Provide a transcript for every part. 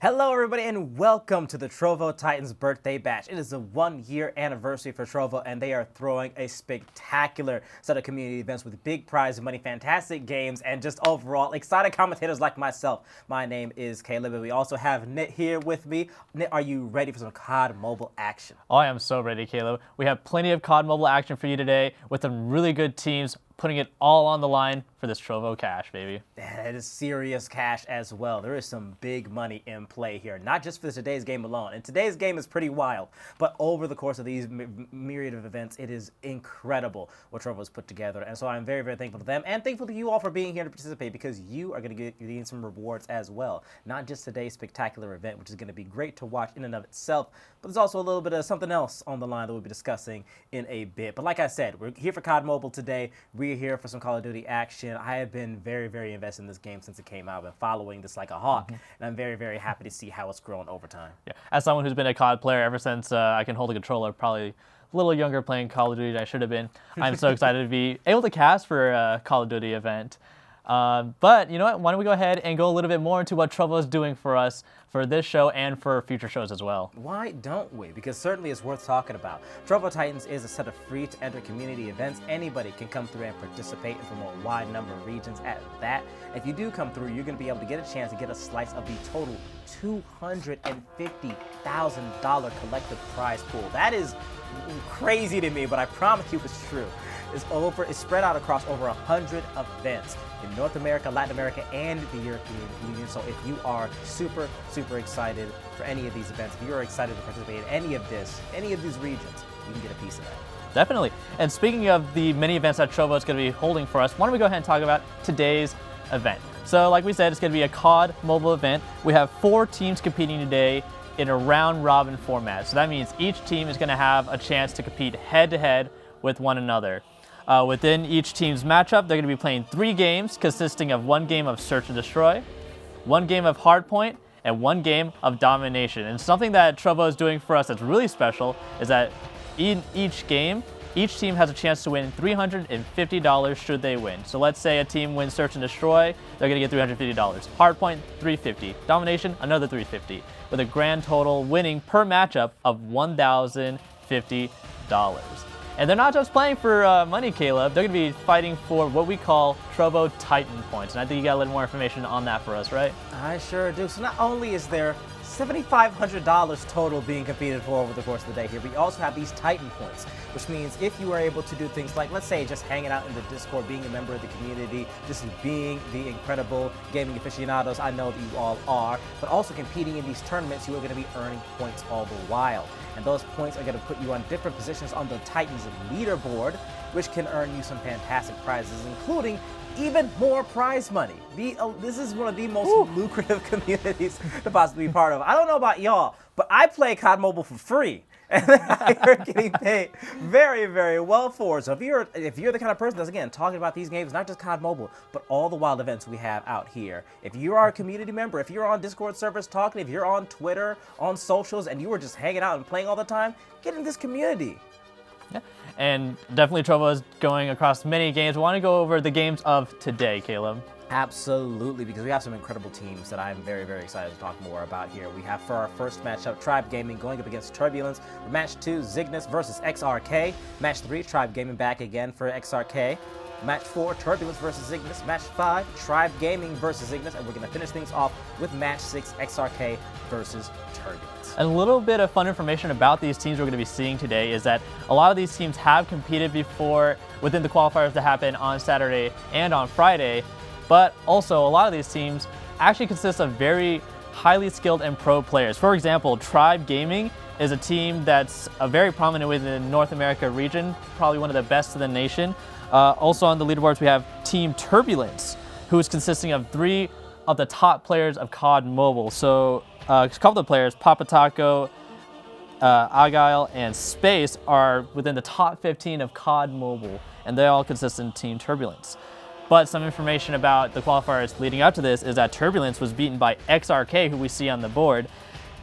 Hello everybody and welcome to the Trovo Titans birthday bash. It is a 1-year anniversary for Trovo and they are throwing a spectacular set of community events with big prize money, fantastic games, and just overall excited commentators like myself. My name is Caleb and we also have Nit here with me. Nit, are you ready for some COD Mobile action? Oh, I am so ready, Caleb. We have plenty of COD Mobile action for you today with some really good teams putting it all on the line for this Trovo cash, baby. It is serious cash as well. There is some big money in play here, not just for today's game alone. And today's game is pretty wild, but over the course of these myriad of events, it is incredible what Trovo's put together. And so I'm very, very thankful to them and thankful to you all for being here to participate because you are going to get some rewards as well. Not just today's spectacular event, which is going to be great to watch in and of itself, but there's also a little bit of something else on the line that we'll be discussing in a bit. But like I said, we're here for COD Mobile today. We're here for some Call of Duty action. I have been very, very invested in this game since it came out. I've been following this like a hawk, and I'm very, very happy to see how it's grown over time. Yeah, as someone who's been a COD player ever since I can hold a controller, probably a little younger playing Call of Duty than I should have been, I'm so excited to be able to cast for a Call of Duty event. But you know what? Why don't we go ahead and go a little bit more into what Trovo is doing for us for this show and for future shows as well. Why don't we? Because certainly it's worth talking about. Trovo Titans is a set of free-to-enter community events. Anybody can come through and participate from a wide number of regions at that. If you do come through, you're going to be able to get a chance to get a slice of the total $250,000 collective prize pool. That is crazy to me, but I promise you it's true. It's spread out across over 100 events in North America, Latin America, and the European Union. So if you are super, super excited for any of these events, if you're excited to participate in any of these regions, you can get a piece of that. Definitely. And speaking of the many events that Trovo is going to be holding for us, why don't we go ahead and talk about today's event. So like we said, it's going to be a COD mobile event. We have 4 teams competing today in a round-robin format. So that means each team is going to have a chance to compete head-to-head with one another. Within each team's matchup, they're going to be playing 3 games consisting of 1 game of Search and Destroy, 1 game of Hardpoint, and 1 game of Domination. And something that Trovo is doing for us that's really special is that in each game, each team has a chance to win $350 should they win. So let's say a team wins Search and Destroy, they're going to get $350. Hardpoint, $350. Domination, another $350, with a grand total winning per matchup of $1,050. And they're not just playing for money, Caleb. They're going to be fighting for what we call Trovo Titan points. And I think you got a little more information on that for us, right? I sure do. So not only is there $7,500 total being competed for over the course of the day here, we also have these Titan points, which means if you are able to do things like, let's say, just hanging out in the Discord, being a member of the community, just being the incredible gaming aficionados I know that you all are, but also competing in these tournaments, you are going to be earning points all the while. And those points are going to put you on different positions on the Titans leaderboard, which can earn you some fantastic prizes, including even more prize money. This is one of the most lucrative communities to possibly be part of. I don't know about y'all, but I play COD Mobile for free. And you're getting paid very, very well for it. So if you're the kind of person that's, again, talking about these games, not just COD Mobile, but all the wild events we have out here. If you are a community member, if you're on Discord servers talking, if you're on Twitter, on socials, and you are just hanging out and playing all the time, get in this community. Yeah. And definitely Trovo is going across many games. We want to go over the games of today, Caleb. Absolutely, because we have some incredible teams that I'm very, very excited to talk more about here. We have for our first matchup, Tribe Gaming going up against Turbulence. For match 2, Zygnus versus XRK. Match 3, Tribe Gaming back again for XRK. Match 4, Turbulence versus Zygnus. Match 5, Tribe Gaming versus Zygnus. And we're going to finish things off with match 6, XRK versus Turbulence. A little bit of fun information about these teams we're going to be seeing today is that a lot of these teams have competed before within the qualifiers that happen on Saturday and on Friday. But also, a lot of these teams actually consist of very highly skilled and pro players. For example, Tribe Gaming is a team that's very prominent within the North America region, probably one of the best in the nation. Also on the leaderboards, we have Team Turbulence, who is consisting of 3 of the top players of COD Mobile. So a couple of the players, Papa Taco, Agile, and Space, are within the top 15 of COD Mobile, and they all consist in Team Turbulence. But some information about the qualifiers leading up to this is that Turbulence was beaten by XRK, who we see on the board,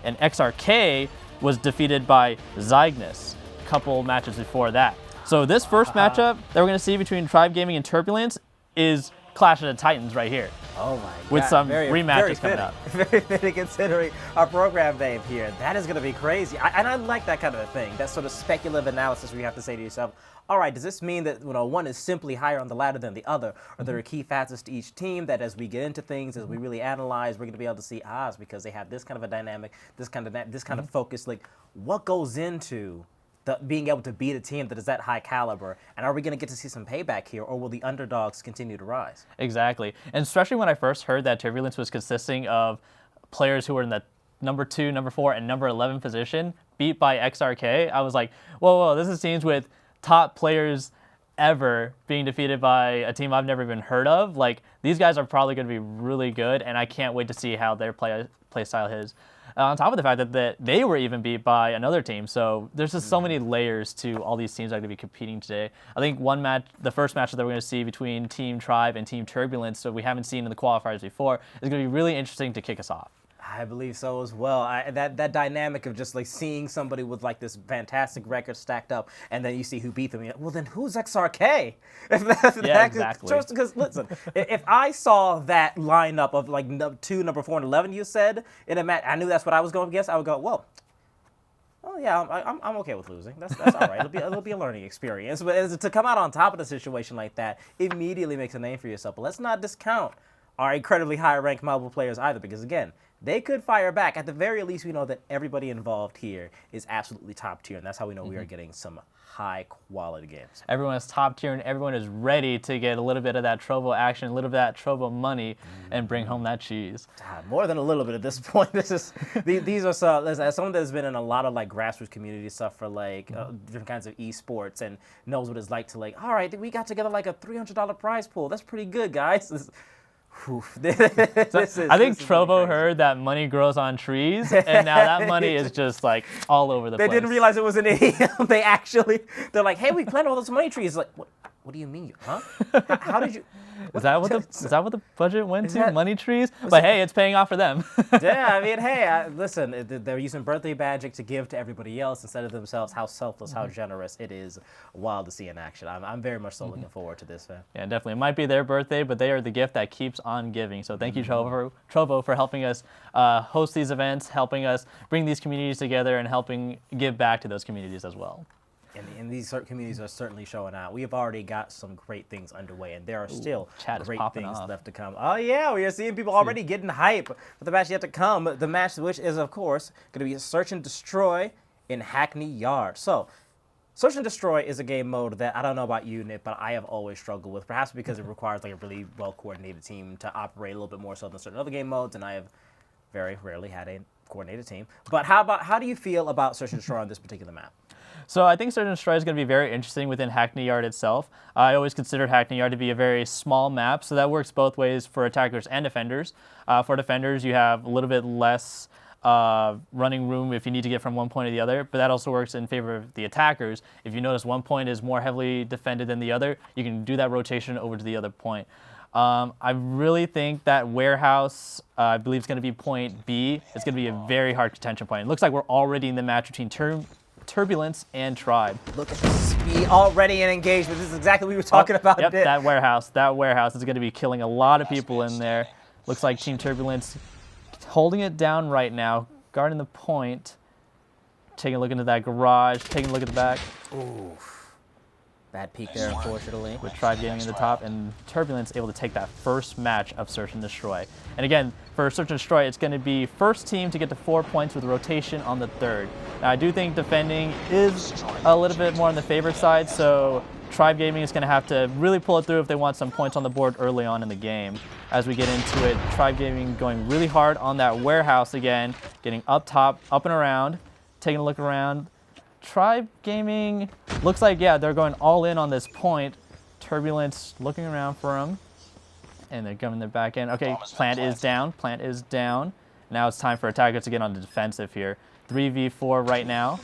and XRK was defeated by Zygnus a couple matches before that. So this first matchup that we're going to see between Tribe Gaming and Turbulence is Clash of the Titans right here. Oh my God. With some very rematches coming fitting. up. Very fitting considering our program name here. That is going to be crazy. And I like that kind of a thing. That sort of speculative analysis where you have to say to yourself, all right, does this mean that one is simply higher on the ladder than the other? Or there are key facets to each team that as we get into things, as we really analyze, we're going to be able to see, it's because they have this kind of a dynamic, this kind of focus. Like, what goes into being able to beat a team that is that high caliber, and are we going to get to see some payback here, or will the underdogs continue to rise? Exactly, and especially when I first heard that Turbulence was consisting of players who were in the number 2, number 4, and number 11 position, beat by XRK, I was like, whoa, this is teams with top players ever being defeated by a team I've never even heard of. Like, these guys are probably going to be really good, and I can't wait to see how their play style is. On top of the fact that they were even beat by another team. So there's just so many layers to all these teams that are going to be competing today. I think the first match that we're going to see between Team Tribe and Team Turbulence, so we haven't seen in the qualifiers before, is going to be really interesting to kick us off. I believe so as well. That dynamic of just like seeing somebody with like this fantastic record stacked up, and then you see who beat them. You're like, well, then who's XRK? Exactly. Because listen, if I saw that lineup of like 2, number 4, and 11, you said in a match, I knew that's what I was going against. I would go, well, yeah, I'm okay with losing. That's all right. It'll be a learning experience. But to come out on top of the situation like that immediately makes a name for yourself. But let's not discount our incredibly high-ranked mobile players either, because again, they could fire back. At the very least, we know that everybody involved here is absolutely top tier, and that's how we know we are getting some high-quality games. Everyone is top tier, and everyone is ready to get a little bit of that Trovo action, a little bit of that Trovo money, and bring home that cheese. More than a little bit at this point. These are someone that's been in a lot of like grassroots community stuff for like different kinds of esports and knows what it's like to like, all right, we got together like a $300 prize pool. That's pretty good, guys. I think Trovo heard that money grows on trees, and now that money is just like all over the place. They didn't realize it was an idiom. They're like, hey, we planted all those money trees. Like, what do you mean, huh? How did you? Is that what the budget went to? Money trees? But hey, it's paying off for them. Yeah, I mean, hey, listen, they're using birthday magic to give to everybody else instead of themselves. How selfless, how generous. It is wild to see in action. I'm very much so looking forward to this, man. Yeah, definitely. It might be their birthday, but they are the gift that keeps on giving. So thank you, Trovo, for helping us host these events, helping us bring these communities together, and helping give back to those communities as well. And these communities are certainly showing out. We have already got some great things underway, and there are still great things left to come. Oh, yeah, we are seeing people already getting hype for the match yet to come. The match which is, of course, going to be Search and Destroy in Hackney Yard. So, Search and Destroy is a game mode that I don't know about you, Nick, but I have always struggled with, perhaps because it requires like a really well-coordinated team to operate a little bit more so than certain other game modes, and I have very rarely had a coordinated team. But how do you feel about Search and Destroy on this particular map? So I think Search and Destroy is going to be very interesting within Hackney Yard itself. I always considered Hackney Yard to be a very small map, so that works both ways for attackers and defenders. For defenders, you have a little bit less running room if you need to get from one point to the other, but that also works in favor of the attackers. If you notice one point is more heavily defended than the other, you can do that rotation over to the other point. I really think that warehouse, I believe it's going to be point B. It's going to be a very hard contention point. It looks like we're already in the match between Turbulence and Tribe. Look at the speed already in engagement. This is exactly what we were talking about. Yep, that warehouse is going to be killing a lot of people in there. Looks like Team Turbulence holding it down right now, guarding the point. Taking a look into that garage, taking a look at the back. Ooh. Bad peek there, unfortunately. With Tribe Gaming in the top, and Turbulence able to take that first match of Search and Destroy. And again, for Search and Destroy, it's going to be first team to get to 4 points with rotation on the third. Now, I do think defending is a little bit more on the favorite side, so Tribe Gaming is going to have to really pull it through if they want some points on the board early on in the game. As we get into it, Tribe Gaming going really hard on that warehouse again, getting up top, up and around, taking a look around. Tribe Gaming looks like, yeah, they're going all in on this point. Turbulence looking around for them, and they're coming their back in. Okay, plant is down. Plant is down. Now it's time for attackers to get on the defensive here. 3v4 right now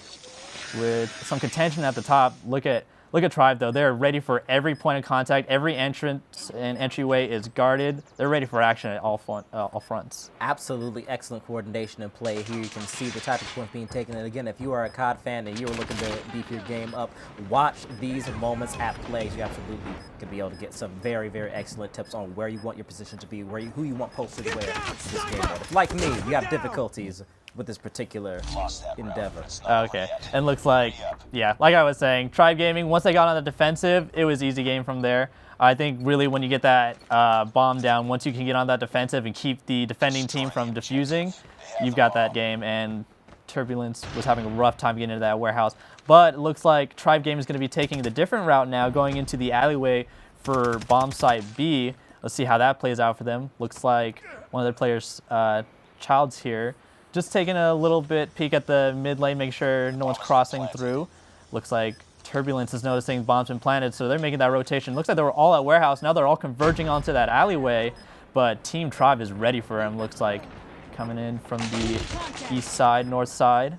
with some contention at the top. Look at Look at Tribe, though. They're ready for every point of contact. Every entrance and entryway is guarded. They're ready for action at all fronts. Absolutely excellent coordination and play here. You can see the type of points being taken. And again, if you are a COD fan and you're looking to beef your game up, watch these moments at play. You absolutely can be able to get some very, very excellent tips on where you want your position to be, who you want posted where this game. But if, like me, you have difficulties with this particular endeavor. Okay, and looks like, yeah, like I was saying, Tribe Gaming, once they got on the defensive, it was easy game from there. I think really when you get that bomb down, once you can get on that defensive and keep the defending team from defusing, you've got that game. And Turbulence was having a rough time getting into that warehouse. But it looks like Tribe Gaming is going to be taking the different route now, going into the alleyway for bomb site B. Let's see how that plays out for them. Looks like one of their players, Child's here, just taking a little bit peek at the mid lane, make sure no one's crossing through. Looks like Turbulence is noticing bombs been planted, so they're making that rotation. Looks like they were all at warehouse. Now they're all converging onto that alleyway, but Team Tribe is ready for him. Looks like coming in from the east side, north side.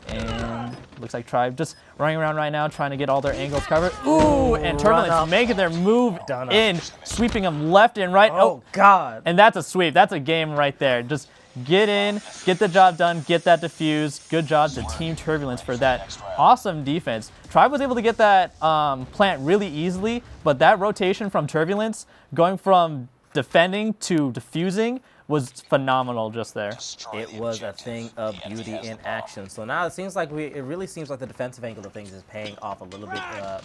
And looks like Tribe just running around right now, trying to get all their angles covered. Ooh, and Turbulence making their move in, sweeping them left and right. Oh, God. And that's a sweep. That's a game right there. Just get in, get the job done, get that defused. Good job to Team Turbulence for that awesome defense. Tribe was able to get that plant really easily, but that rotation from Turbulence, going from defending to defusing, was phenomenal just there. It was a thing of beauty in action. So now it seems like it really seems like the defensive angle of things is paying off a little bit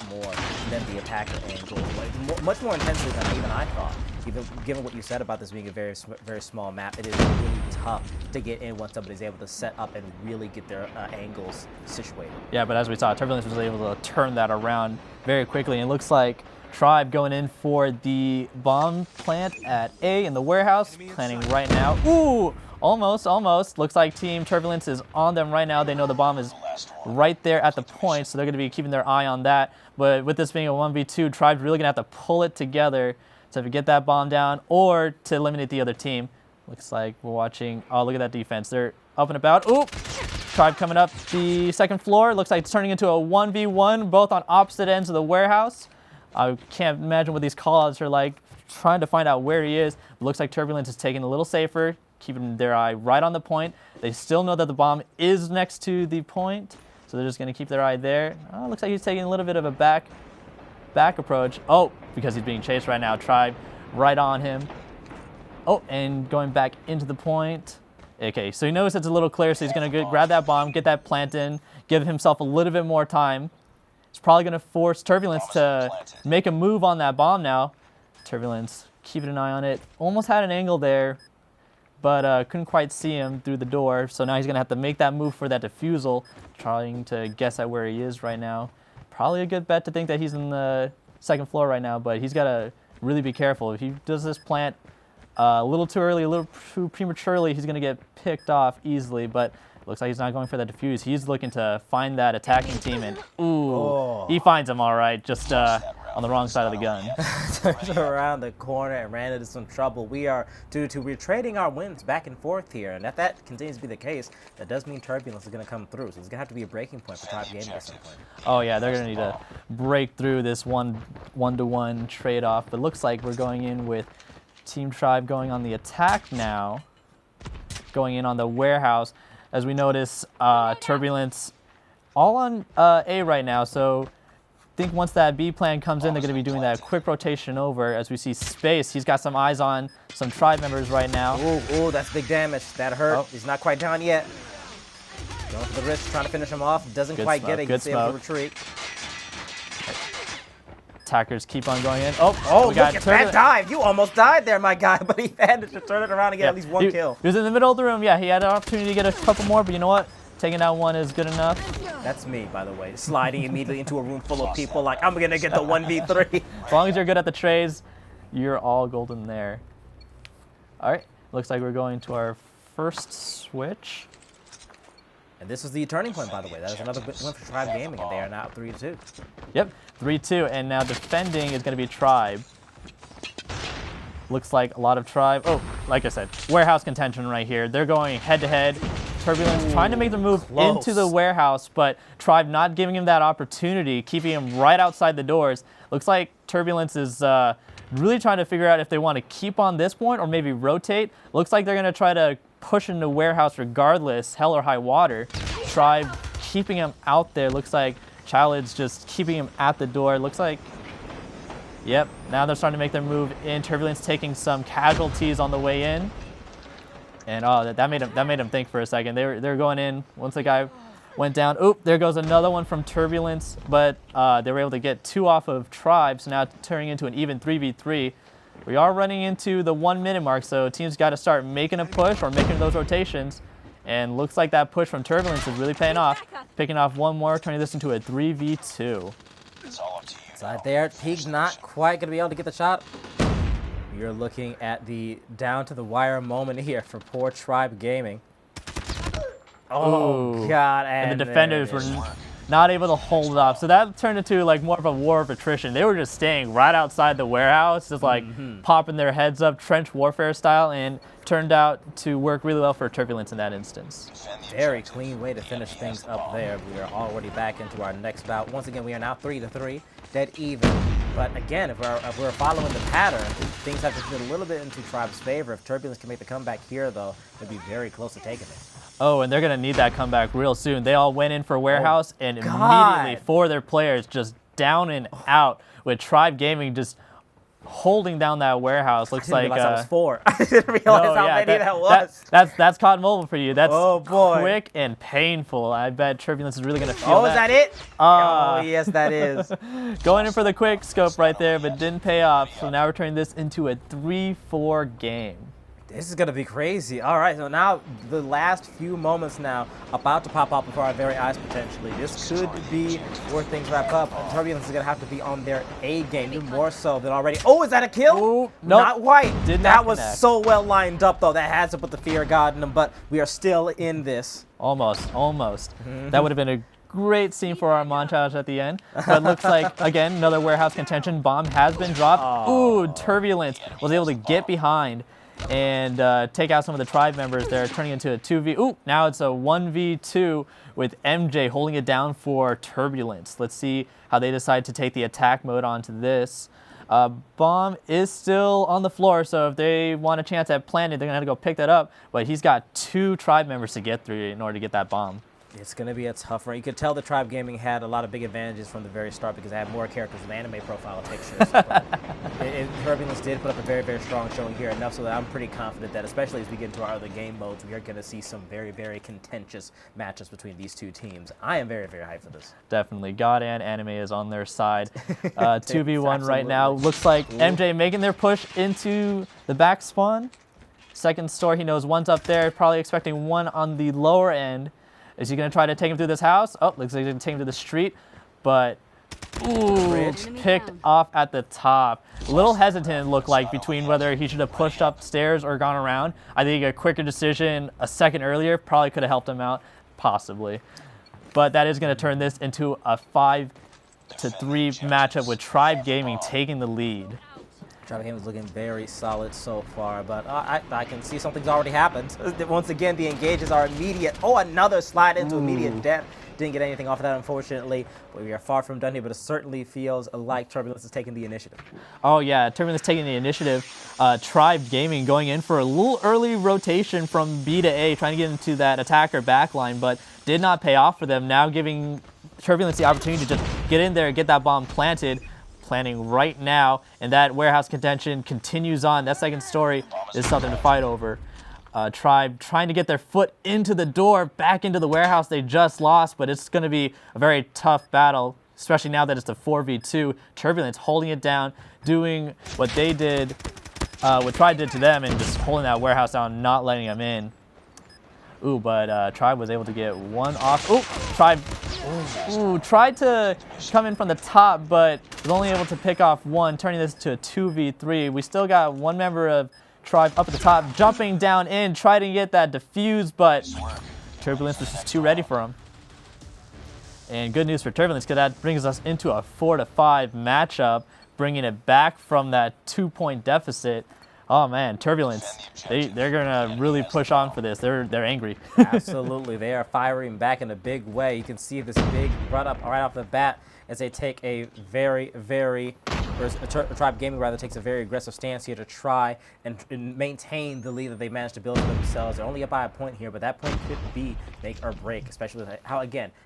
more than the attacker angle. Like, much more intensely than even I thought. Even given what you said about this being a very, very small map, it is really tough to get in once somebody's able to set up and really get their angles situated. Yeah, but as we saw, Turbulence was able to turn that around very quickly. And it looks like Tribe going in for the bomb plant at A in the warehouse, planning right now. Ooh, almost. Looks like Team Turbulence is on them right now. They know the bomb is right there at the point, so they're going to be keeping their eye on that. But with this being a 1v2, Tribe's really going to have to pull it together to get that bomb down or to eliminate the other team. Looks like we're watching. Oh, look at that defense. They're up and about. Ooh, Tribe coming up the second floor. Looks like it's turning into a 1v1, both on opposite ends of the warehouse. I can't imagine what these callouts are like, trying to find out where he is. It looks like Turbulence is taking a little safer, keeping their eye right on the point. They still know that the bomb is next to the point, so they're just going to keep their eye there. Looks like he's taking a little bit of a back approach. Oh, because he's being chased right now. Tribe right on him. Oh, and going back into the point. Okay, so he knows it's a little clear, so he's going to grab that bomb, get that plant in, give himself a little bit more time. It's probably going to force Turbulence to make a move on that bomb now. Turbulence keeping an eye on it. Almost had an angle there, but couldn't quite see him through the door. So now he's going to have to make that move for that defusal, trying to guess at where he is right now. Probably a good bet to think that he's in the second floor right now, but he's got to really be careful. If he does this plant a little too early, a little too prematurely, he's going to get picked off easily, but looks like he's not going for that defuse. He's looking to find that attacking team, and he finds him all right, just on the wrong side of the gun. Turns around the corner and ran into some trouble. We're trading our wins back and forth here, and if that continues to be the case, that does mean Turbulence is going to come through. So it's going to have to be a breaking point for Tribe Gaming at some point. Oh yeah, they're going to need to break through this one-to-one trade-off. But looks like we're going in with Team Tribe going on the attack now, going in on the warehouse. As we notice, Turbulence all on A right now, so I think once that B plan comes in, they're going to be doing that quick rotation over. As we see Space, he's got some eyes on some Tribe members right now. Ooh, that's big damage. That hurt. Oh. He's not quite down yet. Going for the wrist, trying to finish him off. Doesn't quite get it. He's able to retreat. Attackers keep on going in. Oh, look at that dive. You almost died there, my guy, but he managed to turn it around and get at least one kill. He was in the middle of the room. Yeah, he had an opportunity to get a couple more, but you know what? Taking out one is good enough. That's me, by the way. Sliding immediately into a room full of people like, I'm going to get the 1v3. As long as you're good at the trades, you're all golden there. All right, looks like we're going to our first switch. And this is the turning point, by the way. That is another win for Tribe Gaming, and they are now 3-2. Yep, 3-2, and now defending is going to be Tribe. Looks like a lot of Tribe. Oh, like I said, warehouse contention right here. They're going head-to-head. Turbulence trying to make the move Close. into the warehouse, but Tribe not giving him that opportunity, keeping him right outside the doors. Looks like Turbulence is really trying to figure out if they want to keep on this point or maybe rotate. Looks like they're going to try to push into warehouse regardless, hell or high water. Tribe keeping him out there. Looks like Child's just keeping him at the door. Looks like, yep, now they're starting to make their move in. Turbulence taking some casualties on the way in. And oh, that made him think for a second. They were going in once the guy went down. Oop, there goes another one from Turbulence, but they were able to get 2 off of Tribe, so now turning into an even 3v3. We are running into the 1 minute mark, so teams got to start making a push or making those rotations. And looks like that push from Turbulence is really paying off. Picking off one more, turning this into a 3v2. Side there, Teague not quite going to be able to get the shot. You're looking at the down to the wire moment here for poor Tribe Gaming. Oh, Ooh. God. And the defenders were not able to hold it up. So that turned into like more of a war of attrition. They were just staying right outside the warehouse, just like popping their heads up, trench warfare style, and turned out to work really well for Turbulence in that instance. Very clean way to finish things up there. We are already back into our next bout. Once again, we are now 3-3, dead even. But again, if we're following the pattern, things have to fit a little bit into Tribe's favor. If Turbulence can make the comeback here, though, they'd be very close to taking it. Oh, and they're going to need that comeback real soon. They all went in for warehouse and God. immediately 4 of their players just down and out with Tribe Gaming just holding down that warehouse. Looks I didn't like realize that was 4. I didn't realize how many that was. That's COD Mobile for you. That's Oh, boy. quick and painful. I bet Turbulence is really going to feel Oh, is that it? Ah. Oh, yes, that is. Going in for the quick scope right there, but didn't pay off. So now we're turning this into a 3-4 game. This is going to be crazy. All right, so now the last few moments now about to pop up before our very eyes potentially. This could be where things wrap up. Turbulence is going to have to be on their A game, even more so than already. Oh, is that a kill? Ooh, nope. Not quite. Did not that was connect. so well lined up, though. That had to put the fear of God in them, but we are still in this. Almost. That would have been a great scene for our montage at the end. But looks like, again, another warehouse contention. Bomb has been dropped. Ooh, Turbulence was able to get behind and take out some of the Tribe members there, turning into a 2v. Ooh, now it's a 1v2 with MJ holding it down for Turbulence. Let's see how they decide to take the attack mode onto this. Bomb is still on the floor, so if they want a chance at planting, they're going to have to go pick that up. But he's got 2 Tribe members to get through in order to get that bomb. It's going to be a tough run. You could tell the Tribe Gaming had a lot of big advantages from the very start because they had more characters with anime profile pictures. Turbulence did put up a very, very strong showing here, enough so that I'm pretty confident that, especially as we get into our other game modes, we are going to see some very, very contentious matchups between these two teams. I am very, very hyped for this. Definitely. God and anime is on their side. 2v1 right now. Looks like MJ making their push into the back spawn. Second store, he knows one's up there, probably expecting one on the lower end. Is he going to try to take him through this house? Oh, looks like he's going to take him to the street. But, ooh, picked off at the top. A little hesitant, looked like, between whether he should have pushed upstairs or gone around. I think a quicker decision a second earlier probably could have helped him out, possibly. But that is going to turn this into a 5-3 matchup with Tribe Gaming taking the lead. Tribe Gaming is looking very solid so far, but I can see something's already happened. Once again, the engages are immediate. Oh, another slide into immediate death. Didn't get anything off of that, unfortunately. But we are far from done here, but it certainly feels like Turbulence is taking the initiative. Oh, yeah, Turbulence taking the initiative. Tribe Gaming going in for a little early rotation from B to A, trying to get into that attacker backline, but did not pay off for them. Now giving Turbulence the opportunity to just get in there and get that bomb planted. Planning right now, and that warehouse contention continues on. That second story is something to fight over. Tribe trying to get their foot into the door, back into the warehouse they just lost, but it's going to be a very tough battle, especially now that it's a 4v2. Turbulence holding it down, doing what they did, what Tribe did to them, and just holding that warehouse down, not letting them in. Ooh, but Tribe was able to get one off. Ooh, Tribe tried to come in from the top, but was only able to pick off one, turning this to a 2v3. We still got one member of Tribe up at the top, jumping down in, trying to get that defuse, but Turbulence was just too ready for him. And good news for Turbulence, because that brings us into a 4-5 matchup, bringing it back from that 2-point deficit. Oh man, Turbulence. They're gonna really push on for this. They're angry. Absolutely, they are firing back in a big way. You can see this big run up right off the bat as they take a very, Tribe Gaming rather takes a very aggressive stance here to try and maintain the lead that they managed to build for themselves. They're only up by a point here, but that point could be make or break, especially with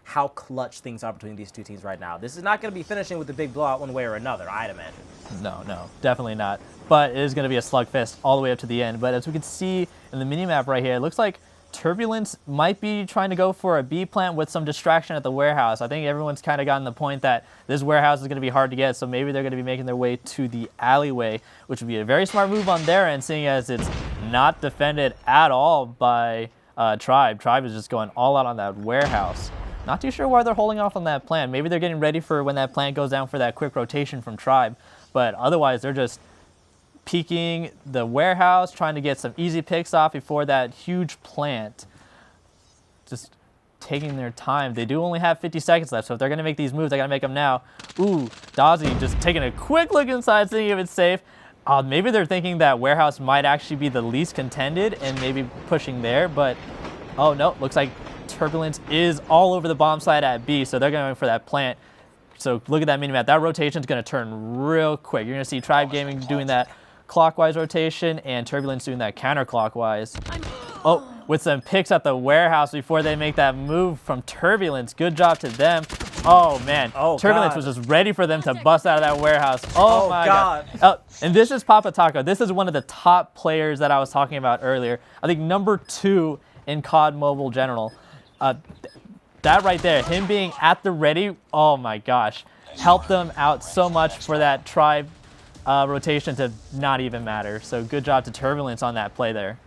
how clutch things are between these two teams right now. This is not going to be finishing with a big blowout one way or another, I'd imagine. No, definitely not. But it is going to be a slugfest all the way up to the end. But as we can see in the minimap right here, it looks like Turbulence might be trying to go for a B plant with some distraction at the warehouse. I think everyone's kind of gotten the point that this warehouse is going to be hard to get, so maybe they're going to be making their way to the alleyway, which would be a very smart move on their end, seeing as it's not defended at all by Tribe. Tribe is just going all out on that warehouse. Not too sure why they're holding off on that plant. Maybe they're getting ready for when that plant goes down for that quick rotation from Tribe, but otherwise they're just peeking the warehouse, trying to get some easy picks off before that huge plant. Just taking their time. They do only have 50 seconds left, so if they're going to make these moves, they got to make them now. Ooh, Dazzy just taking a quick look inside, seeing if it's safe. Maybe they're thinking that warehouse might actually be the least contended and maybe pushing there, but oh no, looks like Turbulence is all over the bomb side at B, so they're going for that plant. So look at that minimap. That rotation is going to turn real quick. You're going to see Tribe Gaming doing that clockwise rotation and Turbulence doing that counterclockwise. Oh, with some picks at the warehouse before they make that move from Turbulence. Good job to them. Oh man, Turbulence was just ready for them to bust out of that warehouse. Oh my God. And this is Papa Taco. This is one of the top players that I was talking about earlier. I think number 2 in COD Mobile General. That right there, him being at the ready, oh my gosh, helped them out so much for that Tribe rotation to not even matter. So good job to Turbulence on that play there.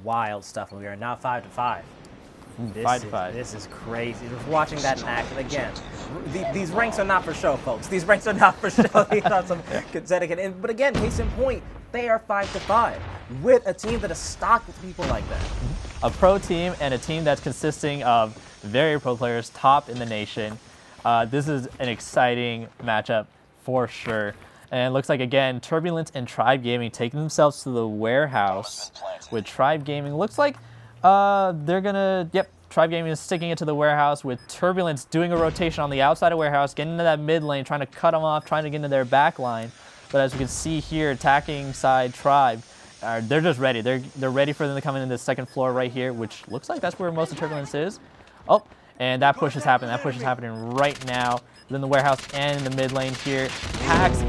Wild stuff. We are now 5-5. 5-5. This is crazy. Just watching that in action again. These ranks are not for show, folks. These ranks are not for show. These are some dedicated. But again, case in point, they are 5-5 with a team that is stocked with people like that. A pro team and a team that's consisting of very pro players, top in the nation. This is an exciting matchup for sure. And it looks like, again, Turbulence and Tribe Gaming taking themselves to the warehouse with Tribe Gaming. Looks like they're going to, Tribe Gaming is sticking it to the warehouse with Turbulence doing a rotation on the outside of warehouse, getting into that mid lane, trying to cut them off, trying to get into their back line. But as we can see here, attacking side Tribe, they're just ready. They're ready for them to come in the second floor right here, which looks like that's where most of Turbulence is. Oh, and that push is happening. That push is happening right now. In the warehouse and in the mid lane here. Pax,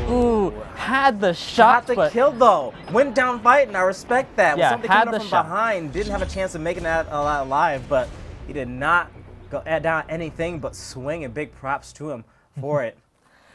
had the shot. Got the kill though. Went down fighting. I respect that. Yeah, something had coming the up from shot. behind. Didn't have a chance of making that alive, but he did not go down anything but swing, and big props to him for it.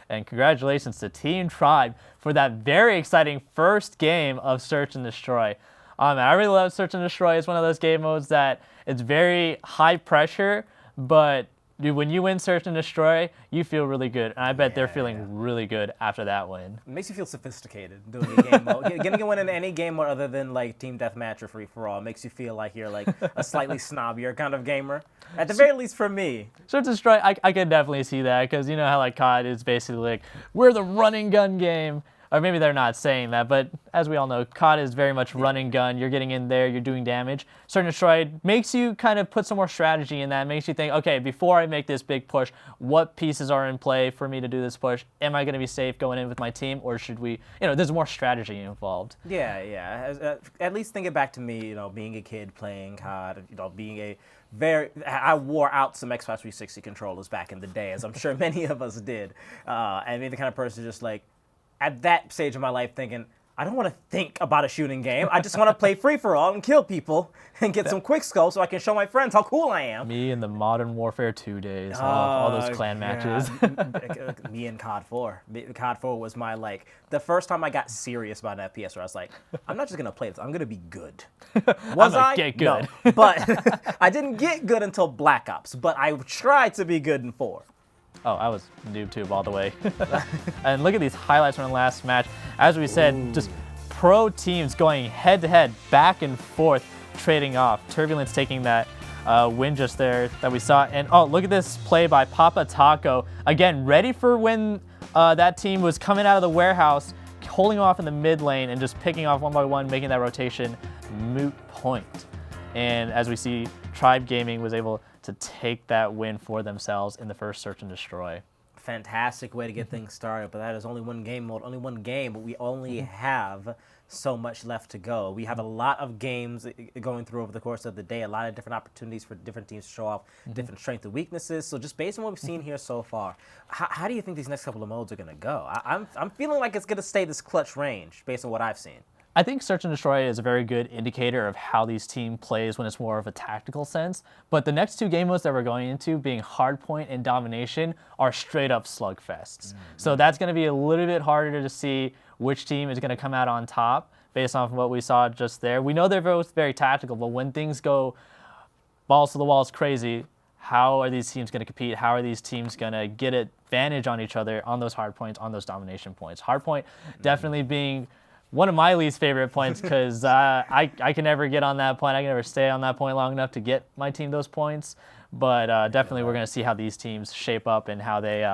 And congratulations to Team Tribe for that very exciting first game of Search and Destroy. Man, I really love Search and Destroy. It's one of those game modes that it's very high pressure, but dude, when you win Search and Destroy, you feel really good. And I bet they're feeling really good after that win. It makes you feel sophisticated doing a game mode. Getting a win in any game mode other than like Team Deathmatch or Free For All makes you feel like you're like a slightly snobbier kind of gamer. At the very least for me. Search and Destroy, I can definitely see that, because you know how like COD is basically like, we're the run and gun game. Or maybe they're not saying that, but as we all know, COD is very much run and gun. You're getting in there, you're doing damage. Search and Destroy makes you kind of put some more strategy in that. It makes you think, okay, before I make this big push, what pieces are in play for me to do this push? Am I going to be safe going in with my team, or should we, there's more strategy involved. Yeah. At least think it back to me, being a kid playing COD, being I wore out some Xbox 360 controllers back in the day, as I'm sure many of us did. And being the kind of person just like, at that stage of my life thinking, I don't want to think about a shooting game. I just want to play free-for-all and kill people and get some quick scopes so I can show my friends how cool I am. Me in the Modern Warfare 2 days. All those clan matches. Me and COD 4. COD 4 was my, the first time I got serious about an FPS where I was like, I'm not just going to play this, I'm going to be good. Was I? Get good. No, but I didn't get good until Black Ops, but I tried to be good in 4. Oh, I was NoobTube all the way. And look at these highlights from the last match. As we said, just pro teams going head-to-head, back and forth, trading off. Turbulence taking that win just there that we saw. And oh, look at this play by Papa Taco. Again, ready for when that team was coming out of the warehouse, holding off in the mid lane and just picking off one by one, making that rotation moot point. And as we see, Tribe Gaming was able to take that win for themselves in the first Search and Destroy. Fantastic way to get things started, but that is only one game mode, only one game, but we only have so much left to go. We have a lot of games going through over the course of the day, a lot of different opportunities for different teams to show off different strengths and weaknesses. So just based on what we've seen here so far, how do you think these next couple of modes are going to go? I'm feeling like it's going to stay this clutch range based on what I've seen. I think Search and Destroy is a very good indicator of how these team plays when it's more of a tactical sense. But the next two game modes that we're going into, being Hardpoint and Domination, are straight up slugfests. So that's going to be a little bit harder to see which team is going to come out on top based off of what we saw just there. We know they're both very tactical, but when things go balls to the walls crazy, how are these teams going to compete? How are these teams going to get advantage on each other on those hard points, on those domination points? Hardpoint definitely being one of my least favorite points because I can never get on that point. I can never stay on that point long enough to get my team those points. But definitely we're going to see how these teams shape up and how they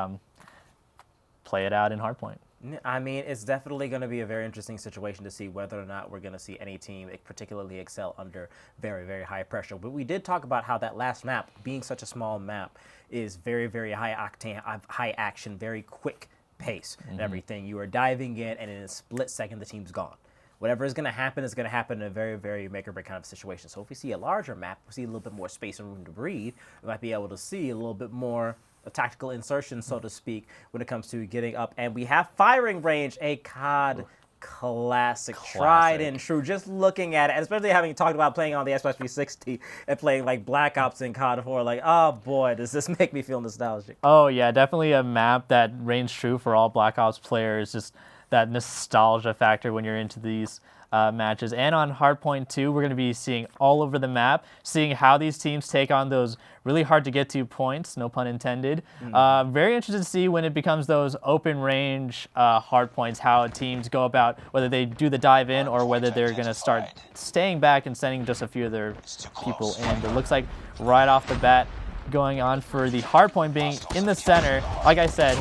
play it out in Hardpoint. I mean, it's definitely going to be a very interesting situation to see whether or not we're going to see any team particularly excel under very, very high pressure. But we did talk about how that last map, being such a small map, is very, very high octane, high action, very quick pace and everything. You are diving in, and in a split second, the team's gone. Whatever is going to happen is going to happen in a very, very make or break kind of situation. So if we see a larger map, we see a little bit more space and room to breathe, we might be able to see a little bit more a tactical insertion, so to speak, when it comes to getting up. And we have firing range, a COD classic, tried and true. Just looking at it, especially having talked about playing on the Xbox 360 and playing like Black Ops in COD 4, like, oh boy, does this make me feel nostalgic. Oh yeah, definitely a map that reigns true for all Black Ops players. Just that nostalgia factor when you're into these matches. And on Hardpoint 2, we're going to be seeing all over the map, seeing how these teams take on those really hard to get to points, no pun intended. Very interested to see when it becomes those open range hard points, how teams go about whether they do the dive in or whether they're going to start staying back and sending just a few of their people in. But it looks like right off the bat, going on for the hard point being in the center. Like I said,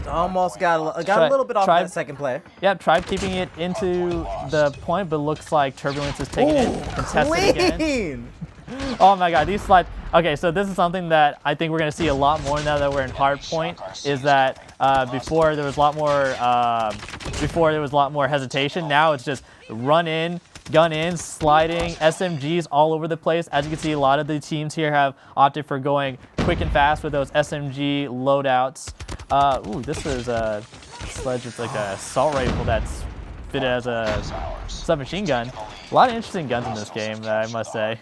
almost got a little bit off that second player. Yep, Tribe keeping it into the point, but looks like Turbulence is taking it contested again. Oh my god, these slides. Okay, so this is something that I think we're going to see a lot more now that we're in Hardpoint, is that before there was a lot more hesitation. Now it's just run in, gun in, sliding, SMGs all over the place. As you can see, a lot of the teams here have opted for going quick and fast with those SMG loadouts. This is a sledge. It's like a assault rifle that's fitted as a submachine gun. A lot of interesting guns in this game, I must say.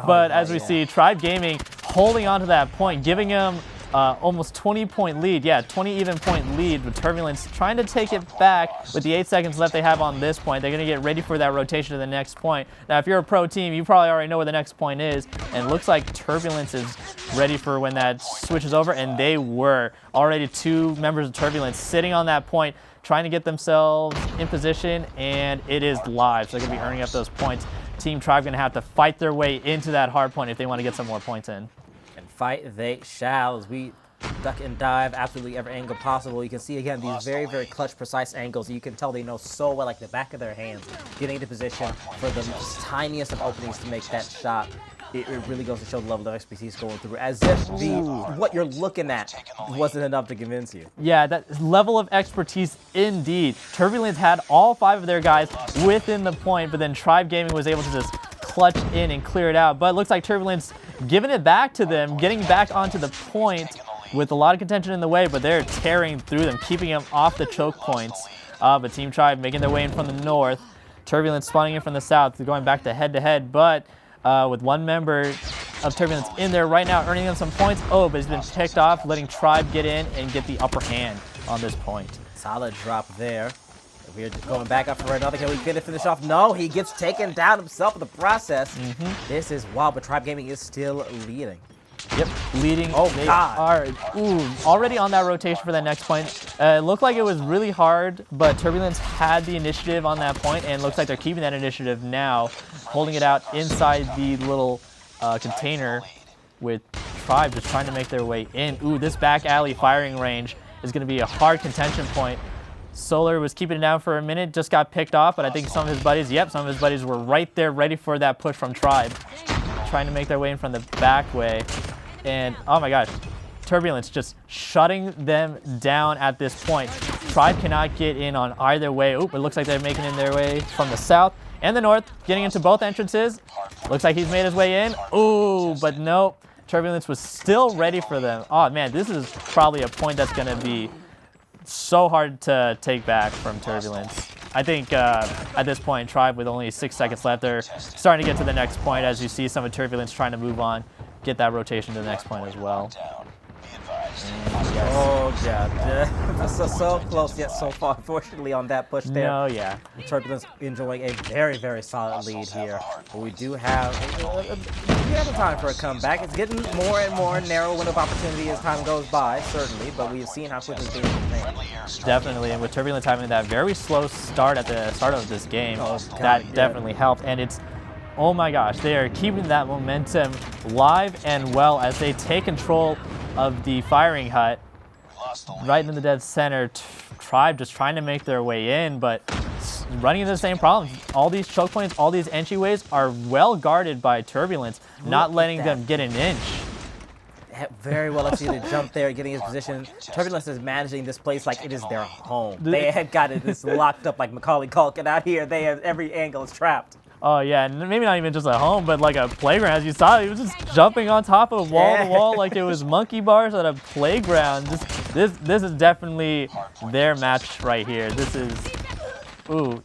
But as we see, Tribe Gaming holding on to that point, giving them almost 20-point lead. Yeah, 20 even point lead with Turbulence trying to take it back with the 8 seconds left they have on this point. They're going to get ready for that rotation to the next point. Now, if you're a pro team, you probably already know where the next point is. And it looks like Turbulence is ready for when that switches over. And they were. Already two members of Turbulence sitting on that point, trying to get themselves in position. And it is live. So they're going to be earning up those points. Team Tribe going to have to fight their way into that hard point if they want to get some more points in. Fight they shall as we duck and dive absolutely every angle possible. You can see again these very, very clutch, precise angles. You can tell they know so well, like the back of their hands, getting into position for the tiniest of openings to make that shot. It really goes to show the level of expertise going through, as if what you're looking at wasn't enough to convince you. Yeah, that level of expertise indeed. Turbulence had all 5 of their guys within the point, but then Tribe Gaming was able to just clutch in and clear it out. But it looks like Turbulence giving it back to them, getting back onto the point with a lot of contention in the way, but they're tearing through them, keeping them off the choke points. But Team Tribe making their way in from the north. Turbulence spawning in from the south, going back to head-to-head, but with one member of Turbulence in there right now, earning them some points. Oh, but he's been picked off, letting Tribe get in and get the upper hand on this point. Solid drop there. We're going back up for another. Can we finish off? No, he gets taken down himself in the process. This is wild, but Tribe Gaming is still leading. Yep, leading. Oh, God. Already on that rotation for that next point. It looked like it was really hard, but Turbulence had the initiative on that point, and looks like they're keeping that initiative now, holding it out inside the little container with Tribe just trying to make their way in. This back alley firing range is going to be a hard contention point. Solar was keeping it down for a minute, just got picked off, but I think some of his buddies were right there ready for that push from Tribe, trying to make their way in from the back way. And oh my gosh, Turbulence just shutting them down at this point. Tribe cannot get in on either way. Oop, it looks like they're making in their way from the south and the north, getting into both entrances. Looks like he's made his way in. Ooh, but nope. Turbulence was still ready for them. Oh man, this is probably a point that's going to be so hard to take back from Turbulence. I think at this point, Tribe with only 6 seconds left, they're starting to get to the next point as you see some of Turbulence trying to move on, get that rotation to the next point as well. Oh, yeah. So close, yet so far, unfortunately, on that push there. No, yeah. Turbulence enjoying a very, very solid lead here. But we do have a time for a comeback. It's getting more and more narrow window of opportunity as time goes by, certainly, but we've seen how quickly things can change. Definitely, and with Turbulence having that very slow start at the start of this game, that definitely helped. And it's, oh my gosh, they are keeping that momentum live and well as they take control of the firing hut right in the dead center. Tribe just trying to make their way in, but running into the same problem. All these choke points, all these entryways are well guarded by Turbulence, not letting them get an inch. Very well executed jump there, getting his position. Turbulence is managing this place like it is their home. They had got it this locked up like Macaulay Culkin out here. They have every angle is trapped. Oh yeah, and maybe not even just a home, but like a playground. As you saw, he was just jumping on top of wall to wall like it was monkey bars at a playground. This is definitely their match right here. This is, ooh,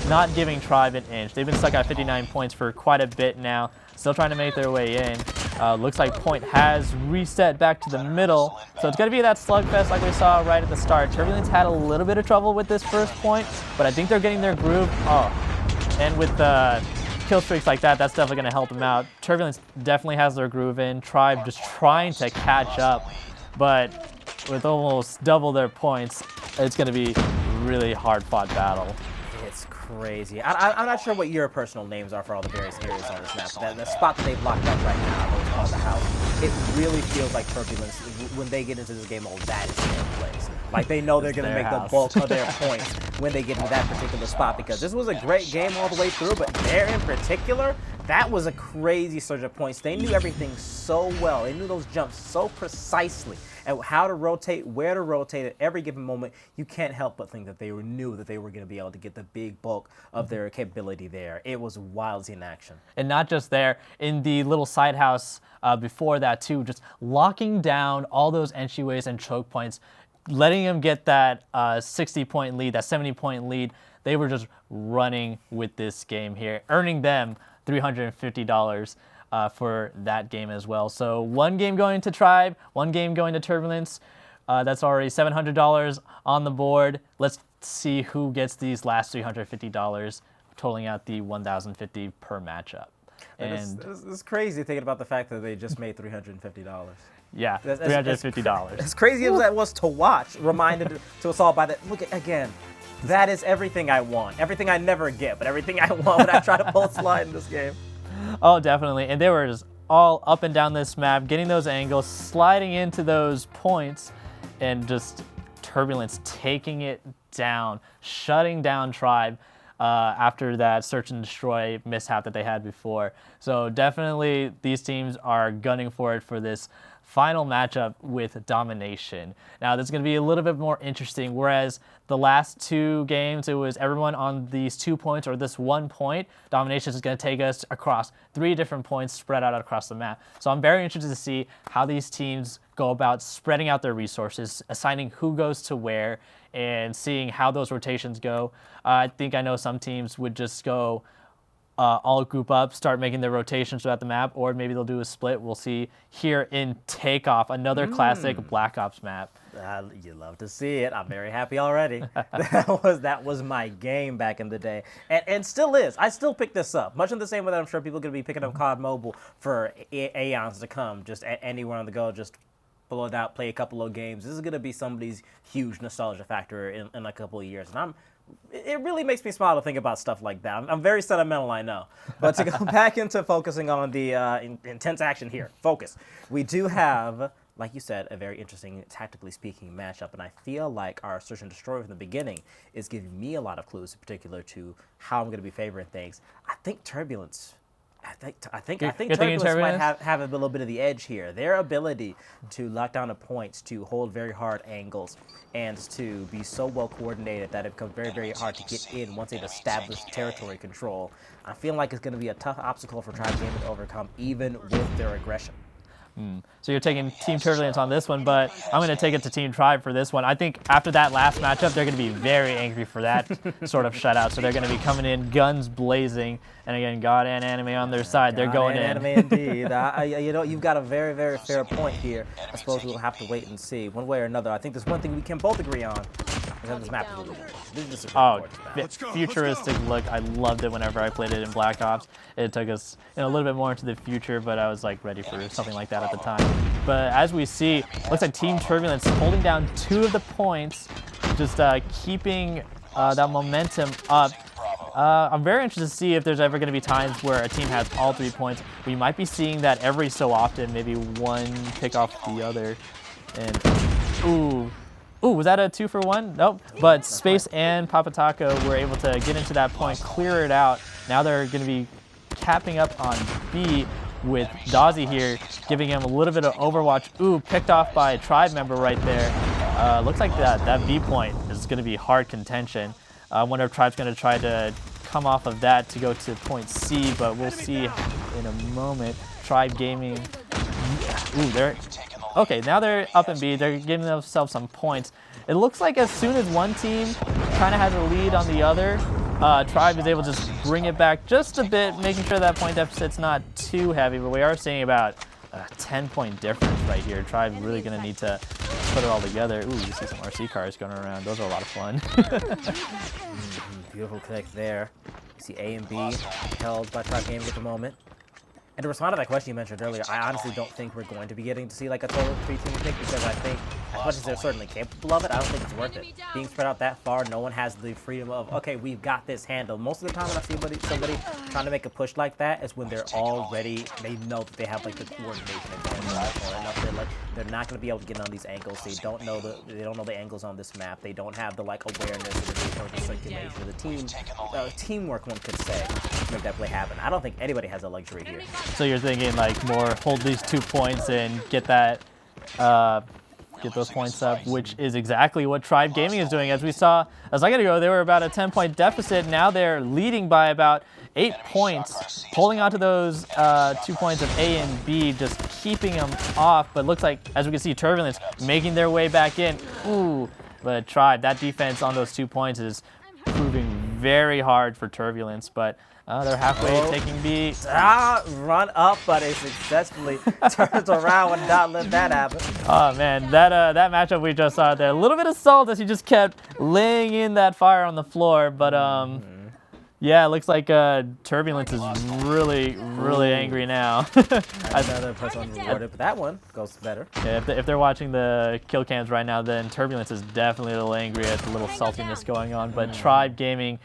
not giving Tribe an inch. They've been stuck at 59 points for quite a bit now. Still trying to make their way in. Looks like point has reset back to the middle. So it's going to be that slugfest like we saw right at the start. Turbulence had a little bit of trouble with this first point, but I think they're getting their groove. And with kill streaks like that, that's definitely going to help them out. Turbulence definitely has their groove in. Tribe just trying to catch up, but with almost double their points, it's going to be a really hard-fought battle. It's crazy. I'm not sure what your personal names are for all the various areas on this map. The spot that they've locked up right now, what's called the house, it really feels like Turbulence, when they get into this game, that is their place. Like they know they're going to make the bulk of their points when they get into that particular spot, because this was a great game all the way through, but there in particular, that was a crazy surge of points. They knew everything so well. They knew those jumps so precisely and how to rotate, where to rotate at every given moment. You can't help but think that they knew that they were going to be able to get the big bulk of their capability there. It was wild in action. And not just there, in the little side house before that too, just locking down all those entryways and choke points, letting them get that 60-point lead, that 70-point lead. They were just running with this game here, earning them $350 for that game as well. So one game going to Tribe, one game going to Turbulence. That's already $700 on the board. Let's see who gets these last $350, totaling out the $1,050 per matchup. And it's crazy thinking about the fact that they just made $350. Yeah, $350. As crazy as that was to watch, reminded to us all by that. Look, again, that is everything I want. Everything I never get, but everything I want when I try to pull slide in this game. Oh, definitely. And they were just all up and down this map, getting those angles, sliding into those points, and just Turbulence taking it down, shutting down Tribe after that search and destroy mishap that they had before. So definitely these teams are gunning for it for this final matchup with Domination. Now this is going to be a little bit more interesting, whereas the last two games it was everyone on these 2 points or this 1 point. Domination is going to take us across 3 different points spread out across the map. So I'm very interested to see how these teams go about spreading out their resources, assigning who goes to where, and seeing how those rotations go. I think I know some teams would just go all group up, start making their rotations throughout the map, or maybe they'll do a split. We'll see here in Takeoff, another classic Black Ops map. You love to see it. I'm very happy already. that was my game back in the day, and still is. I still pick this up, much in the same way that I'm sure people are going to be picking up COD Mobile for aeons to come, just anywhere on the go, just pull it out, play a couple of games. This is going to be somebody's huge nostalgia factor in a couple of years, and it really makes me smile to think about stuff like that. I'm very sentimental, I know. But to go back into focusing on the intense action here, focus. We do have like you said, a very interesting, tactically speaking, matchup. And I feel like our Search and Destroy from the beginning is giving me a lot of clues, in particular to how I'm going to be favoring things. I think Turbulence. I think Turbulence might have a little bit of the edge here. Their ability to lock down the points, to hold very hard angles, and to be so well coordinated that it becomes very, very hard to get in once they've established territory control. I feel like it's going to be a tough obstacle for Tribe Gaming to overcome, even with their aggression. So you're taking Team Turbulence on this one, but I'm going to take it to Team Tribe for this one. I think after that last matchup, they're going to be very angry for that sort of shutout. So they're going to be coming in guns blazing. And again, God and Anime on their side. They're going in. Anime indeed. You know, you've got a very, very fair point here. I suppose we'll have to wait and see. One way or another, I think there's one thing we can both agree on. This map is really good. This is a futuristic look. I loved it whenever I played it in Black Ops. It took us a little bit more into the future, but I was like ready for something like that at the time. But as we see, looks like Team Turbulence holding down 2 of the points, just keeping that momentum up. I'm very interested to see if there's ever going to be times where a team has all 3 points. We might be seeing that every so often, maybe one pick off the other. And ooh, was that a 2-for-1? Nope. But Space and Papataka were able to get into that point, clear it out. Now they're going to be capping up on B with Dazzy here, giving him a little bit of Overwatch. Ooh, picked off by a Tribe member right there. Looks like that B point is going to be hard contention. I wonder if Tribe's going to try to come off of that to go to point C, but we'll see in a moment. Tribe Gaming. Ooh, okay, now they're up in B. They're giving themselves some points. It looks like as soon as one team kind of has a lead on the other, Tribe is able to just bring it back just a bit, making sure that point deficit's not too heavy, but we are seeing about a 10-point difference right here. Tribe's really going to need to put it all together. Ooh, you see some RC cars going around. Those are a lot of fun. Beautiful connect there. You see A and B held by Tribe Gaming at the moment. And to respond to that question you mentioned earlier, I honestly don't think we're going to be getting to see like a total 3-team pick, because I think as much as they're certainly capable of it, I don't think it's worth it. Being spread out that far, no one has the freedom of, okay, we've got this handled. Most of the time when I see somebody trying to make a push like that is when they're already, they know that they have like the coordination advantage. They're not going to be able to get on these angles. They don't know the angles on this map. They don't have the like awareness or the circulation of the team, teamwork, one could say, to make that play happen. I don't think anybody has a luxury here. So you're thinking like more hold these 2 points and get that, get those points up, which is exactly what Tribe Gaming is doing. As we saw a second ago, they were about a 10-point deficit. Now they're leading by about 8 points, holding on to those 2 points of A and B, just keeping them off. But looks like, as we can see, Turbulence making their way back in. Ooh, but Tribe, that defense on those 2 points is proving very hard for Turbulence, but they're halfway taking B. Run up, but it successfully turns around and not let that happen. Oh man, that matchup we just saw there, a little bit of salt as he just kept laying in that fire on the floor, but yeah, it looks like Turbulence is really angry now. Another plus one rewarded, but that one goes better. Yeah, if they're watching the kill cams right now, then Turbulence is definitely a little angry at the little saltiness going on, but Tribe Gaming,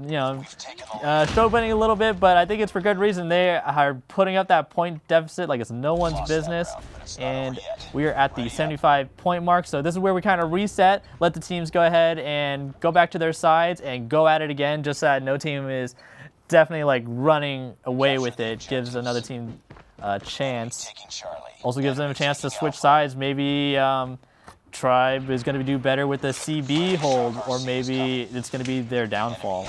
you know, showboating a little bit, but I think it's for good reason. They are putting up that point deficit like it's no one's business, and we are at the 75-point mark. So this is where we kind of reset, let the teams go ahead and go back to their sides and go at it again, just so that no team is definitely like running away with it. Gives another team a chance. Also gives them a chance to switch sides. Maybe Tribe is going to do better with the CB hold, or maybe it's going to be their downfall.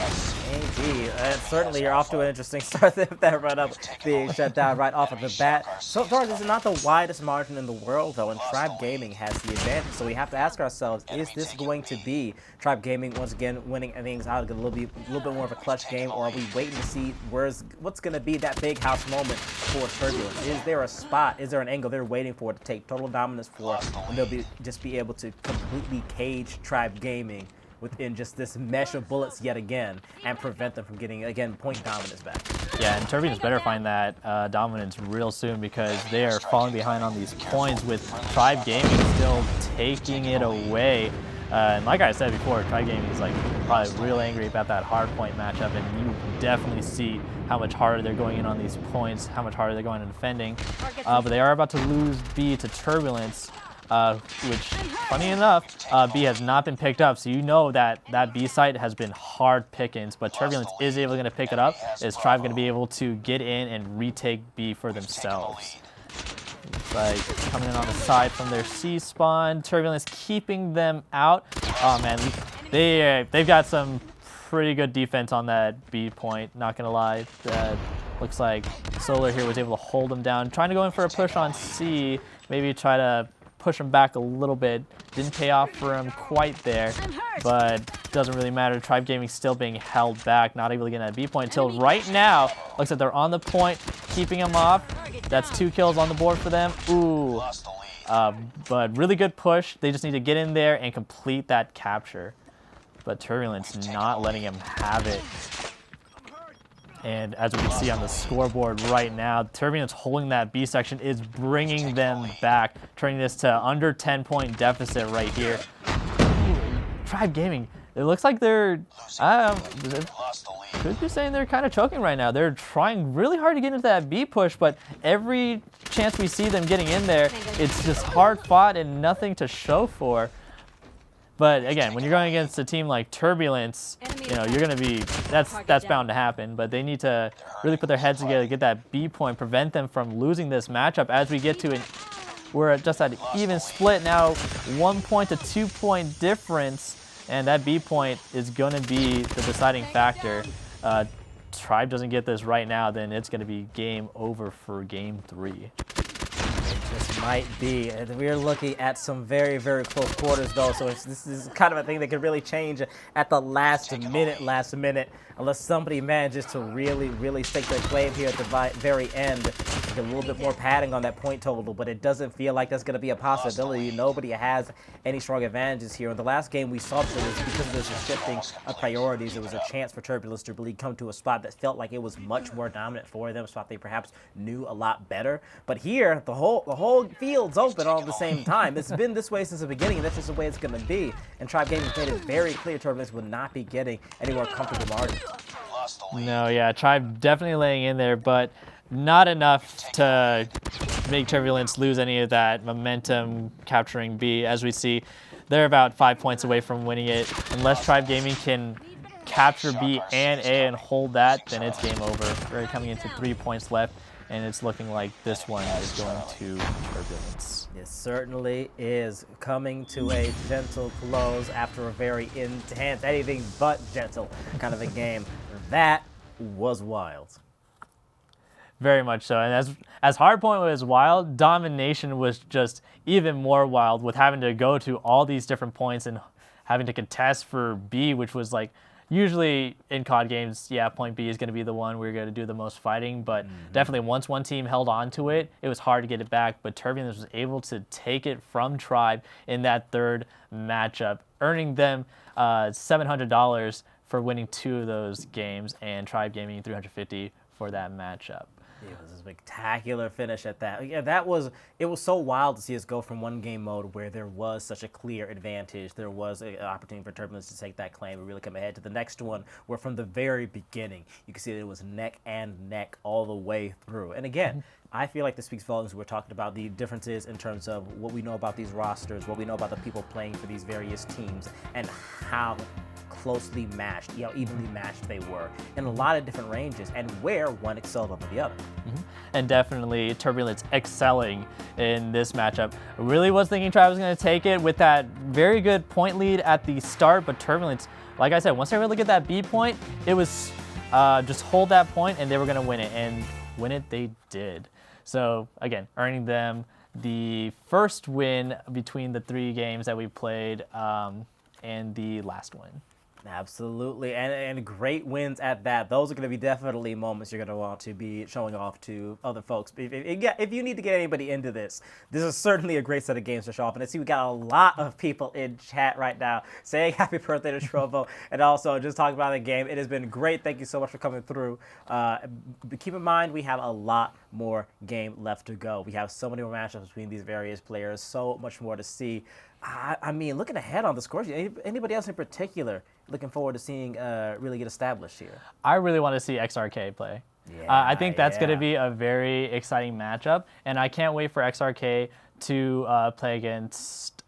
Indeed. Certainly you're off to an interesting start with that run-up being shut down right off of the bat. So far, this is not the widest margin in the world, though, and Tribe Gaming has the advantage. So we have to ask ourselves, is this going to be Tribe Gaming once again winning things out, a little bit more of a clutch game, or are we waiting to see what's going to be that big house moment for Turbulence? Is there a spot, is there an angle they're waiting for to take total dominance for, and they'll just be able to completely cage Tribe Gaming within just this mesh of bullets yet again and prevent them from getting, again, point dominance back? Yeah, and Turbulence better find that dominance real soon, because they are falling behind on these points with Tribe Gaming still taking it away. And like I said before, Tri-Gaming is like probably real angry about that hard point matchup, and you definitely see how much harder they're going in on these points, how much harder they're going in defending. But they are about to lose B to Turbulence, which, funny enough, B has not been picked up, so you know that that B site has been hard pickings, but Turbulence is able to pick it up. Is Tribe going to be able to get in and retake B for themselves? Like coming in on the side from their C spawn, Turbulence keeping them out. Oh man, they've got some pretty good defense on that B point, not gonna lie. Looks like Solar here was able to hold them down. Trying to go in for a push on C, maybe try to push him back a little bit. Didn't pay off for him quite there, but doesn't really matter. Tribe Gaming still being held back, not able to get that B point until right now. Looks like they're on the point, keeping him off. That's 2 kills on the board for them. Ooh. But really good push. They just need to get in there and complete that capture. But Turbulence not letting him have it. And as we can see on the scoreboard right now, Turbulence holding that B section is bringing them back, turning this to under 10-point deficit right here. Tribe Gaming, it looks like they're, could be saying they're kind of choking right now. They're trying really hard to get into that B push, but every chance we see them getting in there, it's just hard fought and nothing to show for. But again, when you're going against a team like Turbulence, you know, you're going to be, that's bound to happen. But they need to really put their heads together, get that B point, prevent them from losing this matchup as we get to we're just at an even split now, 1 point to 2 point difference. And that B point is going to be the deciding factor. Tribe doesn't get this right now, then it's going to be game over for game 3. This might be. We're looking at some very, very close quarters, though, so this is kind of a thing that could really change at the last minute, unless somebody manages to really, really stake their claim here at the very end. Get a little bit more padding on that point total, but it doesn't feel like that's going to be a possibility. Nobody has any strong advantages here. In the last game, we saw that it was because of this shifting of priorities. There was a chance for Turbulence to really come to a spot that felt like it was much more dominant for them, a spot they perhaps knew a lot better. But here, the whole field's open all at the same time. It's been this way since the beginning, and that's just the way it's going to be. And Tribe Gaming made it very clear Turbulence would not be getting any more comfortable margins. No, yeah, Tribe definitely laying in there, but not enough to make Turbulence lose any of that momentum capturing B. As we see, they're about 5 points away from winning it. Unless Tribe Gaming can capture B and A and hold that, then it's game over. We're coming into 3 points left, and it's looking like this one is going to Turbulence. It certainly is coming to a gentle close after a very intense, anything but gentle kind of a game. That was wild. Very much so. And as Hardpoint was wild, Domination was just even more wild, with having to go to all these different points and having to contest for B, which was like, usually in COD games, yeah, point B is going to be the one we're going to do the most fighting, but definitely once one team held on to it, it was hard to get it back, but Turbulence was able to take it from Tribe in that third matchup, earning them $700 for winning 2 of those games, and Tribe Gaming $350 for that matchup. It was a spectacular finish at that. Yeah, it was so wild to see us go from one game mode where there was such a clear advantage. There was an opportunity for Turbulence to take that claim and really come ahead, to the next one where from the very beginning you can see that it was neck and neck all the way through. And again, I feel like this speaks volumes. We're talking about the differences in terms of what we know about these rosters, what we know about the people playing for these various teams, and how closely matched, evenly matched they were in a lot of different ranges, and where one excelled over the other. And definitely Turbulence excelling in this matchup. I really was thinking Tribe was going to take it with that very good point lead at the start, but Turbulence, like I said, once they were able to get that B point, it was just hold that point and they were going to win it, and win it they did. So again, earning them the first win between the 3 games that we played and the last one. Absolutely, and great wins at that. Those are going to be definitely moments you're going to want to be showing off to other folks. If you need to get anybody into this is certainly a great set of games to show off. And I see we got a lot of people in chat right now saying happy birthday to Trovo, and also just talking about the game. It has been great. Thank you so much for coming through. Keep in mind, we have a lot more game left to go. We have so many more matchups between these various players, so much more to see. I mean, looking ahead on the scores, anybody else in particular looking forward to seeing really get established here? I really want to see XRK play. I think that's going to be a very exciting matchup, and I can't wait for XRK to play against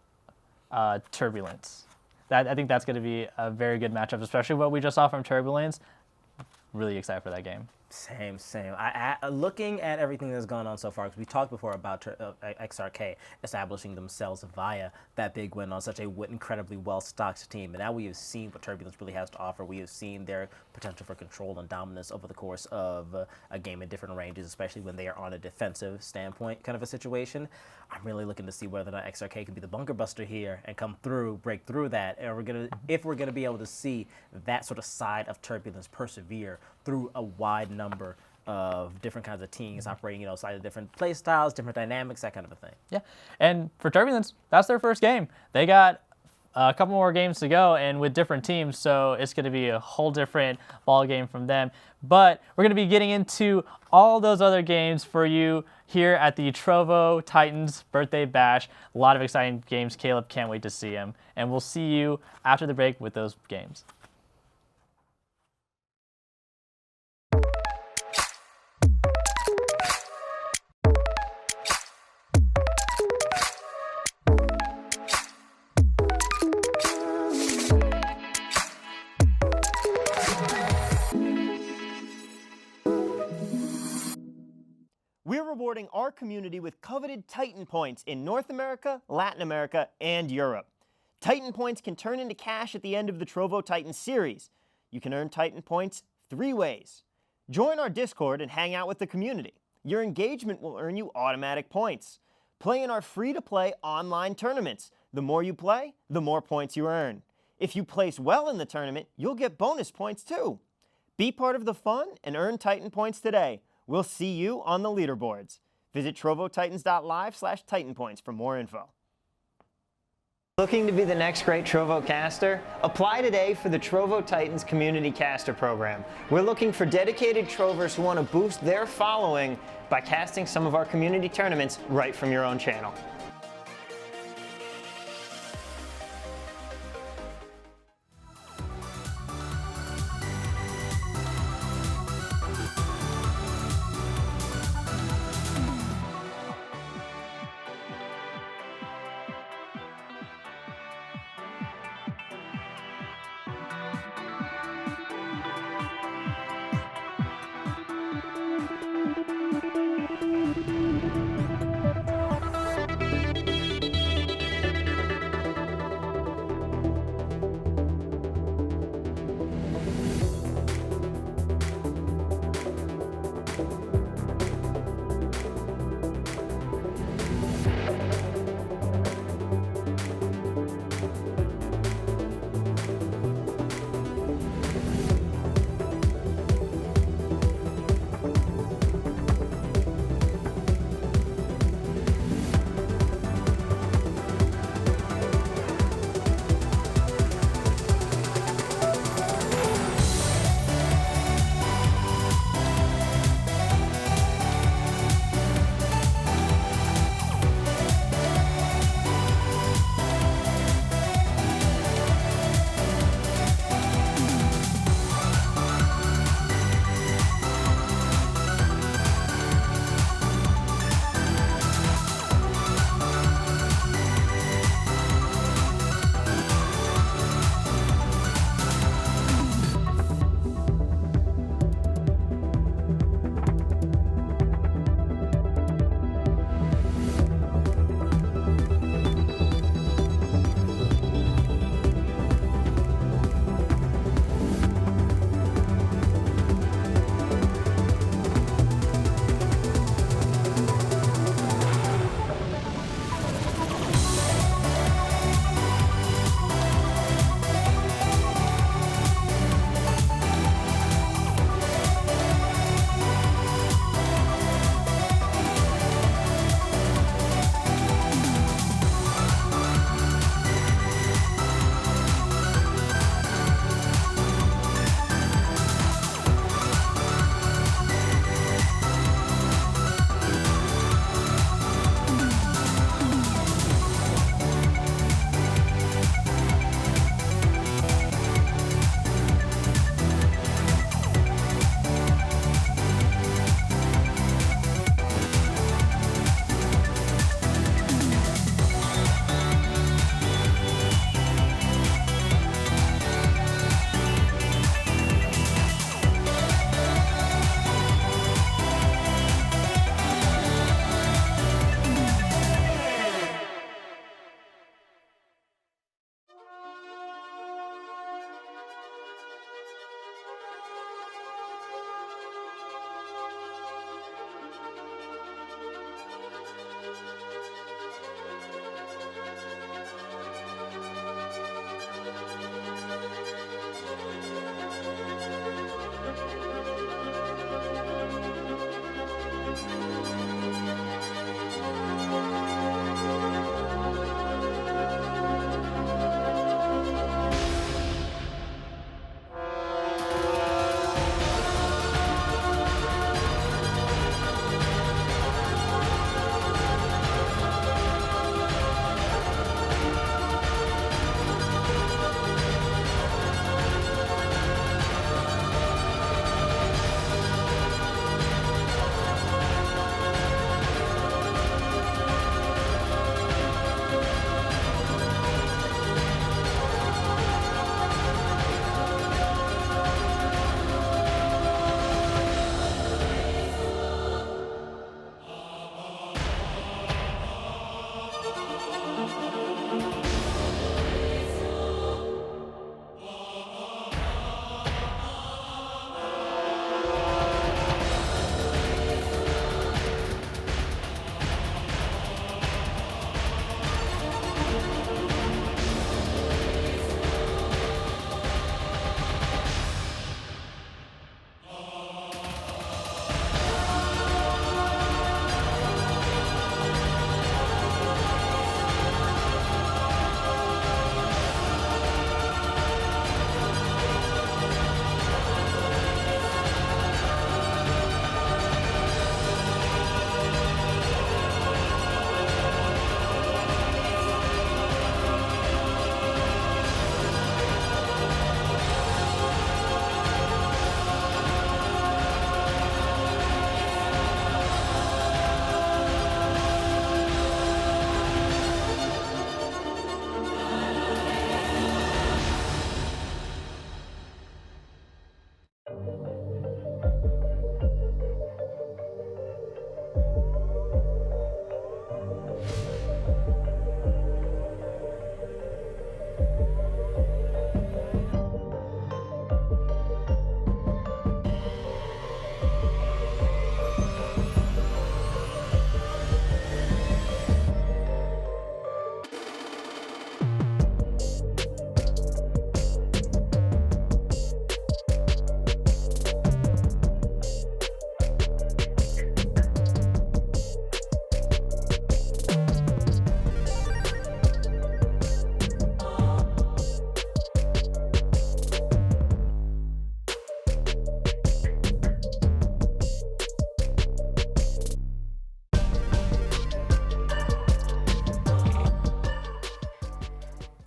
Turbulence. I think that's going to be a very good matchup, especially what we just saw from Turbulence. Really excited for that game. Same. Looking at everything that's gone on so far, because we talked before about XRK establishing themselves via that big win on such a incredibly well-stocked team. And now we have seen what Turbulence really has to offer. We have seen their potential for control and dominance over the course of a game in different ranges, especially when they are on a defensive standpoint kind of a situation. I'm really looking to see whether or not XRK can be the bunker buster here and come through, break through that. And if we're gonna be able to see that sort of side of Turbulence persevere through a wide number of different kinds of teams operating, slightly different play styles, different dynamics, that kind of a thing. Yeah, and for Turbulence, that's their first game. They got a couple more games to go, and with different teams, so it's going to be a whole different ball game from them. But we're going to be getting into all those other games for you here at the Trovo Titans Birthday Bash. A lot of exciting games. Caleb can't wait to see them, and we'll see you after the break with those games. We're rewarding our community with coveted Titan points in North America, Latin America, and Europe. Titan points can turn into cash at the end of the Trovo Titan series. You can earn Titan points 3 ways. Join our Discord and hang out with the community. Your engagement will earn you automatic points. Play in our free-to-play online tournaments. The more you play, the more points you earn. If you place well in the tournament, you'll get bonus points too. Be part of the fun and earn Titan points today. We'll see you on the leaderboards. Visit trovotitans.live/titanpoints for more info. Looking to be the next great Trovo caster? Apply today for the Trovo Titans Community Caster Program. We're looking for dedicated Trovers who want to boost their following by casting some of our community tournaments right from your own channel.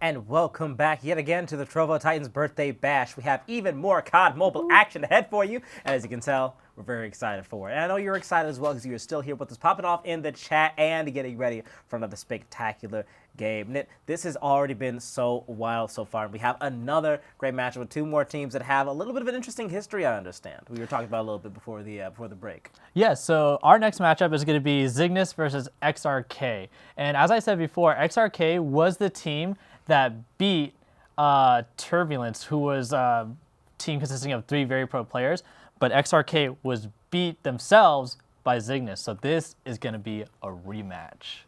And welcome back yet again to the Trovo Titans Birthday Bash. We have even more COD Mobile action ahead for you. And as you can tell, we're very excited for it. And I know you're excited as well because you're still here with us, popping off in the chat and getting ready for another spectacular game. Nit, this has already been so wild so far. We have another great matchup with two more teams that have a little bit of an interesting history, I understand. We were talking about a little bit before the break. Yeah, so our next matchup is going to be Zygnus versus XRK. And as I said before, XRK was the team that beat Turbulence, who was a team consisting of 3 very pro players, but XRK was beat themselves by Zygnus. So this is going to be a rematch.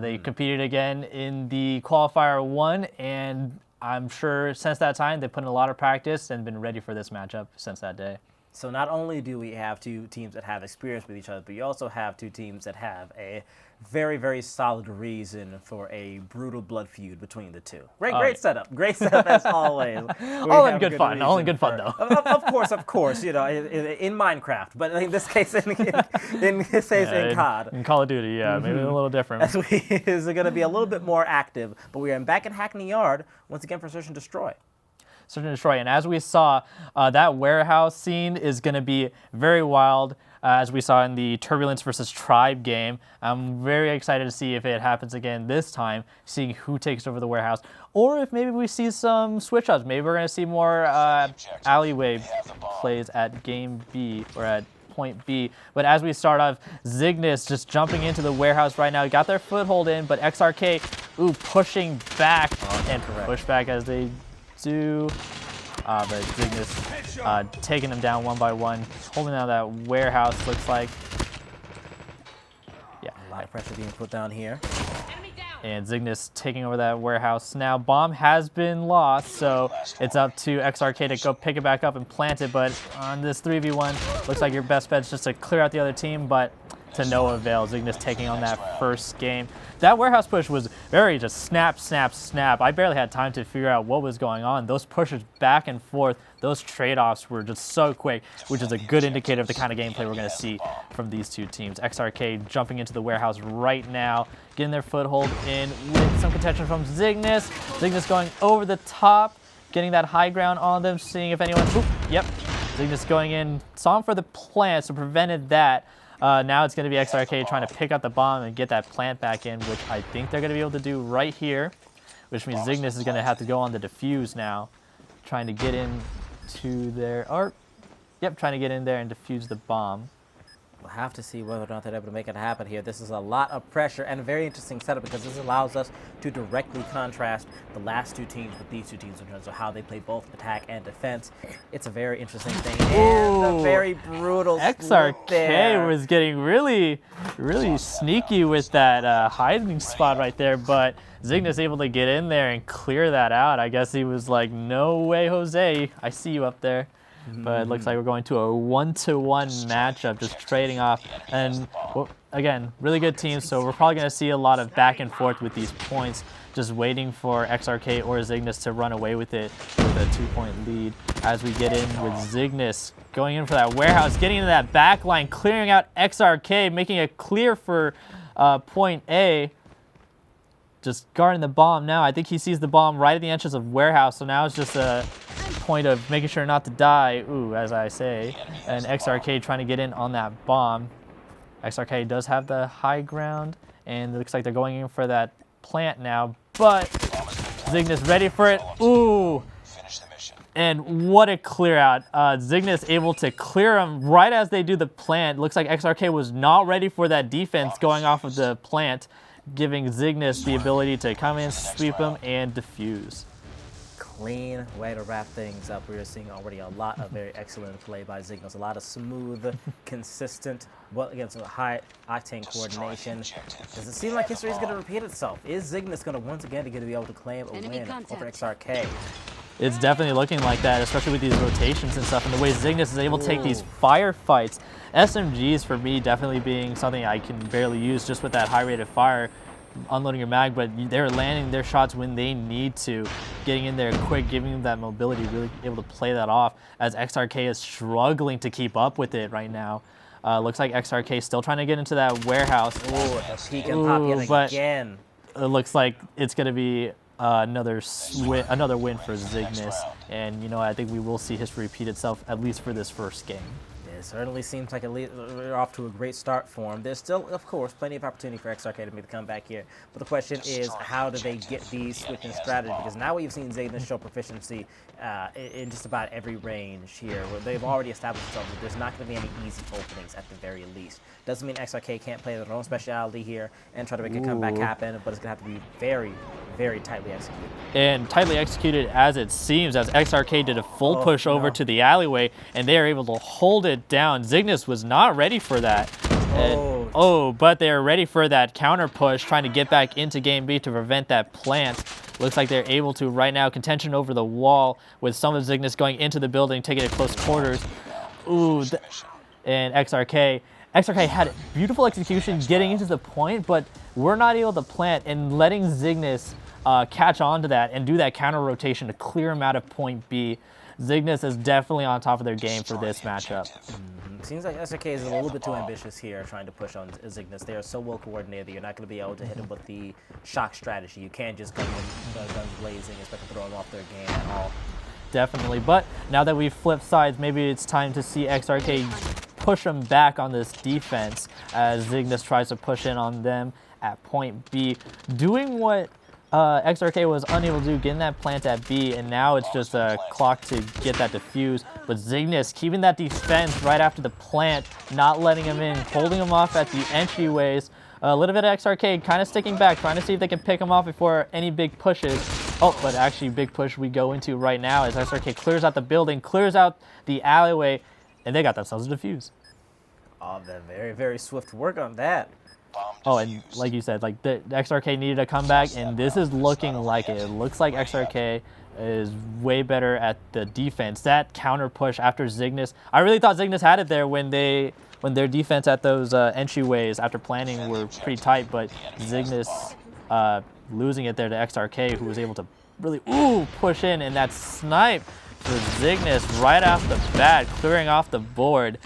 They competed again in the qualifier 1, and I'm sure since that time they put in a lot of practice and been ready for this matchup since that day. So not only do we have two teams that have experience with each other, but you also have two teams that have a very, very solid reason for a brutal blood feud between the two. Great setup. Great setup as always. All in good fun. All in good fun, though. Of course, you know, in Minecraft, but in this case, in COD. In Call of Duty, yeah, maybe a little different. Is going to be a little bit more active, but we are back in Hackney Yard once again for Search and Destroy. Search and Destroy. And as we saw, that warehouse scene is going to be very wild, as we saw in the Turbulence versus Tribe game. I'm very excited to see if it happens again this time, seeing who takes over the warehouse, or if maybe we see some switch-ups. Maybe we're going to see more alleyway plays at game B, or at point B. But as we start off, Zygnus just jumping into the warehouse right now. Got their foothold in, but XRK, pushing back and push back as they do. But Zygnus taking them down one by one, holding down that warehouse, looks like. Yeah. A lot of pressure being put down here. And Zygnus taking over that warehouse. Now, bomb has been lost, so it's up to XRK to go pick it back up and plant it. But on this 3v1, looks like your best bet's just to clear out the other team, but to no avail. Zygnus taking on that first game. That warehouse push was very just snap, snap, snap. I barely had time to figure out what was going on. Those pushes back and forth, those trade-offs were just so quick, which is a good indicator of the kind of gameplay we're going to see from these two teams. XRK jumping into the warehouse right now, getting their foothold in with some contention from Zygnus. Zygnus going over the top, getting that high ground on them, seeing if anyone... Yep. Zygnus going in, saw him for the plant, so prevented that. Now it's going to be XRK trying to pick up the bomb and get that plant back in, which I think they're going to be able to do right here, which means Zygnus is going to have to go on the defuse now, trying to get into there, trying to get in there and defuse the bomb. We'll have to see whether or not they're able to make it happen here. This is a lot of pressure and a very interesting setup because this allows us to directly contrast the last two teams with these two teams in terms of how they play both attack and defense. It's a very interesting thing and a very brutal XRK was getting really, really sneaky with that hiding spot right there, but Zygnus able to get in there and clear that out. I guess he was like, no way, Jose, I see you up there. But it looks like we're going to a 1-to-1 matchup, just trading off. And again, really good teams, so we're probably going to see a lot of back and forth with these points, just waiting for XRK or Zygnus to run away with it with a 2-point lead. As we get in with Zygnus going in for that warehouse, getting into that back line, clearing out XRK, making it clear for point A. Just guarding the bomb now. I think he sees the bomb right at the entrance of warehouse, so now it's just a point of making sure not to die, as I say, and XRK trying to get in on that bomb. XRK does have the high ground, and it looks like they're going in for that plant now, but Zygnus ready for it. And what a clear out. Zygnus able to clear him right as they do the plant. Looks like XRK was not ready for that defense going off of the plant, giving Zygnus the ability to come in, sweep him, and defuse. Clean way to wrap things up. We are seeing already a lot of very excellent play by Zygnus. A lot of smooth, consistent, against a high octane coordination. Does it seem like history is going to repeat itself? Is Zygnus going to once again be able to claim a win over XRK? It's definitely looking like that, especially with these rotations and stuff, and the way Zygnus is able to take these firefights. SMGs, for me, definitely being something I can barely use just with that high rate of fire, unloading your mag, but they're landing their shots when they need to, getting in there quick, giving them that mobility, really able to play that off, as XRK is struggling to keep up with it right now. Looks like XRK is still trying to get into that warehouse. A peek and pop yet again. It looks like it's going to be another win for Zygnus, and I think we will see history repeat itself at least for this first game. It certainly seems like we're off to a great start for them. There's still, of course, plenty of opportunity for XRK to make the comeback here. But the question is, how do they get these switching strategy? Because now we've seen Zygnus show proficiency in just about every range here. Where they've already established themselves. There's not going to be any easy openings at the very least. Doesn't mean XRK can't play their own speciality here and try to make a comeback happen, but it's going to have to be very, very tightly executed. And tightly executed as it seems, as XRK did a full push over to the alleyway, and they are able to hold it down. Zygnus was not ready for that. But they're ready for that counter push, trying to get back into game B to prevent that plant. Looks like they're able to right now. Contention over the wall with some of Zygnus going into the building, taking it close quarters. And XRK had beautiful execution getting into the point, but we're not able to plant, and letting Zygnus catch on to that and do that counter rotation to clear him out of point B. Zygnus is definitely on top of their game for this matchup. Seems like SRK is a little bit too ambitious here, trying to push on Zygnus. They are so well coordinated that you're not going to be able to hit him with the shock strategy. You can't just gun guns blazing and expect to throw them off their game at all. Definitely, but now that we've flipped sides, maybe it's time to see XRK push them back on this defense as Zygnus tries to push in on them at point B, doing what XRK was unable to do, getting that plant at B, and now it's just a clock to get that defused. But Zygnus keeping that defense right after the plant, not letting him in, holding him off at the entryways. A little bit of XRK kind of sticking back, trying to see if they can pick him off before any big pushes. But actually big push we go into right now as XRK clears out the building, clears out the alleyway, and they got themselves a defuse. Oh, the very, very swift work on that. And like you said, like the XRK needed a comeback, and this is looking like it. It looks like XRK is way better at the defense. That counter push after Zygnus, I really thought Zygnus had it there when their defense at those entryways after planning were pretty tight, but Zygnus losing it there to XRK, who was able to really push in, and that snipe for Zygnus right off the bat, clearing off the board.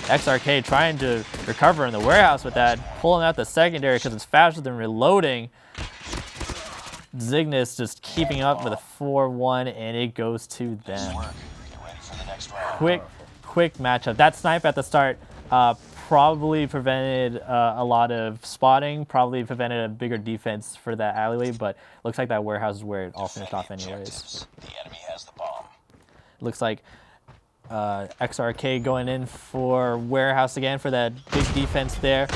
XRK trying to recover in the warehouse with that, pulling out the secondary because it's faster than reloading. Zygnus just keeping up with a 4-1, and it goes to them. Quick matchup. That snipe at the start probably prevented a lot of spotting, probably prevented a bigger defense for that alleyway, but looks like that warehouse is where it all finished off anyways. The enemy has the bomb. Looks like XRK going in for warehouse again for that big defense there.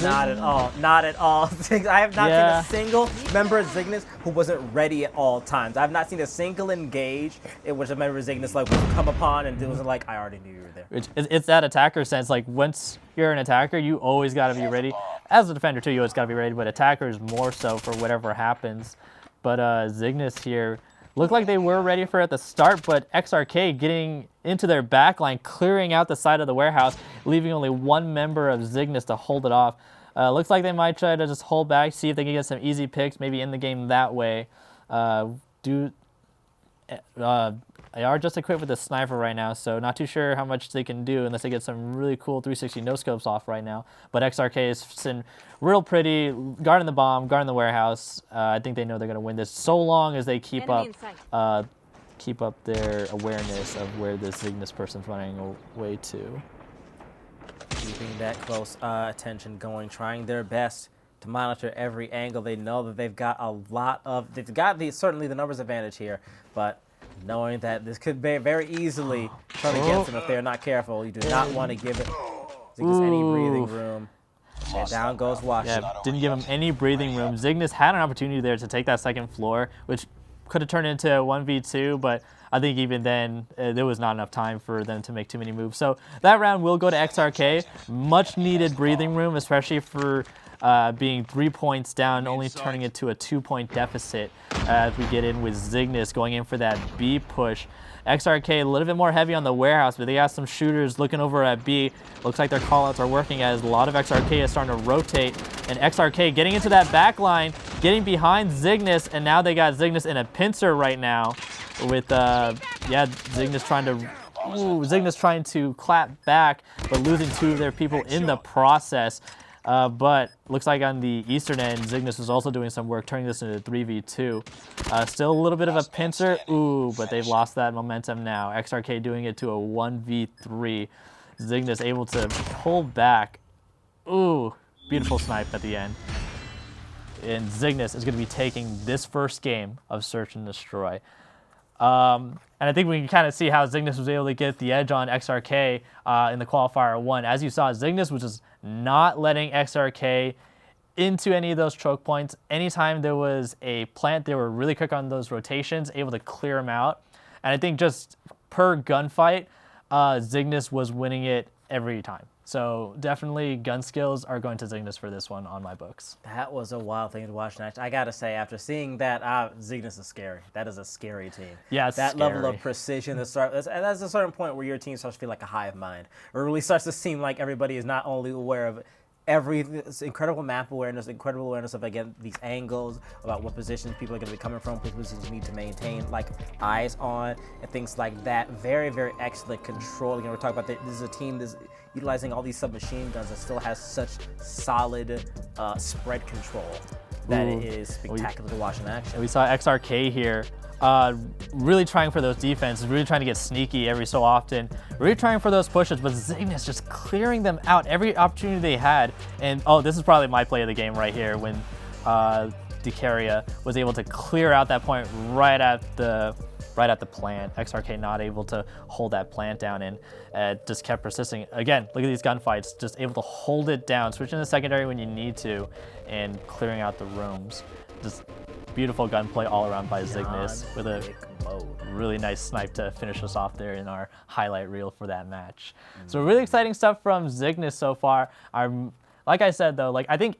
Not at all. Not at all. I have not seen a single member of Zygnus who wasn't ready at all times. I have not seen a single engage in which a member of Zygnus would come upon and it was like, I already knew you were there. It's that attacker sense. Like, once you're an attacker, you always got to be ready. As a defender, too, you always got to be ready, but attackers more so for whatever happens. But Zygnus here looked like they were ready for it at the start, but XRK getting into their back line, clearing out the side of the warehouse, leaving only one member of Zygnus to hold it off. Looks like they might try to just hold back, see if they can get some easy picks, maybe in the game that way. They are just equipped with a sniper right now, so not too sure how much they can do unless they get some really cool 360 no-scopes off right now. But XRK is sitting real pretty, guarding the bomb, guarding the warehouse. I think they know they're going to win this so long as they keep up their awareness of where this Zygnus person's running away to. Keeping that close attention going, trying their best to monitor every angle. They know that they've got certainly the numbers advantage here, but knowing that this could be very easily turn against them if they're not careful. You do not want to give it Zygnus any breathing room. And down goes Washington. Yeah, didn't give him any breathing room. Zygnus had an opportunity there to take that second floor, which could have turned into a 1v2, but I think even then there was not enough time for them to make too many moves. So that round will go to XRK. Much needed breathing room, especially for being 3 points down, only turning it to a 2-point deficit as we get in with Zygnus going in for that B push. XRK a little bit more heavy on the warehouse, but they got some shooters looking over at B. Looks like their callouts are working as a lot of XRK is starting to rotate. And XRK getting into that back line, getting behind Zygnus, and now they got Zygnus in a pincer right now with, Zygnus trying to clap back, but losing two of their people in the process. But looks like on the eastern end, Zygnus was also doing some work, turning this into 3v2. Still a little bit of a pincer. Ooh, but they've lost that momentum now. XRK doing it to a 1v3. Zygnus able to pull back. Ooh, beautiful snipe at the end. And Zygnus is going to be taking this first game of Search and Destroy. And I think we can kind of see how Zygnus was able to get the edge on XRK in the qualifier 1. As you saw, Zygnus was just not letting XRK into any of those choke points. Anytime there was a plant, they were really quick on those rotations, able to clear them out. And I think just per gunfight, Zygnus was winning it every time. So definitely gun skills are going to Zygnus for this one on my books. That was a wild thing to watch next. I gotta say, after seeing that, Zygnus is scary. That is a scary team. Yeah, it's that scary. level of precision. That's a certain point where your team starts to feel like a hive mind, or it really starts to seem like everybody is not only aware of this incredible map awareness, incredible awareness of, again, these angles, about what positions people are going to be coming from, what positions you need to maintain, like eyes on, and things like that. Very, very excellent control. Again, we're talking about this is a team that's utilizing all these submachine guns that still has such solid spread control that it is spectacular to watch in action. We saw XRK here really trying for those defenses, really trying to get sneaky every so often, really trying for those pushes, but Zygnus just clearing them out every opportunity they had. And this is probably my play of the game right here, when Decaria was able to clear out that point right at the plant. XRK not able to hold that plant down, and just kept persisting. Again, look at these gunfights, just able to hold it down, switching to secondary when you need to, and clearing out the rooms. Just beautiful gunplay all around by Zygnus, with a really nice snipe to finish us off there in our highlight reel for that match. So really exciting stuff from Zygnus so far. Like I said though, I think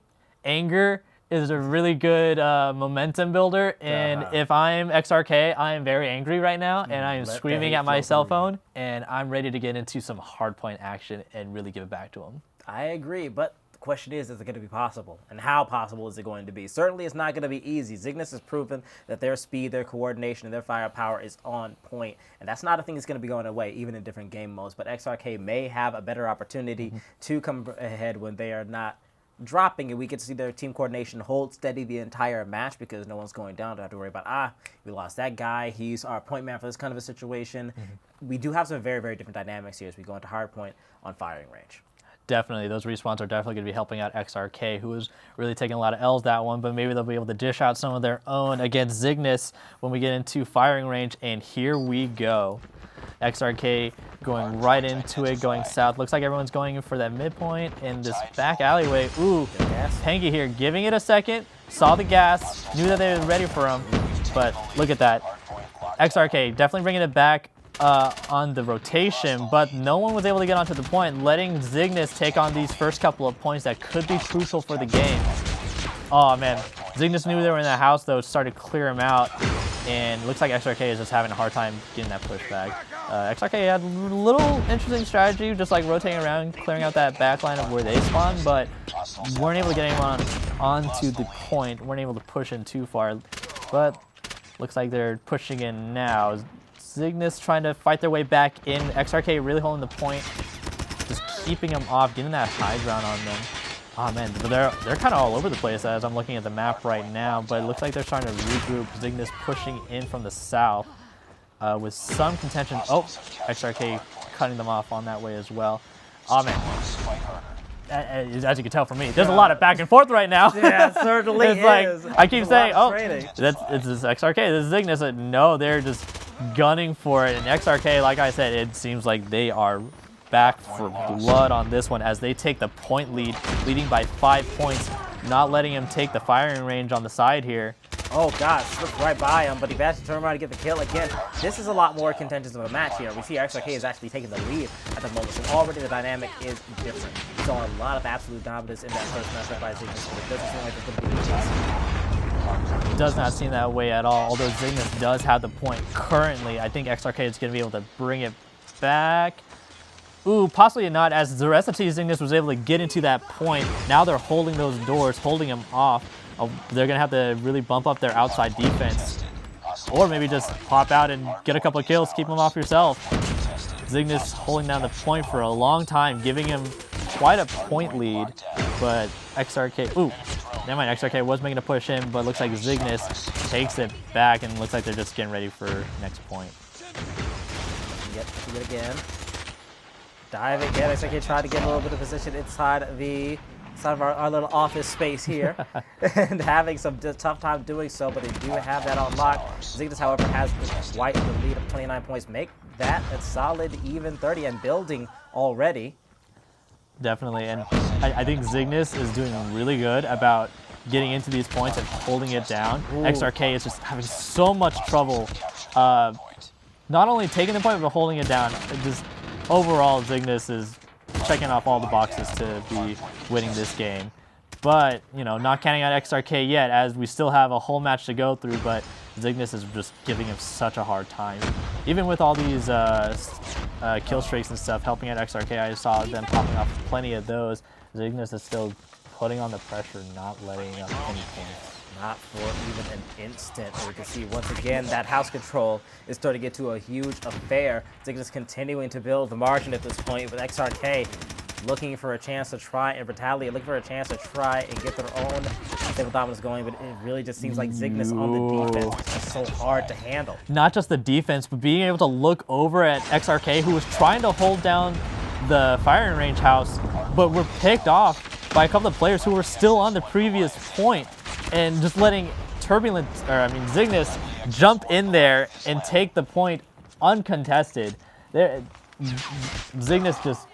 anger is a really good momentum builder, and if I'm XRK, I am very angry right now, and I am screaming at my cell phone, and I'm ready to get into some hardpoint action and really give it back to him. I agree, but the question is it going to be possible? And how possible is it going to be? Certainly it's not going to be easy. Zygnus has proven that their speed, their coordination, and their firepower is on point, and that's not a thing that's going to be going away, even in different game modes. But XRK may have a better opportunity to come ahead when they are not dropping, and we get to see their team coordination hold steady the entire match, because no one's going down. Don't have to worry about, we lost that guy, he's our point man for this kind of a situation. We do have some very, very different dynamics here as we go into hardpoint on firing range. Definitely, those respawns are definitely going to be helping out XRK, who is really taking a lot of L's that one, but maybe they'll be able to dish out some of their own against Zygnus when we get into firing range, and here we go. XRK going right into it, going south. Looks like everyone's going in for that midpoint in this back alleyway. Ooh, Pengy here giving it a second, saw the gas, knew that they were ready for him, but look at that. XRK definitely bringing it back on the rotation, but no one was able to get onto the point, letting Zygnus take on these first couple of points that could be crucial for the game. Oh man, Zygnus knew they were in the house though, started to clear him out, and looks like XRK is just having a hard time getting that pushback. XRK had a little interesting strategy, just like rotating around, clearing out that back line of where they spawn, but weren't able to get anyone onto the point, weren't able to push in too far, but looks like they're pushing in now. Zygnus trying to fight their way back in. XRK really holding the point, just keeping them off, getting that high ground on them. Oh man, but they're kind of all over the place as I'm looking at the map right now, but it looks like they're trying to regroup. Zygnus pushing in from the south with some contention. Oh, XRK cutting them off on that way as well. Oh man, as you can tell from me, there's a lot of back and forth right now. Yeah, it certainly it's is. I keep saying, it's this XRK, this is Zygnus. No, they're just gunning for it, and XRK, like I said, it seems like they are back for blood on this one as they take the point lead, leading by 5 points, not letting him take the firing range on the side here. Oh God, slipped right by him, but he managed to turn around to get the kill again. This is a lot more contentious of a match here. We see XRK is actually taking the lead at the moment, so already the dynamic is different. We saw a lot of absolute dominance in that first matchup by Zygnus, but it doesn't seem like it's going to be the case. It does not seem that way at all, although Zygnus does have the point currently. I think XRK is going to be able to bring it back. Ooh, possibly not, as the rest of Team Zygnus was able to get into that point. Now they're holding those doors, holding them off. They're going to have to really bump up their outside defense. Or maybe just pop out and get a couple of kills, keep them off yourself. Zygnus holding down the point for a long time, giving him quite a point lead, but XRK, ooh, never mind, XRK was making a push in, but looks like Zygnus takes it back and looks like they're just getting ready for next point. Yep, do it again. Dive again. XRK tried to get a little bit of position inside of our little office space here and having some tough time doing so, but they do have that on lock. Zygnus, however, has White in the lead of 29 points. Make that a solid even 30 and building already. Definitely, and I think Zygnus is doing really good about getting into these points and holding it down. Ooh. XRK is just having so much trouble not only taking the point, but holding it down. Just overall, Zygnus is checking off all the boxes to be winning this game. But, you know, not counting out XRK yet, as we still have a whole match to go through, but Zygnus is just giving him such a hard time. Even with all these kill streaks and stuff helping out XRK, I saw them popping off plenty of those. Zygnus is still putting on the pressure, not letting up any points. Not for even an instant. We can see once again that house control is starting to get to a huge affair. Zygnus continuing to build the margin at this point, with XRK looking for a chance to try and retaliate, looking for a chance to try and get their own stable dominance going, but it really just seems like Zygnus on the defense is just so hard to handle. Not just the defense, but being able to look over at XRK, who was trying to hold down the firing range house, but were picked off by a couple of players who were still on the previous point, and just letting Zygnus jump in there and take the point uncontested. Zygnus just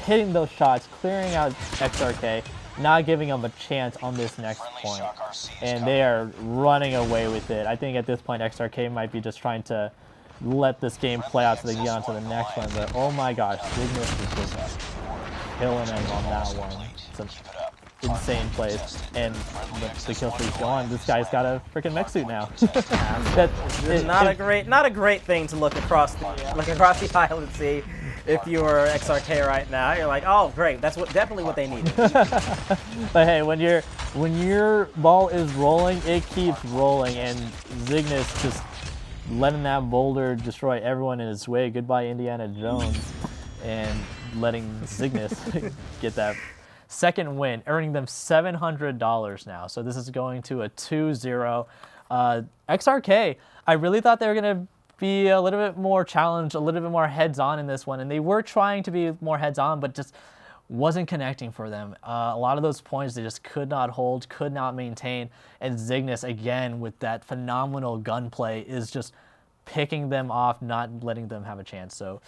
hitting those shots, clearing out XRK, not giving them a chance on this next point. And they are running away with it. I think at this point, XRK might be just trying to let this game play out so they can get on to the next one. But oh my gosh, Zygnus is just killing him on that one. It's an insane plays. And the kill streak's going. This guy's got a freaking mech suit now. Not a great thing to look across the aisle and see. If you were XRK right now, you're like, oh great, that's definitely what they needed. But hey, when your ball is rolling, it keeps rolling, and Zygnus just letting that boulder destroy everyone in its way. Goodbye, Indiana Jones, and letting Zygnus get that second win, earning them $700 now. So this is going to a 2-0. XRK, I really thought they were gonna be a little bit more challenged, a little bit more heads-on in this one, and they were trying to be more heads-on, but just wasn't connecting for them. A lot of those points they just could not hold, could not maintain, and Zygnus, again, with that phenomenal gunplay, is just picking them off, not letting them have a chance. So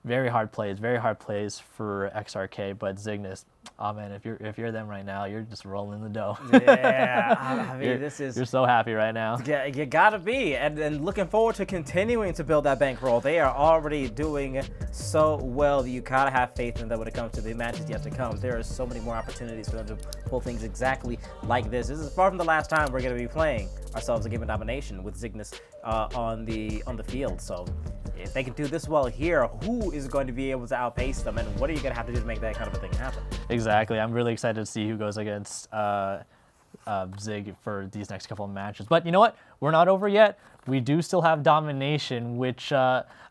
very hard plays for XRK, but Zygnus, oh man, if you're them right now, you're just rolling the dough. Yeah, I mean, you're so happy right now. Yeah, you gotta be, and looking forward to continuing to build that bankroll. They are already doing so well that you gotta have faith in them when it comes to the matches yet to come. There are so many more opportunities for them to pull things exactly like this. This is far from the last time we're gonna be playing ourselves a game of domination with Zygnus on the field. So if they can do this well here, who is going to be able to outpace them, and what are you going to have to do to make that kind of a thing happen? Exactly. I'm really excited to see who goes against Zig for these next couple of matches. But you know what? We're not over yet. We do still have domination, which,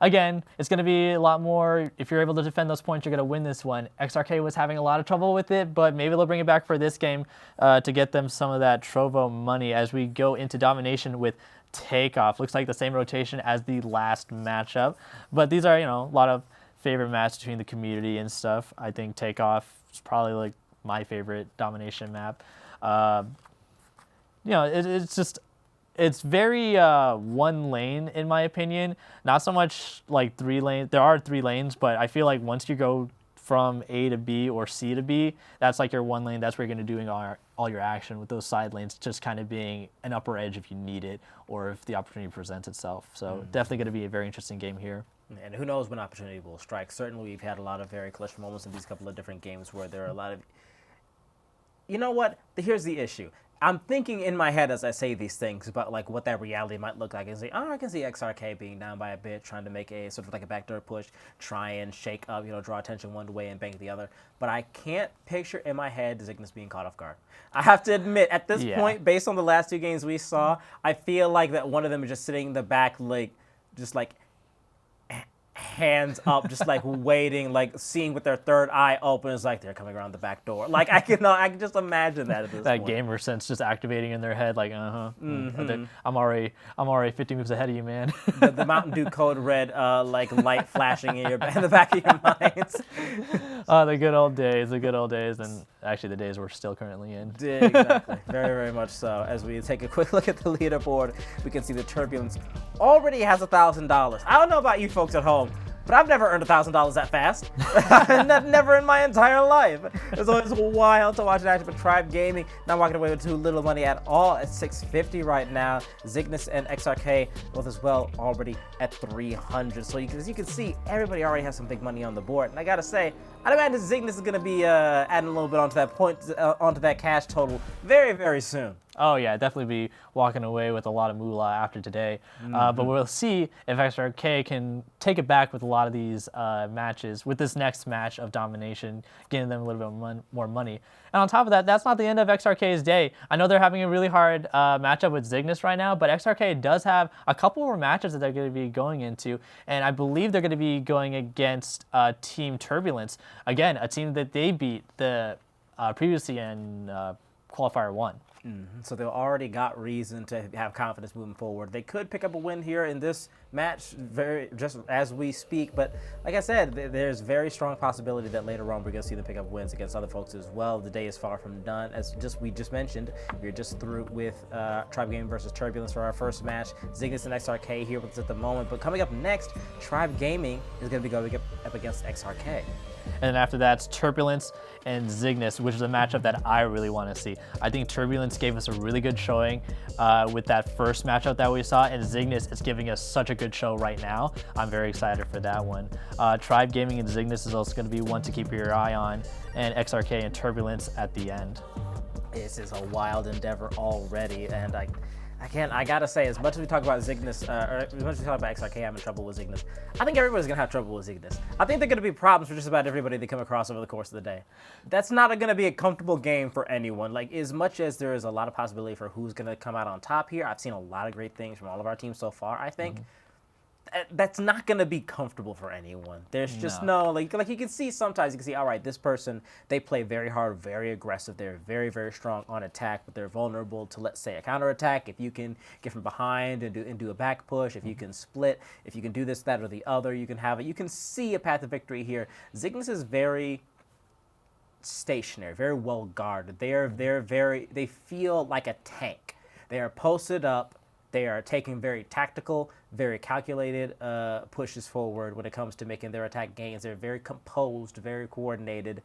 again, it's going to be a lot more. If you're able to defend those points, you're going to win this one. XRK was having a lot of trouble with it, but maybe they'll bring it back for this game to get them some of that Trovo money as we go into domination with Takeoff. Looks like the same rotation as the last matchup, but these are, you know, a lot of favorite matches between the community and stuff. I think Takeoff is probably like my favorite domination map. You know, it's very one lane in my opinion. Not so much like 3 lanes. There are 3 lanes, but I feel like once you go from A to B or C to B, that's like your 1 lane. That's where you're going to be doing all your action, with those side lanes just kind of being an upper edge if you need it or if the opportunity presents itself. So definitely going to be a very interesting game here. And who knows when opportunity will strike. Certainly we've had a lot of very clutch moments in these couple of different games where there are a lot of... You know what? Here's the issue. I'm thinking in my head as I say these things about like what that reality might look like, and say, oh, I can see XRK being down by a bit, trying to make a sort of like a backdoor push, try and shake up, you know, draw attention one way and bank the other. But I can't picture in my head Zygnus being caught off guard. I have to admit, at this point, based on the last 2 games we saw, I feel like that one of them is just sitting in the back, like, just like hands up, just like waiting, like seeing with their third eye open. It's like they're coming around the back door. Like I can just imagine that at this That point. gamer sense just activating in their head, like, Mm-hmm. I'm already 50 moves ahead of you, man. The Mountain Dew Code Red, like light flashing in the back of your minds. Oh, the good old days, and actually the days we're still currently in. Yeah, exactly. Very, very much so. As we take a quick look at the leaderboard, we can see the Turbulence already has $1,000. I don't know about you folks at home, but I've never earned $1,000 that fast. Never in my entire life. It's always wild to watch an action, but Tribe Gaming not walking away with too little money at all at $650 right now. Zygnus and XRK both as well already at $300. So as you can see, everybody already has some big money on the board. And I gotta say, I'd imagine Zygnus is gonna be adding a little bit onto that cash total very, very soon. Oh yeah, definitely be walking away with a lot of moolah after today. But we'll see if XRK can take it back with a lot of these matches, with this next match of domination, getting them a little bit more money. And on top of that, that's not the end of XRK's day. I know they're having a really hard matchup with Zygnus right now, but XRK does have a couple more matches that they're going to be going into, and I believe they're going to be going against Team Turbulence. Again, a team that they beat the previously in Qualifier 1. So they've already got reason to have confidence moving forward. They could pick up a win here in this match just as we speak, but like I said, there's very strong possibility that later on we're going to see them pick up wins against other folks as well. The day is far from done. As we just mentioned, we're just through with Tribe Gaming versus Turbulence for our first match. Zygnus and XRK here with us at the moment, but coming up next, Tribe Gaming is going to be going up against XRK. And then after that, it's Turbulence and Zygnus, which is a matchup that I really want to see. I think Turbulence gave us a really good showing with that first matchup that we saw, and Zygnus is giving us such a good show right now. I'm very excited for that one. Tribe Gaming and Zygnus is also going to be one to keep your eye on, and XRK and Turbulence at the end. This is a wild endeavor already, and I gotta say, as much as we talk about Zygnus, or as much as we talk about XRK having trouble with Zygnus, I think everybody's gonna have trouble with Zygnus. I think they're gonna be problems for just about everybody they come across over the course of the day. That's not gonna be a comfortable game for anyone. Like, as much as there is a lot of possibility for who's gonna come out on top here, I've seen a lot of great things from all of our teams so far, I think. That's not going to be comfortable for anyone. There's just no, like you can see sometimes, you can see, all right, this person, they play very hard, very aggressive. They're very, very strong on attack, but they're vulnerable to, let's say, a counterattack. If you can get from behind and do a back push, if you can split, if you can do this, that, or the other, you can have it. You can see a path to victory here. Zygnus is very stationary, very well guarded. They feel like a tank. They are posted up. They are taking very tactical, very calculated pushes forward when it comes to making their attack gains. They're very composed, very coordinated.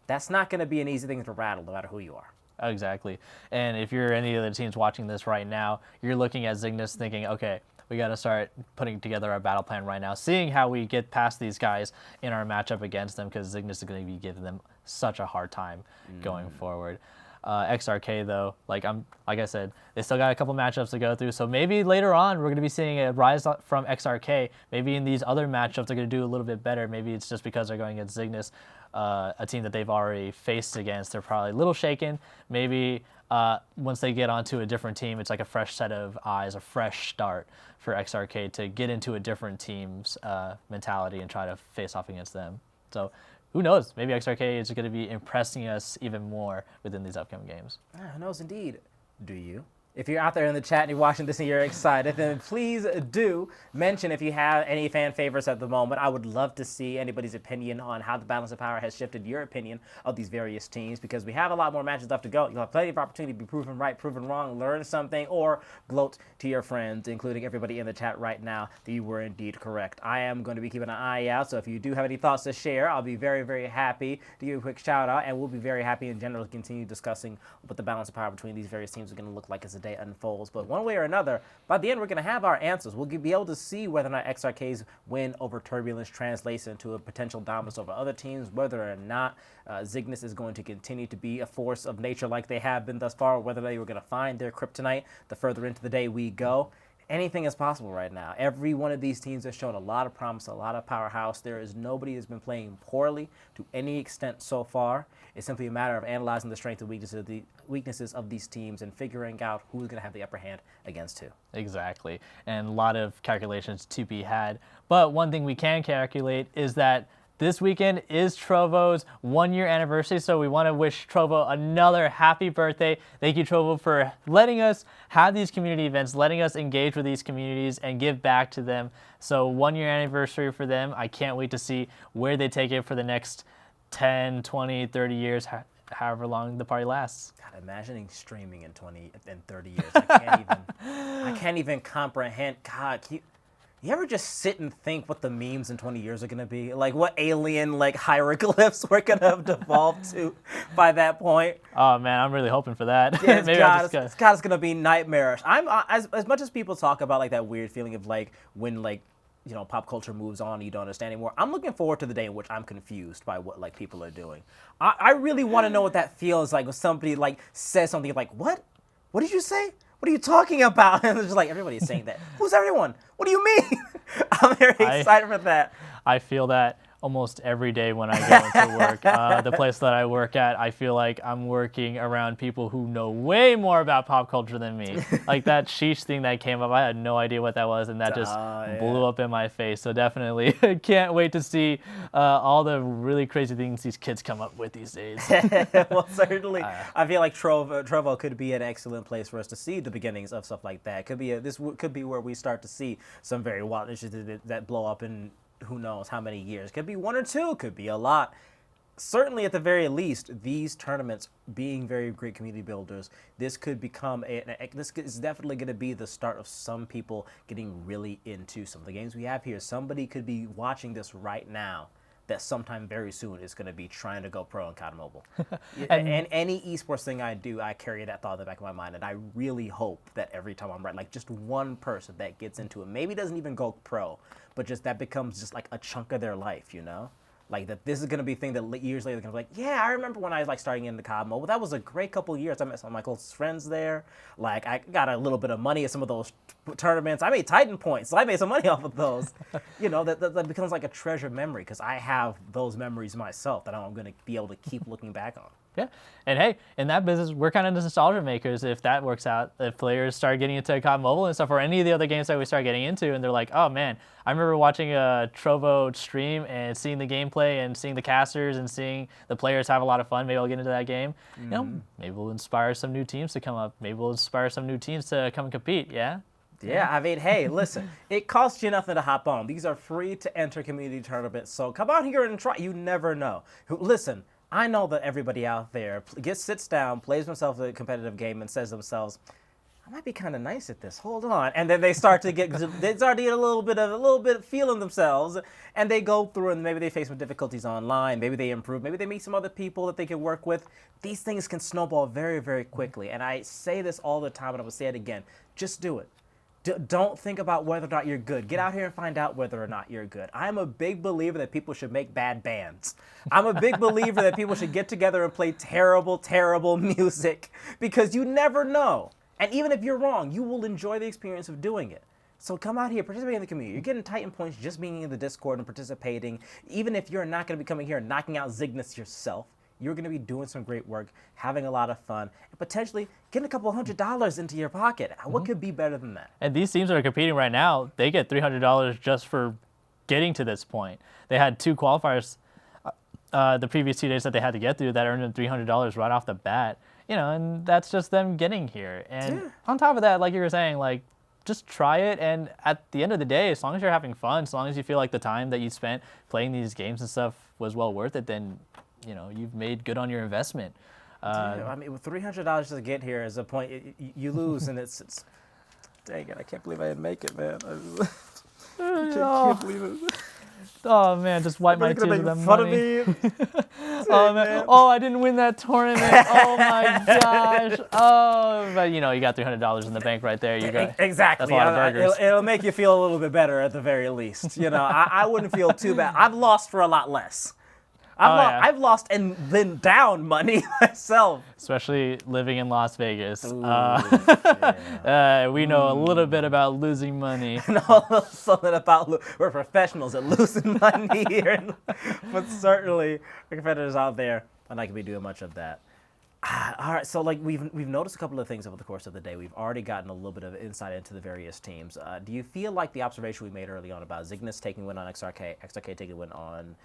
That's not going to be an easy thing to rattle, no matter who you are. Exactly. And if you're any of the teams watching this right now, you're looking at Zygnus thinking, okay, we got to start putting together our battle plan right now, seeing how we get past these guys in our matchup against them, because Zygnus is going to be giving them such a hard time going forward. XRK though, like I said, they still got a couple matchups to go through. So maybe later on we're going to be seeing a rise from XRK. Maybe in these other matchups they're going to do a little bit better. Maybe it's just because they're going against Zygnus, a team that they've already faced against. They're probably a little shaken. Maybe once they get onto a different team, it's like a fresh set of eyes, a fresh start for XRK to get into a different team's mentality and try to face off against them. So who knows? Maybe XRK is going to be impressing us even more within these upcoming games. Who knows indeed. Do you? If you're out there in the chat and you're watching this and you're excited, then please do mention if you have any fan favorites at the moment. I would love to see anybody's opinion on how the balance of power has shifted your opinion of these various teams, because we have a lot more matches left to go. You'll have plenty of opportunity to be proven right, proven wrong, learn something, or gloat to your friends, including everybody in the chat right now, that you were indeed correct. I am going to be keeping an eye out, so if you do have any thoughts to share, I'll be very, very happy to give you a quick shout out, and we'll be very happy in general to continue discussing what the balance of power between these various teams are going to look like as the day unfolds. But one way or another, by the end, we're going to have our answers. We'll be able to see whether or not XRK's win over Turbulence translates into a potential dominance over other teams, whether or not Zygnus is going to continue to be a force of nature like they have been thus far, or whether they were going to find their kryptonite the further into the day we go. anything is possible right now. Every one of these teams has shown a lot of promise, a lot of powerhouse. There is nobody who's been playing poorly to any extent so far. It's simply a matter of analyzing the strengths and weaknesses of these teams and figuring out who's going to have the upper hand against who. Exactly. And a lot of calculations to be had. But one thing we can calculate is that this weekend is Trovo's 1-year anniversary, so we want to wish Trovo another happy birthday. Thank you, Trovo, for letting us have these community events, letting us engage with these communities and give back to them. So 1-year anniversary for them. I can't wait to see where they take it for the next 10, 20, 30 years, however long the party lasts. God, imagining streaming in 20 and 30 years. I can't even comprehend. God, you ever just sit and think what the memes in 20 years are going to be? Like what alien hieroglyphs we're going to have devolved to by that point? Oh man, I'm really hoping for that. Yeah, Maybe it's going to be nightmarish. I'm as much as people talk about like that weird feeling of like when like pop culture moves on, you don't understand anymore. I'm looking forward to the day in which I'm confused by what like people are doing. I really want to know what that feels like when somebody like says something like, "What? What did you say? What are you talking about?" And it's just like everybody's saying that. Who's everyone? What do you mean? I'm very excited for that. I feel that almost every day when I go into work. The place that I work at, I feel like I'm working around people who know way more about pop culture than me. Like that sheesh thing that came up, I had no idea what that was, and that just blew up in my face. So definitely can't wait to see all the really crazy things these kids come up with these days. Well, certainly. I feel like Trovo could be an excellent place for us to see the beginnings of stuff like that. This could be where we start to see some very wild issues that blow up in who knows how many years. Could be 1 or 2, could be a lot. Certainly, at the very least, these tournaments being very great community builders, this could become this is definitely going to be the start of some people getting really into some of the games we have here. Somebody could be watching this right now that sometime very soon is going to be trying to go pro on COD Mobile. and any esports thing I do, I carry that thought in the back of my mind, and I really hope that every time I'm right, like just one person that gets into it, maybe doesn't even go pro, but just that becomes just like a chunk of their life, Like that this is going to be a thing that years later they're going to be like, yeah, I remember when I was like starting into COD Mobile. That was a great couple of years. I met some of my closest friends there. Like I got a little bit of money at some of those tournaments. I made Titan points, so I made some money off of those. That becomes like a treasure memory because I have those memories myself that I'm going to be able to keep looking back on. Yeah, and hey, in that business, we're kind of nostalgia makers if that works out. If players start getting into COD Mobile and stuff, or any of the other games that we start getting into, and they're like, oh man, I remember watching a Trovo stream and seeing the gameplay and seeing the casters and seeing the players have a lot of fun. Maybe I'll get into that game. Maybe we'll inspire some new teams to come up. Maybe we'll inspire some new teams to come and compete, yeah? Yeah, I mean, hey, listen, it costs you nothing to hop on. These are free to enter community tournaments, so come out here and try. You never know. Listen, I know that everybody out there sits down, plays themselves a competitive game, and says to themselves, I might be kind of nice at this. Hold on, and then they start to get a little bit feeling themselves, and they go through and maybe they face some difficulties online. Maybe they improve. Maybe they meet some other people that they can work with. These things can snowball very, very quickly. And I say this all the time, and I will say it again: just do it. Don't think about whether or not you're good. Get out here and find out whether or not you're good. I'm a big believer that people should make bad bands. I'm a big believer that people should get together and play terrible, terrible music because you never know. And even if you're wrong, you will enjoy the experience of doing it. So come out here, participate in the community. You're getting Titan points just being in the Discord and participating. Even if you're not going to be coming here and knocking out Zygnus yourself, you're going to be doing some great work, having a lot of fun, and potentially getting a couple $100 into your pocket. What could be better than that? And these teams that are competing right now, they get $300 just for getting to this point. They had 2 qualifiers the previous 2 days that they had to get through that earned them $300 right off the bat. And that's just them getting here. And on top of that, like you were saying, like, just try it, and at the end of the day, as long as you're having fun, as long as you feel like the time that you spent playing these games and stuff was well worth it, then you've made good on your investment. I mean, with $300 to get here is a point you lose, and it's dang it, I can't believe I didn't make it, man. I can't believe it. Oh man, just wipe my tears with that fun money. Of me. Oh man, oh I didn't win that tournament. Oh my gosh. Oh, but you got $300 in the bank right there. You got exactly. That's a lot of burgers. It'll make you feel a little bit better at the very least. I wouldn't feel too bad. I've lost for a lot less. I've lost and then down money myself. Especially living in Las Vegas. Ooh, We know a little bit about losing money. And also something about we're professionals at losing money here, but certainly the competitors out there are not going to be doing much of that. All right, so like we've noticed a couple of things over the course of the day. We've already gotten a little bit of insight into the various teams. Do you feel like the observation we made early on about Zygnus taking a win on XRK taking a win on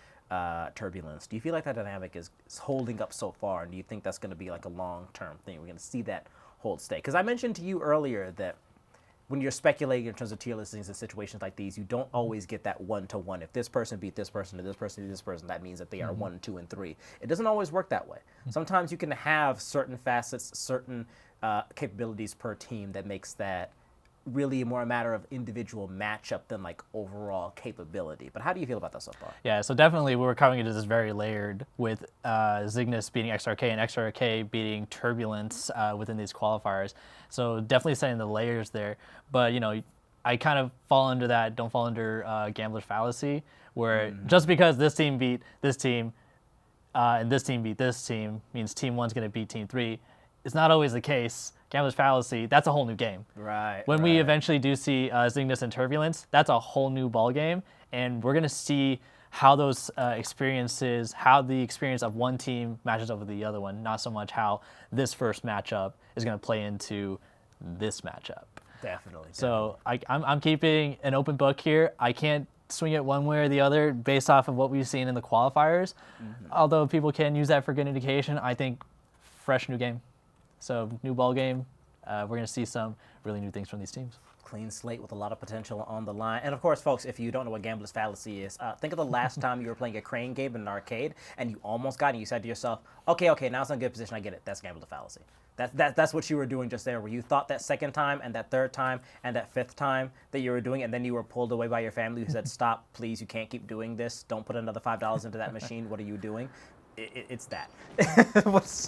Turbulence, do you feel like that dynamic is holding up so far, and do you think that's going to be like a long-term thing? We're going to see that hold stay? Because I mentioned to you earlier that when you're speculating in terms of tier listings in situations like these, you don't always get that one-to-one. If this person beat this person, and this person beat this person, that means that they are 1, 2, and 3. It doesn't always work that way. Sometimes you can have certain facets, certain capabilities per team that makes that really more a matter of individual matchup than like overall capability. But how do you feel about that so far? Yeah, so definitely we were covering it as very layered with Zygnus beating XRK and XRK beating Turbulence within these qualifiers. So definitely setting the layers there. But, you know, I kind of fall under that, don't fall under gambler's fallacy, where just because this team beat this team and this team beat this team means team 1's going to beat team 3. It's not always the case. Gambler's fallacy, that's a whole new game. Right. When we eventually do see Zygnus and Turbulence, that's a whole new ball game, and we're going to see how those experiences, how the experience of one team matches up with the other one, not so much how this first matchup is going to play into this matchup. Definitely. So I'm keeping an open book here. I can't swing it one way or the other based off of what we've seen in the qualifiers. Although people can use that for good indication, I think fresh new game. So new ball game. We're going to see some really new things from these teams. Clean slate with a lot of potential on the line. And of course, folks, if you don't know what gambler's fallacy is, think of the last time you were playing a crane game in an arcade and you almost got it and you said to yourself, okay, now it's in a good position, I get it. That's gambler's fallacy. That's what you were doing just there, where you thought that second time and that third time and that fifth time that you were doing, and then you were pulled away by your family who said, stop, please, you can't keep doing this. Don't put another $5 into that machine. What are you doing? It's that.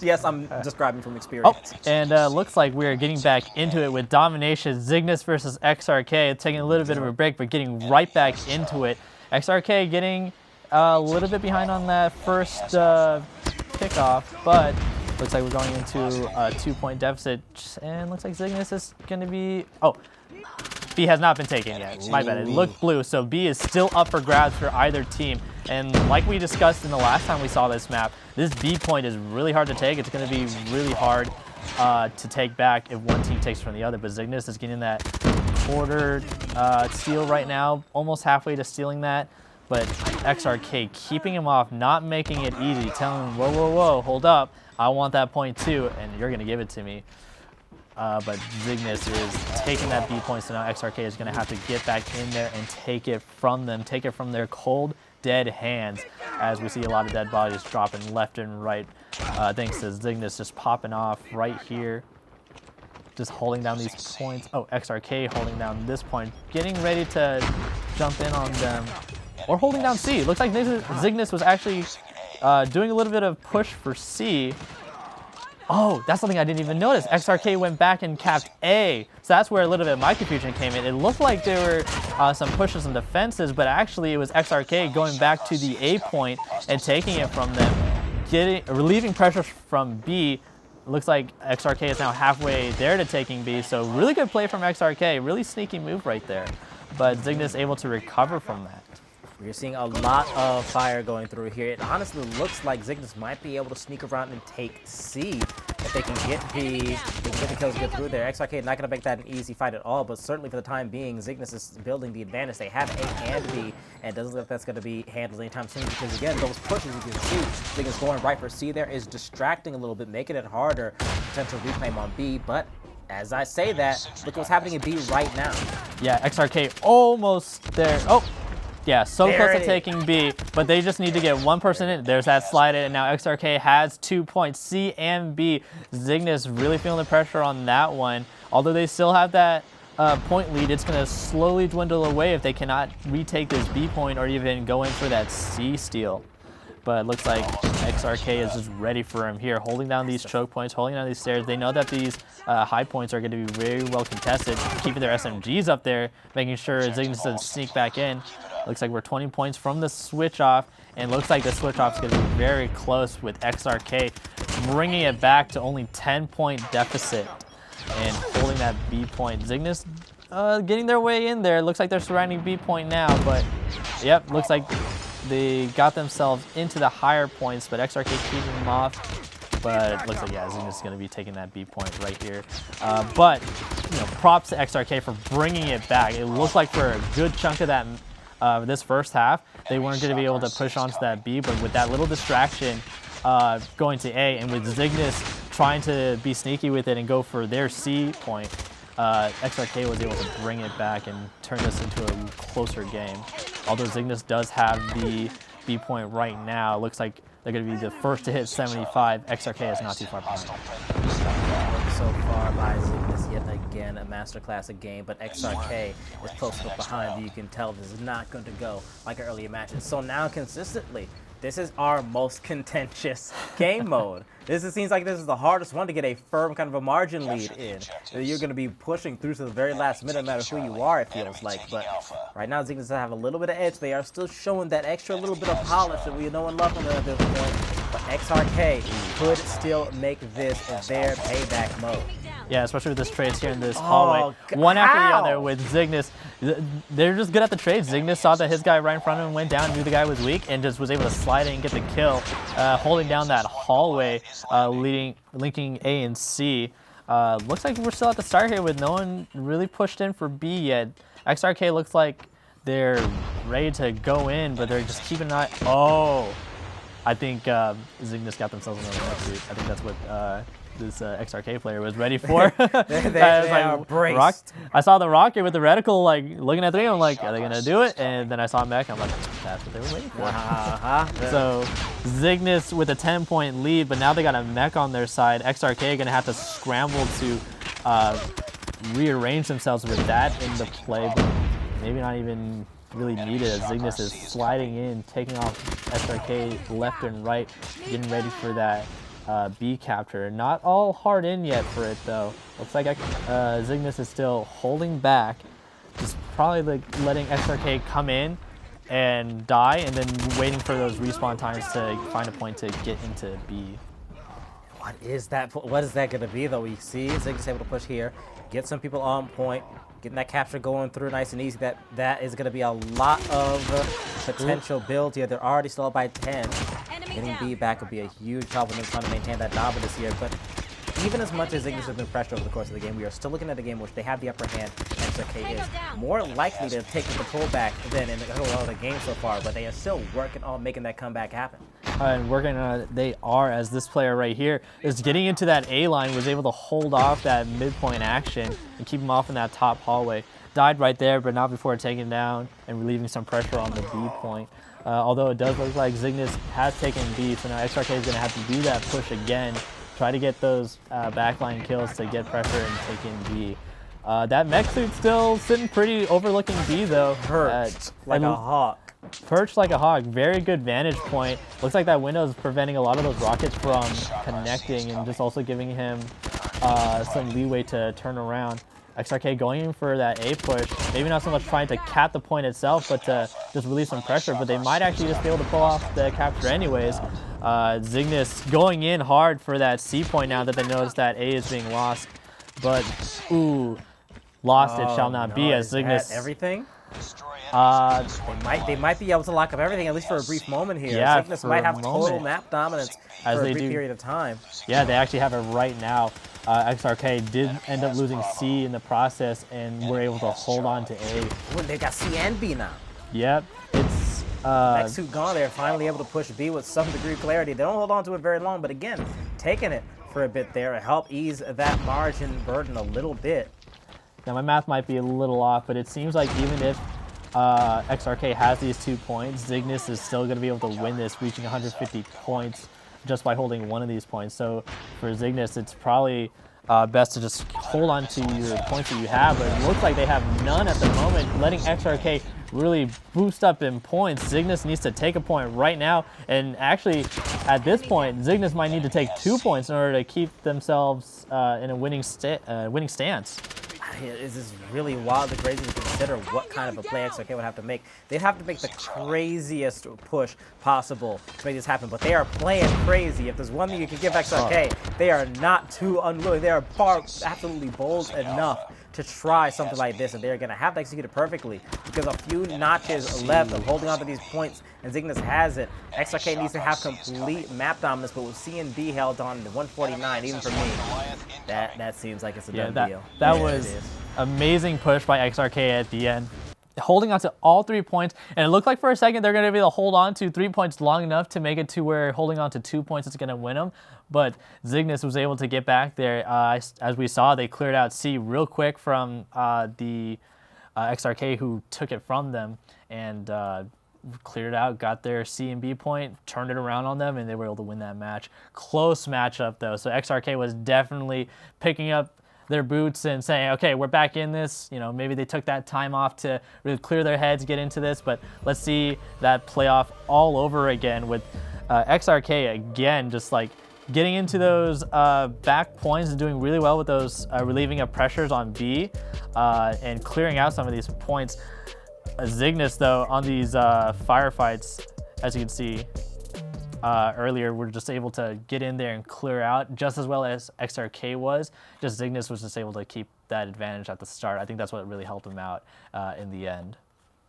Yes, I'm describing from experience. Oh, and looks like we're getting back into it with domination. Zygnus versus XRK, taking a little bit of a break, but getting right back into it. XRK getting a little bit behind on that first kickoff, but looks like we're going into a 2-point deficit, and looks like Zygnus is going to be... Oh, B has not been taken yet. My bad. It looked blue, so B is still up for grabs for either team. And like we discussed in the last time we saw this map, this B point is really hard to take. It's going to be really hard to take back if one team takes from the other. But Zygnus is getting that quarter steal right now, almost halfway to stealing that. But XRK keeping him off, not making it easy, telling him, whoa, hold up. I want that point too, and you're going to give it to me. But Zygnus is taking that B point, so now XRK is going to have to get back in there and take it from them, take it from their cold, dead hands, as we see a lot of dead bodies dropping left and right, thanks to Zygnus just popping off right here, just holding down these points. Oh, XRK holding down this point, getting ready to jump in on them, or holding down C. Looks like Zygnus was actually doing a little bit of push for C. Oh, that's something I didn't even notice. XRK went back and capped A. So that's where a little bit of my confusion came in. It looked like there were some pushes and defenses, but actually it was XRK going back to the A point and taking it from them, relieving pressure from B. Looks like XRK is now halfway there to taking B. So really good play from XRK. Really sneaky move right there. But Zygnus able to recover from that. We're seeing a lot of fire going through here. It honestly looks like Zygnus might be able to sneak around and take C if they can get the kills get through there. XRK not going to make that an easy fight at all, but certainly for the time being, Zygnus is building the advantage. They have A and B, and it doesn't look like that's going to be handled anytime soon because, again, those pushes you can see, Zygnus going right for C there is distracting a little bit, making it harder potential reclaim on B, but as I say that, look what's happening in B right now. Yeah, XRK almost there. Oh! Yeah, so there close to taking B, but they just need to get one person in. There's that slide in, and now XRK has 2 points, C and B. Zygnus really feeling the pressure on that one. Although they still have that point lead, it's going to slowly dwindle away if they cannot retake this B point or even go in for that C steal. but it looks like XRK is just ready for him here, holding down these choke points, holding down these stairs. They know that these high points are going to be very well contested, keeping their SMGs up there, making sure Zygnus doesn't sneak back in. Looks like we're 20 points from the switch off, and looks like the switch off is going to be very close with XRK bringing it back to only 10-point deficit and holding that B point. Zygnus getting their way in there. Looks like they're surrounding B point now, but yep, looks like they got themselves into the higher points, but XRK keeping them off. But it looks like, yeah, Zygnus is going to be taking that B point right here. But, you know, props to XRK for bringing it back. It looked like for a good chunk of that this first half, they weren't going to be able to push onto that B, but with that little distraction going to A, and with Zygnus trying to be sneaky with it and go for their C point, XRK was able to bring it back and turn this into a closer game. Although Zygnus does have the B point right now, it looks like they're going to be the first to hit 75. XRK is not too far behind. So far by Zygnus yet again, a masterclass of game, but XRK is close enough behind. You can tell this is not going to go like earlier matches. So now consistently, this is our most contentious game mode. Seems like this is the hardest one to get a firm kind of a margin lead in. You're going to be pushing through to the very last minute, no matter who you are, it feels like. But right now, Zygnus have a little bit of edge. They are still showing that extra little bit of polish that we know and love from them. But XRK could still make this their payback mode. Yeah, especially with this trades here in this hallway. One after the other with Zygnus. They're just good at the trades. Zygnus saw that his guy right in front of him went down, knew the guy was weak, and just was able to slide in and get the kill, holding down that hallway, linking A and C. Looks like we're still at the start here with no one really pushed in for B yet. XRK looks like they're ready to go in, but they're just keeping an eye. Oh, I think Zygnus got themselves another exit. I think that's what this XRK player was ready for. they are braced. I saw the rocket with the reticle, like looking at 3. I'm like, are they gonna do it? And then I saw him back. I'm like, that's what they were waiting for. So Zygnus with a 10-point lead, but now they got a mech on their side. XRK gonna have to scramble to rearrange themselves with that in the play, but maybe not even really needed as Zygnus is sliding in, taking off XRK left and right, getting ready for that B capture. Not all hard in yet for it though. Looks like Zygnus is still holding back, just probably like letting XRK come in and die, and then waiting for those respawn times to find a point to get into B. What is that going to be though? We see Zygnus able to push here, get some people on point, getting that capture going through nice and easy. That is going to be a lot of potential build here. They're already still up by 10. Getting B back would be a huge help in them trying to maintain that dominance here. But even as much as Zygnus has been pressured over the course of the game, we are still looking at a game in which they have the upper hand. XRK is more likely to take the control back than in the game so far, but they are still working on making that comeback happen. And working on it, they are, as this player right here is getting into that A line, was able to hold off that midpoint action and keep him off in that top hallway. Died right there, but not before taking down and relieving some pressure on the B point. Although it does look like Zygnus has taken B, so now XRK is going to have to do that push again, try to get those backline kills to get pressure and take in B. That mech suit's still sitting pretty overlooking B though. Perched like a hawk. Perched like a hawk. Very good vantage point. Looks like that window is preventing a lot of those rockets from connecting and just also giving him some leeway to turn around. XRK going in for that A push. Maybe not so much trying to cap the point itself, but to just release some pressure. But they might actually just be able to pull off the capture anyways. Zygnus going in hard for that C point now that they notice that A is being lost. But, ooh, lost it shall not be as Zygnus. Everything? They might be able to lock up everything, at least for a brief moment here. Yeah, Zygnus might have total map dominance as for a they brief do. period of time. Yeah, they actually have it right now. XRK did end up losing C in the process and were able to hold on to A. Ooh, they got C and B now. Yep, it's Next suit gone. They're finally able to push B with some degree of clarity. They don't hold on to it very long, but again, taking it for a bit there to help ease that margin burden a little bit. Now my math might be a little off, but it seems like even if XRK has these 2 points, Zygnus is still going to be able to win this, reaching 150 points just by holding one of these points. So for Zygnus, it's probably best to just hold on to your points that you have, but it looks like they have none at the moment, letting XRK really boost up in points. Zygnus needs to take a point right now, and actually, at this point, Zygnus might need to take 2 points in order to keep themselves in a winning stance. This is really wild and crazy to consider what kind of a play XRK would have to make. They'd have to make the craziest push possible to make this happen, but they are playing crazy. If there's one thing you can give XRK, they are not too unwilling. They are absolutely bold enough to try something like this, and they're going to have to execute it perfectly because a few notches left of holding on to these points, and Zygnus has it. XRK needs to have complete map dominance, but with C and D held on to 149, even for me, that seems like it's a done deal. That was amazing push by XRK at the end, holding on to all 3 points, and it looked like for a second they're going to be able to hold on to 3 points long enough to make it to where holding on to 2 points is going to win them, but Zygnus was able to get back there. As we saw, they cleared out C real quick from the XRK who took it from them, and cleared out, got their C and B point, turned it around on them, and they were able to win that match. Close matchup though, so XRK was definitely picking up their boots and saying, okay, we're back in this. You know, maybe they took that time off to really clear their heads, get into this, but let's see that playoff all over again with XRK again, just like getting into those back points and doing really well with those relieving of pressures on B and clearing out some of these points. Zygnus, though, on these firefights, as you can see earlier, we're just able to get in there and clear out just as well as XRK was. Just Zygnus was just able to keep that advantage at the start. I think that's what really helped him out in the end.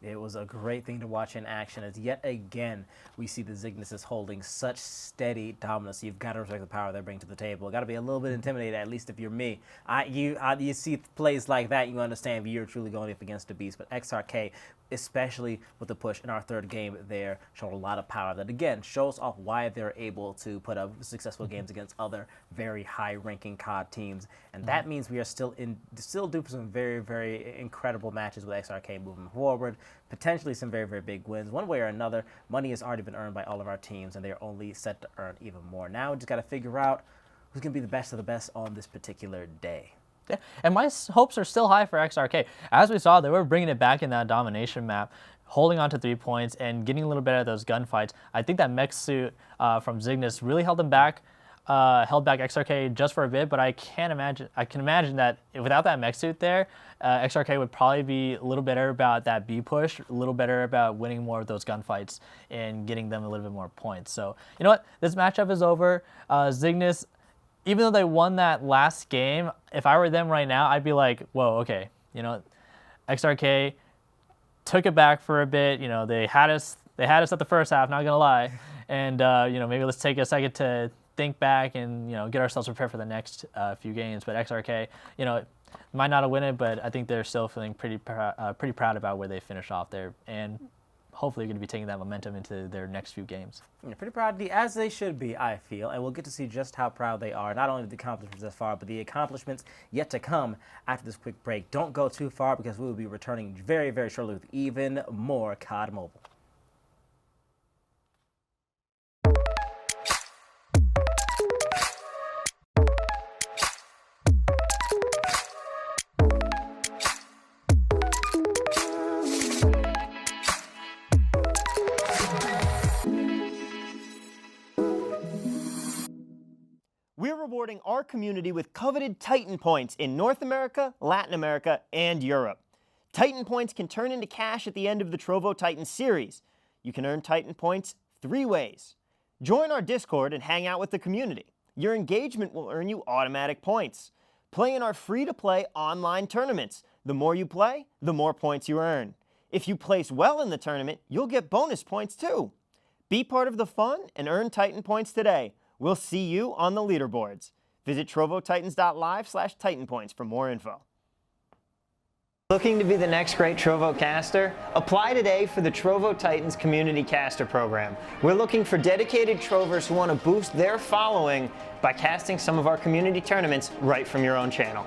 It was a great thing to watch in action, as yet again we see the Zygnus is holding such steady dominance. You've got to respect the power they bring to the table. Got to be a little bit intimidated, at least if you're me. You see plays like that, you understand you're truly going up against the beast. But XRK, especially with the push in our third game there, showed a lot of power. That again shows off why they're able to put up successful games against other very high-ranking COD teams, and that means we are still due for some very, very incredible matches with XRK moving forward. Potentially some very, very big wins. One way or another, money has already been earned by all of our teams, and they are only set to earn even more. Now we just got to figure out who's going to be the best of the best on this particular day. Yeah, and my hopes are still high for XRK. As we saw, they were bringing it back in that domination map, holding on to 3 points and getting a little bit of those gunfights. I think that mech suit from Zygnus really held them back. Held back XRK just for a bit, but I can imagine that without that mech suit there, XRK would probably be a little better about that B push, a little better about winning more of those gunfights and getting them a little bit more points. So, you know what? This matchup is over. Zygnus, even though they won that last game, if I were them right now, I'd be like, whoa, okay, you know, XRK took it back for a bit. You know, they had us at the first half, not gonna lie, and you know, maybe let's take a second to think back and, you know, get ourselves prepared for the next few games. But XRK, you know, might not have won it, but I think they're still feeling pretty proud about where they finish off there, and hopefully going to be taking that momentum into their next few games. Yeah, pretty proud, as they should be, I feel, and we'll get to see just how proud they are, not only the accomplishments thus far, but the accomplishments yet to come after this quick break. Don't go too far, because we will be returning very, very shortly with even more COD Mobile. We're rewarding our community with coveted Titan points in North America, Latin America, and Europe. Titan points can turn into cash at the end of the Trovo Titan series. You can earn Titan points 3 ways. Join our Discord and hang out with the community. Your engagement will earn you automatic points. Play in our free-to-play online tournaments. The more you play, the more points you earn. If you place well in the tournament, you'll get bonus points too. Be part of the fun and earn Titan points today. We'll see you on the leaderboards. Visit trovotitans.live/titanpoints for more info. Looking to be the next great Trovo caster? Apply today for the Trovo Titans Community Caster Program. We're looking for dedicated Trovers who want to boost their following by casting some of our community tournaments right from your own channel.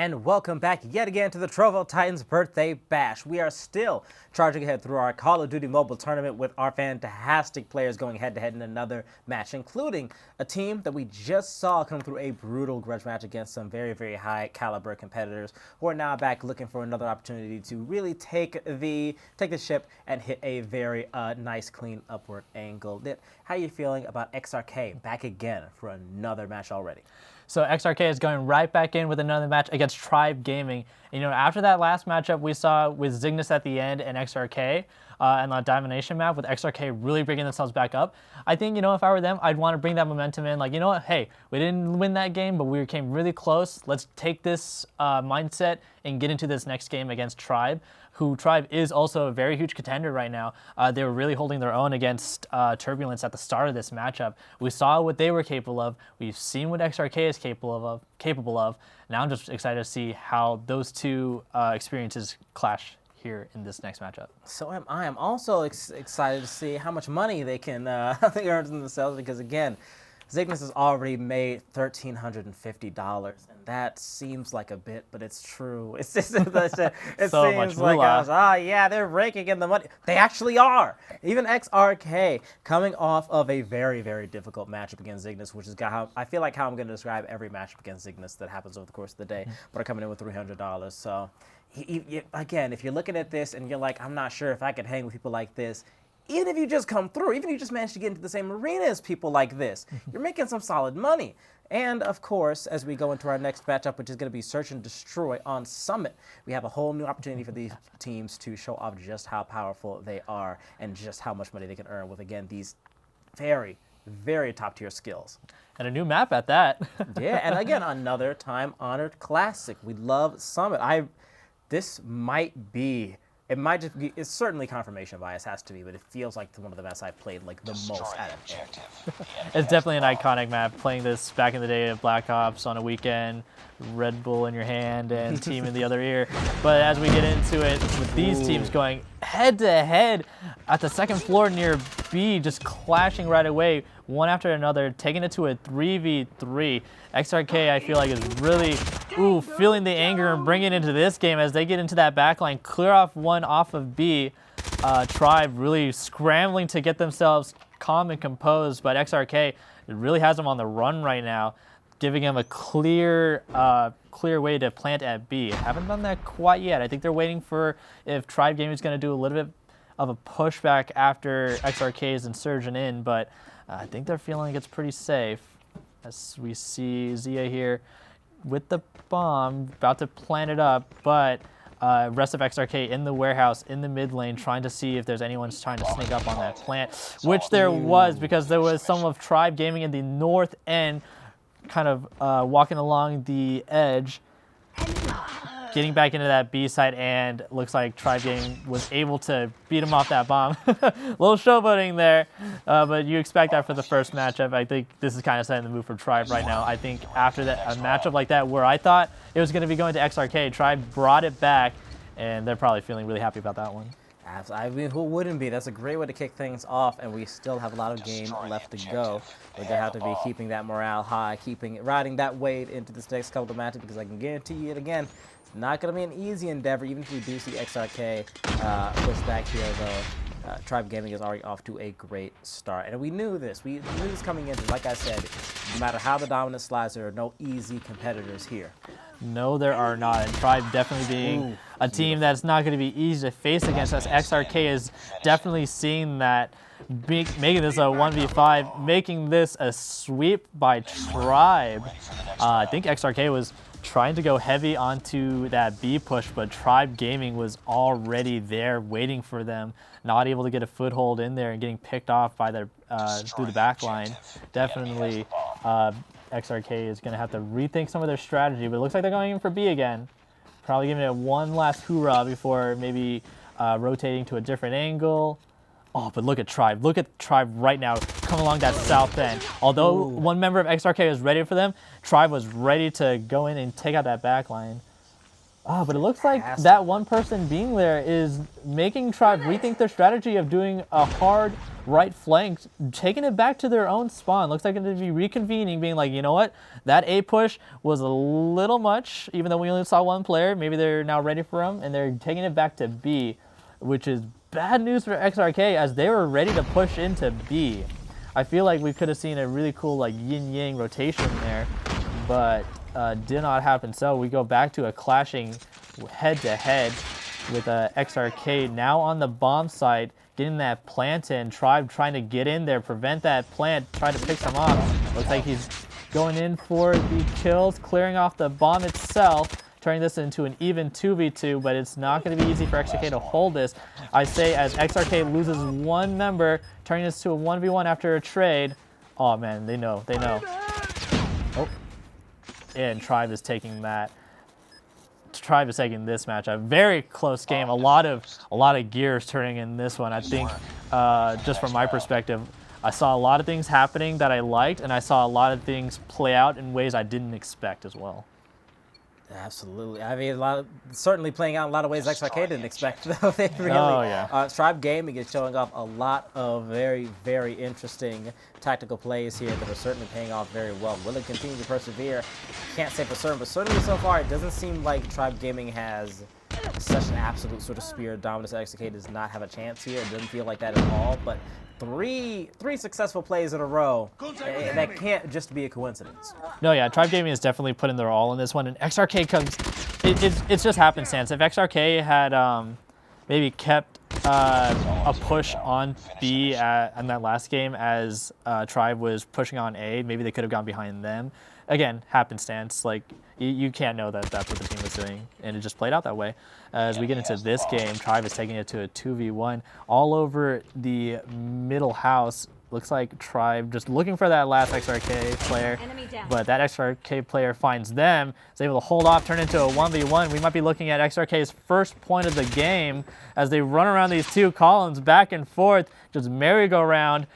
And welcome back yet again to the Trovo Titans Birthday Bash. We are still charging ahead through our Call of Duty Mobile tournament with our fantastic players going head-to-head in another match, including a team that we just saw come through a brutal grudge match against some very, very high-caliber competitors who are now back looking for another opportunity to really take the ship and hit a very nice, clean upward angle. How are you feeling about XRK back again for another match already? So XRK is going right back in with another match against Tribe Gaming. And, after that last matchup we saw with Zygnus at the end and XRK and the Domination map with XRK really bringing themselves back up, I think, if I were them, I'd want to bring that momentum in. Like, what? Hey, we didn't win that game, but we came really close. Let's take this mindset and get into this next game against Tribe, who Tribe is also a very huge contender right now. They were really holding their own against Turbulence at the start of this matchup. We saw what they were capable of. We've seen what XRK is capable of. Now I'm just excited to see how those two experiences clash here in this next matchup. So am I. I'm also excited to see how much money they can earn themselves, because again, Zygnus has already made $1,350, and that seems like a bit, but it's true. It So seems much like, yeah, they're raking in the money. They actually are. Even XRK coming off of a very, very difficult matchup against Zygnus, which is how I feel like how I'm going to describe every matchup against Zygnus that happens over the course of the day, but are coming in with $300. So, again, if you're looking at this and you're like, I'm not sure if I could hang with people like this, even if you just come through, even if you just manage to get into the same arena as people like this, you're making some solid money. And of course, as we go into our next matchup, which is going to be Search and Destroy on Summit, we have a whole new opportunity for these teams to show off just how powerful they are and just how much money they can earn with, again, these very, very top-tier skills. And a new map at that. Yeah, and again, another time-honored classic. We love Summit. This might be... It might just be, it's certainly confirmation bias, has to be, but it feels like one of the best I've played like the most out of it. It's definitely an iconic map. Playing this back in the day of Black Ops on a weekend, Red Bull in your hand and team in the other ear. But as we get into it, with these teams going head to head at the second floor near B, just clashing right away, one after another, taking it to a 3v3. XRK, I feel like, is really feeling the anger and bringing it into this game as they get into that backline, clear off one off of B. Tribe really scrambling to get themselves calm and composed, but XRK really has them on the run right now, giving them a clear way to plant at B. Haven't done that quite yet. I think they're waiting for if Tribe Gaming is going to do a little bit of a pushback after XRK is insurgent in, but I think they're feeling it's pretty safe. As we see Zia here with the bomb, about to plant it up, but rest of XRK in the warehouse, in the mid lane, trying to see if there's anyone trying to sneak up on that plant, which there was, because there was some of Tribe Gaming in the north end, kind of walking along the edge, getting back into that B side, and looks like Tribe Gaming was able to beat him off that bomb. A little showboating there, but you expect that for the first matchup. I think this is kind of setting the mood for Tribe right now. I think after that, a matchup like that where I thought it was going to be going to XRK, Tribe brought it back, and they're probably feeling really happy about that one. I mean, who wouldn't be? That's a great way to kick things off, and we still have a lot of game left to go. We're going to have to be keeping that morale high, riding that weight into this next couple of matches, because I can guarantee you it again, it's not going to be an easy endeavor, even if we do see XRK push back here, though. Tribe Gaming is already off to a great start. And we knew this. We knew this coming in. Like I said, no matter how the dominant slides, there are no easy competitors here. No, there are not. And Tribe definitely being a team that's not going to be easy to face against us. XRK is definitely seeing that, making this a 1v5, making this a sweep by Tribe. I think XRK was trying to go heavy onto that B push, but Tribe Gaming was already there waiting for them, not able to get a foothold in there and getting picked off by their through the back line. Definitely XRK is going to have to rethink some of their strategy, but it looks like they're going in for B again. Probably giving it one last hoorah before maybe rotating to a different angle. Oh, but look at Tribe. Look at Tribe right now coming along that south end. Although one member of XRK was ready for them, Tribe was ready to go in and take out that back line. But it looks like that one person being there is making Tribe rethink their strategy of doing a hard right flank, taking it back to their own spawn. Looks like they're going to be reconvening, being like, you know what? That A push was a little much, even though we only saw one player. Maybe they're now ready for him, and they're taking it back to B, which is bad news for XRK as they were ready to push into B. I feel like we could have seen a really cool like yin-yang rotation there, but did not happen. So we go back to a clashing head-to-head with XRK now on the bomb site, getting that plant in. Tribe trying to get in there, prevent that plant, try to pick some off. Looks like he's going in for the kills, clearing off the bomb itself, turning this into an even 2v2, but it's not going to be easy for XRK to hold this. I say as XRK loses one member, turning this to a 1v1 after a trade. Oh man, they know. Oh. And Tribe is taking that. Tribe is taking this match. A very close game. A lot of gears turning in this one. I think, just from my perspective, I saw a lot of things happening that I liked, and I saw a lot of things play out in ways I didn't expect as well. Absolutely. I mean, certainly playing out in a lot of ways XRK didn't expect, though. They really, oh, yeah. Tribe Gaming is showing off a lot of very, very interesting tactical plays here that are certainly paying off very well. Will it continue to persevere? Can't say for certain, but certainly so far it doesn't seem like Tribe Gaming has such an absolute sort of spear of dominance. XRK does not have a chance here. It doesn't feel like that at all, but three successful plays in a row, that can't just be a coincidence. No, yeah, Tribe Gaming is definitely putting their all in this one, and XRK comes, it's just happenstance. If XRK had maybe kept a push on B in that last game as Tribe was pushing on A, maybe they could have gone behind them. Again, happenstance, like, you can't know that that's what the team was doing, and it just played out that way. As we get into this game, Tribe is taking it to a 2v1 all over the middle house. Looks like Tribe just looking for that last XRK player, but that XRK player finds them, is able to hold off, turn into a 1v1. We might be looking at XRK's first point of the game as they run around these two columns back and forth, just merry-go-round,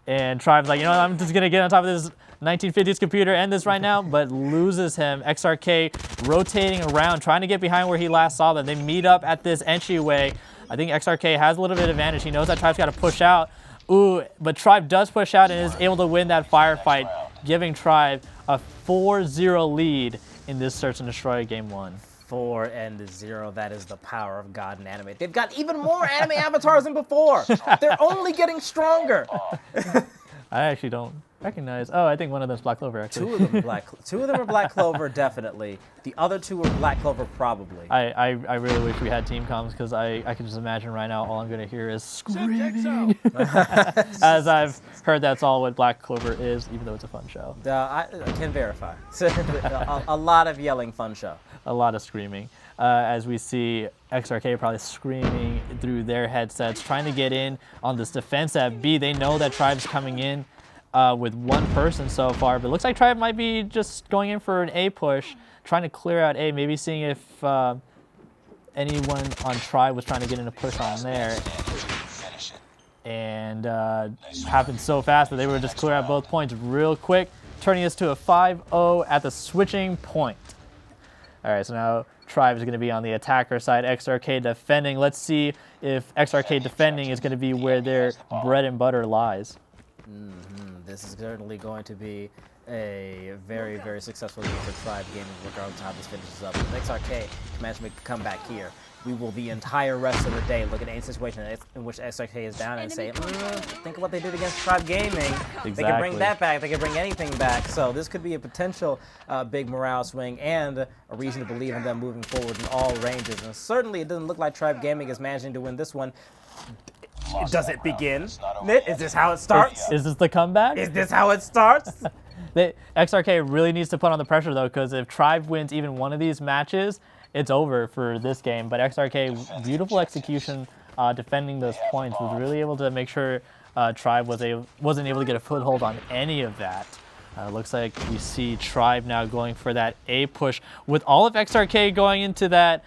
and Tribe's like, you know what, I'm just going to get on top of this 1950s computer, end this right now, but loses him. XRK rotating around, trying to get behind where he last saw them. They meet up at this entryway. I think XRK has a little bit of advantage. He knows that Tribe's got to push out. Ooh, but Tribe does push out and is able to win that firefight, giving Tribe a 4-0 lead in this Search and Destroy Game 1. 4-0, that is the power of God and anime. They've got even more anime avatars than before. They're only getting stronger. I actually don't recognize. Oh, I think one of them's Black Clover, actually. Two of them are Black Clover, definitely. The other two are Black Clover, probably. I really wish we had team comms, because I can just imagine right now all I'm going to hear is screaming. As I've heard that's all what Black Clover is, even though it's a fun show. I can verify. A lot of yelling, fun show. A lot of screaming. As we see XRK probably screaming through their headsets, trying to get in on this defense at B. They know that Tribe's coming in with one person so far, but it looks like Tribe might be just going in for an A push, trying to clear out A, maybe seeing if anyone on Tribe was trying to get in a push on there. And happened so fast that they were just clear out both points real quick, turning us to a 5-0 at the switching point. All right, so now Tribe is going to be on the attacker side, XRK defending. Let's see if XRK defending is going to be where their bread and butter lies. This is certainly going to be a very, very successful game for Tribe Gaming, regardless of how this finishes up. If XRK can manage to make a comeback here, we will the entire rest of the day look at any situation in which XRK is down and say, think of what they did against Tribe Gaming. Exactly. They can bring that back. They can bring anything back. So this could be a potential big morale swing and a reason to believe in them moving forward in all ranges. And certainly it doesn't look like Tribe Gaming is managing to win this one. Does it begin? Is this how it starts? Is this the comeback? Is this how it starts? XRK really needs to put on the pressure, though, because if Tribe wins even one of these matches, it's over for this game. But XRK, beautiful execution defending those points, was really able to make sure Tribe wasn't able to get a foothold on any of that. Looks like we see Tribe now going for that A push, with all of XRK going into that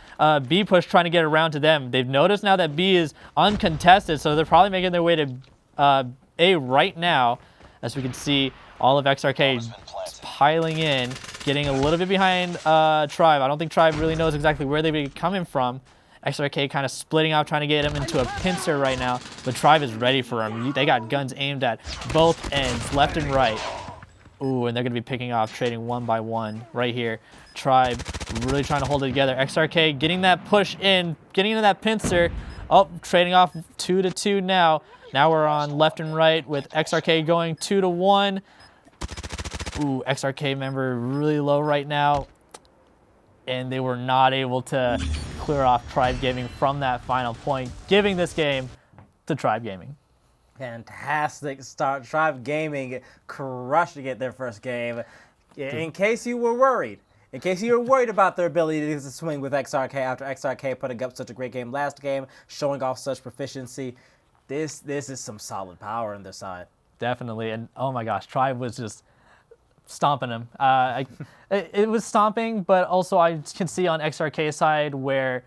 B push, trying to get around to them. They've noticed now that B is uncontested, so they're probably making their way to A right now. As we can see, all of XRK piling in, getting a little bit behind Tribe. I don't think Tribe really knows exactly where they'd be coming from. XRK kind of splitting out, trying to get him into a pincer right now, but Tribe is ready for him. They got guns aimed at both ends, left and right. Ooh, and they're going to be picking off, trading one by one right here. Tribe really trying to hold it together. XRK getting that push in, getting into that pincer. Oh, trading off 2-2 now. Now we're on left and right with XRK going 2-1. Ooh, XRK member really low right now. And they were not able to clear off Tribe Gaming from that final point, giving this game to Tribe Gaming. Fantastic start. Tribe Gaming crushing it their first game. In case you were worried, about their ability to swing with XRK after XRK putting up such a great game last game, showing off such proficiency, this is some solid power on their side. Definitely, and oh my gosh, Tribe was just stomping him. It was stomping, but also I can see on XRK's side where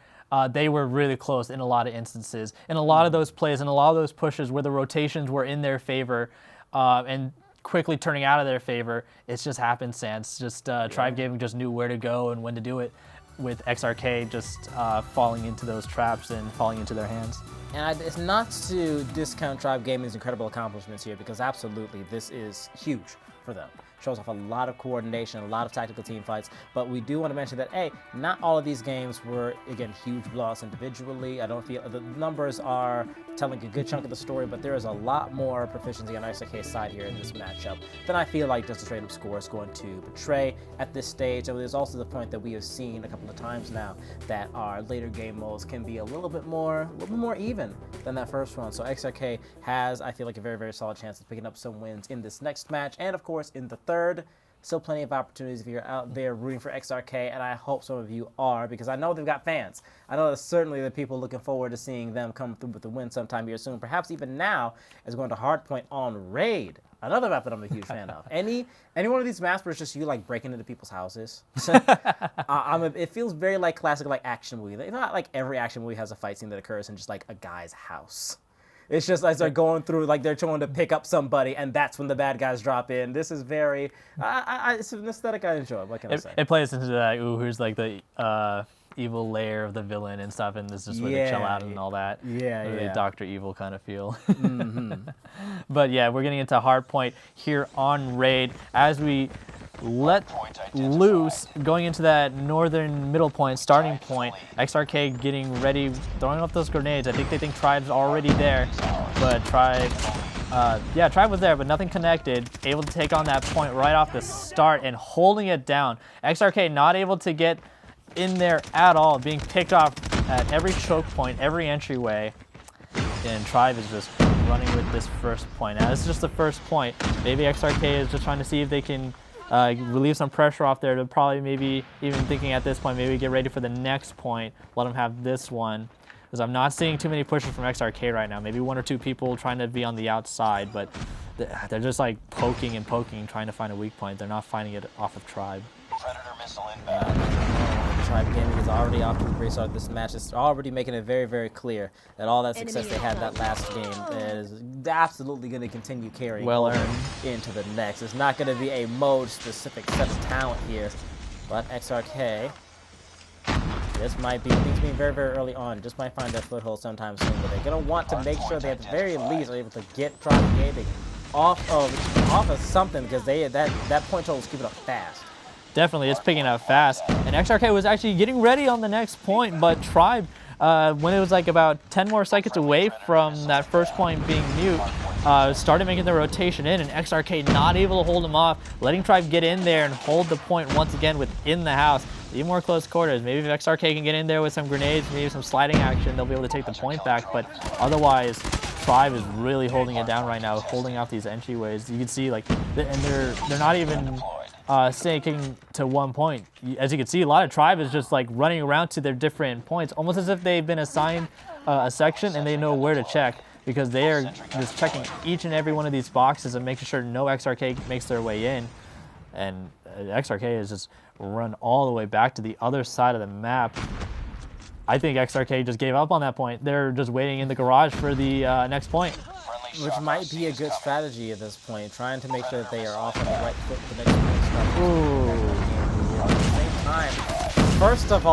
they were really close in a lot of instances. In a lot of those plays and a lot of those pushes where the rotations were in their favor and quickly turning out of their favor, it's just happenstance. Just Tribe Gaming just knew where to go and when to do it, with XRK just falling into those traps and falling into their hands. And it's not to discount Tribe Gaming's incredible accomplishments here, because absolutely this is huge for them. Shows off a lot of coordination, a lot of tactical team fights, but we do want to mention that, hey, not all of these games were, again, huge blowouts individually. I don't feel the numbers are telling a good chunk of the story, but there is a lot more proficiency on XRK's side here in this matchup than I feel like just the straight-up score is going to portray at this stage. And there's also the point that we have seen a couple of times now that our later game modes can be a little bit more even than that first one. So XRK has, I feel like, a very, very solid chance of picking up some wins in this next match, and of course in the third. Still plenty of opportunities if you're out there rooting for XRK, and I hope some of you are, because I know they've got fans. I know that certainly the people looking forward to seeing them come through with the win sometime here soon, perhaps even now, as going to Hardpoint on Raid, another map that I'm a huge fan of. Any one of these maps where it's just you like breaking into people's houses, it feels very like classic like action movie. Not like every action movie has a fight scene that occurs in just like a guy's house. It's just as they're going through, like they're trying to pick up somebody, and that's when the bad guys drop in. This is very, it's an aesthetic I enjoy. What can I say? It plays into that, ooh, here's like the evil lair of the villain and stuff, and this is where they chill out and all that. Yeah. Dr. Evil kind of feel. But yeah, we're getting into Hardpoint here on Raid as we let loose, going into that northern middle point, starting point. XRK getting ready, throwing up those grenades. I think they think Tribe's already there, but Tribe was there, but nothing connected. Able to take on that point right off the start and holding it down. XRK not able to get in there at all, being picked off at every choke point, every entryway. And Tribe is just running with this first point. Now, this is just the first point. Maybe XRK is just trying to see if they can relieve some pressure off there to probably maybe even thinking at this point, maybe get ready for the next point, let them have this one. Because I'm not seeing too many pushes from XRK right now. Maybe one or two people trying to be on the outside, but they're just like poking and poking, trying to find a weak point. They're not finding it off of Tribe. Predator missile inbound. Tribe Gaming is already off to a great start. This match is already making it very, very clear that all that success they had that last game is absolutely going to continue carrying into the next. It's not going to be a mode-specific set of talent here, but XRK, this might be, things being very, very early on, just might find that foothold sometime soon, but they're going to want to make sure they at the very least are able to get Tribe Gaming off of something, because that point total is keeping up fast. Definitely, it's picking up fast. And XRK was actually getting ready on the next point, but Tribe, when it was like about 10 more seconds away from that first point being mute, started making the rotation in, and XRK not able to hold him off, letting Tribe get in there and hold the point once again within the house. Even more close quarters. Maybe if XRK can get in there with some grenades, maybe some sliding action, they'll be able to take the point back, but otherwise, Tribe is really holding it down right now, holding out these entryways. You can see, like, and they're not even sticking to one point. As you can see, a lot of Tribe is just like running around to their different points, almost as if they've been assigned a section and they know where to check, because they are just checking each and every one of these boxes and making sure no XRK makes their way in. And XRK is just run all the way back to the other side of the map. I think XRK just gave up on that point. They're just waiting in the garage for the next point. Which might be a good strategy at this point, trying to make sure that they are off on the right foot for the next point. At the same time, first of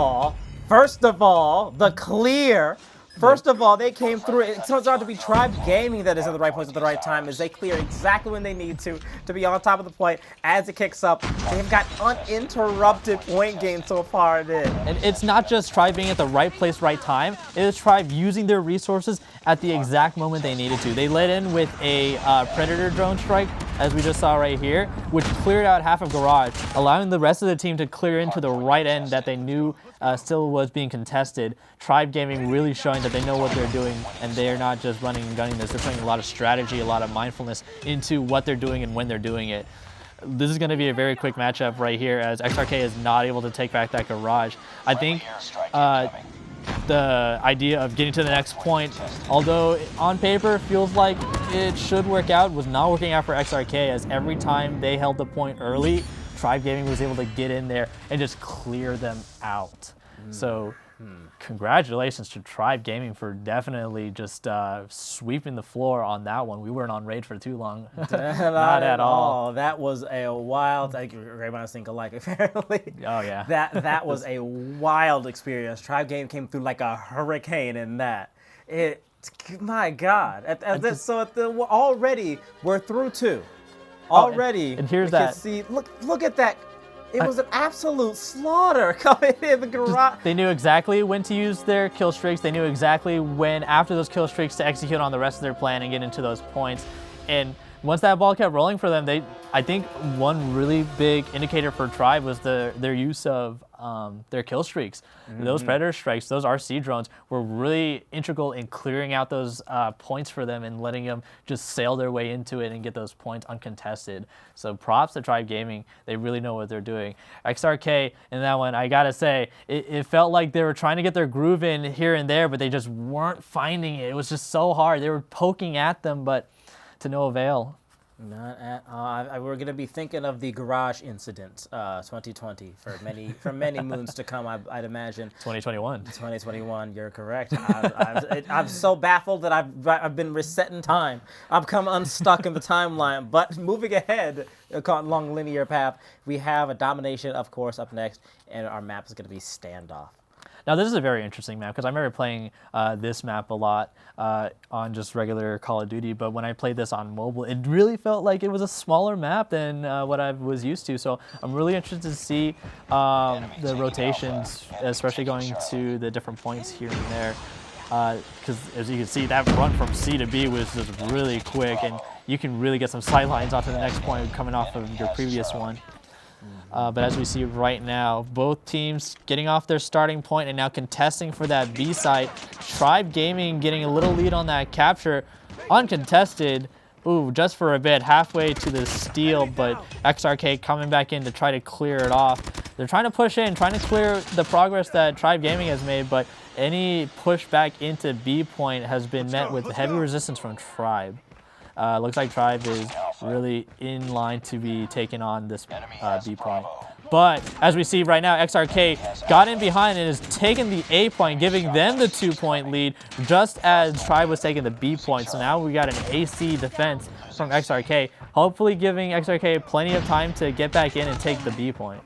all, the clear. First of all, they came through. It turns out to be Tribe Gaming that is in the right place at the right time as they clear exactly when they need to be on top of the point as it kicks up. They've got uninterrupted point gain so far in. And it's not just Tribe being at the right place, right time. It is Tribe using their resources at the exact moment they needed to. They led in with a Predator drone strike, as we just saw right here, which cleared out half of Garage, allowing the rest of the team to clear into the right end that they knew still was being contested. Tribe Gaming really showing that they know what they're doing, and they're not just running and gunning this. They're putting a lot of strategy, a lot of mindfulness into what they're doing and when they're doing it. This is going to be a very quick matchup right here, as XRK is not able to take back that Garage. I think the idea of getting to the next point, although on paper feels like it should work out, was not working out for XRK, as every time they held the point early, Tribe Gaming was able to get in there and just clear them out. So congratulations to Tribe Gaming for definitely just sweeping the floor on that one. We weren't on raid for too long. Not at all. That was a wild, I think Raymond think alike apparently. Oh yeah. That was a wild experience. Tribe Gaming came through like a hurricane in that. My God. Already we're through 2. Already, and here's we that. Can see, look at that. It was an absolute slaughter coming in the garage. They knew exactly when to use their kill streaks. They knew exactly when, after those kill streaks, to execute on the rest of their plan and get into those points. And once that ball kept rolling for them, I think one really big indicator for Tribe was their use of their kill streaks. Those Predator strikes, those RC drones were really integral in clearing out those points for them and letting them just sail their way into it and get those points uncontested. So props to Tribe Gaming. They really know what they're doing. XRK in that one, I gotta say, it felt like they were trying to get their groove in here and there, but they just weren't finding it. It was just so hard. They were poking at them, but to no avail. Not at all. We're going to be thinking of the Garage incident, 2020, for many moons to come, I'd imagine. 2021. 2021, you're correct. I'm so baffled that I've been reset in time. I've come unstuck in the timeline. But moving ahead along linear path, we have a Domination, of course, up next, and our map is going to be Standoff. Now this is a very interesting map because I remember playing this map a lot on just regular Call of Duty, but when I played this on mobile, it really felt like it was a smaller map than what I was used to. So I'm really interested to see the rotations, especially going to the different points here and there. Because as you can see, that run from C to B was just really quick, and you can really get some sight lines onto the next point coming off of your previous one. But as we see right now, both teams getting off their starting point and now contesting for that B site. Tribe Gaming getting a little lead on that capture, uncontested. Ooh, just for a bit, halfway to the steal, but XRK coming back in to try to clear it off. They're trying to push in, trying to clear the progress that Tribe Gaming has made, but any push back into B point has been met with heavy resistance from Tribe. Looks like Tribe is really in line to be taking on this B point. But as we see right now, XRK got in behind and is taking the A point, giving them the 2-point lead just as Tribe was taking the B point. So now we got an AC defense from XRK, hopefully giving XRK plenty of time to get back in and take the B point.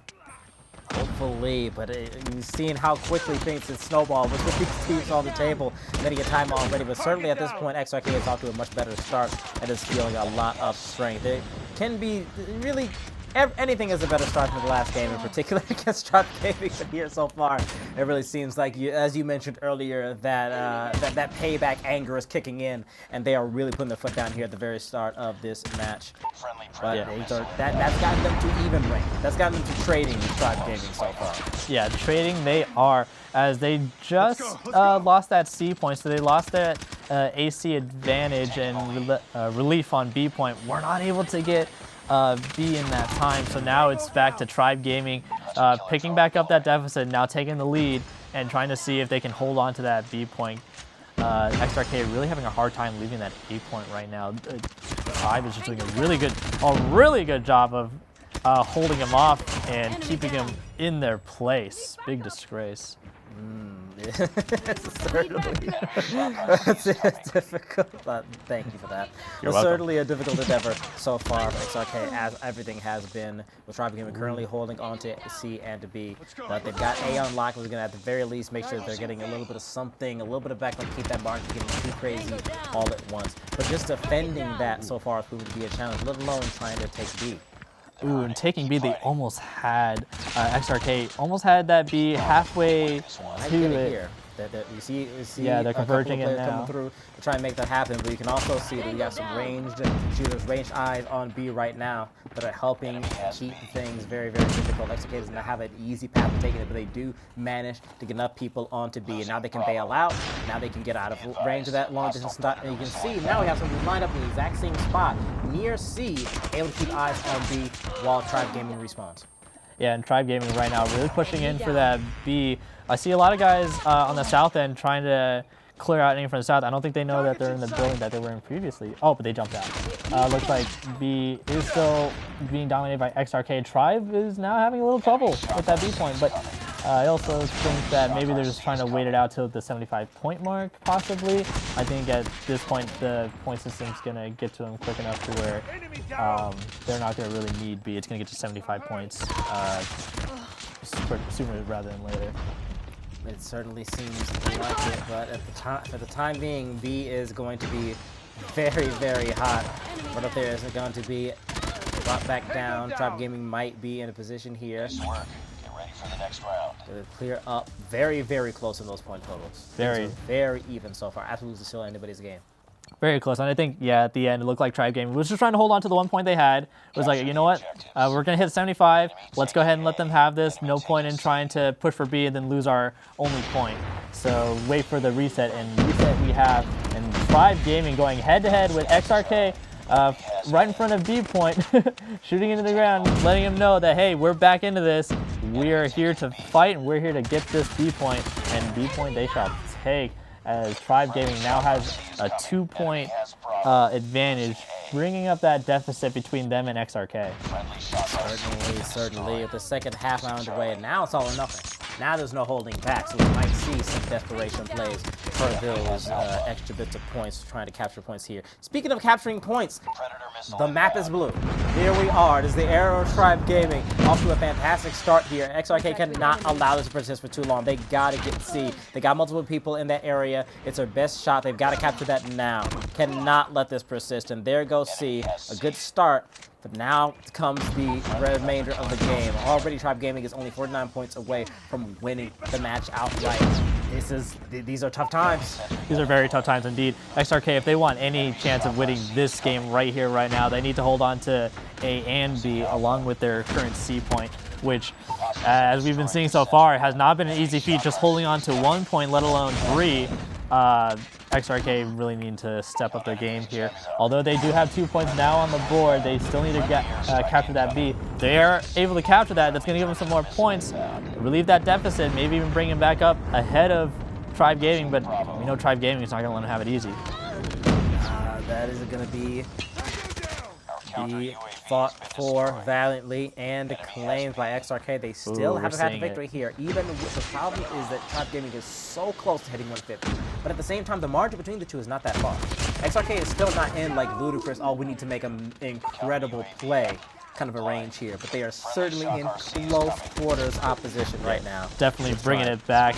Hopefully, but you've seen how quickly things can snowball with these teams on the table. Many a time already, but certainly at this point, XRK is off to a much better start and is feeling a lot of strength. It can be really anything is a better start than the last game, in particular against Tribe Gaming here so far. It really seems like, as you mentioned earlier, that that payback anger is kicking in, and they are really putting their foot down here at the very start of this match. But yeah, that's gotten them to even rank. That's gotten them to trading with Tribe Gaming so far. Yeah, trading they are, as they just lost that C point, so they lost that AC advantage and relief on B point. We're not able to get B in that time, so now it's back to Tribe Gaming picking back up that deficit, now taking the lead and trying to see if they can hold on to that B point. XRK really having a hard time leaving that A point right now. Tribe is just doing a really good job of holding him off and keeping him in their place. Big disgrace. It's certainly it's difficult, but thank you for that. You're It's welcome. certainly a difficult endeavor so far for XRK, as everything has been, with Trovo Gaming currently holding on to C and to B. But they've got A on lock. We're going to, at the very least, make sure that they're getting a little bit of something, a little bit of back, to keep that mark from getting too crazy all at once. But just defending that so far has proven to be a challenge, let alone trying to take B. Ooh, and taking B, they almost had, XRK almost had that B halfway I to get it it. here. You see Yeah, they're a couple of converging it players now. coming through to try and make that happen, but you can also see that we got some ranged shooters, ranged eyes on B right now that are helping keep things very, very difficult. XRK does not have an easy path to taking it, but they do manage to get enough people onto B, and now they can bail out. Now they can get out of range of that long distance stop, and you can see now we have somebody lined up in the exact same spot near C, able to keep eyes on B while Tribe Gaming respawns. Yeah, and Tribe Gaming right now really pushing in for that B. I see a lot of guys on the south end trying to clear out anything from the south. I don't think they know that they're in the building that they were in previously. Oh, but they jumped out. Looks like B is still being dominated by XRK. Tribe is now having a little trouble with that B point, but I also think that maybe they're just trying to wait it out till the 75-point mark, possibly. I think at this point, the point system's going to get to them quick enough to where they're not going to really need B. It's going to get to 75 points sooner rather than later. It certainly seems like it, but for the time being, B is going to be very, very hot. But up there is going to be brought back down. Tribe Gaming might be in a position here Nice work. Get ready for the next round. to clear up. Very, very close in those point totals. Very. Things are very even so far. Absolutely still anybody's game. Very close, and I think, yeah, at the end, it looked like Tribe Gaming was just trying to hold on to the 1 point they had. It was like, you know what, we're going to hit 75. Let's go ahead and let them have this. No point in trying to push for B and then lose our only point. So wait for the reset, and reset we have. And Tribe Gaming going head-to-head with XRK right in front of B point, shooting into the ground, letting him know that, hey, we're back into this. We are here to fight, and we're here to get this B point. And B point they shall take, as Tribe Gaming now has a 2-point advantage, bringing up that deficit between them and XRK. Certainly. With the second half round underway, and now it's all or nothing. Now there's no holding back, so we might see some desperation plays for those extra bits of points, trying to capture points here. Speaking of capturing points, Predator missile the map is blue. Here we are. It is the Arrow Tribe Gaming. Off to a fantastic start here. XRK cannot allow this to persist for too long. They got to get C. They got multiple people in that area. It's their best shot. They've got to capture that now. Cannot let this persist. And there goes C. A good start. But now comes the remainder of the game. Already, Tribe Gaming is only 49 points away from winning the match outright. These are tough times. These are very tough times indeed. XRK, if they want any chance of winning this game right here, right now, they need to hold on to A and B along with their current C point, which, as we've been seeing so far, has not been an easy feat, just holding on to 1 point, let alone 3. XRK really need to step up their game here. Although they do have 2 points now on the board, they still need to capture that B. They are able to capture that. That's going to give them some more points, relieve that deficit, maybe even bring them back up ahead of Tribe Gaming, but we know Tribe Gaming is not going to let them have it easy. That is going to be fought for valiantly and claimed by XRK. They still haven't had the victory here. Even with the problem is that Tribe Gaming is so close to hitting 150. But at the same time, the margin between the two is not that far. XRK is still not in like ludicrous, oh, we need to make an incredible play kind of a range here. But they are certainly in close quarters opposition right now. Definitely bringing it back,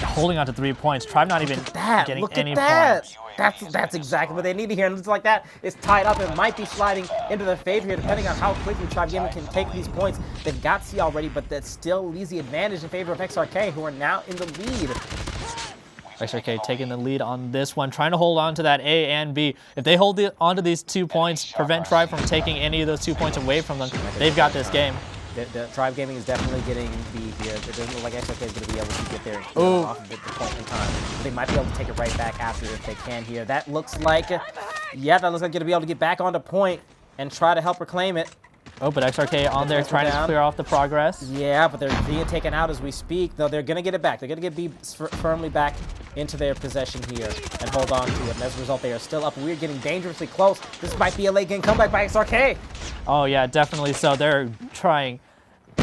holding on to 3 points. Tribe not even getting any points. That's exactly what they need to hear. And looks like that is tied up and might be sliding into their favor here, depending on how quickly Tribe Gaming can take these points. They've got C already, but that still leaves the advantage in favor of XRK, who are now in the lead. XRK taking the lead on this one, trying to hold on to that A and B. If they hold on to these 2 points, prevent Tribe from taking any of those 2 points away from them, they've got this game. The Tribe Gaming is definitely getting B here. It doesn't look like XRK is going to be able to get there off of the point in time. But they might be able to take it right back after if they can here. That looks like, yeah, that looks like going to be able to get back onto point and try to help reclaim it. Oh, but XRK on there trying to clear off the progress. Yeah, but they're being taken out as we speak. Though they're going to get it back. They're going to get B firmly back into their possession here and hold on to it. And as a result, they are still up. We're getting dangerously close. This might be a late game comeback by XRK. Oh, yeah, definitely so. They're trying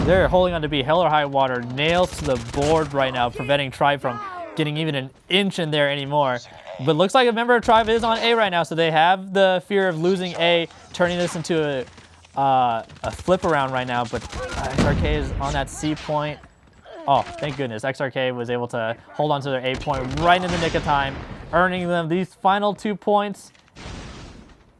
They're holding on to be hell or high water, nails to the board right now, preventing Tribe from getting even an inch in there anymore. But looks like a member of Tribe is on A right now, so they have the fear of losing A, turning this into a flip around right now. But XRK is on that C point. Oh, thank goodness. XRK was able to hold on to their A point right in the nick of time, earning them these final 2 points.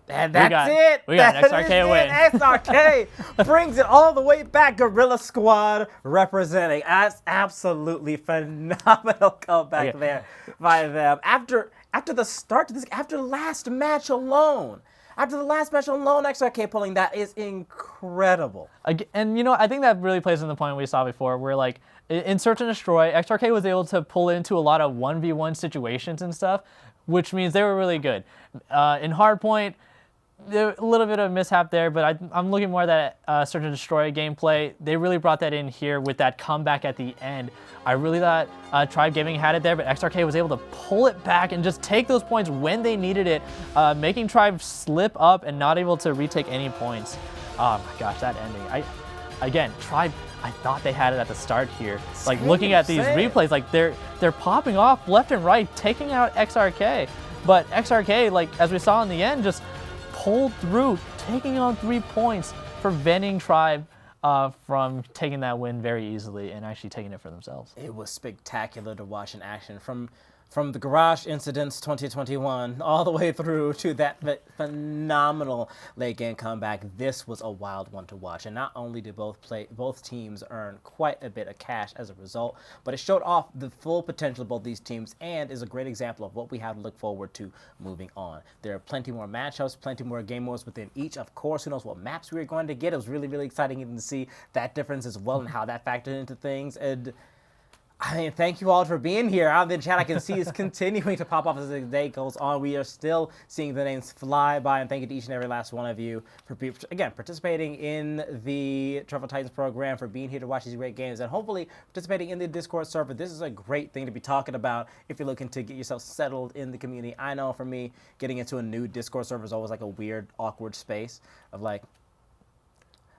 And that's it. We got an XRK win. XRK brings it all the way back. Gorilla Squad representing. That's absolutely phenomenal comeback there by them. After the start to this, after the last match alone. After the last match alone, XRK pulling that is incredible. And, you know, I think that really plays in the point we saw before where, like, in Search and Destroy, XRK was able to pull into a lot of 1v1 situations and stuff, which means they were really good. In Hardpoint, a little bit of mishap there, but I'm looking more at that Search and Destroy gameplay. They really brought that in here with that comeback at the end. I really thought Tribe Gaming had it there, but XRK was able to pull it back and just take those points when they needed it, making Tribe slip up and not able to retake any points. Oh my gosh, that ending. Again, Tribe, I thought they had it at the start here. Like looking at these replays, like they're popping off left and right, taking out XRK. But XRK, like as we saw in the end, just pulled through, taking on 3 points, preventing Tribe from taking that win very easily and actually taking it for themselves. It was spectacular to watch in action from the Garage Incidents 2021 all the way through to that phenomenal late game comeback. This was a wild one to watch, and not only did both teams earn quite a bit of cash as a result, but it showed off the full potential of both these teams and is a great example of what we have to look forward to moving on. There are plenty more matchups, plenty more game modes within each. Of course, who knows what maps we are going to get. It was really, really exciting even to see that difference as well and how that factored into things. And I mean, thank you all for being here. Out in the chat, I can see it's continuing to pop off as the day goes on. We are still seeing the names fly by, and thank you to each and every last one of you for, again, participating in the Trovo Titans program, for being here to watch these great games, and hopefully participating in the Discord server. This is a great thing to be talking about if you're looking to get yourself settled in the community. I know for me, getting into a new Discord server is always like a weird, awkward space of like,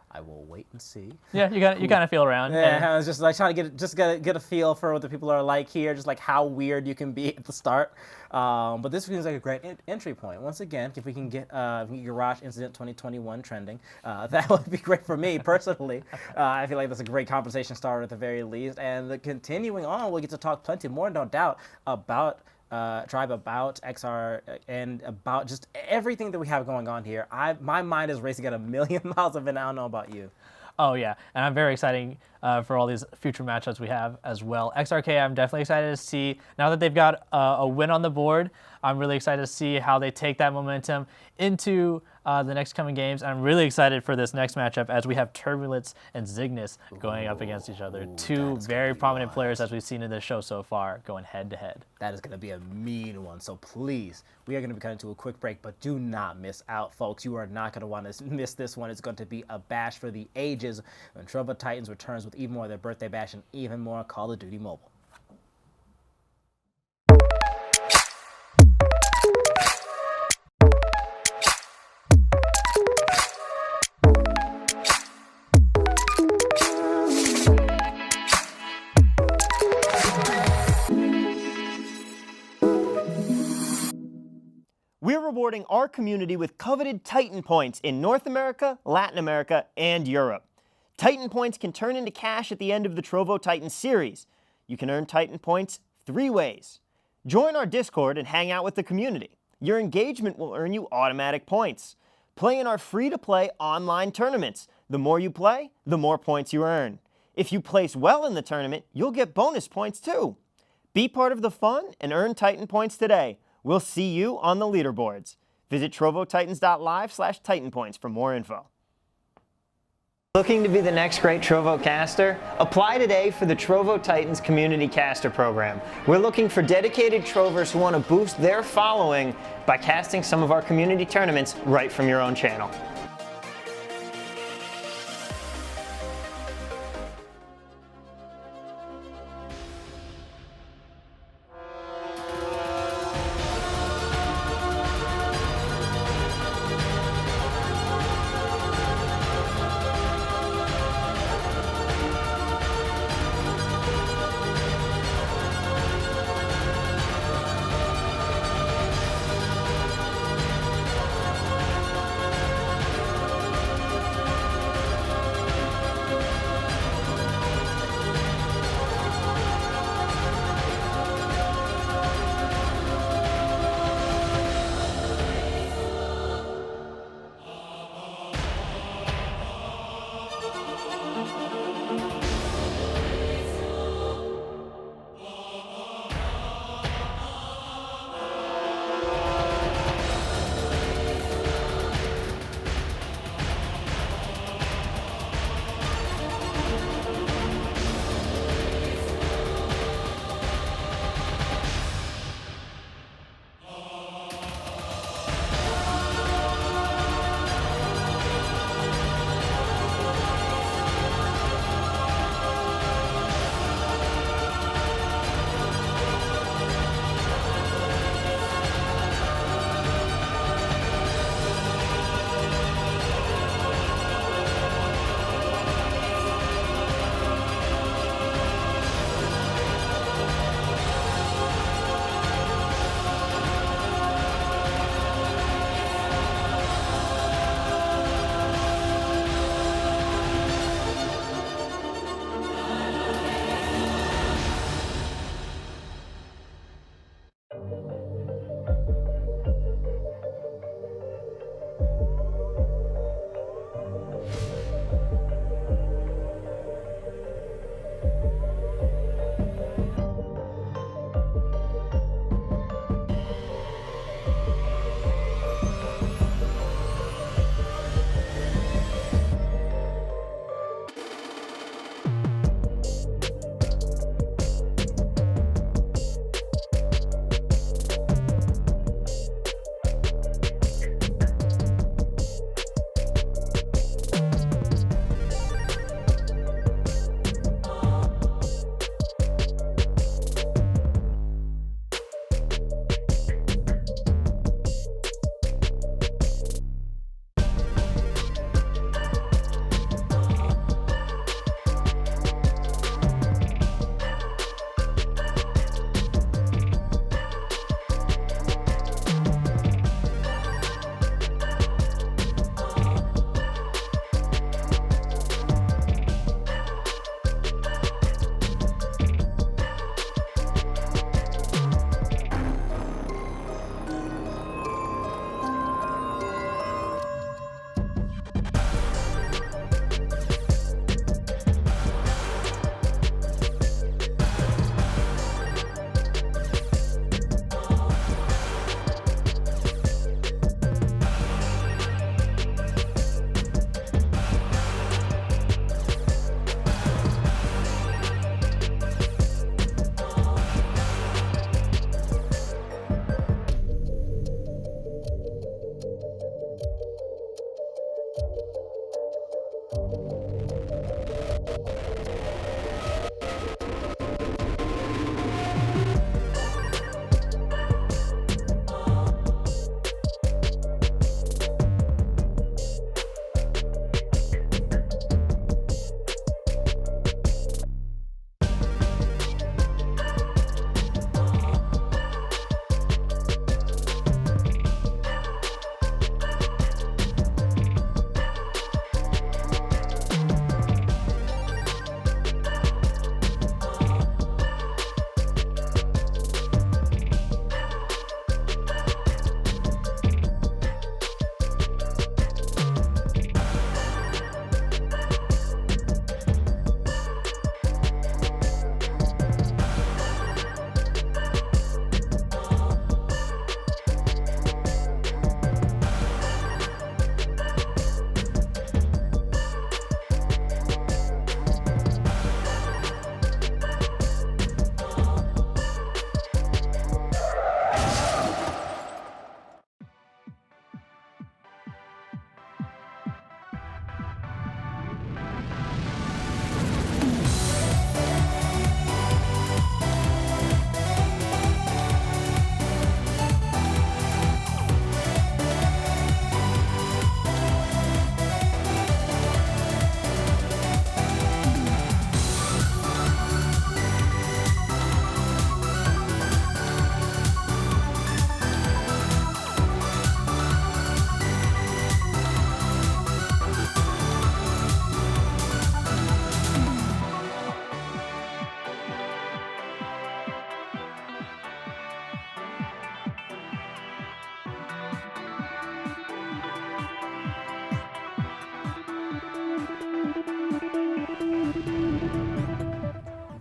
I will wait and see. Yeah, you kind of feel around. Yeah, I was just like trying to get a feel for what the people are like here, just like how weird you can be at the start. But this seems like a great entry point. Once again, if we can get Garage Incident 2021 trending, that would be great for me personally. I feel like that's a great conversation starter at the very least. And continuing on, we'll get to talk plenty more, no doubt, about Tribe, about XR, and about just everything that we have going on here. My mind is racing at a million miles of it. I don't know about you. Oh yeah, and I'm very excited for all these future matchups we have as well. XRK, I'm definitely excited to see, now that they've got a win on the board, I'm really excited to see how they take that momentum into the next coming games. I'm really excited for this next matchup as we have Turbulence and Zygnus going up against each other. Two very prominent players as we've seen in this show so far going head to head. That is going to be a mean one. So please, we are going to be cutting to a quick break, but do not miss out, folks. You are not going to want to miss this one. It's going to be a bash for the ages when Trovo Titans returns with even more of their birthday bash and even more Call of Duty Mobile. We're rewarding our community with coveted Titan points in North America, Latin America, and Europe. Titan points can turn into cash at the end of the Trovo Titans series. You can earn Titan points 3 ways. Join our Discord and hang out with the community. Your engagement will earn you automatic points. Play in our free-to-play online tournaments. The more you play, the more points you earn. If you place well in the tournament, you'll get bonus points too. Be part of the fun and earn Titan points today. We'll see you on the leaderboards. Visit trovotitans.live/titanpoints for more info. Looking to be the next great Trovo caster? Apply today for the Trovo Titans Community Caster Program. We're looking for dedicated Trovers who want to boost their following by casting some of our community tournaments right from your own channel.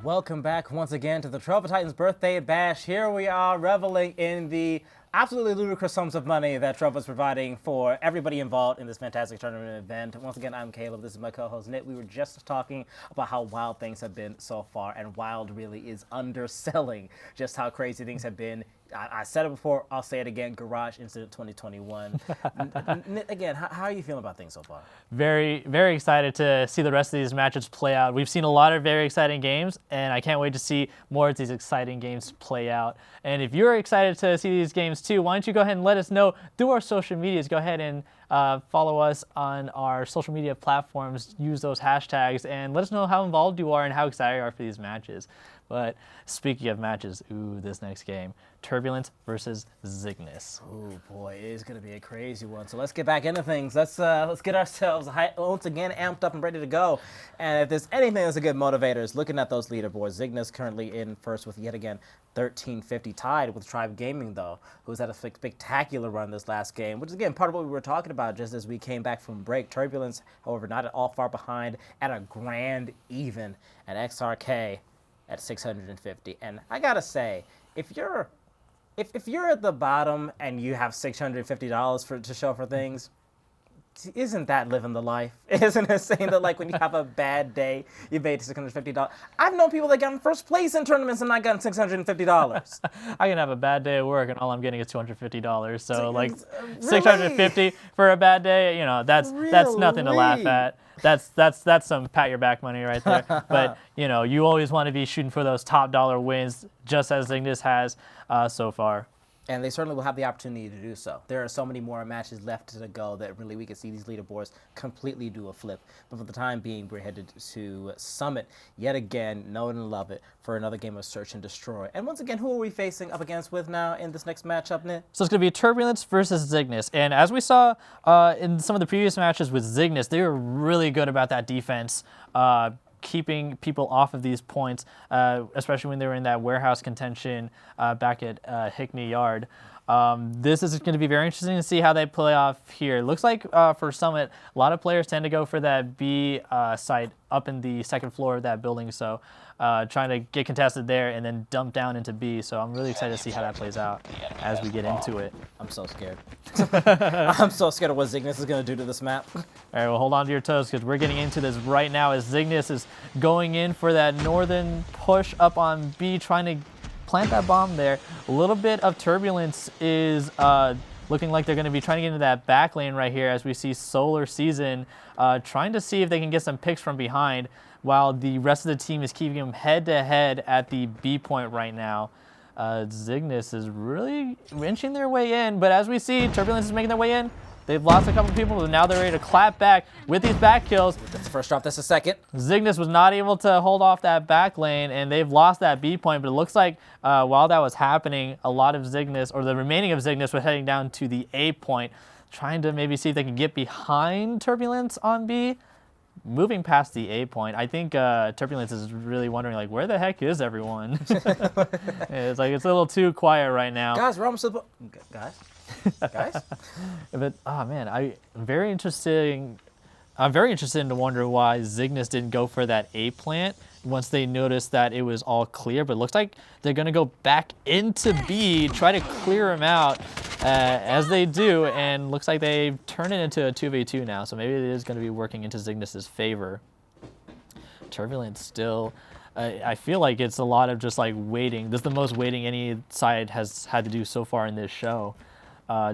Welcome back once again to the Trovo Titans Birthday Bash. Here we are reveling in the absolutely ludicrous sums of money that Trovo is providing for everybody involved in this fantastic tournament event. Once again, I'm Caleb. This is my co-host, Nit. We were just talking about how wild things have been so far, and wild really is underselling just how crazy things have been. I said it before, I'll say it again, Garage Incident 2021. Nit, again, how are you feeling about things so far? Very, very excited to see the rest of these matches play out. We've seen a lot of very exciting games, and I can't wait to see more of these exciting games play out. And if you're excited to see these games too, why don't you go ahead and let us know through our social medias. Go ahead and follow us on our social media platforms, use those hashtags, and let us know how involved you are and how excited you are for these matches. But speaking of matches, this next game, Turbulence versus Zygnus. Oh boy, it is going to be a crazy one. So let's get back into things. Let's get ourselves once again amped up and ready to go. And if there's anything that's a good motivator, is looking at those leaderboards. Zygnus currently in first with yet again 1350, tied with Tribe Gaming though, who's had a spectacular run this last game, which is again part of what we were talking about just as we came back from break. Turbulence, however, not at all far behind at a grand even, and XRK at 650. And I gotta say, if you're at the bottom and you have $650 to show for things, isn't that living the life? Isn't it saying that like when you have a bad day, you made $650? I've known people that got in first place in tournaments and not gotten $650. I can have a bad day at work and all I'm getting is $250. So like really? $650 for a bad day, that's nothing to laugh Really? at. That's some pat your back money right there. But you always want to be shooting for those top dollar wins, just as Zygnus has so far. And they certainly will have the opportunity to do so. There are so many more matches left to go that really we could see these leaderboards completely do a flip. But for the time being, we're headed to Summit yet again, know it and love it, for another game of Search and Destroy. And once again, who are we facing up against with now in this next matchup, Nit? So it's going to be Turbulence versus Zygnus. And as we saw in some of the previous matches with Zygnus, they were really good about that defense, keeping people off of these points, especially when they were in that warehouse contention back at Hickney Yard. This is going to be very interesting to see how they play off here. It looks like for Summit, a lot of players tend to go for that B site up in the second floor of that building, so trying to get contested there and then dump down into B. So I'm really excited to see how that plays out as we get into it. I'm so scared. I'm so scared of what Zygnus is going to do to this map. All right, well, hold on to your toes because we're getting into this right now as Zygnus is going in for that northern push up on B, trying to plant that bomb there. A little bit of turbulence is looking like they're going to be trying to get into that back lane right here as we see Solar Season trying to see if they can get some picks from behind while the rest of the team is keeping them head-to-head at the B point right now. Zygnus is really inching their way in, but as we see, Turbulence is making their way in. They've lost a couple people, but now they're ready to clap back with these back kills. That's the first drop, that's the second. Zygnus was not able to hold off that back lane, and they've lost that B point, but it looks like while that was happening, a lot of Zygnus, or the remaining of Zygnus, was heading down to the A point, trying to maybe see if they can get behind Turbulence on B. Moving past the A point, I think Turbulence is really wondering, like, where the heck is everyone? It's like it's a little too quiet right now. Guys, we're almost to the guys? Guys? But oh man, I'm very interested in to wonder why Zygnus didn't go for that A plant once they noticed that it was all clear. But it looks like they're gonna go back into B, try to clear him out as they do, and looks like they turn it into a 2v2 now. So maybe it is gonna be working into Zygnus's favor. Turbulence still. I feel like it's a lot of just like waiting. This is the most waiting any side has had to do so far in this show.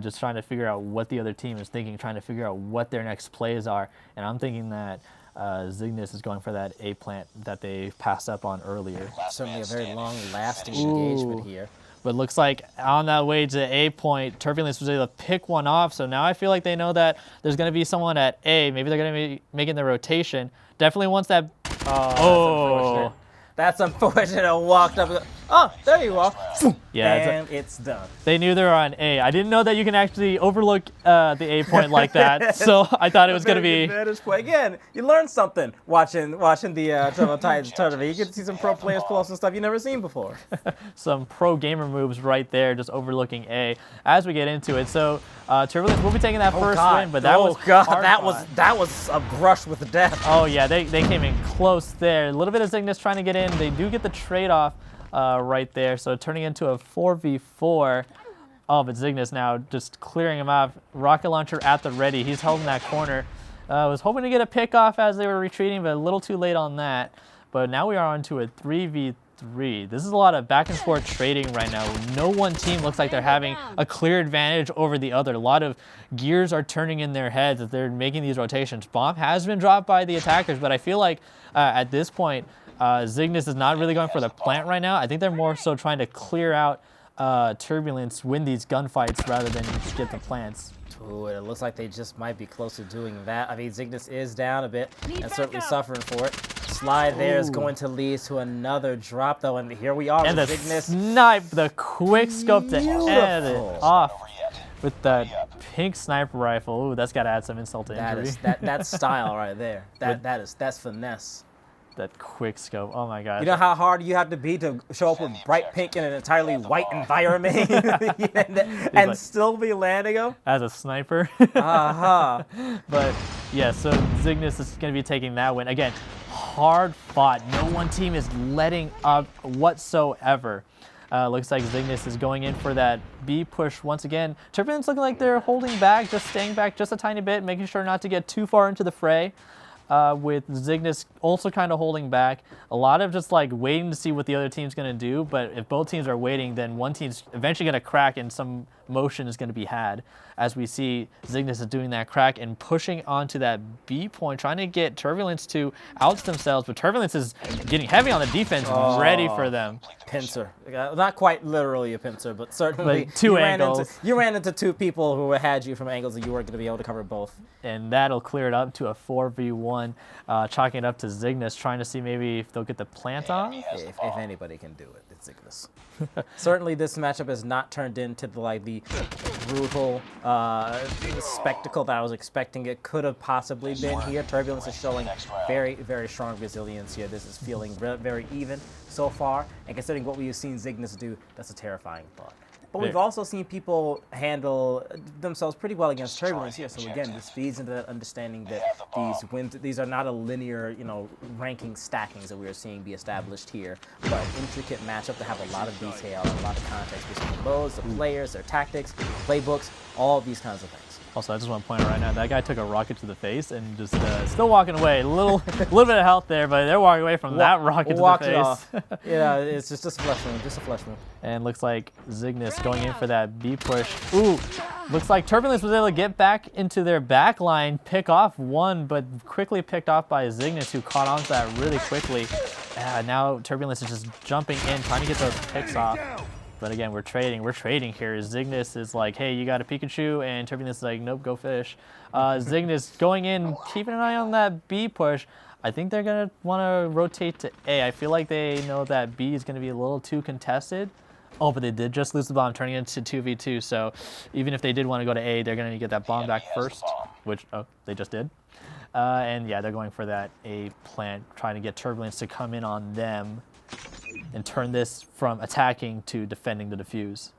Just trying to figure out what the other team is thinking, trying to figure out what their next plays are. And I'm thinking that Zygnus is going for that A plant that they passed up on earlier. Certainly a very long-lasting engagement here. But looks like on that way to A point, Turbulence was able to pick one off. So now I feel like they know that there's going to be someone at A. Maybe they're going to be making the rotation. Definitely once that... Oh, that's unfortunate. I walked up and oh, there you are. Yeah, and it's done. They knew they were on A. I didn't know that you can actually overlook the A point like that, so I thought it was going to be... Again, you learned something watching the Trovo Titans tournament. You get to see some pro players pull off some stuff you've never seen before. Some pro gamer moves right there, just overlooking A. As we get into it, so Turbulence will be taking that first win, but that was that was a brush with death. Oh yeah, they came in close there. A little bit of Zygnus trying to get in. They do get the trade-off right there, so turning into a 4v4. Oh, but Zygnus now just clearing him off. Rocket launcher at the ready. He's holding that corner. Was hoping to get a pick off as they were retreating, but a little too late on that. But now we are on to a 3v3. This is a lot of back and forth trading right now. No one team looks like they're having a clear advantage over the other. A lot of gears are turning in their heads as they're making these rotations. Bomb has been dropped by the attackers, but I feel like at this point, Zygnus is not really going for the plant right now. I think they're more so trying to clear out Turbulence, win these gunfights rather than get the plants. Ooh, it looks like they just might be close to doing that. I mean, Zygnus is down a bit and certainly suffering for it. Slide there is going to lead to another drop, though, and here we are and with the Zygnus. Snipe, the quick scope to end it off with that pink sniper rifle. Ooh, that's got to add some insult to injury. That's style right there. That's finesse. That quick scope. Oh my gosh. You know how hard you have to be to show up with bright pink in an entirely white environment and like, still be landing them? As a sniper. But yeah, so Zygnus is going to be taking that win. Again, hard fought. No one team is letting up whatsoever. Looks like Zygnus is going in for that B push once again. Turbulence looking like they're holding back, just staying back just a tiny bit, making sure not to get too far into the fray. With Zygnus also kind of holding back. A lot of just like waiting to see what the other team's going to do, but if both teams are waiting, then one team's eventually going to crack and some motion is going to be had. As we see Zygnus is doing that crack and pushing onto that B point, trying to get Turbulence to outs themselves, but Turbulence is getting heavy on the defense, ready for them. Pincer. Not quite literally a pincer, but certainly but two angles. You ran into two people who had you from angles that you weren't going to be able to cover both. And that'll clear it up to a 4v1, chalking it up to Zygnus, trying to see maybe if they'll get the plant on. If anybody can do it, it's Zygnus. Certainly this matchup has not turned into the brutal spectacle that I was expecting it could have possibly been here. Turbulence is showing very, very strong resilience here. This is feeling very even so far, and considering what we've seen Zygnus do, that's a terrifying thought. But we've also seen people handle themselves pretty well against Turbulence here. So again, this feeds into that understanding that these are not a linear, ranking stackings that we are seeing be established here, but intricate matchup that have a lot of detail and a lot of context between the modes, the players, their tactics, playbooks, all of these kinds of things. Also, I just want to point out right now, that guy took a rocket to the face and just still walking away. A little bit of health there, but they're walking away from that rocket to the Walked face. it off. Yeah, it's just a flesh wound, just a flesh wound. And looks like Zygnus going in for that B push. Ooh, looks like Turbulence was able to get back into their back line, pick off one, but quickly picked off by Zygnus, who caught on to that really quickly. Now Turbulence is just jumping in, trying to get those picks off. But again, we're trading here. Zygnus is like, hey, you got a Pikachu, and Turbulence is like, nope, go fish. Zygnus going in, keeping an eye on that B push. I think they're gonna want to rotate to A. I feel like they know that B is gonna be a little too contested. Oh, but they did just lose the bomb, turning it into 2v2. So even if they did want to go to A, they're gonna need to get that bomb back first, which, oh, they just did. And yeah, they're going for that A plant, trying to get Turbulence to come in on them and turn this from attacking to defending the defuse.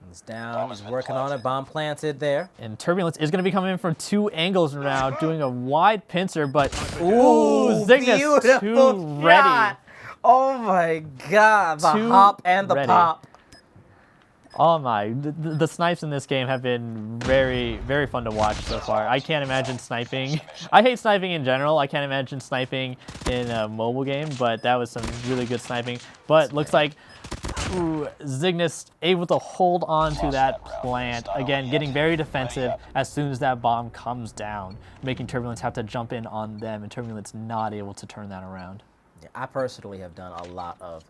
He's down, he's working on it, bomb planted there. And Turbulence is going to be coming in from 2 angles now, doing a wide pincer, but ooh, Zygnus too ready. Oh my god, the hop and the pop. Oh my, the snipes in this game have been very, very fun to watch so far. I can't imagine sniping. I hate sniping in general. I can't imagine sniping in a mobile game, but that was some really good sniping. But looks like Zygnus able to hold on to that plant. Again, getting very defensive as soon as that bomb comes down, making Turbulence have to jump in on them, and Turbulence not able to turn that around. Yeah, I personally have done a lot of,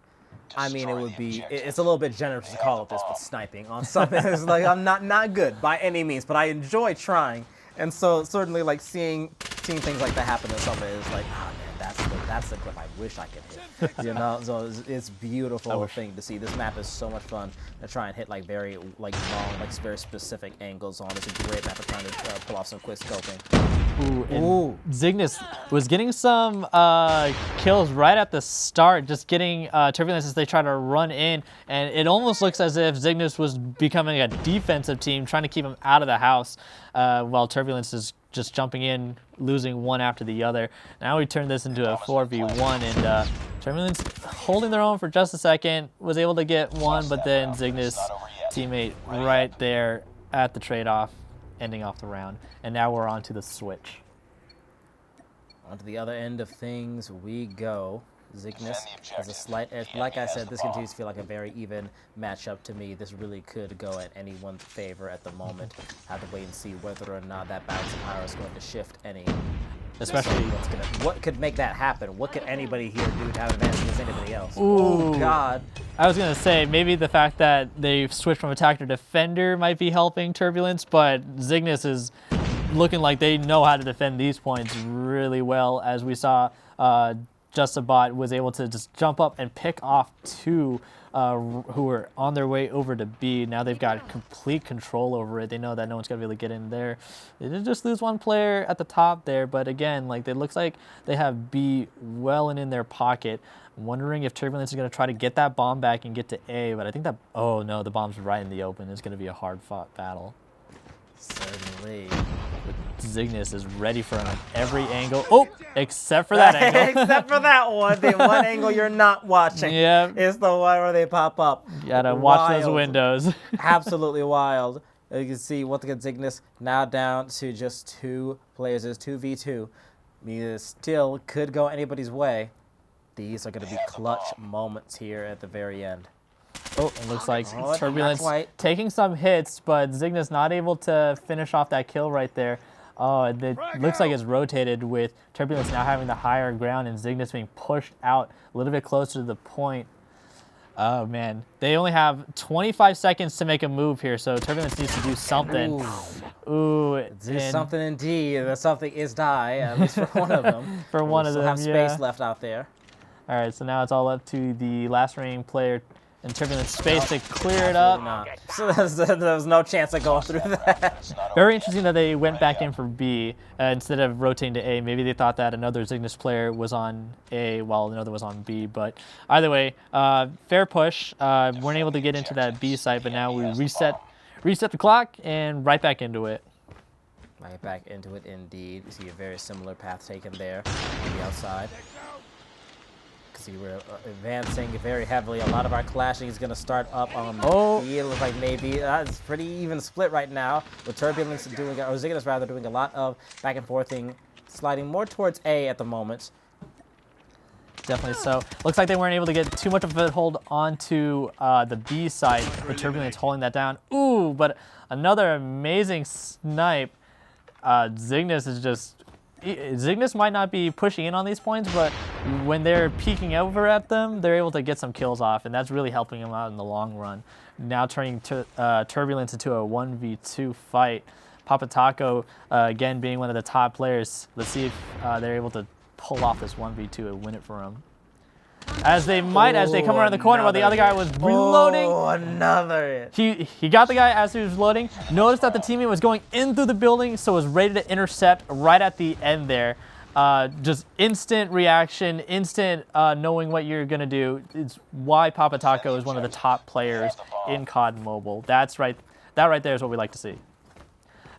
I mean, it's a little bit generous to call it this, but sniping on something is like, I'm not good by any means, but I enjoy trying. And so certainly like seeing things like that happen in something is like, oh man, that's the clip I wish I could hit. You know, so it's beautiful thing to see. This map is so much fun to try and hit like very long, like very specific angles on. It's a great map for trying to pull off some quick scoping. Ooh. Zygnus was getting some kills right at the start, just getting Turbulence as they try to run in, and it almost looks as if Zygnus was becoming a defensive team, trying to keep him out of the house, while Turbulence is just jumping in, losing one after the other. Now we turn this into a 4v1, and Turbulence holding their own for just a second, was able to get one, but then Zygnus teammate right there at the trade-off, ending off the round. And now we're on to the switch. On to the other end of things we go. Zygnus has a slight edge. Like I said, this continues to feel like a very even matchup to me. This really could go in anyone's favor at the moment. Have to wait and see whether or not that bouncing arrow is going to shift any. Especially what could make that happen? What could anybody here do to have an advantage against anybody else? Ooh. Oh God. I was gonna say maybe the fact that they've switched from attacker to defender might be helping Turbulence, but Zygnus is looking like they know how to defend these points really well, as we saw Justabot was able to just jump up and pick off 2 who were on their way over to B. Now they've got complete control over it. They know that no one's gonna be able to get in there. They did just lose one player at the top there, but again, like, it looks like they have B well and in their pocket. I'm wondering if Turbulence is gonna try to get that bomb back and get to A, but I think that, oh no, the bomb's right in the open. It's gonna be a hard-fought battle. Certainly. Zygnus is ready for him at every angle. Oh, except for that angle. Except for that one. The one angle you're not watching. Yeah. Is the one where they pop up. You gotta watch those windows. Absolutely wild. You can see once again Zygnus now down to just 2 players. It's 2v2. I mean, it still could go anybody's way. These are going to be clutch moments here at the very end. Oh, it looks like Oh, Turbulence not quite. taking some hits, but Zygnus not able to finish off that kill right there. Oh, it looks like it's rotated with Turbulence now having the higher ground and Zygnus being pushed out a little bit closer to the point. Oh, man. They only have 25 seconds to make a move here, so Turbulence needs to do something. Ooh. Do something indeed. The something is die, at least for one of them. For one of them, have yeah. space left out there. All right, so now it's all up to the last remaining player and Turbulence space to clear it up. Not. So there was no chance of going through that. Very interesting that they went back in for B instead of rotating to A. Maybe they thought that another Zygnus player was on A while another was on B. But either way, fair push. Weren't able to get into that B site, but now we reset the clock and right back into it. Right back into it indeed. We see a very similar path taken there on the outside. see, we're advancing very heavily. A lot of our clashing is going to start up on B. It looks like maybe it's pretty even split right now, with Turbulence doing, or Zygnus rather, doing a lot of back and forthing, sliding more towards A at the moment. Definitely so. Looks like they weren't able to get too much of a foothold onto the B side, with Turbulence holding that down. Ooh, but another amazing snipe. Zygnus is just... Zygnus might not be pushing in on these points, but when they're peeking over at them, they're able to get some kills off, and that's really helping them out in the long run. Now turning Turbulence into a 1v2 fight. Papa Taco, again, being one of the top players. Let's see if they're able to pull off this 1v2 and win it for him. As they might, as they come around the corner while the other guy was reloading. Oh, another hit. He got the guy as he was loading. Noticed that the teammate was going in through the building, so was ready to intercept right at the end there. Just instant reaction, instant knowing what you're gonna do. It's why Papa Taco is one of the top players in COD Mobile. That right there is what we like to see.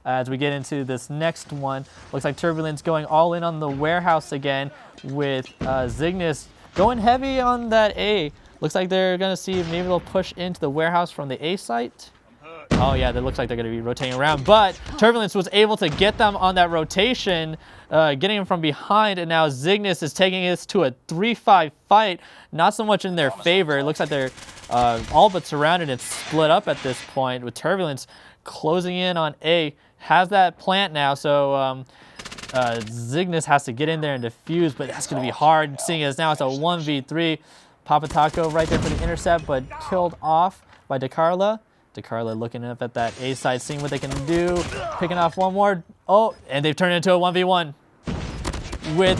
As we get into this next one, looks like Turbulence going all in on the warehouse again, with Zygnus going heavy on that A. Looks like they're going to see if maybe they'll push into the warehouse from the A site. Oh yeah, that looks like they're going to be rotating around. But Turbulence was able to get them on that rotation, getting them from behind. And now Zygnus is taking this to a 3-5 fight. Not so much in their favor. It looks like they're all but surrounded and split up at this point, with Turbulence closing in on A. Has that plant now, so Zygnus has to get in there and defuse, but that's going to be hard, seeing as now it's a 1v3. Papa Taco right there for the intercept, but killed off by DeCarla. DeCarla looking up at that A side, seeing what they can do, picking off one more. Oh, and they've turned it into a 1v1. With,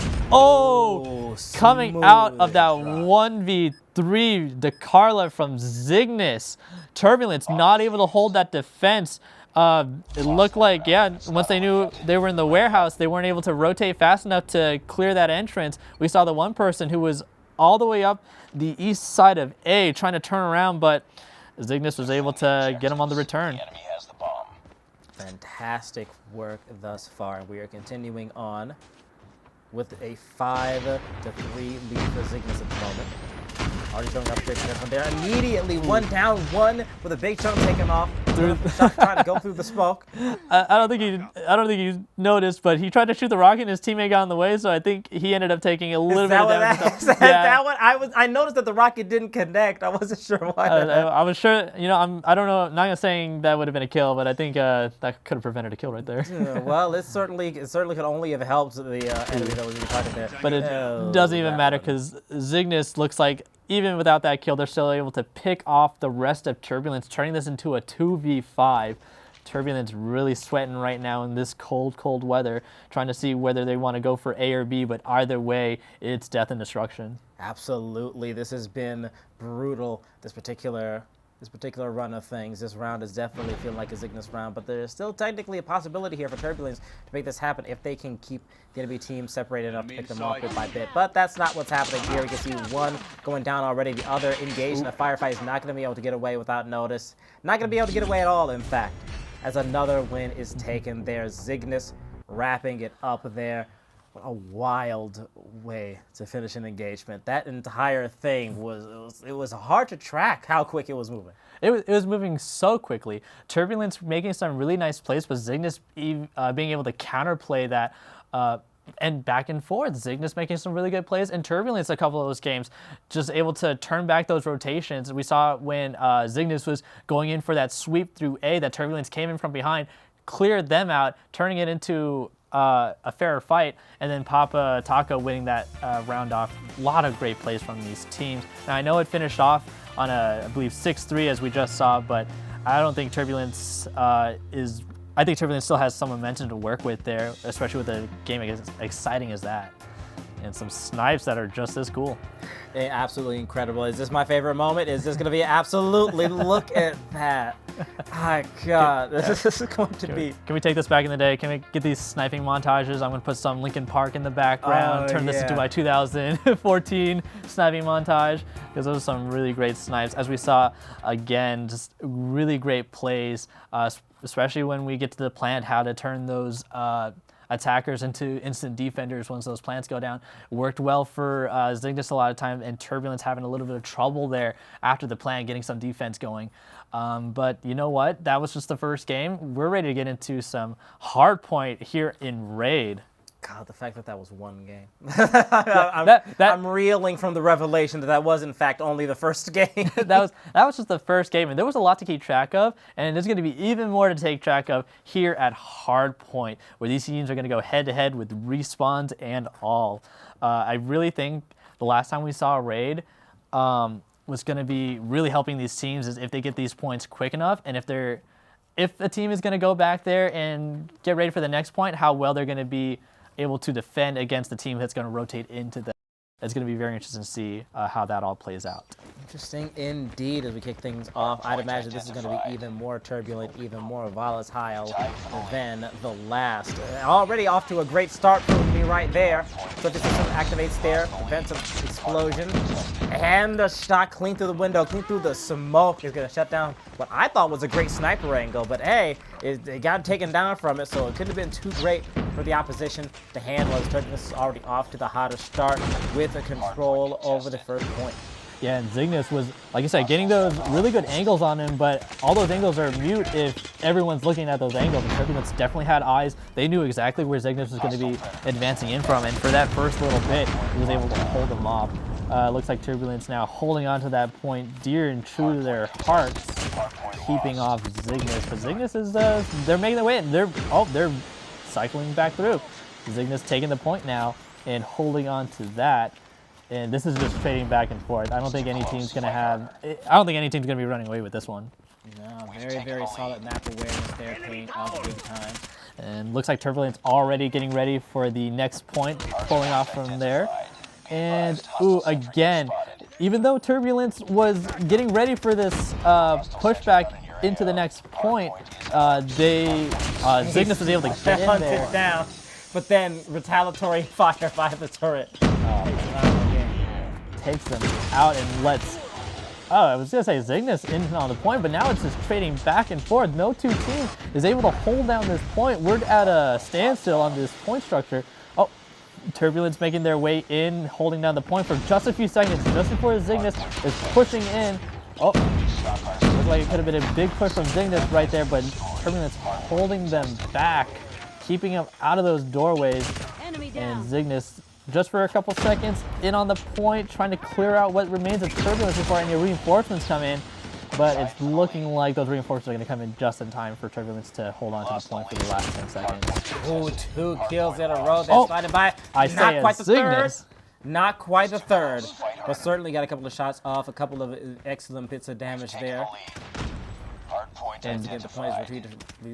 coming out of that 1v3, DeCarla from Zygnus. Turbulence not able to hold that defense. It looked like, yeah, once they knew they were in the warehouse, they weren't able to rotate fast enough to clear that entrance. We saw the one person who was all the way up the east side of A trying to turn around, but Zygnus was able to get him on the return. The enemy has the bomb. Fantastic work thus far. We are continuing on with a 5-3 lead for Zygnus at the moment. Already showing up quick from there. Immediately, one down, one with a big chunk taken off. Trying to go through the smoke. I don't think he noticed, but he tried to shoot the rocket and his teammate got in the way, so I think he ended up taking a little bit of damage. That one, I noticed that the rocket didn't connect. I wasn't sure why. I was sure, you know, I don't know, not gonna saying that would have been a kill, but I think that could have prevented a kill right there. Yeah, well, it certainly could only have helped the enemy that was even targeted there. But it doesn't even matter, because Zygnus looks like, even without that kill, they're still able to pick off the rest of Turbulence, turning this into a 2v5. Turbulence really sweating right now in this cold, cold weather, trying to see whether they want to go for A or B, but either way, it's death and destruction. Absolutely. This has been brutal, this particular run of things. This round is definitely feeling like a Zygnus round, but there's still technically a possibility here for Turbulence to make this happen if they can keep the enemy team separated enough to pick them off bit by bit. But that's not what's happening here. You can see one going down already, the other engaged in a firefight is not going to be able to get away without notice. Not going to be able to get away at all, in fact, as another win is taken there. Zygnus wrapping it up there. What a wild way to finish an engagement. That entire thing was hard to track how quick it was moving. It was moving so quickly. Turbulence making some really nice plays, but Zygnus being able to counterplay that and back and forth. Zygnus making some really good plays, and Turbulence a couple of those games just able to turn back those rotations. We saw when Zygnus was going in for that sweep through A, that Turbulence came in from behind, cleared them out, turning it into a fairer fight, and then Papa Taco winning that round off. A lot of great plays from these teams. Now I know it finished off on a, I believe, 6-3 as we just saw, but I don't think Turbulence I think Turbulence still has some momentum to work with there, especially with a game as exciting as that. And some snipes that are just as cool. Absolutely incredible. Is this my favorite moment? Is this going to be absolutely? Look at that. My God, this is going to be. Can we take this back in the day? Can we get these sniping montages? I'm going to put some Linkin Park in the background, turn this into my 2014 sniping montage, because those are some really great snipes. As we saw, again, just really great plays, especially when we get to the plant, how to turn those attackers into instant defenders once those plants go down. Worked well for Zygnus a lot of time, and Turbulence having a little bit of trouble there after the plant, getting some defense going. But you know what? That was just the first game. We're ready to get into some hard point here in Raid. God, the fact that that was one game. That I'm reeling from the revelation that was, in fact, only the first game. that was just the first game, and there was a lot to keep track of, and there's going to be even more to take track of here at Hardpoint, where these teams are going to go head-to-head with respawns and all. I really think the last time we saw a Raid was going to be really helping these teams is if they get these points quick enough, and if a team is going to go back there and get ready for the next point, how well they're going to be able to defend against the team that's going to rotate into them. It's going to be very interesting to see how that all plays out. Interesting indeed as we kick things off. I'd imagine this is going to be even more turbulent, even more volatile than the last. Already off to a great start for me right there. So the system activates there, prevents an explosion, and the shot clean through the window, clean through the smoke is going to shut down what I thought was a great sniper angle, but hey, it got taken down from it, so it couldn't have been too great for the opposition to handle as Turbulence is already off to the hottest start with a control over the first point. Yeah, and Zygnus was, like I said, getting those really good angles on him, but all those angles are mute if everyone's looking at those angles. And Turbulence definitely had eyes. They knew exactly where Zygnus was going to be advancing in from, and for that first little bit, he was able to hold them off. Looks like Turbulence now holding on to that point, dear and true to their hearts, keeping off Zygnus. But Zygnus is, they're making their way in. They're cycling back through. Zygnus taking the point now and holding on to that. And this is just trading back and forth. I don't think any team's going to be running away with this one. No, very, very solid map awareness there, paying off big time. And looks like Turbulence already getting ready for the next point, pulling off from there. And, ooh, again, even though Turbulence was getting ready for this pushback into the next point, Zygnus was able to get in there. Down, but then retaliatory fire by the turret. Takes them out and lets, I was going to say Zygnus in on the point, but now it's just trading back and forth. No two teams is able to hold down this point. We're at a standstill on this point structure. Oh, Turbulence making their way in, holding down the point for just a few seconds, just before Zygnus is pushing in. Oh, looks like it could have been a big push from Zygnus right there, but Turbulence holding them back, keeping them out of those doorways. And Zygnus, just for a couple seconds, in on the point, trying to clear out what remains of Turbulence before any reinforcements come in. But it's looking like those reinforcements are going to come in just in time for Turbulence to hold on to the point for the last 10 seconds. Ooh, 2 kills in a row. That's sliding by. Not quite the third. Not quite the third, but certainly got a couple of shots off, a couple of excellent bits of damage there. And to get the point is retreat to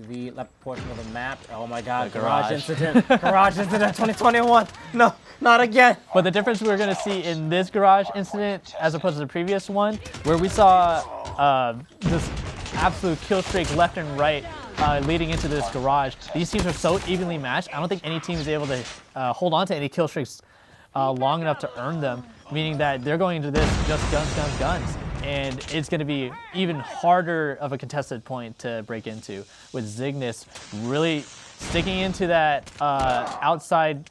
the left portion of the map. Oh my god, garage incident. Garage incident 2021. No, not again. But the difference we're going to see in this garage incident as opposed to the previous one, where we saw this absolute kill streak left and right leading into this garage. These teams are so evenly matched. I don't think any team is able to hold on to any kill streaks long enough to earn them, meaning that they're going into this just guns, guns, guns. And it's going to be even harder of a contested point to break into, with Zygnus really sticking into that outside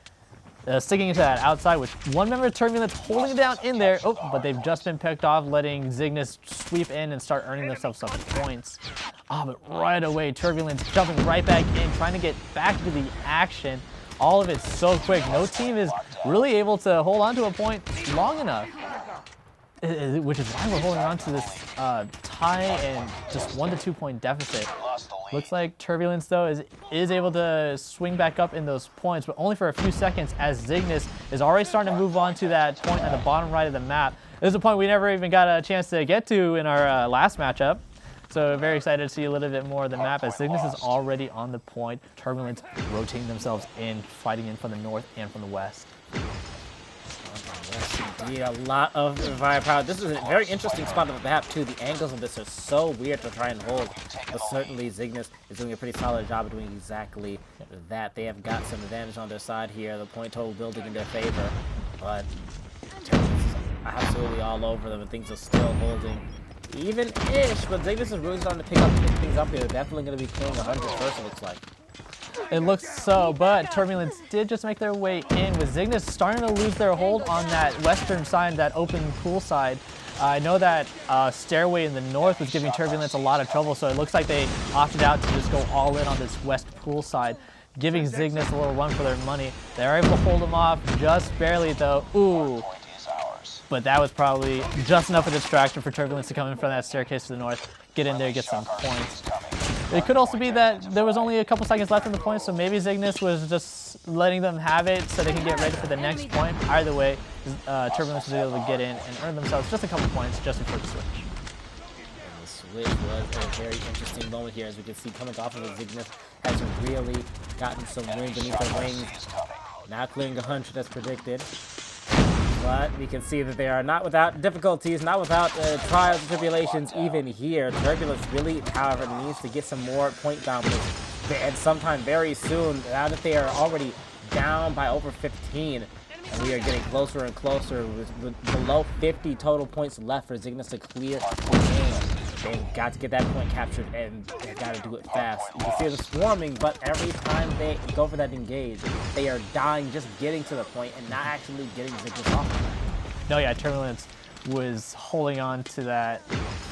with one member of Turbulence holding it down in there. Oh, but they've just been picked off, letting Zygnus sweep in and start earning themselves some points. But right away, Turbulence jumping right back in, trying to get back to the action. All of it so quick. No team is really able to hold on to a point long enough, which is why we're holding on to this tie and just 1 to 2 point deficit. Looks like Turbulence, though, is able to swing back up in those points, but only for a few seconds, as Zygnus is already starting to move on to that point on the bottom right of the map. This is a point we never even got a chance to get to in our last matchup. So very excited to see a little bit more of the map, as Zygnus is already on the point. Turbulence rotating themselves in, fighting in from the north and from the west. Yes, indeed, a lot of firepower. This is a very interesting spot of the map, too. The angles of this are so weird to try and hold, but certainly Zygnus is doing a pretty solid job of doing exactly that. They have got some advantage on their side here, the point total building in their favor, but Turbulence is absolutely all over them, and things are still holding even-ish, but Zygnus is really starting to pick things up here. They're definitely going to be killing 100 first, it looks like. It looks so, but Turbulence did just make their way in, with Zygnus starting to lose their hold on that western side, that open pool side. I know that stairway in the north was giving Turbulence a lot of trouble, so it looks like they opted out to just go all in on this west pool side, giving Zygnus a little run for their money. They're able to hold them off just barely, though. Ooh. But that was probably just enough of a distraction for Turbulence to come in from that staircase to the north, get in there, get some points. It could also be that there was only a couple seconds left in the point, so maybe Zygnus was just letting them have it so they can get ready for the next point. Either way, Turbulence was able to get in and earn themselves just a couple points just before the switch. And the switch was a very interesting moment here, as we can see coming off of it. Zygnus has really gotten some wind beneath their wings. Now clearing 100 as predicted. But we can see that they are not without difficulties, not without trials and tribulations even here. Turbulence really, however, needs to get some more point bounces. And sometime very soon, now that they are already down by over 15, and we are getting closer and closer with below 50 total points left for Zygnus to clear the game. They've got to get that point captured, and they've got to do it fast. You can see them swarming, but every time they go for that engage, they are dying just getting to the point and not actually getting Zygnus off. No, yeah, Turbulence was holding on to that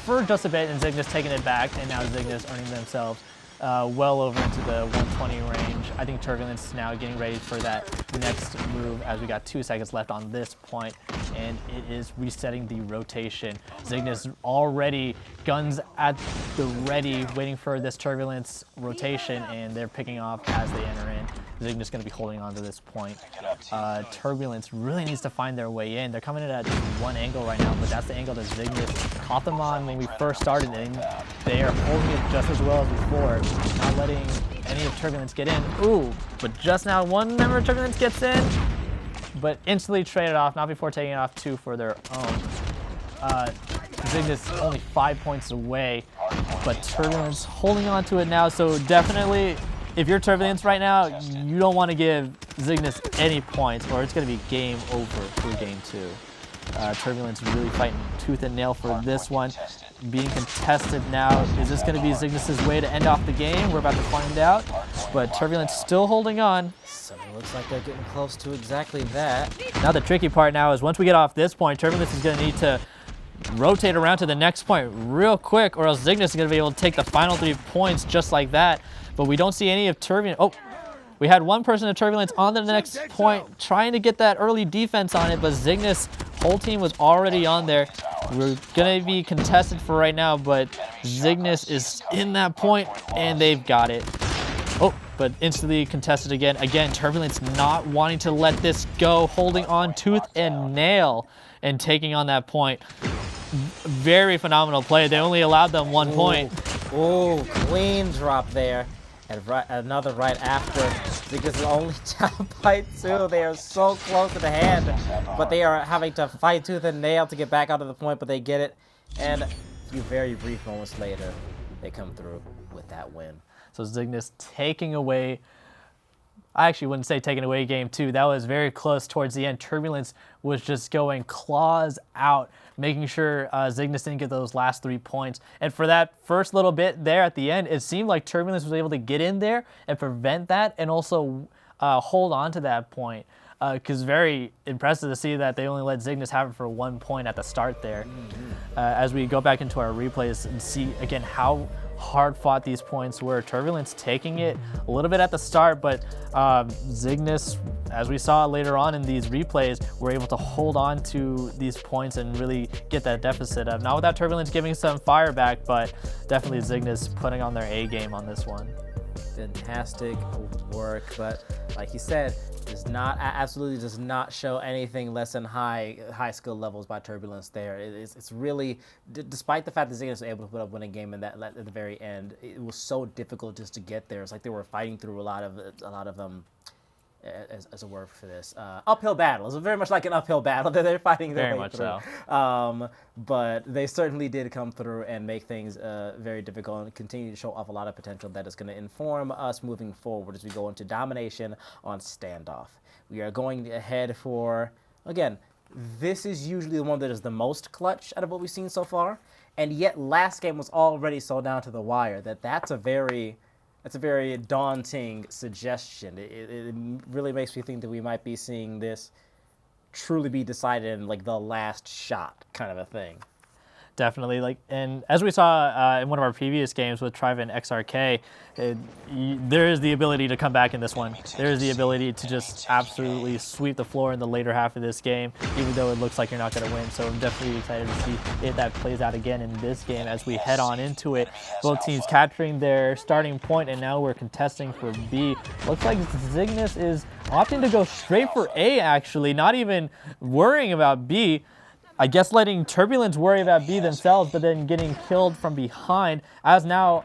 for just a bit, and Zygnus taking it back, and now Zygnus earning themselves well over into the 120 range. I think Turbulence now getting ready for that next move, as we got 2 seconds left on this point, and it is resetting the rotation. Zygnus already guns at the ready, waiting for this Turbulence rotation, and they're picking off as they enter in. Zygnus going to be holding on to this point. Turbulence really needs to find their way in. They're coming in at one angle right now, but that's the angle that Zygnus caught them on when we first started, and they are holding it just as well as before, not letting any of Turbulence get in. Ooh, but just now one member of Turbulence gets in, but instantly traded off, not before taking it off 2 for their own. Zygnus only 5 points away, but Turbulence holding on to it now, so definitely, if you're Turbulence right now, you don't want to give Zygnus any points, or it's going to be game over for game 2. Turbulence really fighting tooth and nail for this one. Being contested now. Is this going to be Zygnus' way to end off the game? We're about to find out. But Turbulence still holding on. So it looks like they're getting close to exactly that. Now the tricky part now is once we get off this point, Turbulence is going to need to rotate around to the next point real quick, or else Zygnus is going to be able to take the final 3 points just like that. But we don't see any of Turbulence. Oh, we had one person of Turbulence on the next point trying to get that early defense on it, but Zygnus' whole team was already on there. We're going to be contested for right now, but Zygnus is in that point, and they've got it. Oh, but instantly contested again. Again, Turbulence not wanting to let this go, holding on tooth and nail and taking on that point. Very phenomenal play. They only allowed them 1 point. Oh, clean drop there. And another right after. Zygnus is only down by 2. They are so close to the hand, but they are having to fight tooth and nail to get back onto the point, but they get it. And a few very brief moments later, they come through with that win. So Zygnus taking away, I actually wouldn't say taking away game 2. That was very close towards the end. Turbulence was just going claws out, making sure Zygnus didn't get those last 3 points. And for that first little bit there at the end, it seemed like Turbulence was able to get in there and prevent that, and also hold on to that point. Because very impressive to see that they only let Zygnus have it for 1 point at the start there. As we go back into our replays and see again how hard fought these points were. Turbulence taking it a little bit at the start, but Zygnus, as we saw later on in these replays, were able to hold on to these points and really get that deficit up. Not without Turbulence giving some fire back, but definitely Zygnus putting on their A game on this one. Fantastic work, but like you said, absolutely does not show anything less than high skill levels by Turbulence there. It's really, despite the fact that Zygnus was able to put up winning game in that at the very end, it was so difficult just to get there. It's like they were fighting through a lot of as a word for this, uphill battle. It's very much like an uphill battle that they're fighting their way through. Very much so. But they certainly did come through and make things very difficult and continue to show off a lot of potential that is going to inform us moving forward as we go into domination on standoff. We are going ahead for, again, this is usually the one that is the most clutch out of what we've seen so far, and yet last game was already so down to the wire that's a very That's a very daunting suggestion. It really makes me think that we might be seeing this truly be decided in like the last shot kind of a thing. Definitely, and as we saw in one of our previous games with Trovo and XRK, there is the ability to come back in this one. There is the ability to just absolutely sweep the floor in the later half of this game, even though it looks like you're not going to win. So I'm definitely excited to see if that plays out again in this game as we head on into it. Both teams capturing their starting point, and now we're contesting for B. Looks like Zygnus is opting to go straight for A, actually, not even worrying about B. I guess letting Turbulence worry about B themselves, but then getting killed from behind, as now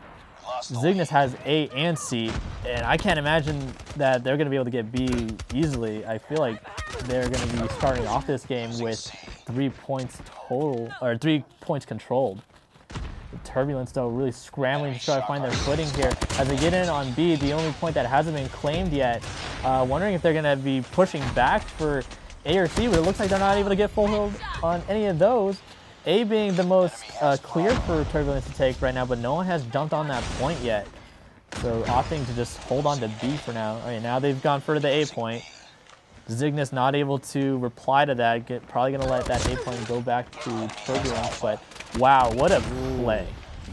Zygnus has A and C, and I can't imagine that they're going to be able to get B easily. I feel like they're going to be starting off this game with 3 points total, or 3 points controlled. The Turbulence, though, really scrambling to try to find their footing here. As they get in on B, the only point that hasn't been claimed yet, wondering if they're going to be pushing back for A or C, but it looks like they're not able to get full hold on any of those. A being the most clear for Turbulence to take right now, but no one has jumped on that point yet. So opting to just hold on to B for now. All right, now they've gone for the A point. Zygnus not able to reply to that. Probably going to let that A point go back to Turbulence, but wow, what a play.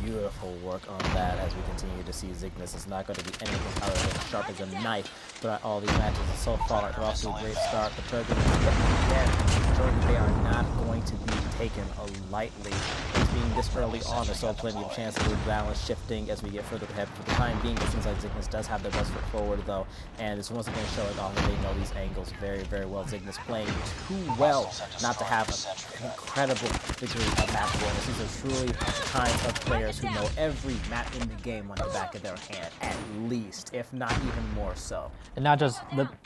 Beautiful work on that as we continue to see Zygnus is not going to be anything other than sharp as a knife throughout all these matches. And so far, they're off to a great start. The Turbulence, again, showing that they are not going to be taken lightly. It's being this early on, there's still plenty of chance to move balance shifting as we get further ahead. For the time being, it seems like Zygnus does have their best foot forward, though, and it's once again showing off that they know these angles very, very well. Zygnus playing too well not to have an incredible degree of map awareness. These are truly the kinds of players who know every map in the game on the back of their hand, at least, if not even more so. And not just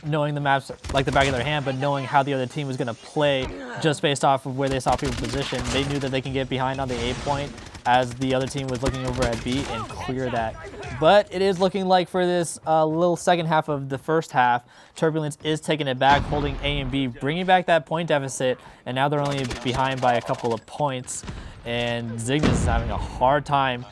knowing the maps like the back of their hand, but knowing how the other team was going to play just based off of where they saw people positioned. They knew that they can get behind on the A point as the other team was looking over at B and clear that. But it is looking like for this little second half of the first half, Turbulence is taking it back, holding A and B, bringing back that point deficit, and now they're only behind by a couple of points. And Zygnus is having a hard time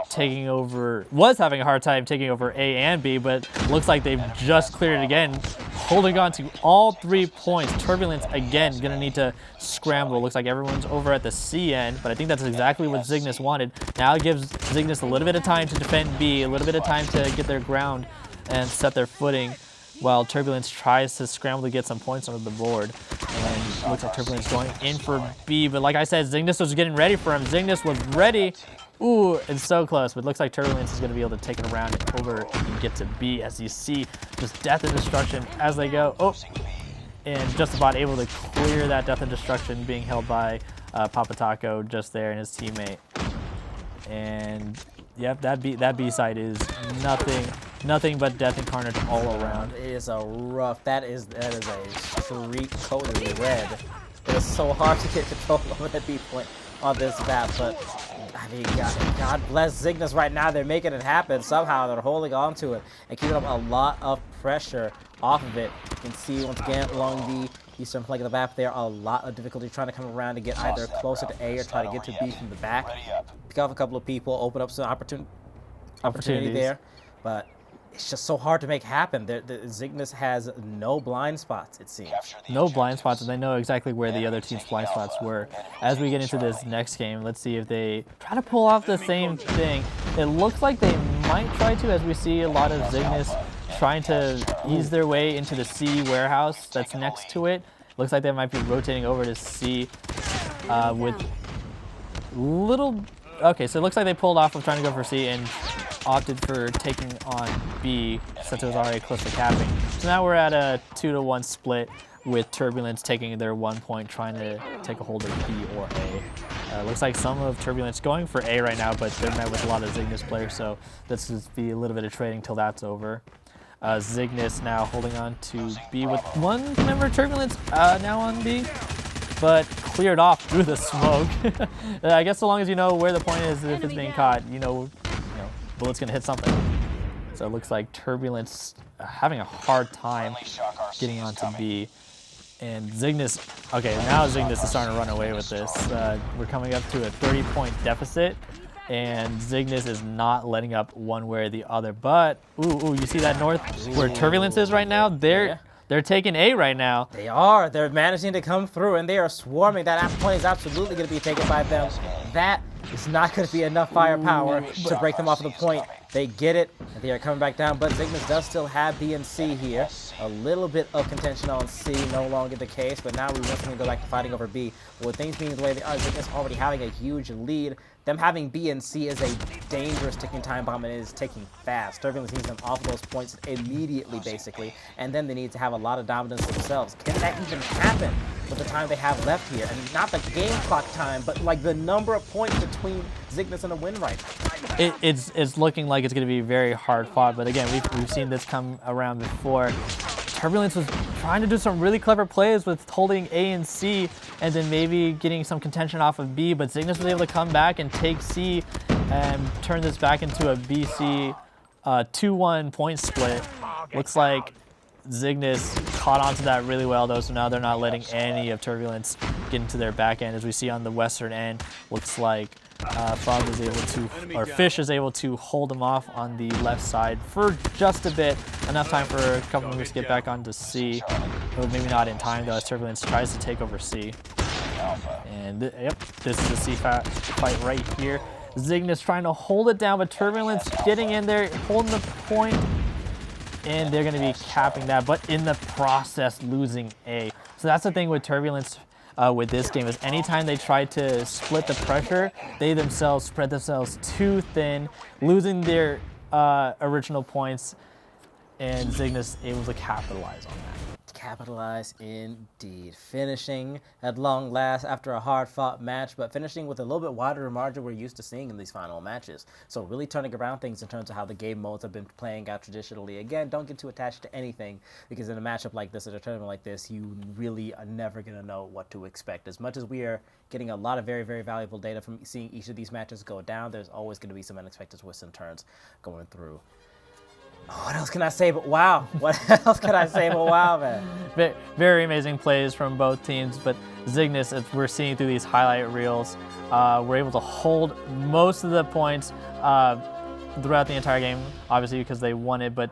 taking over, having a hard time taking over A and B, but looks like they've just cleared it again, holding on to all 3 points. Turbulence, again, going to need to scramble. Looks like everyone's over at the C end, but I think that's exactly what Zygnus wanted. Now it gives Zygnus a little bit of time to defend B, a little bit of time to get their ground and set their footing, while Turbulence tries to scramble to get some points onto the board. And looks like Turbulence going in for B, but like I said, Zygnus was getting ready for him. Zygnus was ready. Ooh, it's so close, but it looks like Turbulence is going to be able to take it around and over and get to B, as you see just death and destruction as they go. Oh, and just about able to clear that death and destruction, being held by Papa Taco just there and his teammate. And yep, that B side is nothing but death and carnage all around. It is a rough, that is a street coated red. It is so hard to get control over that B point on this map, but I mean, God bless Zygnus right now. They're making it happen. Somehow they're holding on to it and keeping up a lot of pressure off of it. You can see once again along the eastern flank of the map there, a lot of difficulty trying to come around to get either closer to A or try to get to B from the back. Pick off a couple of people, open up some opportunity there, but it's just so hard to make happen. The Zygnus has no blind spots, it seems. No blind spots, and they know exactly where the other team's blind spots were. As we get into this next game, let's see if they try to pull off the same thing. It looks like they might try to, as we see a lot of Zygnus trying to ease their way into the C warehouse that's next to it. Looks like they might be rotating over to C with little... Okay, so it looks like they pulled off of trying to go for C and opted for taking on B since it was already close to capping. So now we're at a 2-to-1 split with Turbulence taking their 1 point, trying to take a hold of B or A. Looks like some of Turbulence going for A right now, but they're met with a lot of Zygnus players, so let's just be a little bit of trading till that's over. Zygnus now holding on to B with one member of Turbulence now on B, but cleared off through the smoke. I guess so long as you know where the point is, if it's being caught, you know bullet's gonna hit something. So it looks like Turbulence having a hard time getting onto B. And Zygnus, okay, now Zygnus is starting to run away with this. We're coming up to a 30-point deficit. and Cygnus is not letting up one way or the other. But you see that north where Turbulence is right now? They're taking A right now. They are. They're managing to come through, and they are swarming. That point is absolutely going to be taken by them. That is not going to be enough firepower to break them off of the point. They get it, and they are coming back down, but Cygnus does still have B and C here. A little bit of contention on C, no longer the case, but now we once again go back to fighting over B. With things being the way they are, Cygnus already having a huge lead. Them having B and C is a dangerous ticking time bomb, and it is ticking fast. Turbulence needs them off those points immediately, basically, and then they need to have a lot of dominance themselves. Can that even happen with the time they have left here? And not the game clock time, but like the number of points between Cygnus and a win right now. It's looking like it's going to be very hard fought, but again, we've seen this come around before. Turbulence was trying to do some really clever plays with holding A and C and then maybe getting some contention off of B, but Cygnus was able to come back and take C and turn this back into a BC 2-1 point split. Looks like Cygnus caught onto that really well though, so now they're not letting any of Turbulence get into their back end. As we see on the western end, looks like Frog is able to, or Fish is able to hold him off on the left side for just a bit. Enough time for a couple members to get back onto C. But maybe not in time though, as Turbulence tries to take over C. And yep, this is a C fight right here. Cygnus trying to hold it down, but Turbulence getting in there, holding the point. And they're going to be capping that, but in the process losing A. So that's the thing with Turbulence with this game, is anytime they try to split the pressure, they themselves spread themselves too thin, losing their original points, and Cygnus able to capitalize on that. Capitalize indeed. Finishing at long last after a hard-fought match, but finishing with a little bit wider margin we're used to seeing in these final matches. So really turning around things in terms of how the game modes have been playing out traditionally. Again, don't get too attached to anything, because in a matchup like this, at a tournament like this, you really are never going to know what to expect. As much as we are getting a lot of very, very valuable data from seeing each of these matches go down, there's always going to be some unexpected twists and turns going through. What else can I say but wow? What else can I say but wow, man? Very amazing plays from both teams, but Cygnus, as we're seeing through these highlight reels, were able to hold most of the points throughout the entire game, obviously because they won it, but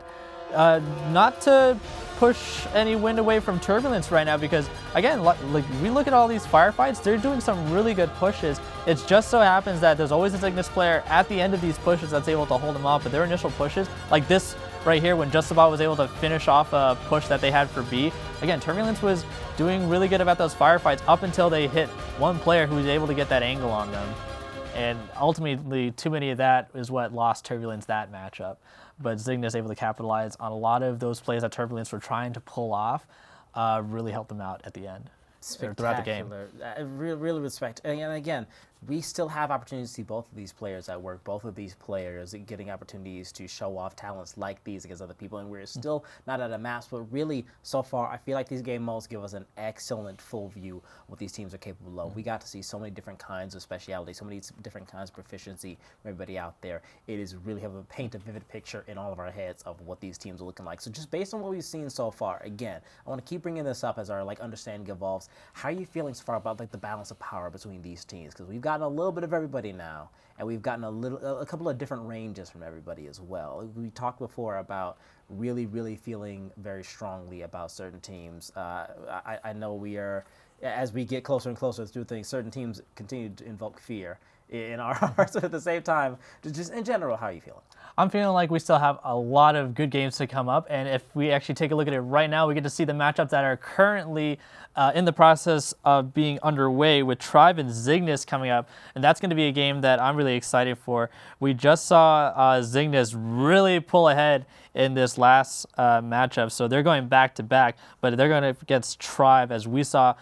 not to push any wind away from Turbulence right now, because again, like we look at all these firefights, they're doing some really good pushes. It just so happens that there's always a Cygnus player at the end of these pushes that's able to hold them off, but their initial pushes, like this right here, when Just About was able to finish off a push that they had for B, again, Turbulence was doing really good about those firefights up until they hit one player who was able to get that angle on them. And ultimately, too many of that is what lost Turbulence that matchup. But Cygnus able to capitalize on a lot of those plays that Turbulence were trying to pull off, really helped them out at the end, throughout the game. Really respect. And again, we still have opportunities to see both of these players at work, both of these players getting opportunities to show off talents like these against other people, and we're still not at a match, but really, so far, I feel like these game modes give us an excellent full view of what these teams are capable of. We got to see so many different kinds of speciality, so many different kinds of proficiency from everybody out there. It is really have a paint a vivid picture in all of our heads of what these teams are looking like. So just based on what we've seen so far, again, I want to keep bringing this up as our understanding evolves. How are you feeling so far about the balance of power between these teams? Because we've gotten a little bit of everybody now, and we've gotten a couple of different ranges from everybody as well. We talked before about really feeling very strongly about certain teams. I know we are, as we get closer and closer through things, certain teams continue to invoke fear in our hearts, but at the same time, just in general, how are you feeling? I'm feeling like we still have a lot of good games to come up, and if we actually take a look at it right now, we get to see the matchups that are currently in the process of being underway, with Tribe and Cygnus coming up, and that's going to be a game that I'm really excited for. We just saw Cygnus really pull ahead in this last matchup, so they're going back to back, but they're going against Tribe, as we saw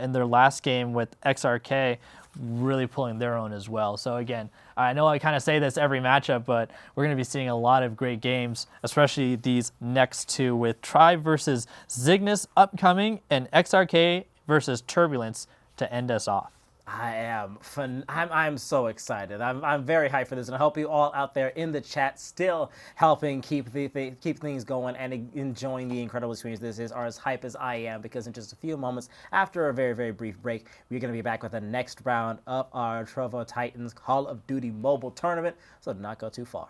in their last game with XRK, really pulling their own as well. So again, I know I kind of say this every matchup, but we're going to be seeing a lot of great games, especially these next two, with Tribe versus Cygnus upcoming and XRK versus Turbulence to end us off. I'm so excited. I'm very hyped for this, and I hope you all out there in the chat still helping keep things going and enjoying the incredible experience this is, are as hype as I am. Because in just a few moments, after a very brief break, we're going to be back with the next round of our Trovo Titans Call of Duty Mobile Tournament. So do not go too far.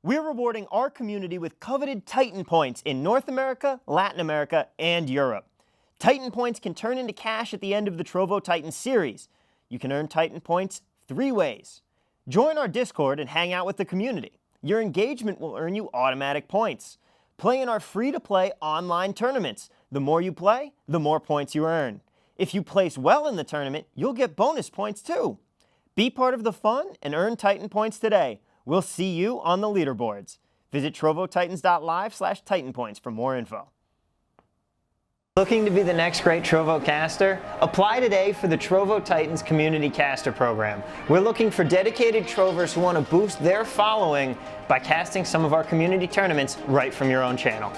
We're rewarding our community with coveted Titan points in North America, Latin America, and Europe. Titan points can turn into cash at the end of the Trovo Titan series. You can earn Titan points 3 ways. Join our Discord and hang out with the community. Your engagement will earn you automatic points. Play in our free-to-play online tournaments. The more you play, the more points you earn. If you place well in the tournament, you'll get bonus points too. Be part of the fun and earn Titan points today. We'll see you on the leaderboards. Visit trovotitans.live/titanpoints for more info. Looking to be the next great Trovo caster? Apply today for the Trovo Titans Community Caster Program. We're looking for dedicated Trovers who want to boost their following by casting some of our community tournaments right from your own channel.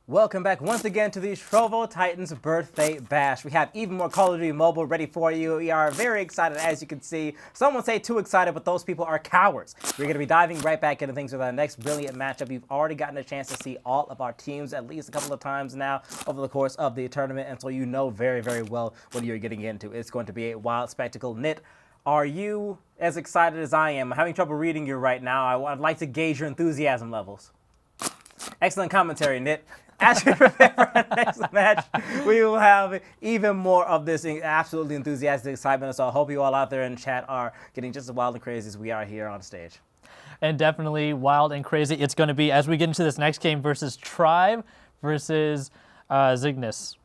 Welcome back once again to the Trovo Titans Birthday Bash. We have even more Call of Duty Mobile ready for you. We are very excited, as you can see. Some would say too excited, but those people are cowards. We're going to be diving right back into things with our next brilliant matchup. You've already gotten a chance to see all of our teams at least a couple of times now over the course of the tournament, and so you know very, very well what you're getting into. It's going to be a wild spectacle. Nit, are you as excited as I am? I'm having trouble reading you right now. I'd like to gauge your enthusiasm levels. Excellent commentary, Nit. As we prepare for our next match, we will have even more of this absolutely enthusiastic excitement. So I hope you all out there in chat are getting just as wild and crazy as we are here on stage. And definitely wild and crazy it's going to be as we get into this next game versus Tribe versus Zygnus.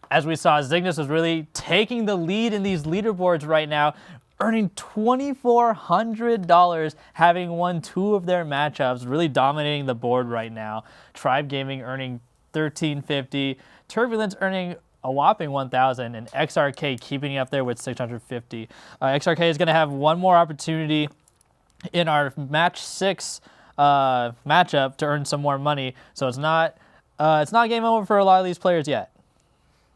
As we saw, Zygnus was really taking the lead in these leaderboards right now, earning $2,400, having won 2 of their matchups, really dominating the board right now. Tribe Gaming earning $1,350, Turbulence earning a whopping $1,000, and XRK keeping it up there with $650. XRK is going to have one more opportunity in our match 6 matchup to earn some more money, so it's not game over for a lot of these players yet.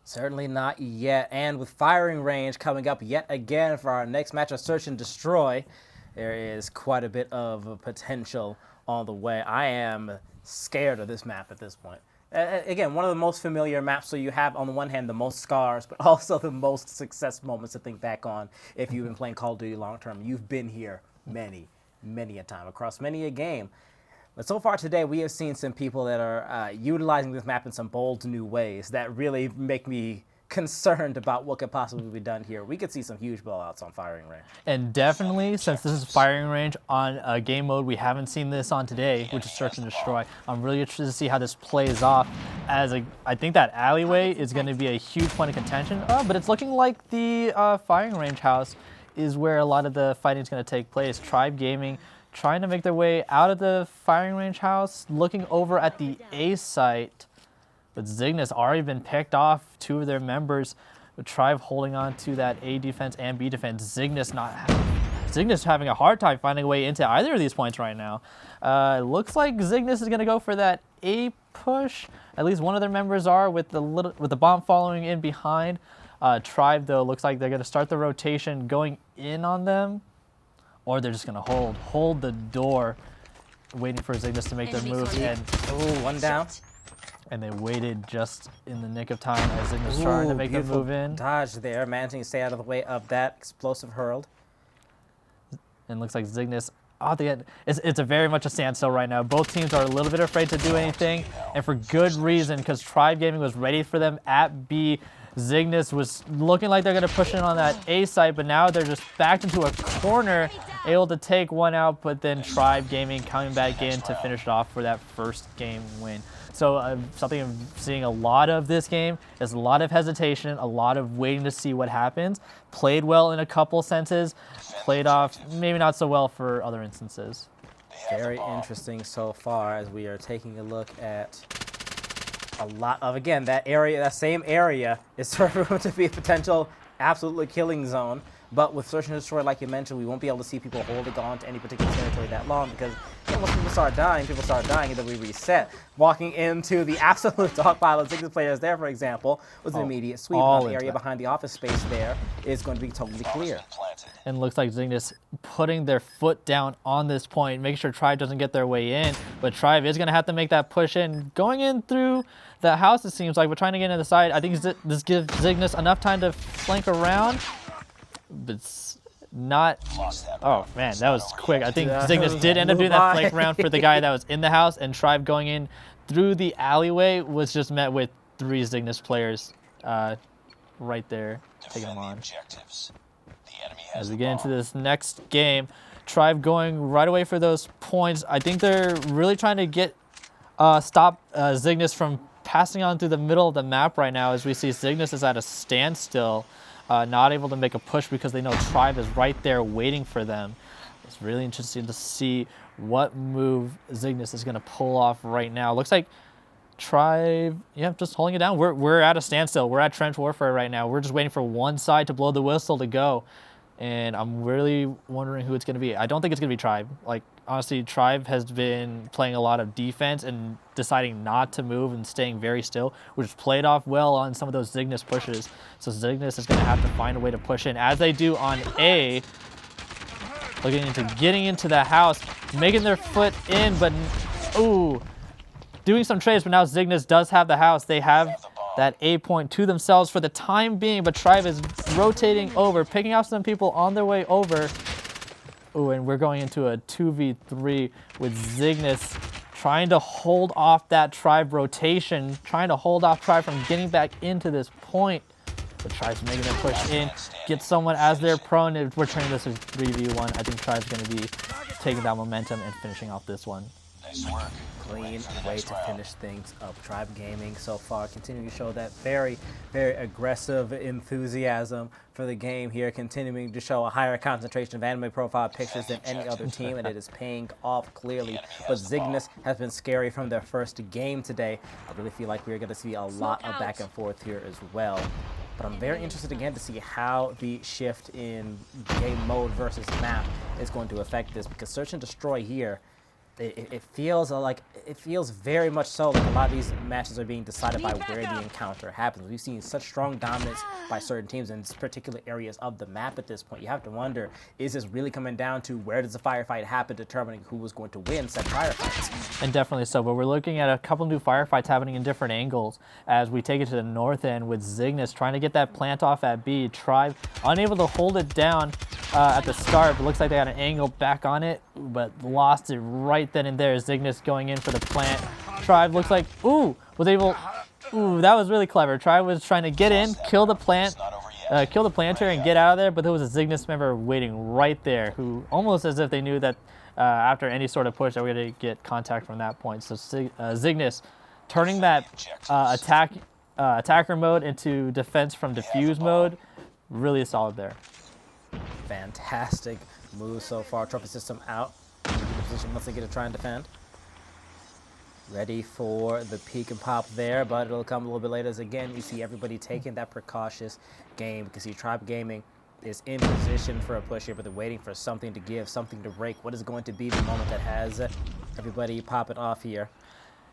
Certainly not yet. And with firing range coming up yet again for our next match of Search and Destroy, there is quite a bit of potential on the way. I am scared of this map at this point. Again, one of the most familiar maps, so you have on the one hand the most scars, but also the most success moments to think back on if you've been playing Call of Duty long term. You've been here many a time, across many a game. But so far today, we have seen some people that are utilizing this map in some bold new ways that really make me concerned about what could possibly be done here. We could see some huge blowouts on firing range. And definitely, since this is firing range on a game mode we haven't seen this on today, which is search and destroy, I'm really interested to see how this plays off. I think that alleyway is going to be a huge point of contention, but it's looking like the firing range house is where a lot of the fighting is going to take place. Tribe Gaming trying to make their way out of the firing range house, looking over at the A site. But Cygnus already been picked off 2 of their members. With Tribe holding on to that A defense and B defense. Cygnus having a hard time finding a way into either of these points right now. It looks like Cygnus is going to go for that A push. At least one of their members are, with the bomb following in behind. Tribe, though, looks like they're going to start the rotation going in on them. Or they're just going to hold the door, waiting for Cygnus to make their moves. And one down. And they waited just in the nick of time as Cygnus trying to make their move in. Dodge there, managing to stay out of the way of that explosive hurled. And looks like Cygnus, it's a very much a standstill right now. Both teams are a little bit afraid to do anything, and for good reason, because Tribe Gaming was ready for them at B. Cygnus was looking like they're going to push in on that A site, but now they're just backed into a corner, able to take one out, but then Tribe Gaming coming back in to finish it off for that first game win. So something I'm seeing a lot of this game is a lot of hesitation, a lot of waiting to see what happens. Played well in a couple senses, played off maybe not so well for other instances. Very interesting so far as we are taking a look at a lot of, again, that same area is sort of going to be a potential absolutely killing zone. But with search and destroy, like you mentioned, we won't be able to see people holding on to any particular territory that long because once people start dying, and then we reset. Walking into the absolute dogpile of Cygnus players there, for example, was an immediate sweep. On the area behind the office space there is going to be totally clear. And looks like Cygnus putting their foot down on this point, making sure Tribe doesn't get their way in. But Tribe is going to have to make that push in. Going in through the house, it seems like, we're trying to get in the side. I think this gives Cygnus enough time to flank around. But it's not. Oh man, that was quick. I think Cygnus did end up doing that flank round for the guy that was in the house, and Tribe going in through the alleyway was just met with 3 Cygnus players right there, taking them on. As we get into this next game, Tribe going right away for those points. I think they're really trying to stop Cygnus from passing on through the middle of the map right now, as we see Cygnus is at a standstill. Not able to make a push because they know Tribe is right there waiting for them. It's really interesting to see what move Cygnus is going to pull off right now. Looks like Tribe, just holding it down. We're at a standstill. We're at trench warfare right now. We're just waiting for one side to blow the whistle to go. And I'm really wondering who it's going to be. I don't think it's going to be Tribe. Like, honestly, Tribe has been playing a lot of defense and deciding not to move and staying very still, which played off well on some of those Cygnus pushes. So Cygnus is going to have to find a way to push in, as they do on A, looking into getting into the house, making their foot in, but, doing some trades, but now Cygnus does have the house. They have that A point to themselves for the time being, but Tribe is rotating over, picking off some people on their way over. And we're going into a 2v3 with Cygnus trying to hold off that Tribe rotation, trying to hold off Tribe from getting back into this point. But Tribe's making their push in, get someone as their prone. We're turning this to 3v1. I think Tribe's going to be taking that momentum and finishing off this one. Nice work. Clean way to finish things up. Tribe Gaming so far continuing to show that very, very aggressive enthusiasm for the game here, continuing to show a higher concentration of anime profile pictures than any other team, and it is paying off clearly. But Cygnus has been scary from their first game today. I really feel like we're going to see a lot of back and forth here as well. But I'm very interested again to see how the shift in game mode versus map is going to affect this, because search and destroy here, it feels very much so like a lot of these matches are being decided by where the encounter happens. We've seen such strong dominance by certain teams in particular areas of the map at this point. You have to wonder, is this really coming down to where does the firefight happen, determining who was going to win said firefights? And definitely so, but we're looking at a couple new firefights happening in different angles as we take it to the north end with Cygnus trying to get that plant off at B. Tribe unable to hold it down at the start, but looks like they got an angle back on it, but lost it right then and there. Cygnus going in for the plant. Tribe looks like, was able Ooh, that was really clever. Tribe was trying to get in, kill the plant, It's not over yet. kill the planter and get out of there, but there was a Zygnus member waiting right there who almost as if they knew that after any sort of push that we're going to get contact from that point. So Zygnus turning that attacker mode into defense from diffuse mode, really solid there. Fantastic move so far. Trophy system out. In position once they get to try and defend. Ready for the peek and pop there, but it'll come a little bit later as again you see everybody taking that precautious game because you Tribe Gaming is in position for a push here, but they're waiting for something to give, something to break. What is going to be the moment that has everybody popping off here?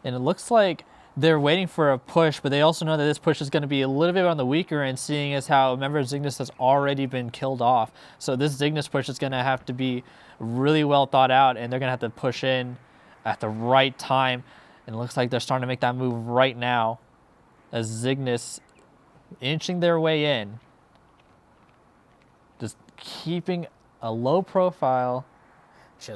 And it looks like they're waiting for a push, but they also know that this push is going to be a little bit on the weaker end, seeing as how a member of Zygnus has already been killed off. So this Zygnus push is going to have to be really well thought out, and they're going to have to push in at the right time. And it looks like they're starting to make that move right now as Zygnus inching their way in. Just keeping a low profile,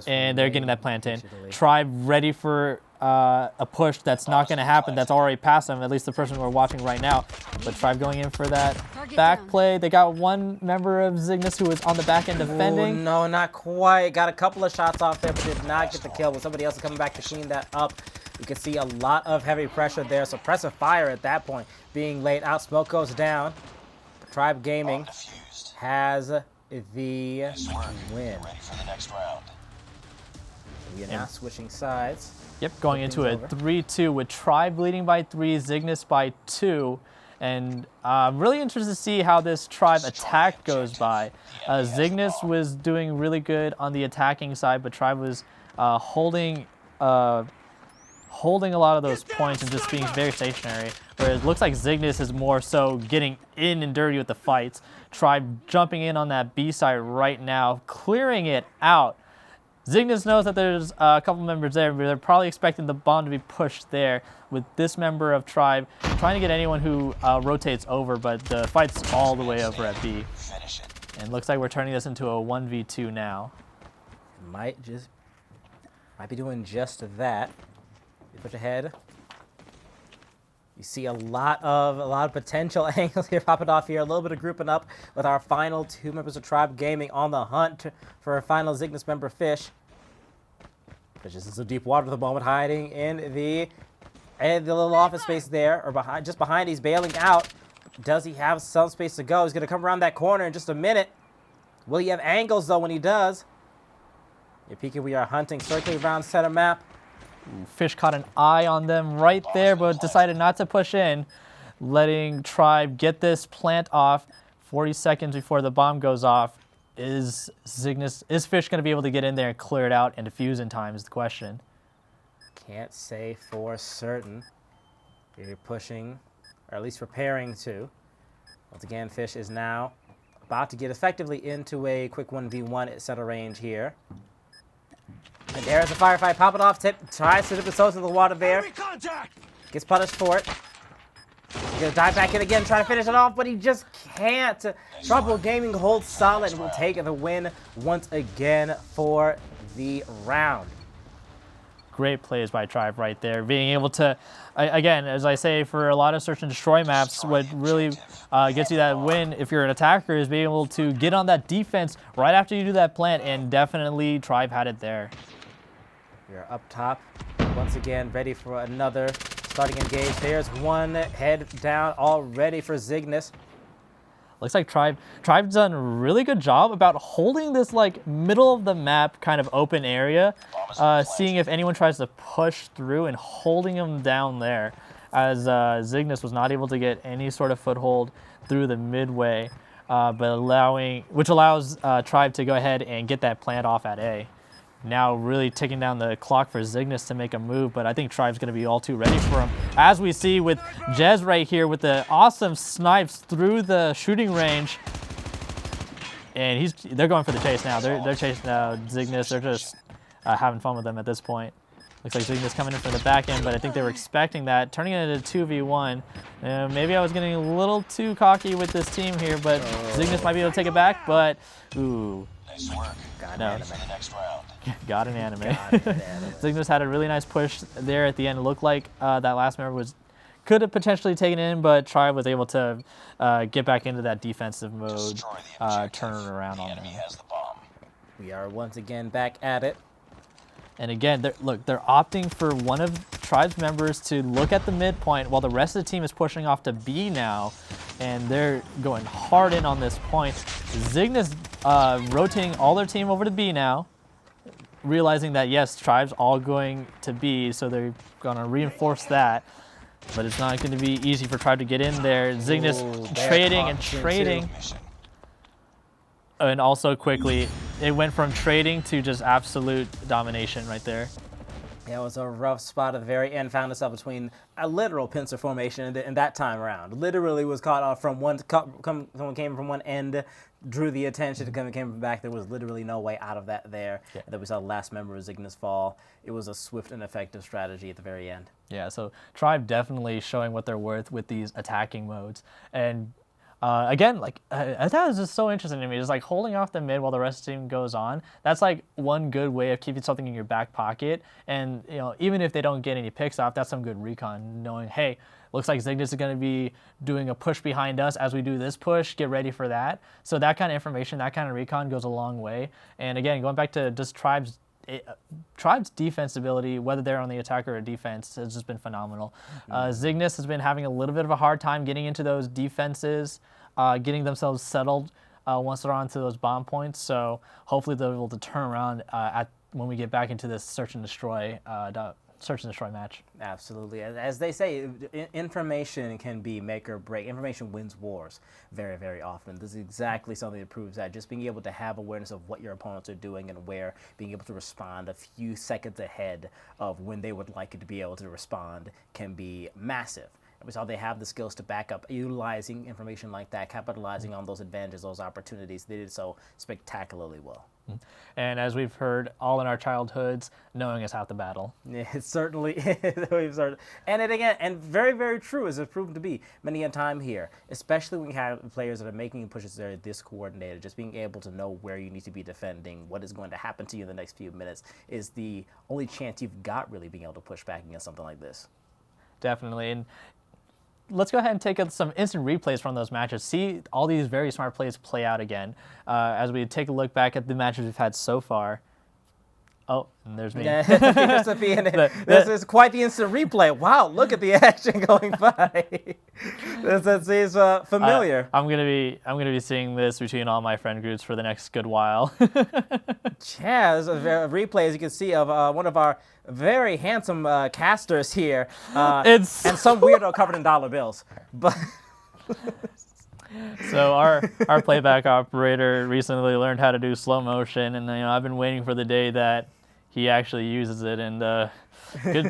and they're getting that plant in. Tribe ready for a push that's not going to happen, that's already past them, at least the person we're watching right now. But Tribe going in for that back play. They got one member of Zygnus who was on the back end defending. Ooh, no, not quite. Got a couple of shots off there, but did not get the kill. With somebody else coming back to clean that up. You can see a lot of heavy pressure there. Suppressive fire at that point being laid out. Smoke goes down. Tribe Gaming has the win. Ready for the next round. We are now switching sides. Yep, going into a 3-2 with Tribe leading by 3, Zygnus by 2. And I'm really interested to see how this Tribe attack goes by. Zygnus was doing really good on the attacking side, but Tribe was holding a lot of those points and just being very stationary. Whereas it looks like Zygnus is more so getting in and dirty with the fights. Tribe jumping in on that B side right now, clearing it out. Zygnus knows that there's a couple members there, but they're probably expecting the bomb to be pushed there with this member of Tribe trying to get anyone who rotates over, but the fight's all the way over at B. And looks like we're turning this into a 1v2 now. Might be doing just that. You push ahead. You see a lot of potential angles here popping off here. A little bit of grouping up with our final 2 members of Tribe Gaming on the hunt for a final Zygnus member Fish. Fish is in some deep water at the moment, hiding in the little office space there, or just behind. He's bailing out. Does he have some space to go? He's going to come around that corner in just a minute. Will he have angles though when he does? You're peeking. We are hunting, circling around center map. Fish caught an eye on them right there, but decided not to push in, letting Tribe get this plant off 40 seconds before the bomb goes off. Is Fish going to be able to get in there and clear it out and defuse in time is the question. Can't say for certain. You're pushing, or at least preparing to. Once again, Fish is now about to get effectively into a quick 1v1 at center range here. And there's a firefight popping off. Tip tries to dip his toes in the water there. Gets punished for it. He's gonna dive back in again, try to finish it off, but he just can't. Trovo Gaming holds solid and will take the win once again for the round. Great plays by Tribe right there. Being able to, again, as I say, for a lot of search and destroy maps, what really gets you that win if you're an attacker is being able to get on that defense right after you do that plant, and definitely Tribe had it there. We're up top, once again, ready for another starting engage. There's one head down already for Zygnus. Looks like Tribe's done a really good job about holding this like middle of the map kind of open area, seeing if anyone tries to push through and holding them down there, as Zygnus was not able to get any sort of foothold through the midway, which allows Tribe to go ahead and get that plant off at A. Now really ticking down the clock for Zygnus to make a move, but I think Tribe's going to be all too ready for him. As we see with Jez right here with the awesome snipes through the shooting range. And they're going for the chase now. They're chasing Zygnus. They're just having fun with them at this point. Looks like Zygnus coming in from the back end, but I think they were expecting that. Turning it into 2v1. Maybe I was getting a little too cocky with this team here, but Zygnus might be able to take it back, but ooh. Nice work. Got No. For the next round. Got an anime. Got an anime. Zygnus had a really nice push there at the end. It looked like that last member was could have potentially taken it in, but Tribe was able to get back into that defensive mode, Destroy the objective. turn it around The on enemy them. has the bomb. We are once again back at it. And again, they're opting for one of Tribe's members to look at the midpoint while the rest of the team is pushing off to B now, and they're going hard in on this point. Zigna's rotating all their team over to B now, realizing that yes, Tribe's all going to B, so they're gonna reinforce that. But it's not going to be easy for Tribe to get in there. Zigna's they're trading and caught in trading. Mission. And also quickly, it went from trading to just absolute domination right there. Yeah, it was a rough spot at the very end. Found itself between a literal pincer formation in that time round. Literally was caught off from someone came from one end, drew the attention, came from back. There was literally no way out of that there. Yeah. And then we saw the last member of Zigna's fall. It was a swift and effective strategy at the very end. Yeah, so Tribe definitely showing what they're worth with these attacking modes. And again, like that is just so interesting to me. Just like holding off the mid while the rest of the team goes on. That's like one good way of keeping something in your back pocket. And you know, even if they don't get any picks off, that's some good recon. Knowing, hey, looks like Zignis is going to be doing a push behind us as we do this push. Get ready for that. So that kind of information, that kind of recon goes a long way. And again, going back to just Tribe's defense ability, whether they're on the attacker or defense, has just been phenomenal. Zignis has been having a little bit of a hard time getting into those defenses, getting themselves settled once they're onto those bomb points. So hopefully they're able to turn around when we get back into this search and destroy match. Absolutely. As they say, information can be make or break. Information wins wars very, very often. This is exactly something that proves that. Just being able to have awareness of what your opponents are doing and where, being able to respond a few seconds ahead of when they would like it to be able to respond can be massive. We saw they have the skills to back up, utilizing information like that, capitalizing on those advantages, those opportunities. They did so spectacularly well. And as we've heard all in our childhoods, knowing is half the battle. Yeah, it certainly is. And it again, and very, very true as it's proven to be many a time here, especially when you have players that are making pushes that are this coordinated, just being able to know where you need to be defending, what is going to happen to you in the next few minutes is the only chance you've got really being able to push back against something like this. Definitely. And let's go ahead and take some instant replays from those matches. See all these very smart plays play out again as we take a look back at the matches we've had so far. Oh, and there's me. This is quite the instant replay. Wow, look at the action going by. This is familiar. I'm gonna be seeing this between all my friend groups for the next good while. Yeah, there's a replay, as you can see, of one of our very handsome casters here, and some weirdo covered in dollar bills. But so our playback operator recently learned how to do slow motion, and I've been waiting for the day that he actually uses it. And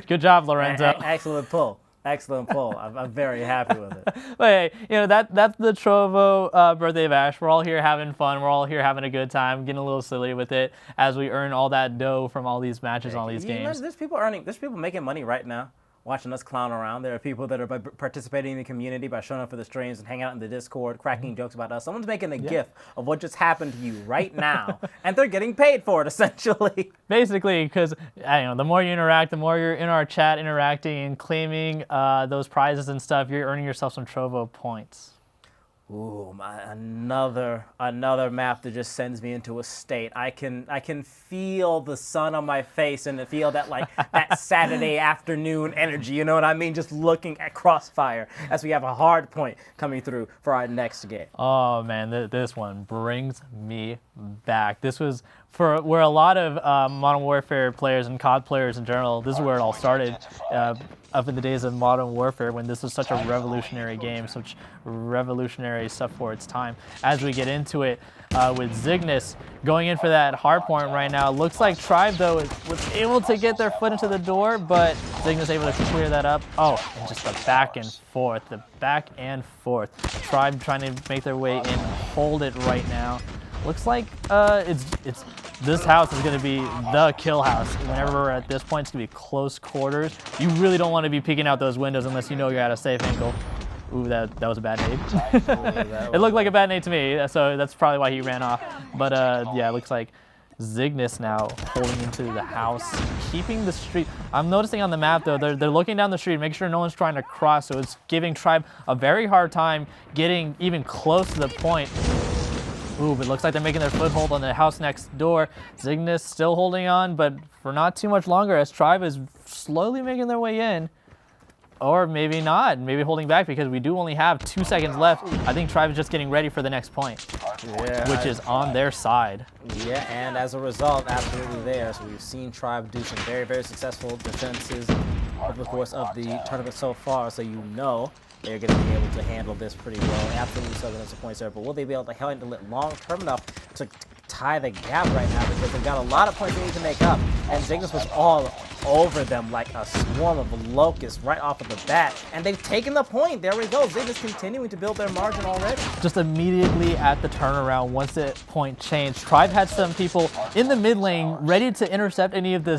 good job, Lorenzo. Excellent pull. Excellent pull. I'm very happy with it. But hey, that's the Trovo birthday bash. We're all here having fun. We're all here having a good time, getting a little silly with it as we earn all that dough from all these matches, all these games. There's people making money right now, watching us clown around. There are people that are participating in the community by showing up for the streams and hanging out in the Discord, cracking jokes about us. Someone's making a GIF of what just happened to you right now, and they're getting paid for it, essentially. Basically, because the more you interact, the more you're in our chat interacting and claiming those prizes and stuff, you're earning yourself some Trovo points. Ooh, another map that just sends me into a state. I can feel the sun on my face and feel that that Saturday afternoon energy. You know what I mean? Just looking at Crossfire as we have a hard point coming through for our next game. Oh man, this one brings me back. This was where a lot of Modern Warfare players and COD players in general. This is where it all started. Up in the days of Modern Warfare, when this was such a revolutionary game, such revolutionary stuff for its time. As we get into it with Zignis going in for that hard point right now, looks like Tribe though was able to get their foot into the door, but Zignis able to clear that up. Oh, and just the back and forth. Tribe trying to make their way in, hold it right now. Looks like this house is going to be the kill house. Whenever we're at this point, it's going to be close quarters. You really don't want to be peeking out those windows unless you know you're at a safe angle. Ooh, that was a bad nade. It looked like a bad nade to me, so that's probably why he ran off. But yeah, it looks like Cygnus now holding into the house, keeping the street. I'm noticing on the map though, they're looking down the street, making sure no one's trying to cross, so it's giving Tribe a very hard time getting even close to the point. Ooh, but it looks like they're making their foothold on the house next door. Cygnus still holding on, but for not too much longer as Tribe is slowly making their way in. Or maybe not, maybe holding back because we do only have 2 seconds left. I think Tribe is just getting ready for the next point, which is on their side. Yeah, and as a result, absolutely there. So we've seen Tribe do some very, very successful defenses over the course of the tournament so far, so you know they're going to be able to handle this pretty well. Absolutely so against the points there, but will they be able to handle it long-term enough to tie the gap right now, because they've got a lot of points they need to make up, and Cygnus was all over them like a swarm of locusts right off of the bat, and they've taken the point. There we go. Cygnus continuing to build their margin already. Just immediately at the turnaround, once the point changed, Tribe had some people in the mid lane ready to intercept any of the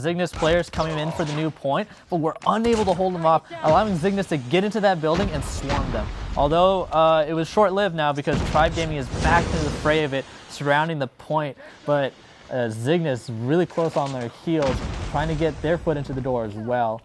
Cygnus players coming in for the new point, but were unable to hold them off, allowing Cygnus to get into that building and swarm them. Although it was short-lived now because Tribe Gaming is back into the fray of it, surrounding the point, but Cygnus really close on their heels, trying to get their foot into the door as well.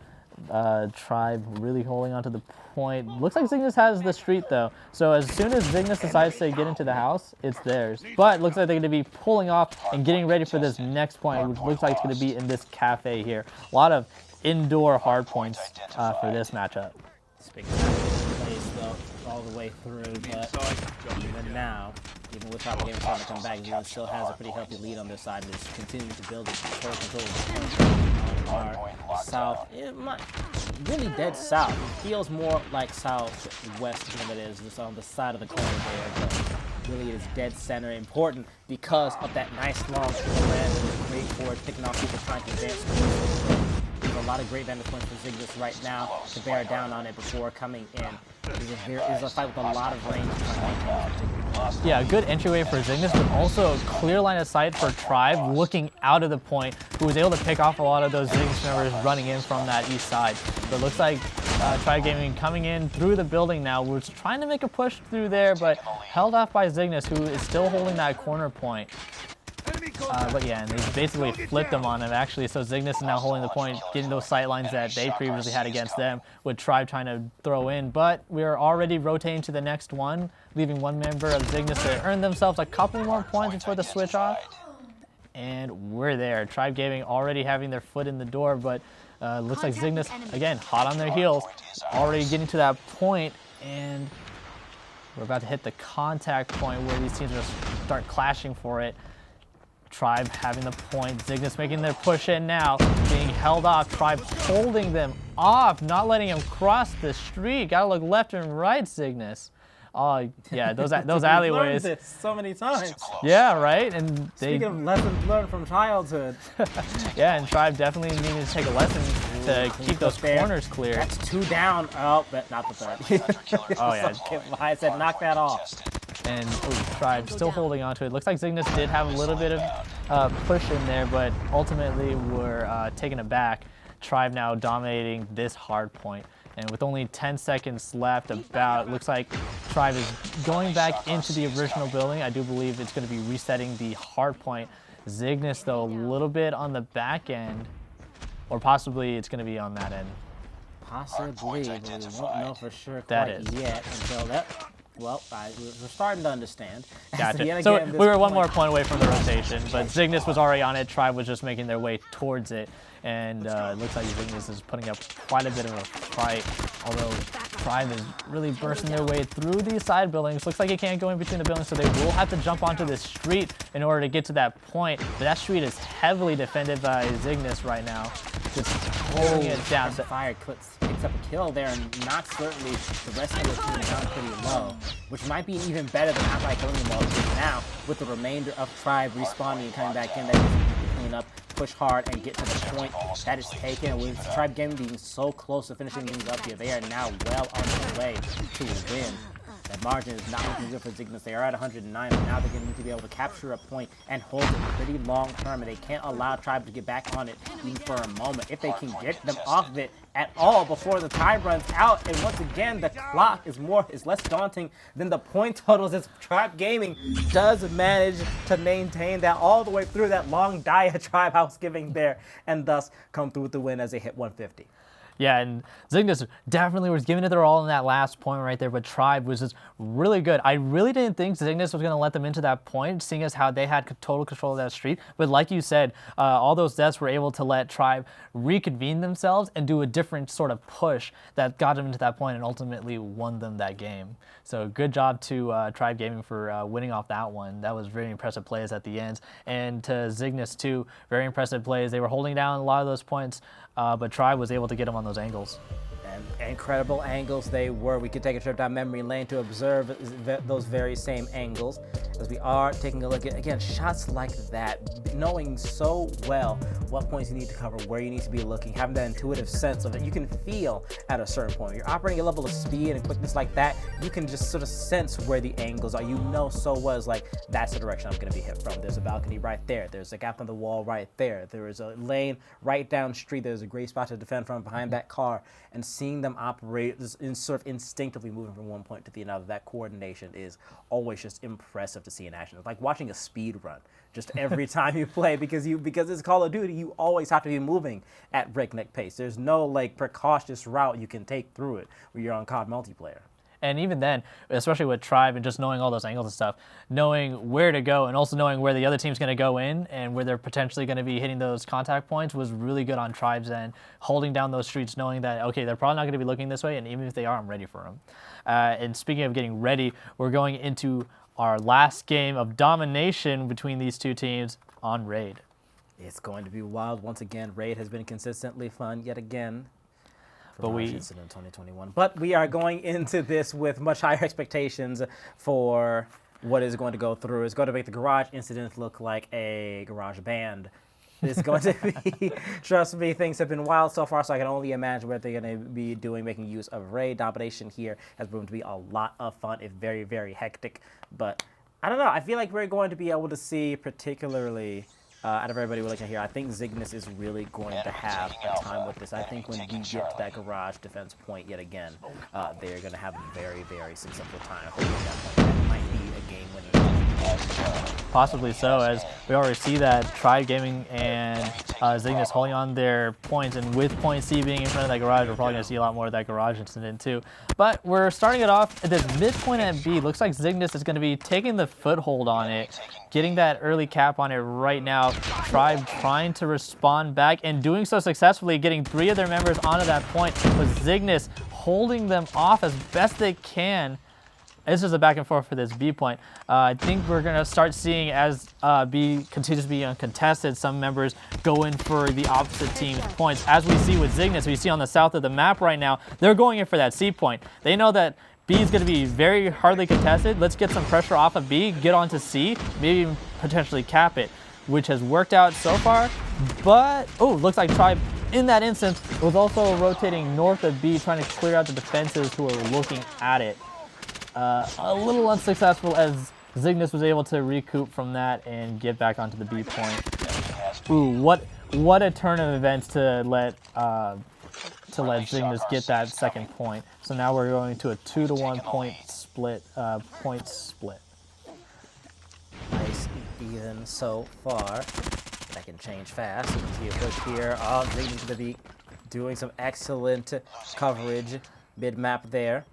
Tribe really holding onto the point. Looks like Cygnus has the street though, so as soon as Cygnus decides to get into the house, it's theirs. But looks like they're going to be pulling off and getting ready for this next point, which looks like it's going to be in this cafe here. A lot of indoor hard points for this matchup. Spectacular plays though all the way through, but even now, even with Trovo Gaming starting to come back, Zealand still has a pretty healthy lead on their side and is continuing to build its total control of the south. Really dead south. It feels more like southwest than it is just on the side of the corner there, but really it is dead center. Important because of that nice long land that is great for picking off people trying to advance. There's a lot of great vantage points for Cygnus right now to bear down on it before coming in. It's a fight with a lot of range. Yeah, a good entryway for Cygnus, but also a clear line of sight for Tribe looking out of the point, who was able to pick off a lot of those Cygnus members running in from that east side. But it looks like Tribe Gaming coming in through the building now, was trying to make a push through there, but held off by Cygnus, who is still holding that corner point. But yeah, and they basically flipped them on him actually, so Cygnus is now holding the point, getting those sight lines that they previously had against them, with Tribe trying to throw in. But we're already rotating to the next one, leaving one member of Cygnus to earn themselves a couple more points before the switch off. And we're there. Tribe Gaming already having their foot in the door, but looks like Cygnus, again, hot on their heels, already getting to that point, and we're about to hit the contact point where these teams are going to start clashing for it. Tribe having the point, Cygnus making their push in now, being held off, Tribe holding them off, not letting him cross the street. Gotta look left and right, Cygnus. Oh yeah, those alleyways. Learned this so many times. Yeah, right. And they, speaking of lessons learned from childhood. yeah, and Tribe definitely needed to take a lesson to keep those corners clear. That's 2 down. Oh, but not the third. Oh yeah. I said knock that off. And Tribe still holding on to it. Looks like Cygnus did have a little bit of push in there, but ultimately we're taking it back. Tribe now dominating this hard point. And with only 10 seconds left, looks like Tribe is going back into the original building. I do believe it's going to be resetting the hard point. Cygnus, though, a little bit on the back end, or possibly it's going to be on that end. Possibly, but we won't know for sure That quite yet until that. Well, we're starting to understand. Gotcha. So we were one more point away from the rotation, but Cygnus was already on it. Tribe was just making their way towards it. And it looks like Cygnus is putting up quite a bit of a fight, although Tribe is really bursting their way through these side buildings. Looks like it can't go in between the buildings, so they will have to jump onto this street in order to get to that point. But that street is heavily defended by Cygnus right now, just holding it down. Fire picks up a kill there and knocks certainly the rest of the team down pretty low, which might be even better than outright killing them all. Because now, with the remainder of Tribe respawning and coming back in, that is clean up, push hard, and get to the point that is taken. With Tribe Gaming being so close to finishing things up here, they are now well on their way to win. That margin is not looking good for Cygnus. They are at 109, and now they're going to need to be able to capture a point and hold it pretty long term, and they can't allow Tribe to get back on it even for a moment. If they can get them off of it, at all before the time runs out. And once again, the clock is less daunting than the point totals as Tribe Gaming does manage to maintain that all the way through that long diatribe I was giving there, and thus come through with the win as they hit 150. Yeah, and Zygnus definitely was giving it their all in that last point right there, but Tribe was just really good. I really didn't think Zygnus was going to let them into that point, seeing as how they had total control of that street. But like you said, all those deaths were able to let Tribe reconvene themselves and do a different sort of push that got them into that point and ultimately won them that game. So good job to Tribe Gaming for winning off that one. That was very impressive plays at the end. And to Zygnus too, very impressive plays. They were holding down a lot of those points, but Tribe was able to get them on those angles. And incredible angles they were. We could take a trip down memory lane to observe those very same angles as we are taking a look at, again, shots like that, knowing so well what points you need to cover, where you need to be looking, having that intuitive sense of it. You can feel at a certain point. You're operating a level of speed and quickness like that, you can just sort of sense where the angles are. You know so well, it's like, that's the direction I'm going to be hit from. There's a balcony right there. There's a gap in the wall right there. There is a lane right down street. There's a great spot to defend from behind that car. And seeing them operate in sort of instinctively moving from one point to the another, that coordination is always just impressive to see in action. It's like watching a speed run just every time you play, because it's Call of Duty, you always have to be moving at breakneck pace. There's no like precautious route you can take through it when you're on COD multiplayer. And even then, especially with Tribe and just knowing all those angles and stuff, knowing where to go and also knowing where the other team's going to go in and where they're potentially going to be hitting those contact points was really good on Tribe's end. Holding down those streets, knowing that, okay, they're probably not going to be looking this way, and even if they are, I'm ready for them. And speaking of getting ready, we're going into our last game of domination between these two teams on Raid. It's going to be wild. Once again, Raid has been consistently fun yet again. But Incident 2021. But we are going into this with much higher expectations for what is going to go through. It's going to make the Garage Incident look like a garage band. It's going to be, trust me, things have been wild so far, so I can only imagine what they're going to be doing, making use of Raid. Domination here has proven to be a lot of fun. It's very, very hectic. But I don't know. I feel like we're going to be able to see, particularly out of everybody we're looking here, I think Zygnus is really going to have a time with this. I think when we get to that garage defense point yet again, they're going to have a very, very successful time holding that point. That might be a game-winning. Possibly so, as we already see that Tribe Gaming and Zygnus holding on their points, and with point C being in front of that garage, we're probably going to see a lot more of that garage incident too. But we're starting it off at this midpoint at B. Looks like Zygnus is going to be taking the foothold on it, getting that early cap on it right now. Tribe trying to respond back and doing so successfully, getting 3 of their members onto that point, with Zygnus holding them off as best they can. This is a back and forth for this B point. I think we're going to start seeing, as B continues to be uncontested, some members go in for the opposite team's points. As we see with Zygnus, we see on the south of the map right now, they're going in for that C point. They know that B is going to be very hardly contested. Let's get some pressure off of B, get onto C, maybe even potentially cap it, which has worked out so far. But, oh, looks like Tribe in that instance was also rotating north of B, trying to clear out the defenses who are looking at it. A little unsuccessful, as Zygnus was able to recoup from that and get back onto the B point. Ooh, what a turn of events to let Zygnus get that second point. So now we're going to a 2-to-1 point split. Nice even so far. That can change fast. You can see a push here. Oh, Zygnus going to be doing some excellent coverage mid-map there.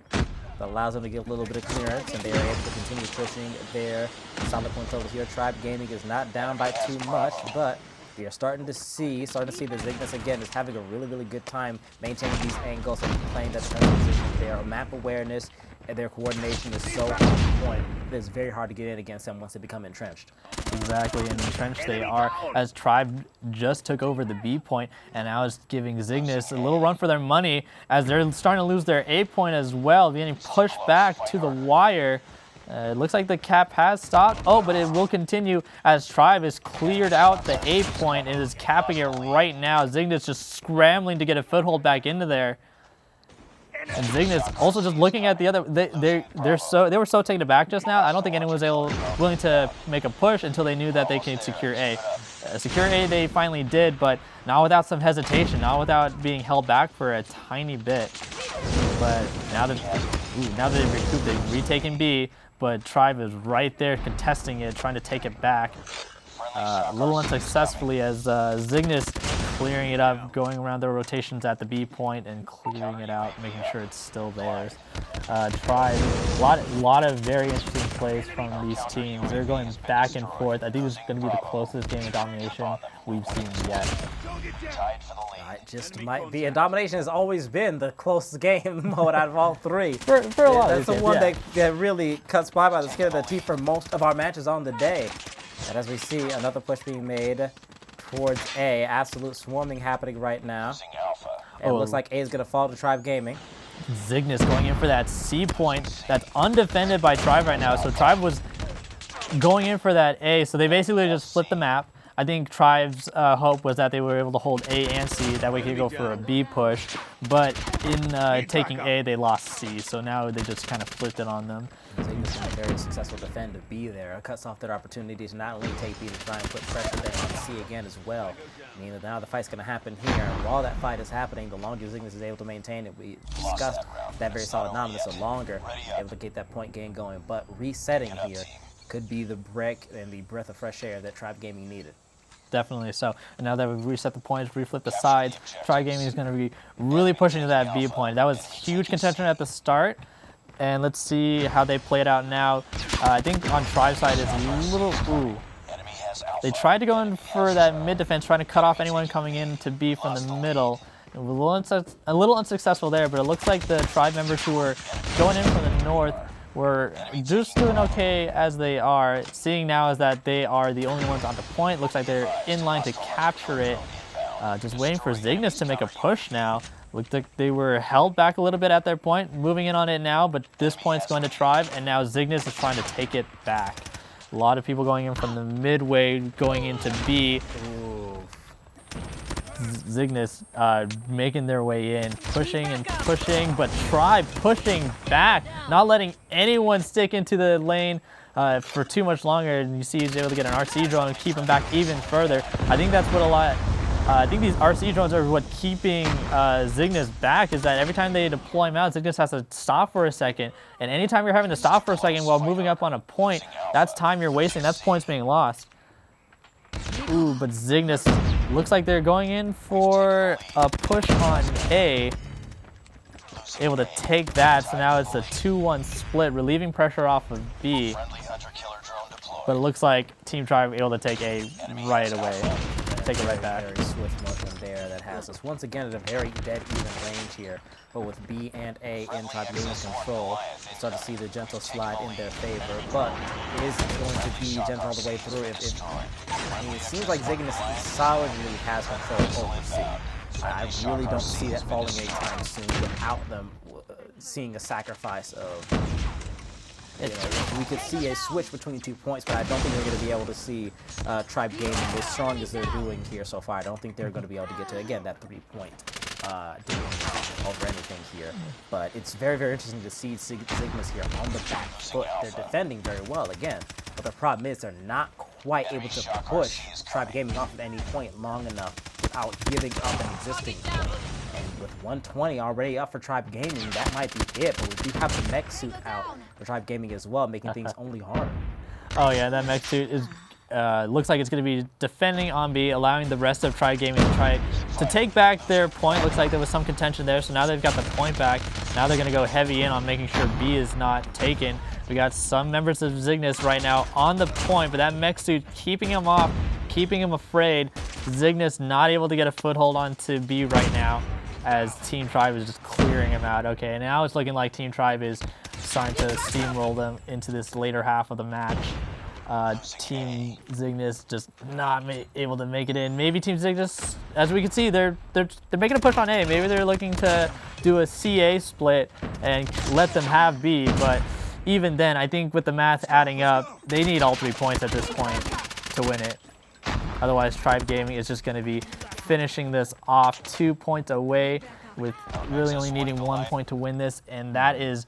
That allows them to get a little bit of clearance, and they are able to continue pushing their solid points over here. Tribe Gaming is not down by too much, but we are starting to see that Zygnus again is having a really, really good time maintaining these angles and playing that defensive position. Their map awareness and their coordination is so on point. It's very hard to get in against them once they become entrenched. Exactly, and entrenched they are, as Tribe just took over the B point and now is giving Zygnus a little run for their money, as they're starting to lose their A point as well, getting pushed back to the wire. It looks like the cap has stopped. Oh, but it will continue as Tribe has cleared out the A point and is capping it right now. Zygnus just scrambling to get a foothold back into there. And Zygnus also just looking at the other. They were so taken aback just now. I don't think anyone was willing to make a push until they knew that they could secure A. Secure A they finally did, but not without some hesitation, not without being held back for a tiny bit. But now that they've recouped, they've retaken B, but Tribe is right there contesting it, trying to take it back. A little unsuccessfully as Zygnus clearing it up, going around the rotations at the B point and clearing it out, making sure it's still theirs. Tribe, a lot of very interesting plays from these teams. They're going back and forth. I think this is going to be the closest game of domination we've seen yet. It just might be. And domination has always been the closest game mode out of all three. For a lot of That's the these one games, that really cuts by the skin of the teeth for most of our matches on the day. And as we see, another push being made towards A. Absolute swarming happening right now. And it looks like A is going to fall to Tribe Gaming. Zygnus going in for that C point that's undefended by Tribe right now. So Tribe was going in for that A, so they basically just split the map. I think Tribe's hope was that they were able to hold A and C, that way they could go for a B push. But in taking A, they lost C, so now they just kind of flipped it on them. Zygnus is a very successful defend to B there. It cuts off their opportunities to not only take B to try and put pressure there on C again as well. I mean, now the fight's going to happen here. And while that fight is happening, the longer Zygnus is able to maintain it, we discussed that very solid dominance, the longer able to get that point game going. But resetting here could be the break and the breath of fresh air that Tribe Gaming needed. Definitely so. And now that we've reset the points, reflipped the sides, Tribe Gaming is going to be really pushing to that B point. That was huge contention at the start. And let's see how they play it out now. I think on Tribe's side is a little, They tried to go in for that mid defense, trying to cut off anyone coming in to B from the middle. A little unsuccessful there, but it looks like the Tribe members who were going in from the north were just doing okay as they are. Seeing now is that they are the only ones on the point. Looks like they're in line to capture it. Just waiting for Zygnus to make a push now. Looked like they were held back a little bit at their point, moving in on it now, but this point's going to Tribe, and now Zygnus is trying to take it back. A lot of people going in from the midway, going into B. Zygnus making their way in, pushing and pushing, but Tribe pushing back, not letting anyone stick into the lane for too much longer. And you see he's able to get an RC drone and keep him back even further. I think that's what I think these RC drones are what keeping Zygnus back, is that every time they deploy him out, Zygnus has to stop for a second. And anytime you're having to stop for a second while moving up on a point, that's time you're wasting. That's points being lost. Ooh, but Zygnus looks like they're going in for a push on A. Able to take that, so now it's a 2-1 split, relieving pressure off of B. But it looks like Team Tribe able to take A right away. Take it right back. Very swift motion there that has us once again at a very dead even range here. But with B and A in Tribe Gaming's control, we start to see the gentle slide in their favor. But it is going to be gentle all the way through. I mean, it seems like Zygnus solidly has control over C. I really don't see that falling anytime soon without them seeing a sacrifice of. We could see a switch between 2 points, but I don't think we're going to be able to see Tribe Gaming as strong as they're doing here so far. I don't think they're going to be able to get to, again, that 3-point over anything here. But it's very, very interesting to see Zygnus here on the back foot. They're defending very well, again. But the problem is they're not quite able to push Tribe Gaming off at any point long enough without giving up an existing point. And with 120 already up for Tribe Gaming, that might be it. But we do have the mech suit out for Tribe Gaming as well, making things only harder. Oh yeah, that mech suit is looks like it's going to be defending on B, allowing the rest of Tribe Gaming to try to take back their point. Looks like there was some contention there, so now they've got the point back. Now they're going to go heavy in on making sure B is not taken. We got some members of Zygnus right now on the point, but that mech suit keeping him off, keeping him afraid. Zygnus not able to get a foothold onto B right now, as Team Tribe is just clearing him out. Okay, now it's looking like Team Tribe is starting to steamroll them into this later half of the match. Team Zygnus just not able to make it in. Maybe Team Zygnus, as we can see, they're making a push on A. Maybe they're looking to do a CA split and let them have B, but even then, I think with the math adding up, they need all 3 points at this point to win it. Otherwise, Tribe Gaming is just going to be finishing this off 2 points away with really only needing 1 point to win this, and that is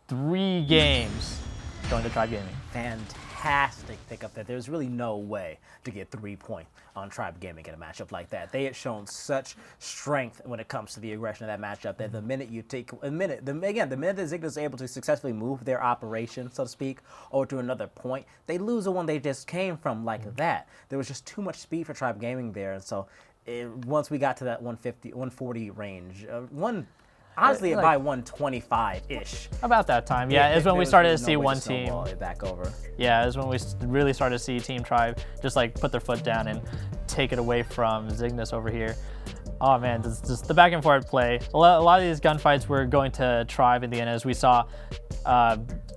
3 games going to Tribe Gaming. Fantastic pickup there. There's really no way to get 3 points on Tribe Gaming in a matchup like that. They had shown such strength when it comes to the aggression of that matchup that the minute the minute that Zigna is able to successfully move their operation, so to speak, over to another point, they lose the one they just came from like that. There was just too much speed for Tribe Gaming there, and so once we got to that 150, 140 range, honestly, by 125-ish. About that time, yeah, is when we started to see one team back over. Yeah, is when we really started to see Team Tribe just like put their foot down and take it away from Zygnus over here. Oh man, just the back and forth play. A lot of these gunfights were going to Tribe in the end, as we saw,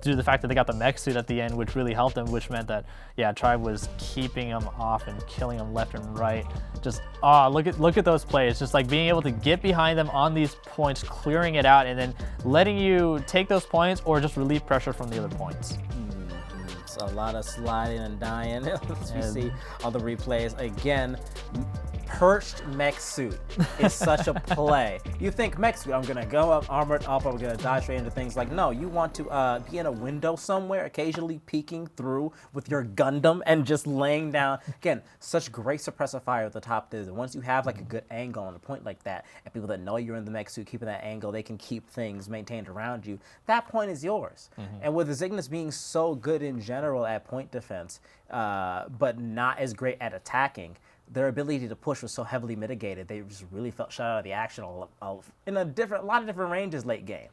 due to the fact that they got the mech suit at the end, which really helped them, which meant that, yeah, Tribe was keeping them off and killing them left and right. Just, look at those plays. Just like being able to get behind them on these points, clearing it out, and then letting you take those points or just relieve pressure from the other points. A lot of sliding and dying, as we see on the replays. Again, perched mech suit is such a play. You think mech suit, I'm gonna go up armored up, I'm gonna dive straight into things. Like, no, you want to be in a window somewhere, occasionally peeking through with your Gundam and just laying down. Again, such great suppressive fire at the top. And once you have like a good angle on a point like that, and people that know you're in the mech suit keeping that angle, they can keep things maintained around you. That point is yours. And with the Zygnus being so good in general at point defense, but not as great at attacking, their ability to push was so heavily mitigated. They just really felt shut out of the action in a lot of different ranges late game.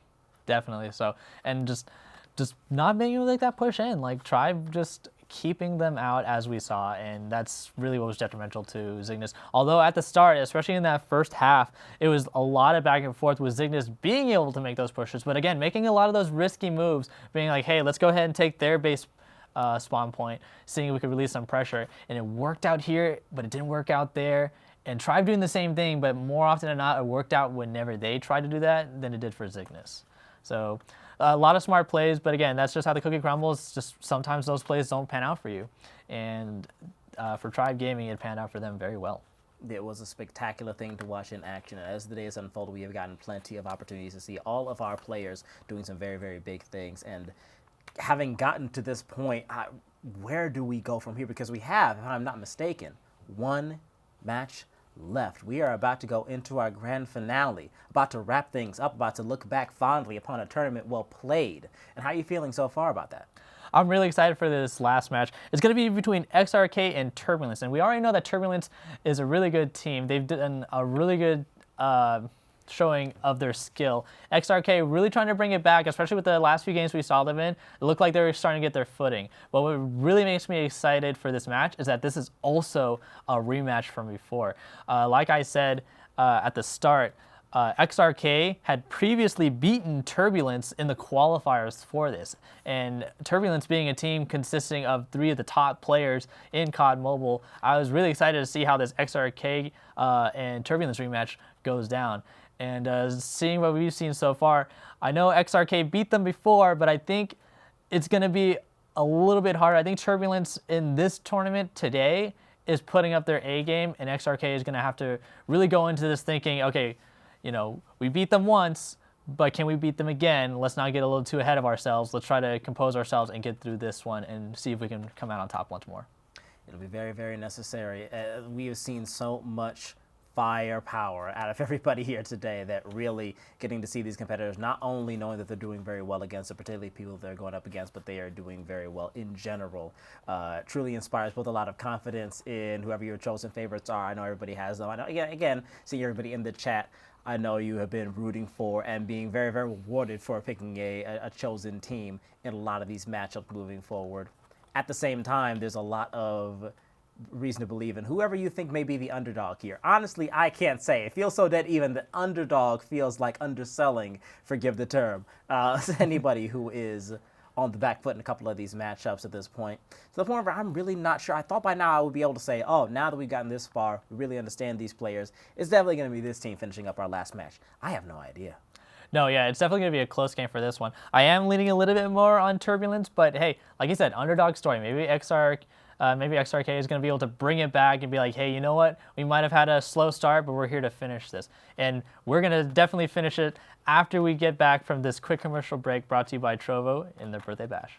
Definitely so, and just not being able to make that push in, like Tribe just keeping them out as we saw, and that's really what was detrimental to Zygnus. Although at the start, especially in that first half, it was a lot of back and forth with Zygnus being able to make those pushes, but again, making a lot of those risky moves, being like, hey, let's go ahead and take their base spawn point, seeing if we could release some pressure. And it worked out here, but it didn't work out there. And Tribe doing the same thing, but more often than not, it worked out whenever they tried to do that than it did for Zygnus. So a lot of smart plays, but again, that's just how the cookie crumbles. Just sometimes those plays don't pan out for you. And for Tribe Gaming, it panned out for them very well. It was a spectacular thing to watch in action. And as the days unfolded, we have gotten plenty of opportunities to see all of our players doing some very, very big things. And having gotten to this point, where do we go from here? Because we have, if I'm not mistaken, 1 match left. We are about to go into our grand finale, about to wrap things up, about to look back fondly upon a tournament well played. And how are you feeling so far about that? I'm really excited for this last match. It's going to be between XRK and Turbulence, and we already know that Turbulence is a really good team. They've done a really good showing of their skill. XRK really trying to bring it back, especially with the last few games we saw them in. It looked like they were starting to get their footing. But what really makes me excited for this match is that this is also a rematch from before. Like I said at the start, XRK had previously beaten Turbulence in the qualifiers for this. And Turbulence being a team consisting of 3 of the top players in COD Mobile, I was really excited to see how this XRK and Turbulence rematch goes down. And seeing what we've seen so far, I know XRK beat them before, but I think it's going to be a little bit harder. I think Turbulence in this tournament today is putting up their A game, and XRK is going to have to really go into this thinking, okay, you know, we beat them once, but can we beat them again? Let's not get a little too ahead of ourselves. Let's try to compose ourselves and get through this one and see if we can come out on top once more. It'll be very, very necessary. We have seen so much firepower out of everybody here today that really getting to see these competitors not only knowing that they're doing very well against particularly people they're going up against, but they are doing very well in general, truly inspires both a lot of confidence in whoever your chosen favorites are. I know everybody has them. I know, again, seeing everybody in the chat, I know you have been rooting for and being very, very rewarded for picking a chosen team in a lot of these matchups moving forward. At the same time, there's a lot of reason to believe in whoever you think may be the underdog here. Honestly, I can't say. It feels so dead even the underdog feels like underselling, forgive the term, anybody who is on the back foot in a couple of these matchups at this point. To the point where I'm really not sure. I thought by now I would be able to say, oh, now that we've gotten this far, we really understand these players. It's definitely going to be this team finishing up our last match. I have no idea. No, yeah, it's definitely going to be a close game for this one. I am leaning a little bit more on Turbulence, but hey, like you said, underdog story. Maybe maybe XRK is going to be able to bring it back and be like, hey, you know what? We might have had a slow start, but we're here to finish this. And we're going to definitely finish it after we get back from this quick commercial break brought to you by Trovo in their birthday bash.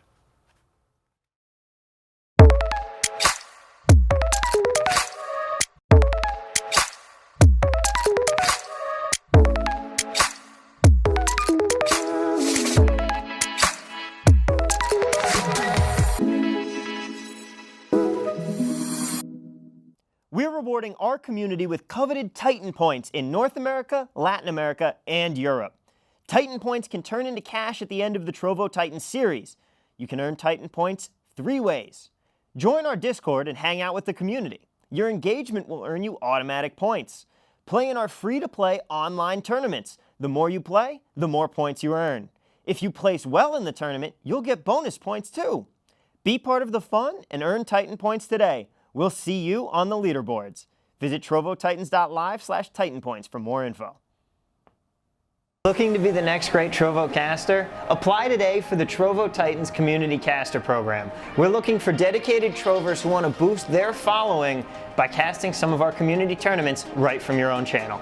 We're rewarding our community with coveted Titan points in North America, Latin America, and Europe. Titan points can turn into cash at the end of the Trovo Titan series. You can earn Titan points 3 ways. Join our Discord and hang out with the community. Your engagement will earn you automatic points. Play in our free-to-play online tournaments. The more you play, the more points you earn. If you place well in the tournament, you'll get bonus points too. Be part of the fun and earn Titan points today. We'll see you on the leaderboards. Visit trovotitans.live/titanpoints for more info. Looking to be the next great Trovo caster? Apply today for the Trovo Titans Community Caster Program. We're looking for dedicated Trovers who want to boost their following by casting some of our community tournaments right from your own channel.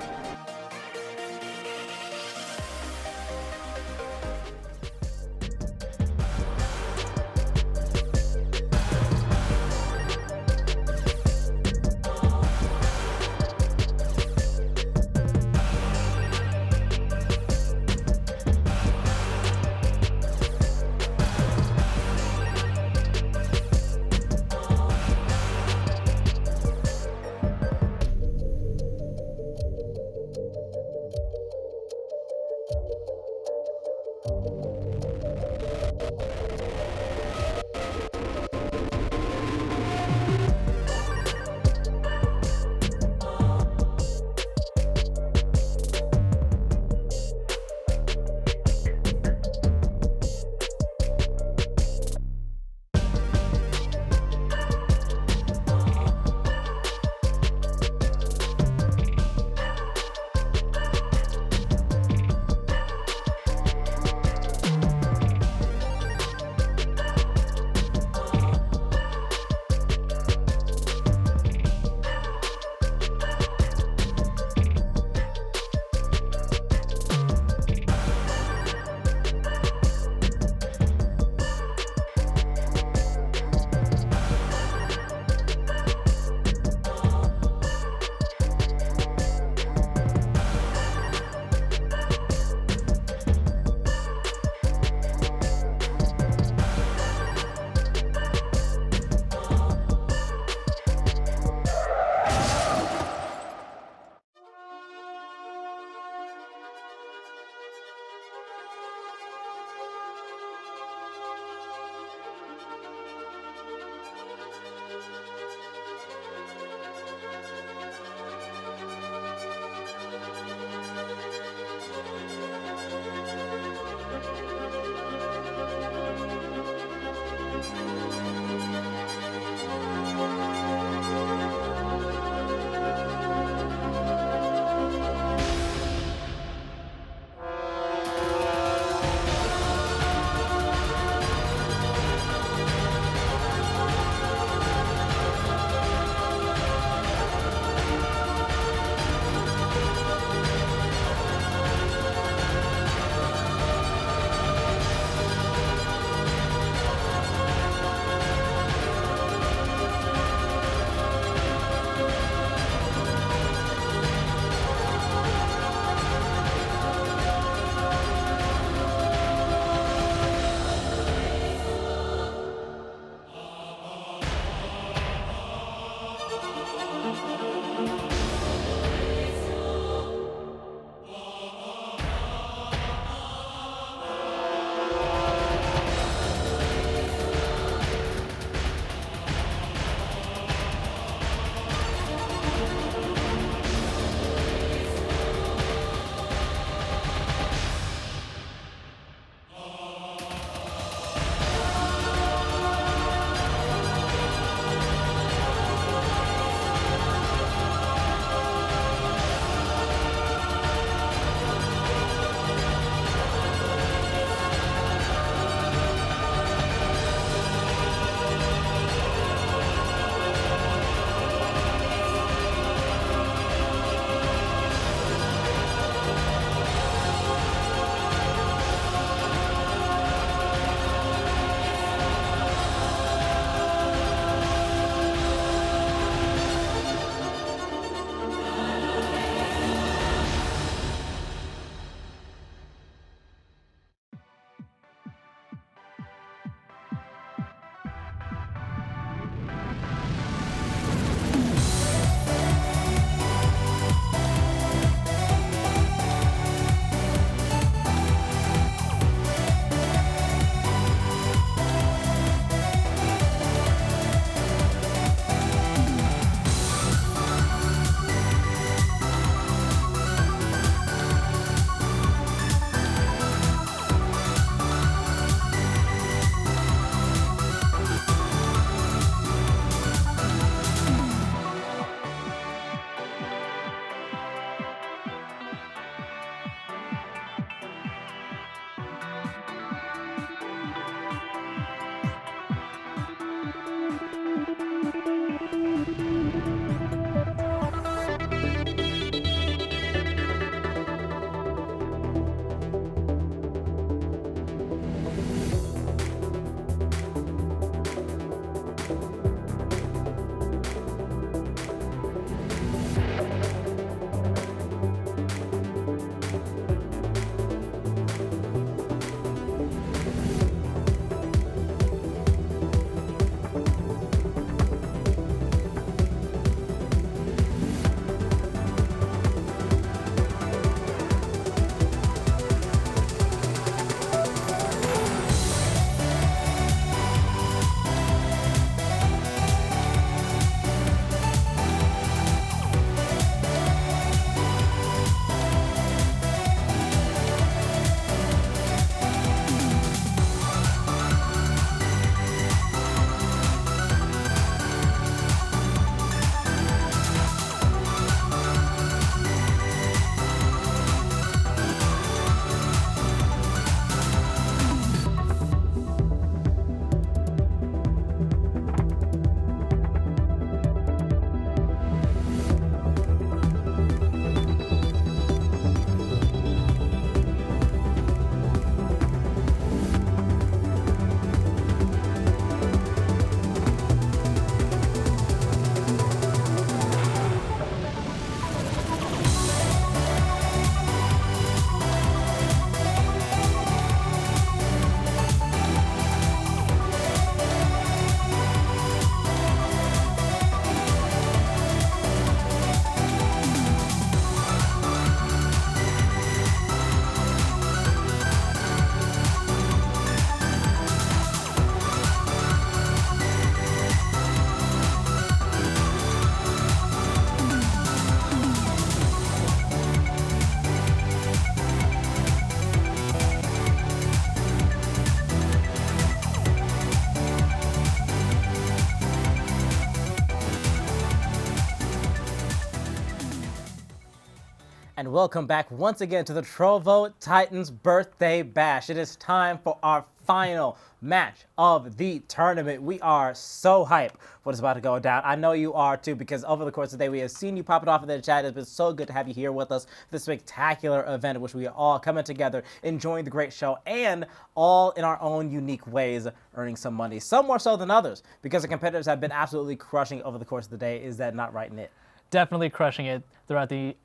And welcome back once again to the Trovo Titans Birthday Bash. It is time for our final match of the tournament. We are so hyped for what's about to go down. I know you are too, because over the course of the day, we have seen you pop it off in the chat. It's been so good to have you here with us. This spectacular event in which we are all coming together, enjoying the great show, and all in our own unique ways, earning some money. Some more so than others, because the competitors have been absolutely crushing over the course of the day. Is that not right, Nick? Definitely crushing it throughout the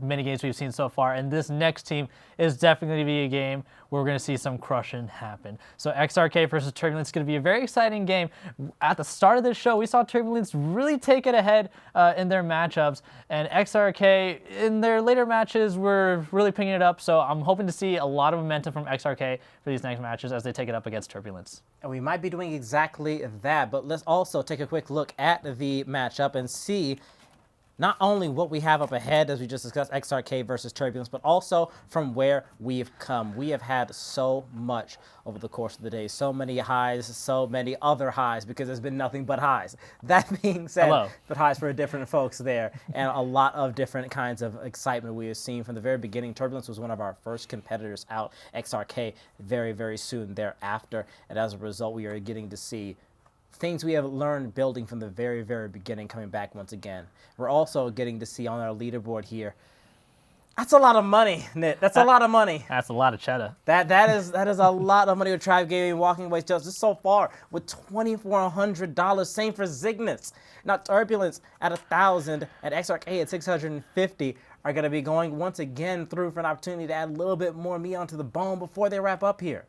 mini games we've seen so far. And this next team is definitely going to be a game where we're going to see some crushing happen. So XRK versus Turbulence is going to be a very exciting game. At the start of this show, we saw Turbulence really take it ahead in their matchups. And XRK, in their later matches, were really picking it up. So I'm hoping to see a lot of momentum from XRK for these next matches as they take it up against Turbulence. And we might be doing exactly that. But let's also take a quick look at the matchup and see not only what we have up ahead, as we just discussed, XRK versus Turbulence, but also from where we've come. We have had so much over the course of the day, so many highs, so many other highs, because there's been nothing but highs. That being said, but highs for different folks there, and a lot of different kinds of excitement we have seen from the very beginning. Turbulence was one of our first competitors out, XRK very, very soon thereafter, and as a result, we are getting to see things we have learned building from the very, very beginning coming back once again. We're also getting to see on our leaderboard here. That's a lot of money, Nick. That's a lot of money. That's a lot of cheddar. That is a lot of money with Tribe Gaming walking away just so far with $2,400. Same for Zygnus. Now Turbulence at 1,000 and XRK at 650 are going to be going once again through for an opportunity to add a little bit more meat onto the bone before they wrap up here.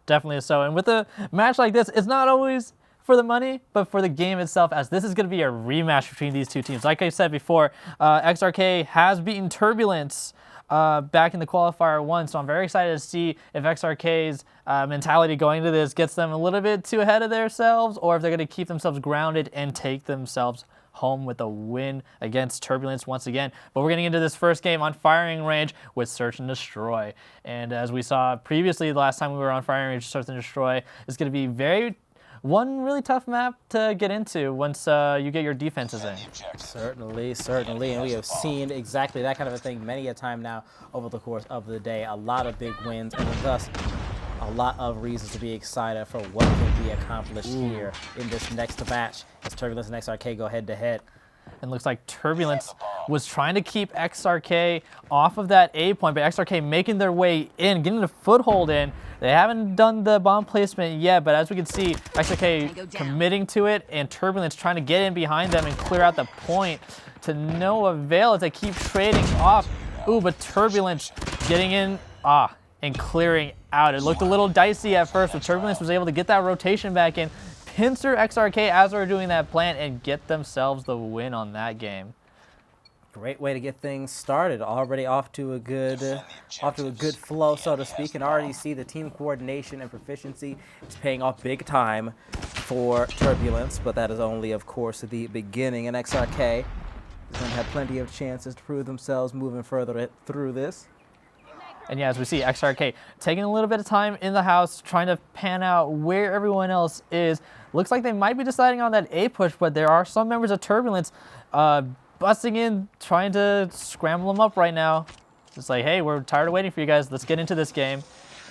Definitely so. And with a match like this, it's not always for the money, but for the game itself, as this is going to be a rematch between these two teams. Like I said before, XRK has beaten Turbulence back in the qualifier 1, so I'm very excited to see if XRK's mentality going into this gets them a little bit too ahead of themselves, or if they're going to keep themselves grounded and take themselves home with a win against Turbulence once again. But we're getting into this first game on firing range with Search and Destroy. And as we saw previously, the last time we were on firing range, Search and Destroy is going to be one really tough map to get into once you get your defenses in. Certainly, certainly, and we have seen exactly that kind of a thing many a time now over the course of the day. A lot of big wins, and thus a lot of reasons to be excited for what can be accomplished here in this next match as Turbulence and XRK go head-to-head. And looks like Turbulence was trying to keep XRK off of that A point, but XRK making their way in, getting a foothold in. They haven't done the bomb placement yet, but as we can see, XRK committing to it, and Turbulence trying to get in behind them and clear out the point to no avail as they keep trading off. Ooh, but Turbulence getting in and clearing out. It looked a little dicey at first, but Turbulence was able to get that rotation back in, pincer XRK as they were doing that plant, and get themselves the win on that game. Great way to get things started. Already off to a good flow, so to speak, and already see the team coordination and proficiency is paying off big time for Turbulence, but that is only, of course, the beginning. And XRK is going to have plenty of chances to prove themselves moving further through this. And yeah, as we see, XRK taking a little bit of time in the house, trying to pan out where everyone else is. Looks like they might be deciding on that A push, but there are some members of Turbulence busting in, trying to scramble them up right now. It's like, hey, we're tired of waiting for you guys. Let's get into this game.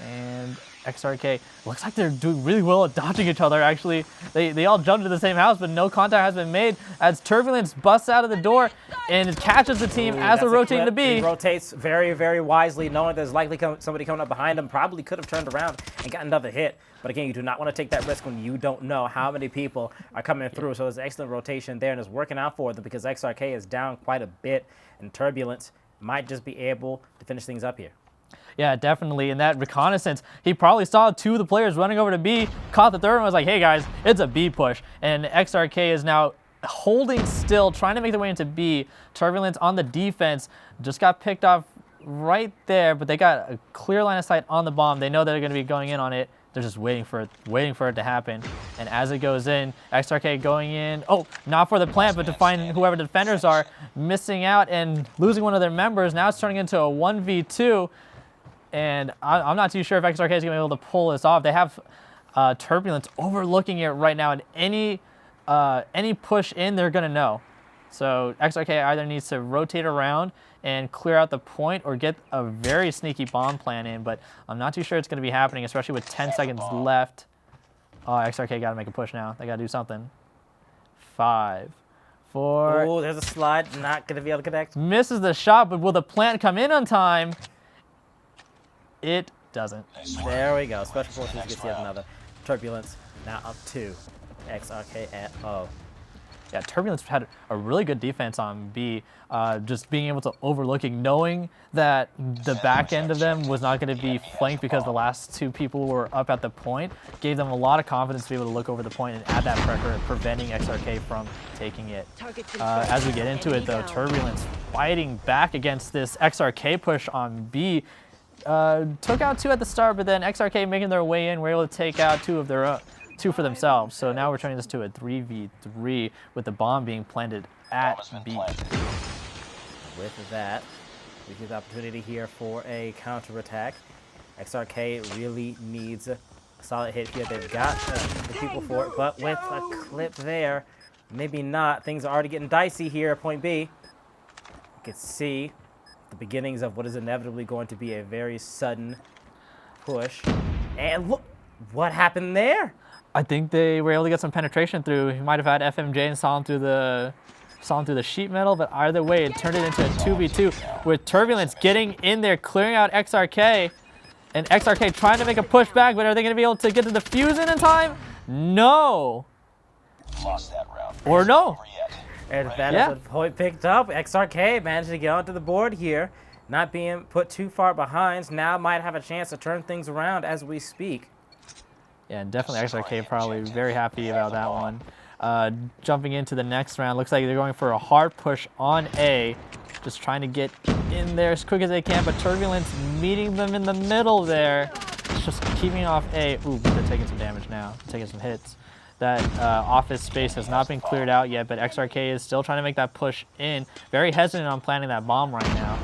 And XRK, looks like they're doing really well at dodging each other, actually. They all jumped into the same house, but no contact has been made as Turbulence busts out of the door and it catches the team as they're rotating to B. He rotates very, very wisely, knowing there's likely somebody coming up behind him. Probably could have turned around and got another hit. But again, you do not want to take that risk when you don't know how many people are coming through. So there's excellent rotation there, and it's working out for them because XRK is down quite a bit, and Turbulence might just be able to finish things up here. Yeah, definitely. In that reconnaissance, he probably saw two of the players running over to B, caught the third one, was like, hey guys, it's a B push. And XRK is now holding still, trying to make their way into B. Turbulence on the defense just got picked off right there, but they got a clear line of sight on the bomb. They know they're going to be going in on it. They're just waiting for it to happen. And as it goes in, XRK going in, not for the plant, but to find whoever the defenders are, missing out and losing one of their members. Now it's turning into a 1v2. And I'm not too sure if XRK is going to be able to pull this off. They have Turbulence overlooking it right now, and any push in, they're going to know. So XRK either needs to rotate around and clear out the point or get a very sneaky bomb plan in, but I'm not too sure it's going to be happening, especially with 10 seconds left. Oh, XRK got to make a push now. They got to do something. 5, 4. Oh, there's a slide. Not going to be able to connect. Misses the shot, but will the plant come in on time? It doesn't. There we go. Special Forces gets yet another. Turbulence now up to XRK at O. Yeah, Turbulence had a really good defense on B, just being able to overlooking, knowing that the back end of them was not going to be flanked because the last 2 people were up at the point, gave them a lot of confidence to be able to look over the point and add that pressure, preventing XRK from taking it. As we get into it, though, Turbulence fighting back against this XRK push on B. Took out 2 at the start, but then XRK making their way in, were able to take out 2 of their own. 2 for themselves. So now we're turning this to a 3v3 with the bomb being planted at B. With that, we get the opportunity here for a counterattack. XRK really needs a solid hit here. They've got the people for it, but with a clip there, maybe not. Things are already getting dicey here at point B. You can see the beginnings of what is inevitably going to be a very sudden push. And look, what happened there? I think they were able to get some penetration through. He might have had FMJ and saw him through the sheet metal, but either way, it turned it into a 2v2 with Turbulence getting in there, clearing out XRK, and XRK trying to make a push back, but are they going to be able to get to the fuse in time? No. Lost that round. Or no. And that is a point picked up. XRK managed to get onto the board here, not being put too far behind. Now might have a chance to turn things around as we speak. Yeah, and definitely XRK probably very happy about that one. Jumping into the next round, looks like they're going for a hard push on A, just trying to get in there as quick as they can, but Turbulence meeting them in the middle there. It's just keeping off A. Ooh, they're taking some damage now, taking some hits. That office space has not been cleared out yet, but XRK is still trying to make that push in. Very hesitant on planting that bomb right now.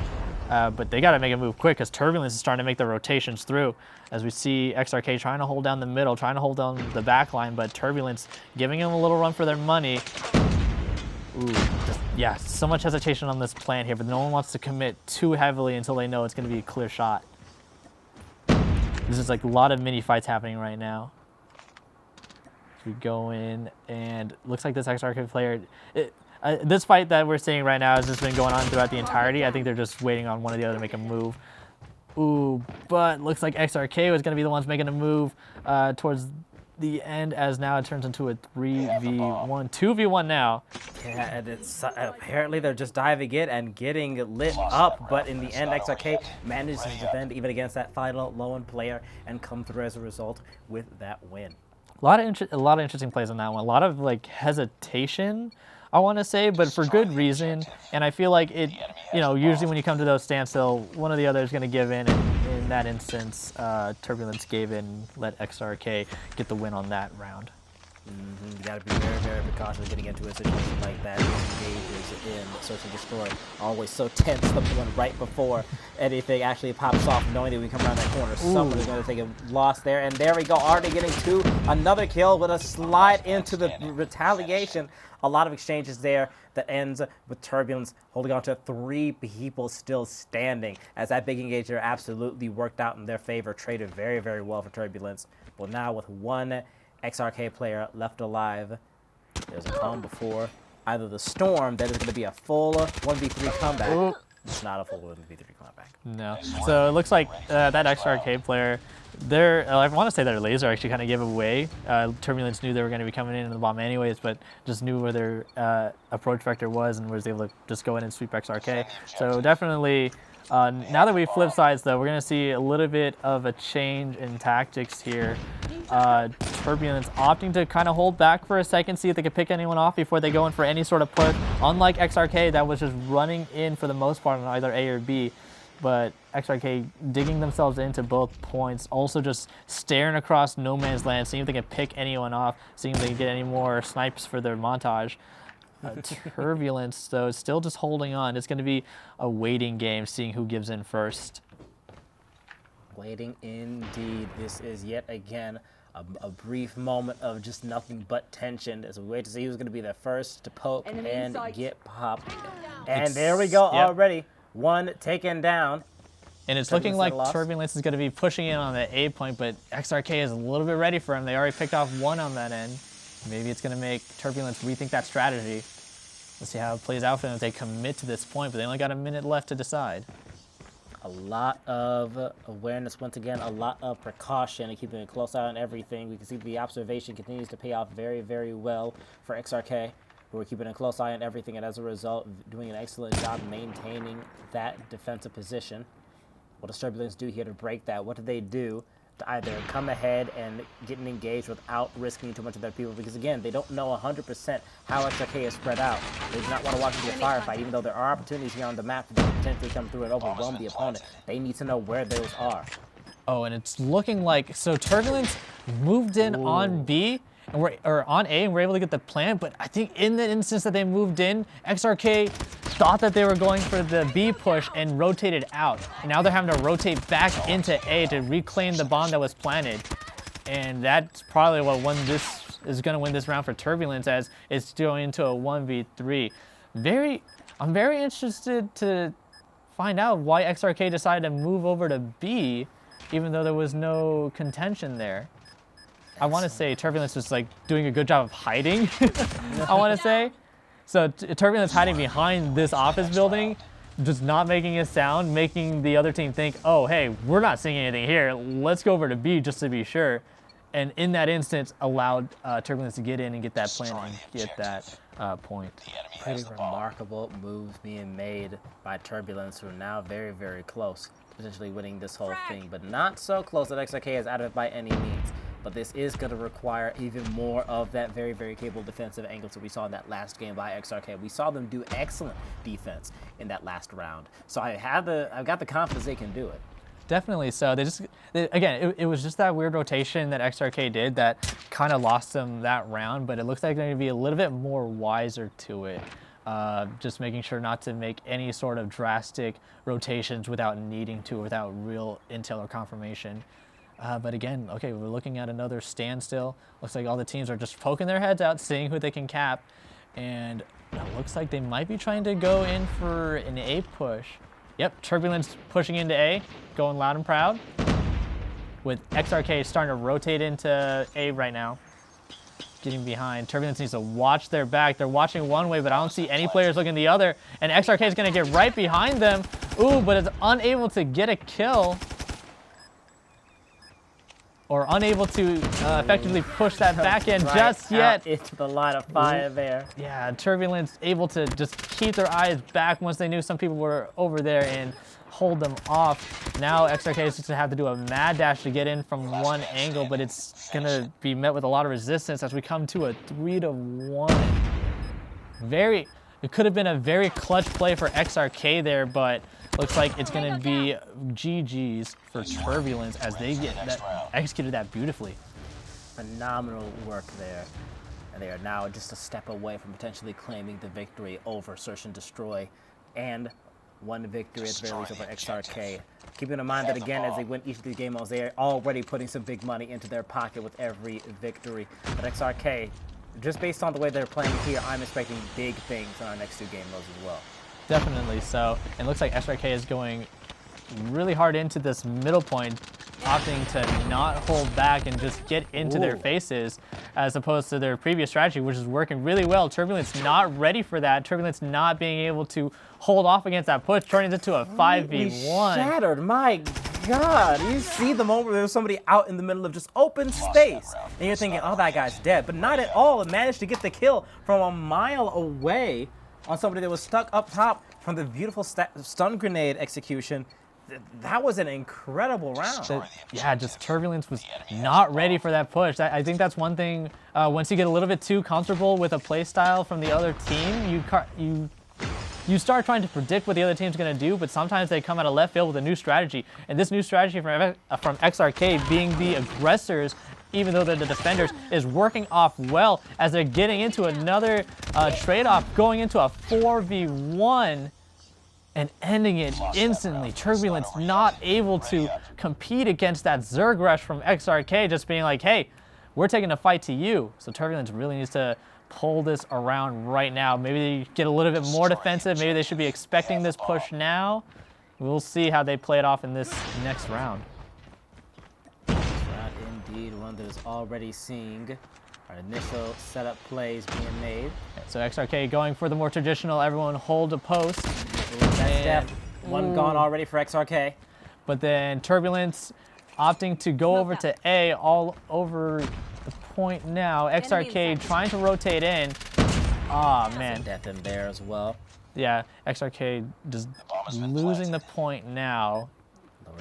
But they got to make a move quick because Turbulence is starting to make the rotations through. As we see XRK trying to hold down the middle, trying to hold down the back line, but Turbulence giving them a little run for their money. Ooh, yeah, so much hesitation on this plan here, but no one wants to commit too heavily until they know it's going to be a clear shot. This is like a lot of mini fights happening right now. As we go in, and looks like this XRK player... this fight that we're seeing right now has just been going on throughout the entirety. I think they're just waiting on one or the other to make a move. Ooh, but looks like XRK was going to be the ones making a move towards the end, as now it turns into a 3v1, 2v1 now. Yeah, and it's apparently they're just diving in and getting lit up, but in the end, XRK manages to defend even against that final low-end player and come through as a result with that win. A lot of interesting plays on that one. A lot of like hesitation, I want to say, but for good reason. And I feel like it, you know, usually when you come to those standstill, one or the other is going to give in. And in that instance, Turbulence gave in, let XRK get the win on that round. You got to be very, very precautious getting into a situation like that. Engages in search and destroy. Always so tense, the one right before anything actually pops off, knowing that we come around that corner. Someone is going to take a loss there. And there we go, already getting 2. Another kill with a slide into the retaliation. A lot of exchanges there that ends with Turbulence holding on to 3 people still standing, as that big engager absolutely worked out in their favor, traded very, very well for Turbulence. Well, now with 1 XRK player left alive, there's a calm before either the storm that is going to be a full 1v3 comeback. Ooh. It's not a full 1v3 comeback. No. So it looks like that XRK player, I want to say their laser actually kind of gave away. Turbulence knew they were going to be coming in the bomb anyways, but just knew where their approach vector was and was able to just go in and sweep XRK. So definitely, now that we flip sides though, we're going to see a little bit of a change in tactics here. Turbulence opting to kind of hold back for a second, see if they could pick anyone off before they go in for any sort of push. Unlike XRK, that was just running in for the most part on either A or B. But XRK digging themselves into both points, also just staring across no man's land, seeing if they can pick anyone off, seeing if they can get any more snipes for their montage. Turbulence, though, is still just holding on. It's going to be a waiting game, seeing who gives in first. Waiting indeed. This is yet again A brief moment of just nothing but tension as we wait to see who's going to be the first to poke Enemy and in sight. get popped. And there we go Yep. already. One taken down. And it's looking like lost. Turbulence is going to be pushing in on the A point, but XRK is a little bit ready for him. They already picked off one on that end. Maybe it's going to make Turbulence rethink that strategy. Let's see how it plays out for them if they commit to this point, but they only got a minute left to decide. A lot of awareness once again, a lot of precaution and keeping a close eye on everything. We can see the observation continues to pay off very, very well for XRK. Who are keeping a close eye on everything and as a result doing an excellent job maintaining that defensive position. What does Turbulence do here to break that? What do they do to either come ahead and get engaged without risking too much of their people? Because again, they don't know 100% how XRK is spread out. They do not want to walk into a firefight, even though there are opportunities here on the map to potentially come through and overwhelm the opponent. They need to know where those are. Oh, and it's looking like, so Turbulence moved in on B, and or on A, and we're able to get the plant, but I think in the instance that they moved in, XRK thought that they were going for the B push and rotated out. And now they're having to rotate back into A to reclaim the bomb that was planted. And that's probably what is going to win this round for Turbulence, as it's going into a 1v3. I'm very interested to find out why XRK decided to move over to B, even though there was no contention there. I want to say Turbulence was like doing a good job of hiding, I want to say. So Turbulence hiding behind this office building, just not making a sound, making the other team think, oh, hey, we're not seeing anything here. Let's go over to B just to be sure. And in that instance, allowed Turbulence to get in and get that plant and get that point. Pretty remarkable moves being made by Turbulence, who are now very, very close, potentially winning this whole thing, but not so close that XRK is out of it by any means. But this is going to require even more of that very, very capable defensive angle that we saw in that last game by XRK. We saw them do excellent defense in that last round. So I've got the confidence they can do it. Definitely so. Again, it was just that weird rotation that XRK did that kind of lost them that round, but it looks like they're going to be a little bit more wiser to it. Just making sure not to make any sort of drastic rotations without needing to, without real intel or confirmation. But again, okay, we're looking at another standstill. Looks like all the teams are just poking their heads out, seeing who they can cap. And it looks like they might be trying to go in for an A push. Yep, Turbulence pushing into A, going loud and proud. With XRK starting to rotate into A right now. Getting behind. Turbulence needs to watch their back. They're watching one way, but I don't see any players looking the other. And XRK is going to get right behind them. Ooh, but it's unable to get a kill. Or unable to effectively push that back end Right just yet. out into the line of fire there. Yeah, Turbulence able to just keep their eyes back once they knew some people were over there and hold them off. Now XRK is just gonna have to do a mad dash to get in from one angle, but it's gonna be met with a lot of resistance as we come to a 3-1. It could have been a very clutch play for XRK there, but looks like it's going to be GG's for Turbulence as they executed that beautifully. Phenomenal work there. And they are now just a step away from potentially claiming the victory over Search and Destroy, and one victory at the very least over XRK. Keeping in mind that again, as they win each of these game modes, they are already putting some big money into their pocket with every victory. But XRK, just based on the way they're playing here, I'm expecting big things in our next two game modes as well. Definitely so. And it looks like SRK is going really hard into this middle point, opting to not hold back and just get into their faces, as opposed to their previous strategy, which is working really well. Turbulence not ready for that. Turbulence not being able to hold off against that push, turning it into a 5v1. Shattered, my God. You see the moment where there's somebody out in the middle of just open space, and you're thinking, oh, that guy's dead. But not at all. It managed to get the kill from a mile away on somebody that was stuck up top from the beautiful stun grenade execution. That was an incredible round. Yeah, just Turbulence was not ready for that push. I think that's one thing, once you get a little bit too comfortable with a play style from the other team, you start trying to predict what the other team's going to do, but sometimes they come out of left field with a new strategy. And this new strategy from XRK, being the aggressors, even though they're the defenders, is working off well as they're getting into another trade-off, going into a 4v1 and ending it instantly. Turbulence not able to compete against that Zerg rush from XRK, just being like, hey, we're taking a fight to you. So Turbulence really needs to pull this around right now. Maybe they get a little bit more defensive. Maybe they should be expecting this push now. We'll see how they play it off in this next round. That indeed one that is already seeing our initial setup plays being made. So XRK going for the more traditional, everyone hold a post. That's def. One gone already for XRK. But then Turbulence opting to go over to A all over the point now. XRK trying to rotate in. Ah, man. Death in there as well. Yeah, XRK just losing the point now.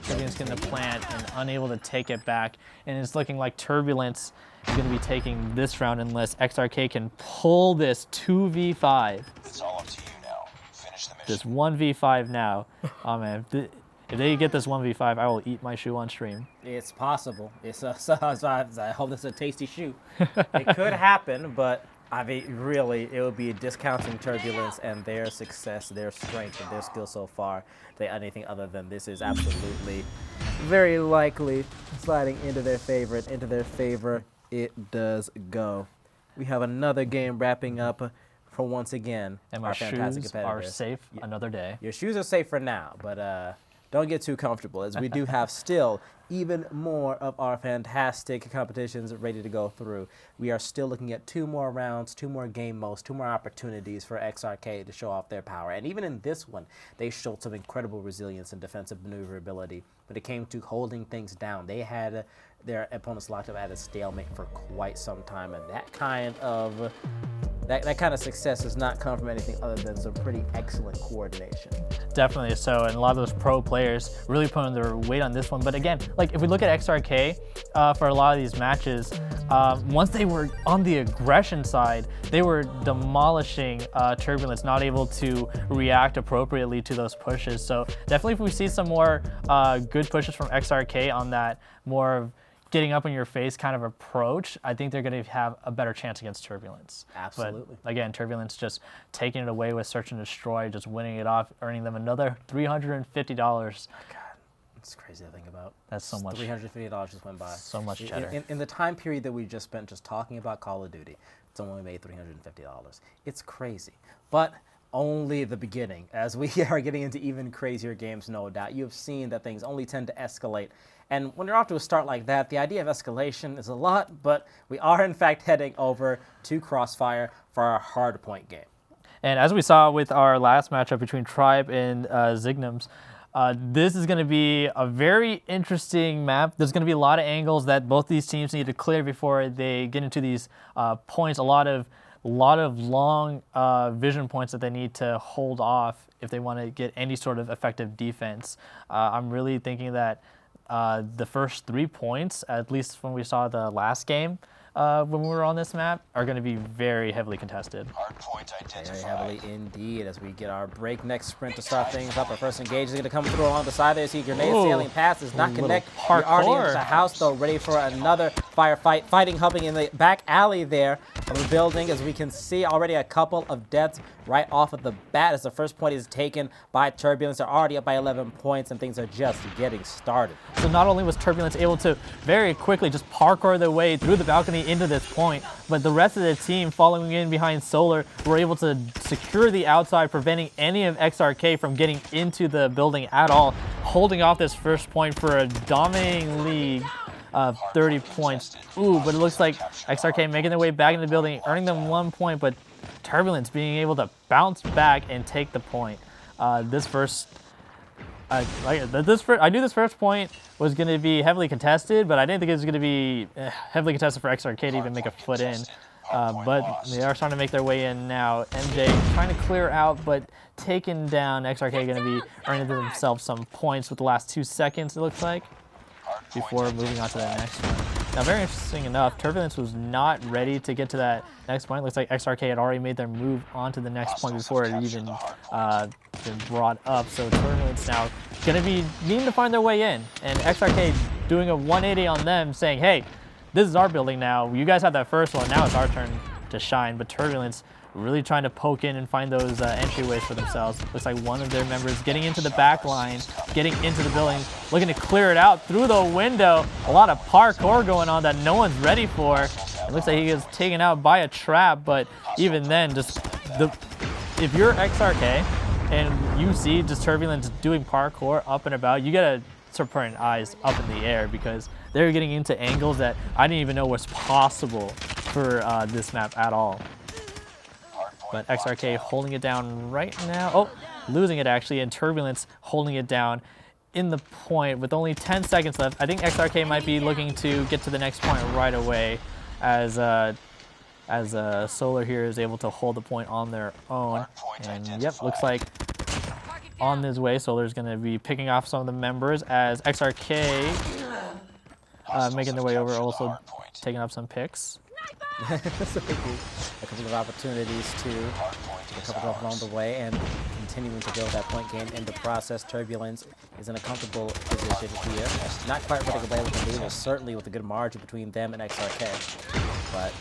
Turbulence getting the plant and unable to take it back. And it's looking like Turbulence is going to be taking this round unless XRK can pull this 2v5. It's all up to you now. Finish the mission. This 1v5 now. Oh, man. If they get this 1v5, I will eat my shoe on stream. It's possible. It's I hope it's a tasty shoe. It could happen, but I mean, really, it would be discounting Turbulence and their success, their strength, and their skill so far. Anything other than this is absolutely very likely sliding into their favor. It does go. We have another game wrapping up for once again. And my our fantastic shoes are competitors. safe another day. Your shoes are safe for now, but don't get too comfortable, as we do have still even more of our fantastic competitions ready to go through. We are still looking at 2 more rounds, 2 more game modes, 2 more opportunities for XRK to show off their power. And even in this one, they showed some incredible resilience and defensive maneuverability. When it came to holding things down, they had their opponents locked up at a stalemate for quite some time, and that kind of success does not come from anything other than some pretty excellent coordination. Definitely so, and a lot of those pro players really putting their weight on this one. But again, like if we look at XRK for a lot of these matches, once they were on the aggression side, they were demolishing Turbulence, not able to react appropriately to those pushes. So definitely if we see some more good pushes from XRK on that more getting up in your face kind of approach, I think they're going to have a better chance against Turbulence. Absolutely. But again, Turbulence just taking it away with Search and Destroy, just winning it off, earning them another $350. God, it's crazy to think about. That's so much. $350 just went by. So much cheddar. In the time period that we just spent just talking about Call of Duty, someone made $350. It's crazy. But only the beginning. As we are getting into even crazier games, no doubt. You have seen that things only tend to escalate. And when you're off to a start like that, the idea of escalation is a lot, but we are in fact heading over to Crossfire for our hardpoint game. And as we saw with our last matchup between Tribe and Zignums, this is going to be a very interesting map. There's going to be a lot of angles that both these teams need to clear before they get into these points. A lot of long vision points that they need to hold off if they want to get any sort of effective defense. I'm really thinking that the first 3 points, at least when we saw the last game when we were on this map, are going to be very heavily contested. Hardpoint identified. Very heavily indeed, as we get our breakneck sprint to start things up. Our first engage is going to come through along the side there. See, grenade sailing pass does not connect. We're already into the house, though, ready for another firefight. Hubbing in the back alley there of the building, as we can see already a couple of deaths right off of the bat as the first point is taken by Turbulence. They're already up by 11 points, and things are just getting started. So not only was Turbulence able to very quickly just parkour their way through the balcony into this point, but the rest of the team following in behind Solar were able to secure the outside, preventing any of XRK from getting into the building at all, holding off this first point for a dominating lead of 30 points. Ooh, but it looks like XRK making their way back into the building, earning them 1 point, but Turbulence being able to bounce back and take the point. I knew this first point was going to be heavily contested, but I didn't think it was going to be heavily contested for XRK to even make a foot in. But they are starting to make their way in now. MJ trying to clear out, but taken down. XRK going to be earning themselves some points with the last 2 seconds, it looks like, before moving on to the next one. Now, very interesting enough, Turbulence was not ready to get to that next point. Looks like XRK had already made their move on to the next point before it even been brought up. So Turbulence now going to be needing to find their way in. And XRK doing a 180 on them, saying, hey, this is our building now. You guys had that first one. Now it's our turn to shine. But Turbulence really trying to poke in and find those entryways for themselves. Looks like one of their members getting into the back line, getting into the building, looking to clear it out through the window. A lot of parkour going on that no one's ready for. It looks like he gets taken out by a trap, but even then, if you're XRK and you see just Turbulence doing parkour up and about, you gotta start putting eyes up in the air because they're getting into angles that I didn't even know was possible for this map at all. But XRK holding it down right now. Oh, losing it actually, and Turbulence holding it down in the point with only 10 seconds left. I think XRK might be looking to get to the next point right away as Solar here is able to hold the point on their own. And yep, looks like on his way, Solar's going to be picking off some of the members as XRK making their way over, also taking up some picks. A couple of opportunities to a couple of along the way and continuing to build that point game in the process. Turbulence is in a comfortable position here. Not quite ready to play with the lead, certainly with a good margin between them and XRK. But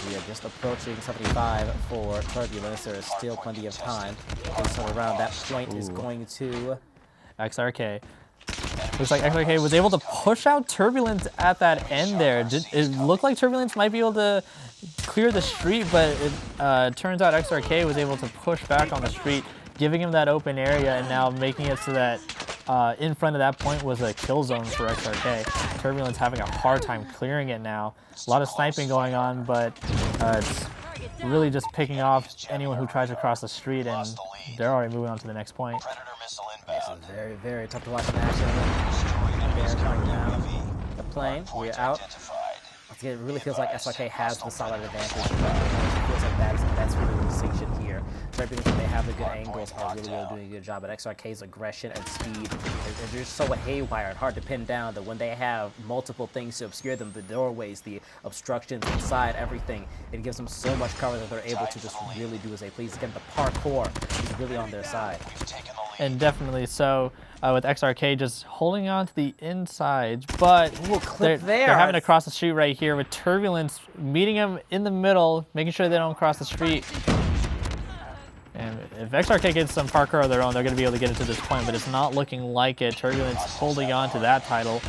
we are just approaching 75 for Turbulence. There is still plenty of time. So around that point is going to XRK. Looks like XRK was able to push out Turbulence at that end there. It looked like Turbulence might be able to clear the street, but it turns out XRK was able to push back on the street, giving him that open area and now making it so that in front of that point was a kill zone for XRK. Turbulence having a hard time clearing it now. A lot of sniping going on, but it's really just picking off anyone who tries to cross the street, and they're already moving on to the next point. This is very, very tough to watch in action. They're coming down the plane. We're out. It really feels like SRK has the solid advantage. It feels like that's really the distinction here. Turbulence, when they have the good angles, are really doing a good job. But XRK's aggression and speed, they're just so haywire and hard to pin down that when they have multiple things to obscure them, the doorways, the obstructions inside, everything, it gives them so much cover that they're able to just really do as they please. Again, the parkour is really on their side. And definitely so, with XRK just holding on to the insides, but they're having to cross the street right here with Turbulence meeting them in the middle, making sure they don't cross the street. And if XRK gets some parkour of their own, they're going to be able to get into this point, but it's not looking like it. Turbulence holding on to that title,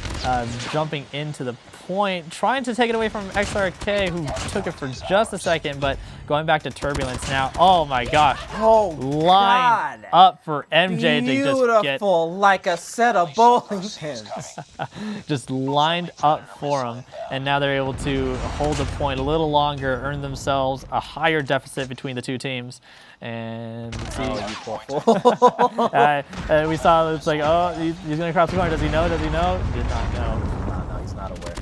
jumping into the point, trying to take it away from XRK, who took it for just a second, but going back to Turbulence now. Oh my gosh. Oh, line up for MJ to just get... Beautiful, like a set of bowling pins. Just lined up for them, and now they're able to hold the point a little longer, earn themselves a higher deficit between the two teams. And see, you poor fool. we saw it's like, oh, he's gonna cross the corner. Does he know? Does he know? Did not know. No, he's not aware.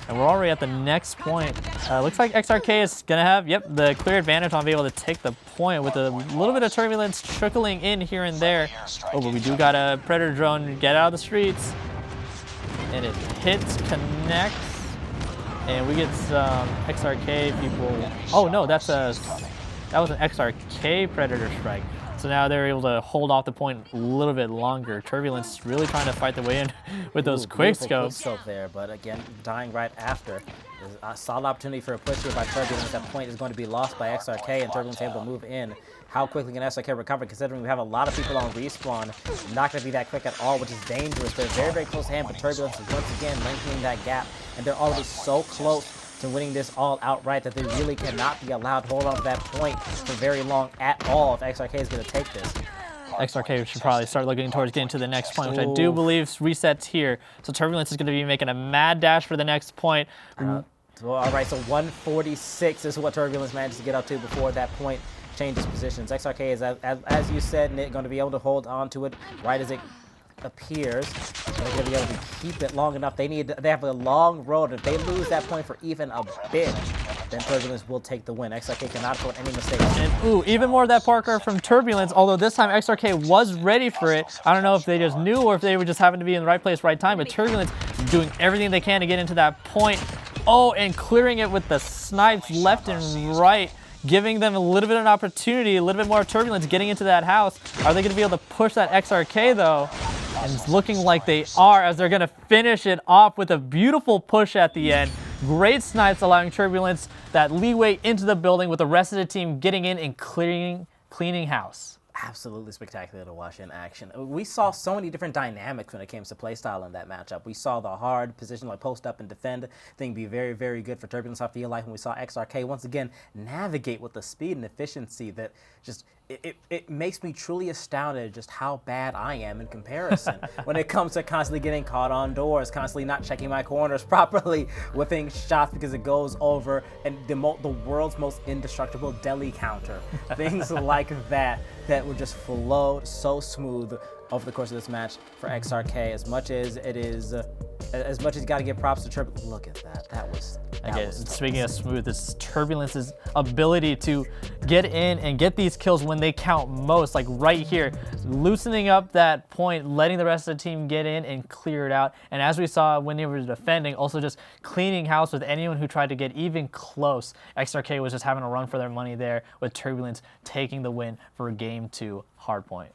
And we're already at the next point. Looks like XRK is gonna have, the clear advantage on being able to take the point with a little bit of Turbulence trickling in here and there. Oh, but we do got a Predator drone get out of the streets. And it hits, connects, and we get some XRK people. Oh no, that was an XRK Predator strike. So now they're able to hold off the point a little bit longer. Turbulence really trying to fight their way in with those quick scopes. Quick scope there, but again, dying right after. There's a solid opportunity for a push here by Turbulence. That point is going to be lost by XRK, and Turbulence able to move in. How quickly can SRK recover, considering we have a lot of people on respawn? Not going to be that quick at all, which is dangerous. They're very, very close to hand, but Turbulence is once again lengthening that gap, and they're already so close to winning this all outright that they really cannot be allowed to hold on to that point for very long at all if XRK is going to take this. XRK should probably start looking towards getting to the next point, which I do believe resets here. So Turbulence is going to be making a mad dash for the next point. All right, so 146 is what Turbulence managed to get up to before that point changes positions. XRK is, as you said, Nick, going to be able to hold on to it right as it appears. They're going to be able to keep it long enough. They have a long road. If they lose that point for even a bit, then Turbulence will take the win. XRK cannot afford any mistakes. And even more of that parkour from Turbulence, although this time XRK was ready for it. I don't know if they just knew or if they were just happened to be in the right place, right time, but Turbulence doing everything they can to get into that point. Oh, and clearing it with the snipes left and right, giving them a little bit of an opportunity, a little bit more Turbulence getting into that house. Are they going to be able to push that XRK though? And it's looking like they are, as they're going to finish it off with a beautiful push at the end. Great snipes, allowing Turbulence that leeway into the building with the rest of the team getting in and cleaning house. Absolutely spectacular to watch in action. We saw so many different dynamics when it came to playstyle in that matchup. We saw the hard position, like post up and defend thing, be very, very good for Turbulence. I feel like when we saw XRK once again navigate with the speed and efficiency that just it makes me truly astounded just how bad I am in comparison when it comes to constantly getting caught on doors, constantly not checking my corners properly, whipping shots because it goes over, and the world's most indestructible deli counter. Things like that would just flow so smooth over the course of this match for XRK. As much as you got to give props to Turbulence. Look at that. That was speaking of smooth, it's Turbulence's ability to get in and get these kills when they count most, like right here, loosening up that point, letting the rest of the team get in and clear it out. And as we saw when they were defending, also just cleaning house with anyone who tried to get even close. XRK was just having a run for their money there, with Turbulence taking the win for Game 2 Hardpoint.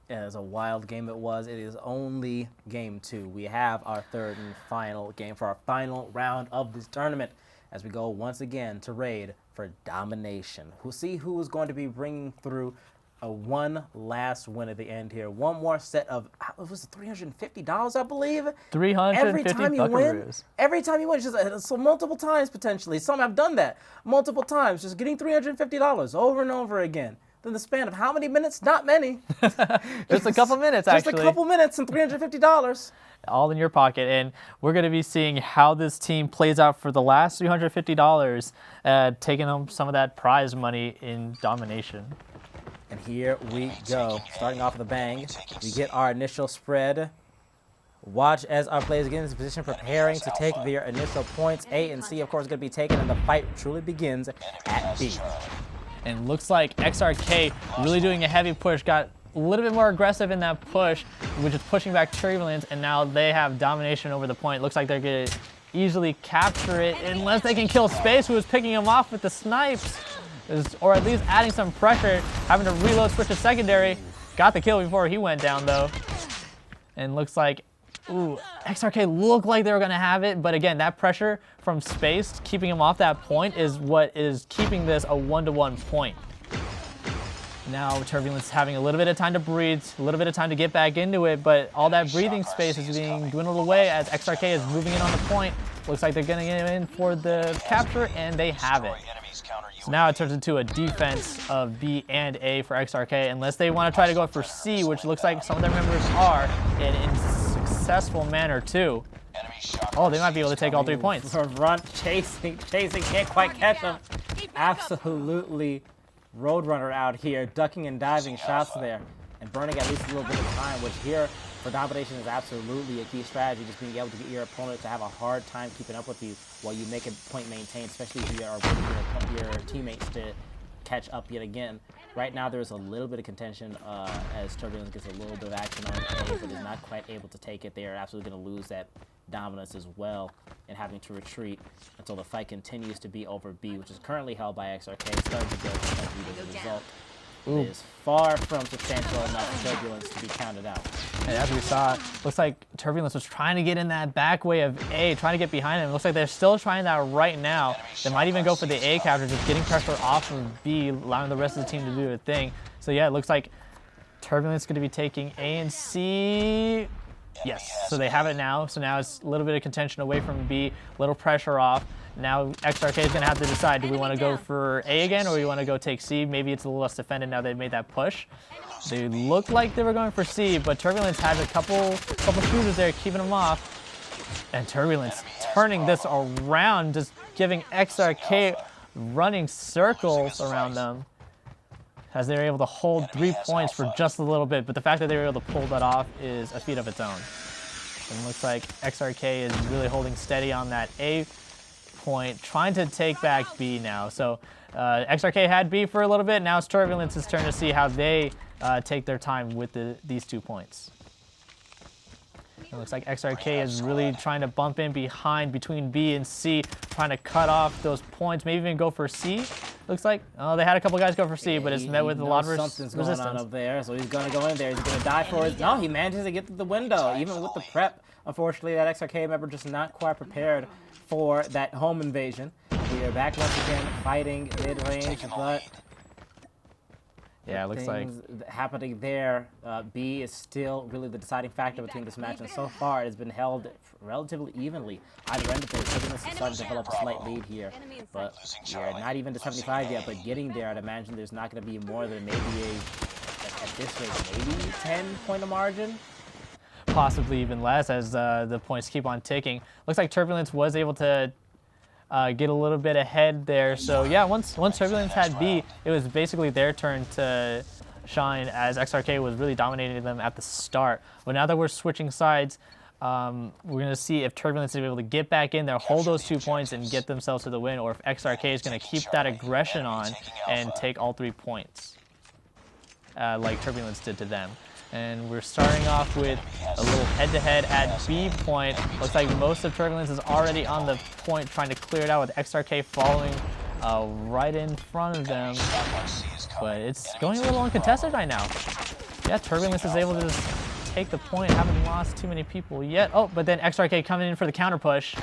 As a wild game it was, it is only Game 2. We have our third and final game for our final round of this tournament as we go once again to raid for domination. We'll see who is going to be bringing through one last win at the end here. One more set of, what was it, $350, I believe? 350 buckaroos. Every time you win, just so multiple times potentially. Some have done that multiple times, just getting $350 over and over again. In the span of how many minutes? Not many. Just a couple minutes, actually. Just a couple minutes and $350. All in your pocket. And we're going to be seeing how this team plays out for the last $350, taking home some of that prize money in domination. And here we go. Starting off with a bang. We get our initial spread. Watch as our players get into position, preparing to take their initial points. A and C, of course, going to be taken, and the fight truly begins at B. And looks like XRK really doing a heavy push, got a little bit more aggressive in that push, which is pushing back Turbulence, and now they have domination over the point. Looks like they're going to easily capture it, unless they can kill Space, who is picking him off with the snipes, or at least adding some pressure, having to reload, switch to secondary. Got the kill before he went down, though. And looks like, ooh, XRK looked like they were going to have it, but again, that pressure from Space, keeping him off that point, is what is keeping this a 1-to-1 point. Now Turbulence having a little bit of time to breathe, a little bit of time to get back into it, but all that breathing space is being dwindled away as XRK is moving in on the point. Looks like they're getting in for the capture, and they have it. So now it turns into a defense of B and A for XRK, unless they want to try to go for C, which looks like some of their members are, in successful manner too. Oh, they might be able to take all 3 points. Run, chasing, can't quite catch him. Absolutely Roadrunner out here, ducking and diving shots there, and burning at least a little bit of time, which here for domination is absolutely a key strategy, just being able to get your opponent to have a hard time keeping up with you while you make a point maintain, especially if you are waiting for your teammates to catch up yet again. Right now there's a little bit of contention as Turbulence gets a little bit of action on A, but is not quite able to take it. They are absolutely going to lose that dominance as well and having to retreat until the fight continues to be over B, which is currently held by XRK. Starting to build as a result. It is far from substantial enough for Turbulence to be counted out. And as we saw, looks like Turbulence was trying to get in that back way of A, trying to get behind him. Looks like they're still trying that right now. They might even go for the A capture, just getting pressure off of B, allowing the rest of the team to do their thing. So yeah, it looks like Turbulence is going to be taking A and C. Yes, so they have it now. So now it's a little bit of contention away from B, a little pressure off. Now XRK is going to have to decide, do we want to go for A again, or do we want to go take C? Maybe it's a little less defended now they've made that push. They looked like they were going for C, but Turbulence had a couple shooters there keeping them off. And Turbulence turning this around, just giving XRK running circles around them, as they were able to hold 3 points for just a little bit. But the fact that they were able to pull that off is a feat of its own. And it looks like XRK is really holding steady on that A point, trying to take back B now. So XRK had B for a little bit. Now it's Turbulence's turn to see how they take their time with these 2 points. It looks like XRK is really trying to bump in behind between B and C, trying to cut off those points, maybe even go for C. It looks like. Oh, they had a couple guys go for C, but it's met with a lot of something's resistance. going on up there, so he's going to go in there. He's going to die for it. No, he manages to get to the window, even with the prep. Unfortunately, that XRK member just not quite prepared for that home invasion. We are back once again fighting mid-range, but yeah, it looks like happening there. B is still really the deciding factor between this match, and so far it has been held relatively evenly. Either end of it, Turbulence is starting to develop a slight lead here, but we are not even to 75 yet. But getting there, I'd imagine there's not going to be more than maybe at this rate, maybe 10-point margin. possibly even less as the points keep on ticking. Looks like Turbulence was able to get a little bit ahead there. So yeah, once Turbulence had B, it was basically their turn to shine as XRK was really dominating them at the start. But now that we're switching sides, we're going to see if Turbulence is able to get back in there, hold those 2 points, and get themselves to the win, or if XRK is going to keep that aggression on and take all 3 points, like Turbulence did to them. And we're starting off with a little head-to-head at B point. Looks like most of Turbulence is already on the point, trying to clear it out with XRK following right in front of them. But it's going a little uncontested right now. Yeah, Turbulence is able to just take the point, haven't lost too many people yet. Oh, but then XRK coming in for the counter push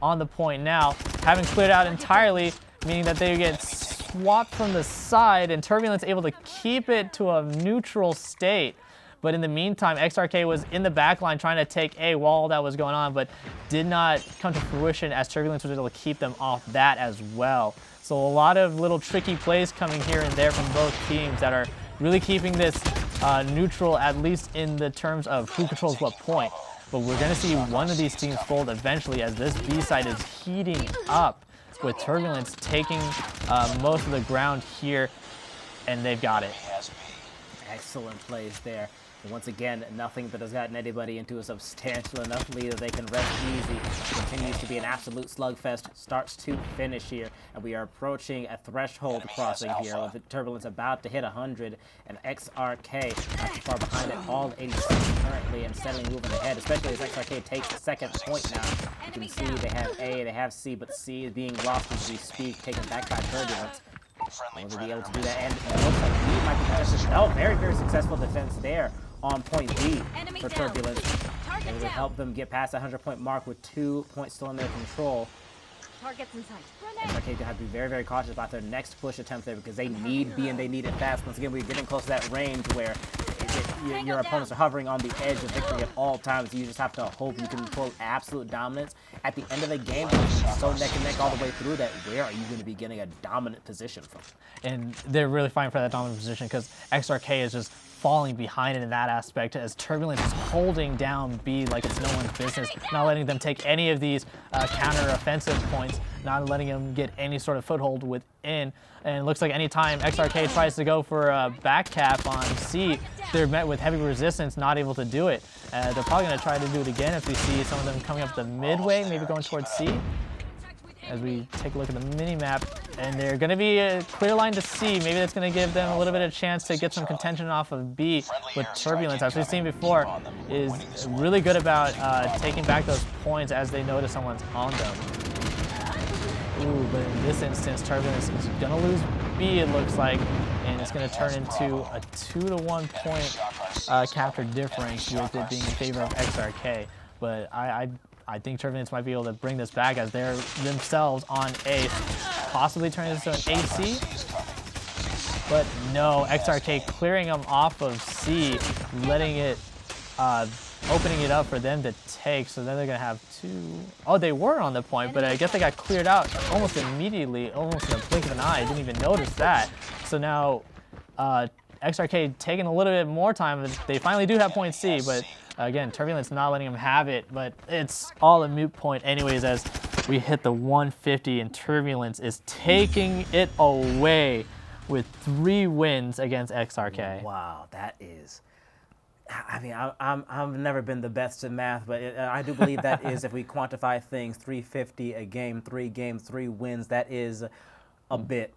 on the point now. Haven't cleared out entirely, meaning that they get swapped from the side, and Turbulence able to keep it to a neutral state. But in the meantime, XRK was in the back line trying to take A while all that was going on, but did not come to fruition as Turbulence was able to keep them off that as well. So a lot of little tricky plays coming here and there from both teams that are really keeping this neutral, at least in the terms of who controls what point. But we're going to see one of these teams fold eventually as this B side is heating up, with Turbulence taking most of the ground here, and they've got it. Excellent plays there. And once again, nothing that has gotten anybody into a substantial enough lead that they can rest easy. Continues to be an absolute slugfest, starts to finish here, and we are approaching a threshold crossing here with the Turbulence about to hit 100, and XRK not too far behind at all 86 currently and steadily moving ahead, especially as XRK takes the second point now. You can see they have A, they have C, but C is being lost as we speak, taken back by Turbulence. Will they be able to do that? And it looks like B might be contested. Oh, very, very successful defense there on point B for Turbulence. It would help them get past the 100-point mark with 2 points still in their control. Targets in sight. XRK have to be very, very cautious about their next push attempt there because they need B and they need it fast. Once again, we're getting close to that range where your opponents are hovering on the edge of victory at all times. You just have to hope you can pull absolute dominance. At the end of the game, it's so neck and neck all the way through that where are you going to be getting a dominant position from? And they're really fighting for that dominant position because XRK is just falling behind in that aspect as Turbulence is holding down B like it's no one's business, not letting them take any of these counter-offensive points, not letting them get any sort of foothold within. And it looks like anytime XRK tries to go for a back cap on C, they're met with heavy resistance, not able to do it. They're probably going to try to do it again if we see some of them coming up the midway, maybe going towards C. As we take a look at the mini-map, and they're going to be a clear line to C. Maybe that's going to give them a little bit of chance to get some contention off of B. But Turbulence, as we've seen before, is really good about taking back those points as they notice someone's on them. Ooh, but in this instance, Turbulence is going to lose B, it looks like, and it's going to turn into a 2-to-1 point capture difference with it being in favor of XRK. But I think Turbulence might be able to bring this back as they're themselves on A, possibly turning this into an AC. But no, XRK clearing them off of C, letting it, opening it up for them to take. So then they're gonna have 2. Oh, they were on the point, but I guess they got cleared out almost immediately, almost in a blink of an eye. I didn't even notice that. So now XRK taking a little bit more time. They finally do have point C, but again, Turbulence not letting them have it, but it's all a moot point anyways as we hit the 150 and Turbulence is taking it away with 3 wins against XRK. Wow, that is... I mean, I've never been the best in math, but I do believe that is, if we quantify things, 350 a game, 3 games, 3 wins, that is a bit.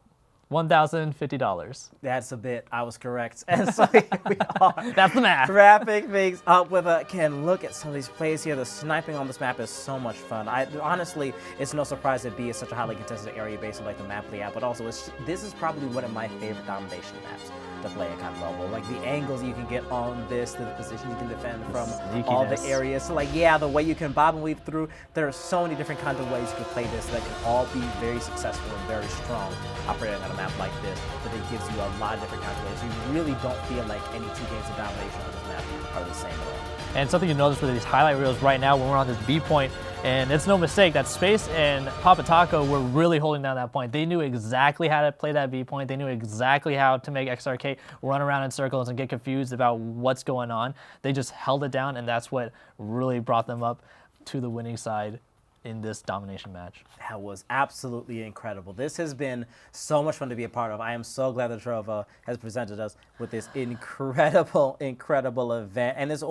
$1,050. That's a bit. I was correct. And so here we are. That's the math. Wrapping things up with can look at some of these plays here. The sniping on this map is so much fun. Honestly, it's no surprise that B is such a highly contested area based on like the map layout, but also this is probably one of my favorite domination maps to play at kind of level. Like the angles you can get on this, the position you can defend from, all the areas. So like, yeah, the way you can bob and weave through, there are so many different kinds of ways you can play this that can all be very successful and very strong operating on a map like this, but it gives you a lot of different kinds of ways. You really don't feel like any two games of domination on this map are the same at all. And something you notice with these highlight reels right now when we're on this B point, and it's no mistake that Space and Papa Taco were really holding down that point. They knew exactly how to play that B point. They knew exactly how to make XRK run around in circles and get confused about what's going on. They just held it down, and that's what really brought them up to the winning side in this domination match. That was absolutely incredible. This has been so much fun to be a part of. I am so glad that Trovo has presented us with this incredible, incredible event. And it's,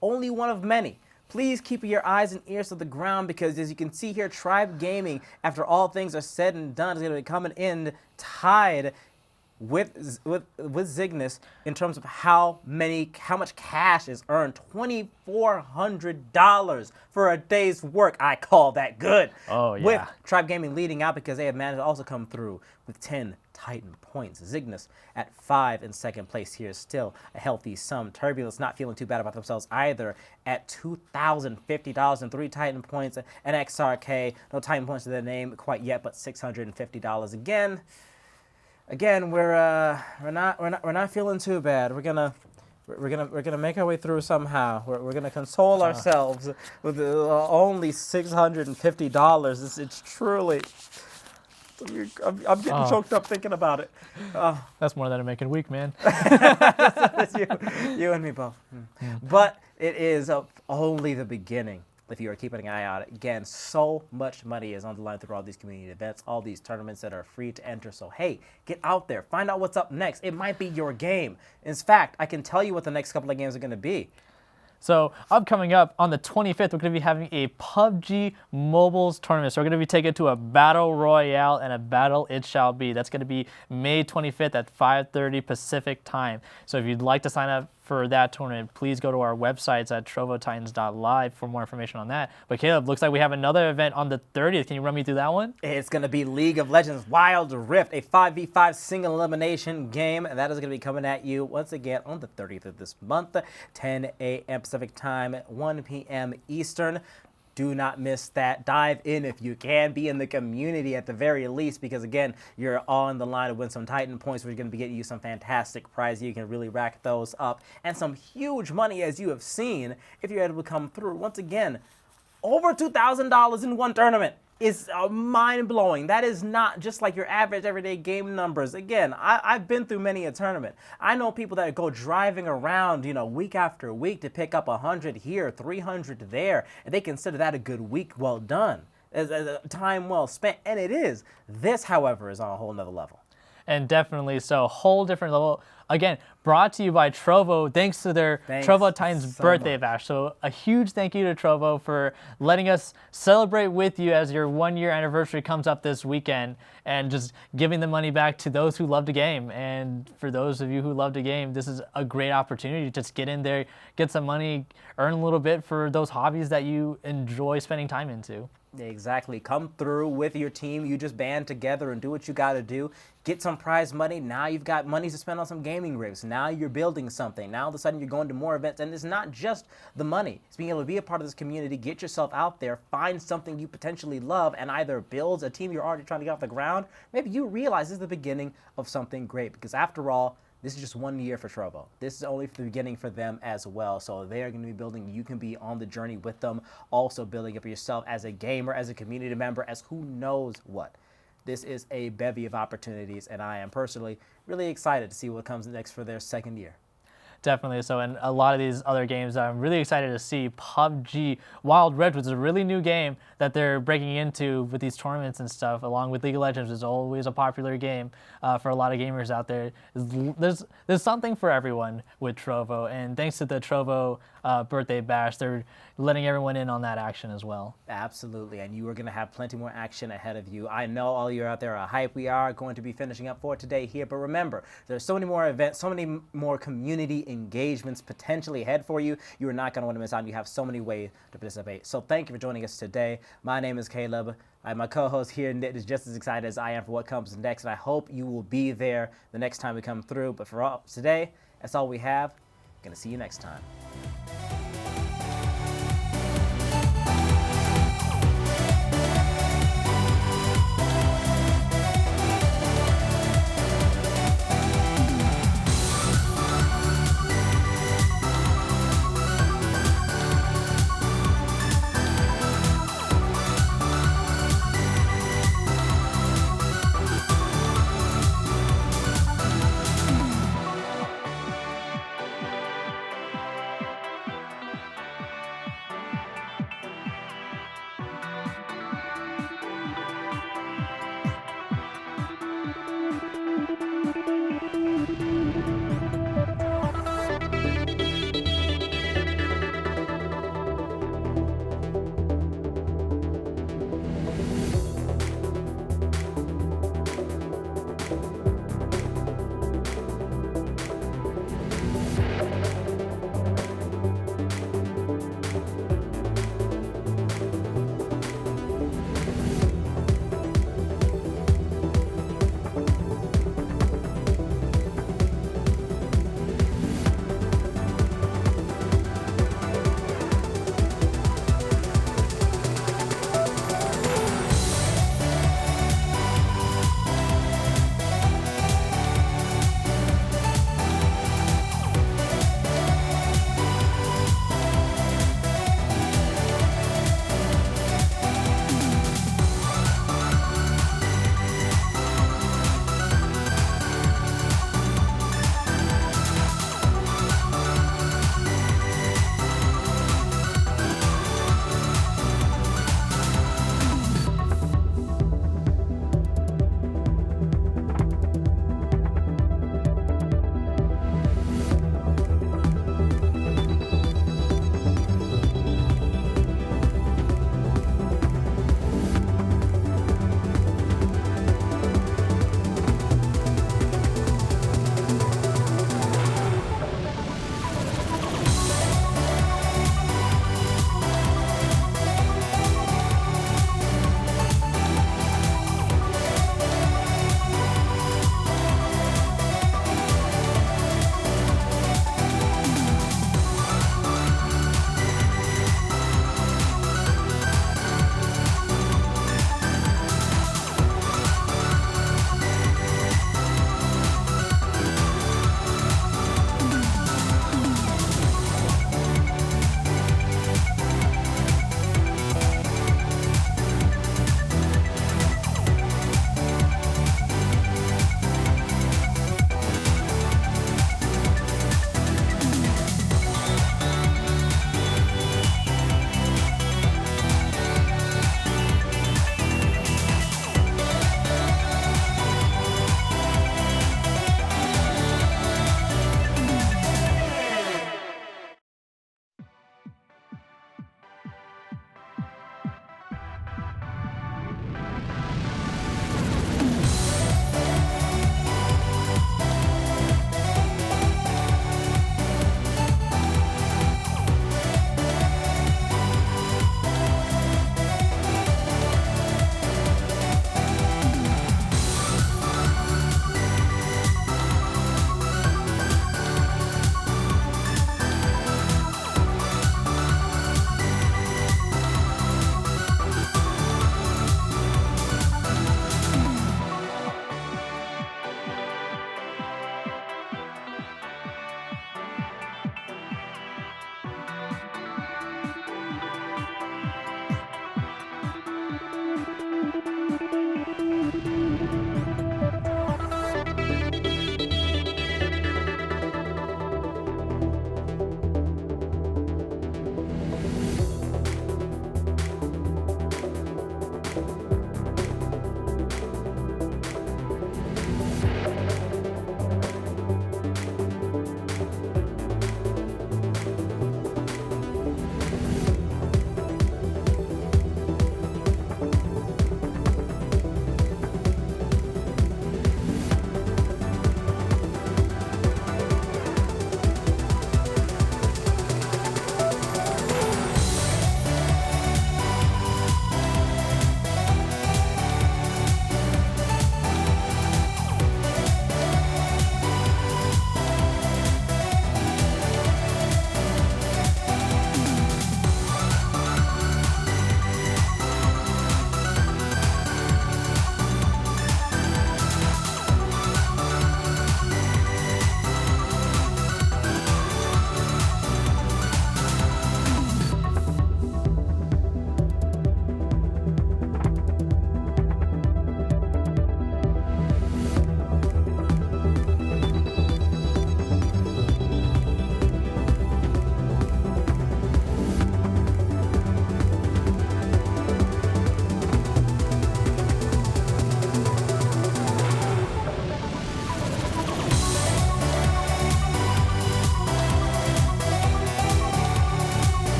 only one of many. Please keep your eyes and ears to the ground because as you can see here, Tribe Gaming, after all things are said and done, is going to be coming in tied with Zygnus in terms of how much cash is earned. $2,400 for a day's work. I call that good. Oh yeah. With Tribe Gaming leading out because they have managed to also come through with 10 Titan points. Zygnus at 5 in second place here, still a healthy sum. Turbulence not feeling too bad about themselves either at $2,050 and 3 Titan points. And XRK, no Titan points to their name quite yet, but $650 again. Again, we're not feeling too bad. We're gonna make our way through somehow. We're gonna console ourselves with only $650. It's truly. I'm getting choked up thinking about it. That's more than a making week, man. That's you and me both. But it is only the beginning. If you are keeping an eye out, again, so much money is on the line through all these community events, all these tournaments that are free to enter. So, hey, get out there. Find out what's up next. It might be your game. In fact, I can tell you what the next couple of games are going to be. So upcoming up on the 25th, we're going to be having a PUBG Mobiles tournament. So we're going to be taking it to a Battle Royale and a Battle It Shall Be. That's going to be May 25th at 5:30 Pacific time. So if you'd like to sign up for that tournament, please go to our websites at trovotitans.live for more information on that. But Caleb, looks like we have another event on the 30th. Can you run me through that one? It's going to be League of Legends Wild Rift, a 5v5 single elimination game. And that is going to be coming at you once again on the 30th of this month, 10 a.m. Pacific time, 1 p.m. Eastern. Do not miss that. Dive in if you can. Be in the community at the very least because, again, you're on the line to win some Titan points. We're going to be getting you some fantastic prizes. You can really rack those up. And some huge money, as you have seen, if you're able to come through. Once again, over $2,000 in one tournament is mind-blowing. That is not just like your average everyday game numbers. Again, I've been through many a tournament. I know people that go driving around, week after week to pick up 100 here, 300 there, and they consider that a good week well done, as a time well spent, and it is. This, however, is on a whole nother level. And definitely so, whole different level. Again, brought to you by Trovo, thanks to their Trovo Titans birthday bash. So a huge thank you to Trovo for letting us celebrate with you as your 1-year anniversary comes up this weekend and just giving the money back to those who love the game. And for those of you who love the game, this is a great opportunity to just get in there, get some money, earn a little bit for those hobbies that you enjoy spending time into. Exactly. Come through with your team. You just band together and do what you got to do. Get some prize money. Now you've got money to spend on some gaming rigs. Now you're building something. Now all of a sudden you're going to more events. And it's not just the money. It's being able to be a part of this community, get yourself out there, find something you potentially love, and either build a team you're already trying to get off the ground. Maybe you realize this is the beginning of something great because after all, this is just 1 year for Trovo. This is only the beginning for them as well. So they are going to be building. You can be on the journey with them, also building up yourself as a gamer, as a community member, as who knows what. This is a bevy of opportunities, and I am personally really excited to see what comes next for their second year. Definitely so, and a lot of these other games I'm really excited to see. PUBG Wild Rift, which is a really new game that they're breaking into with these tournaments and stuff, along with League of Legends, is always a popular game for a lot of gamers out there. There's something for everyone with Trovo, and thanks to the Trovo birthday bash, they're letting everyone in on that action as well. Absolutely, and you are going to have plenty more action ahead of you. I know all you out there are hype. We are going to be finishing up for today here, but remember, there's so many more events, so many more community engagements potentially ahead for you. You are not going to want to miss out. You have so many ways to participate. So thank you for joining us today. My name is Caleb. My co-host here, Nit, is just as excited as I am for what comes next, and I hope you will be there the next time we come through. But for all today, that's all we have. Going to see you next time.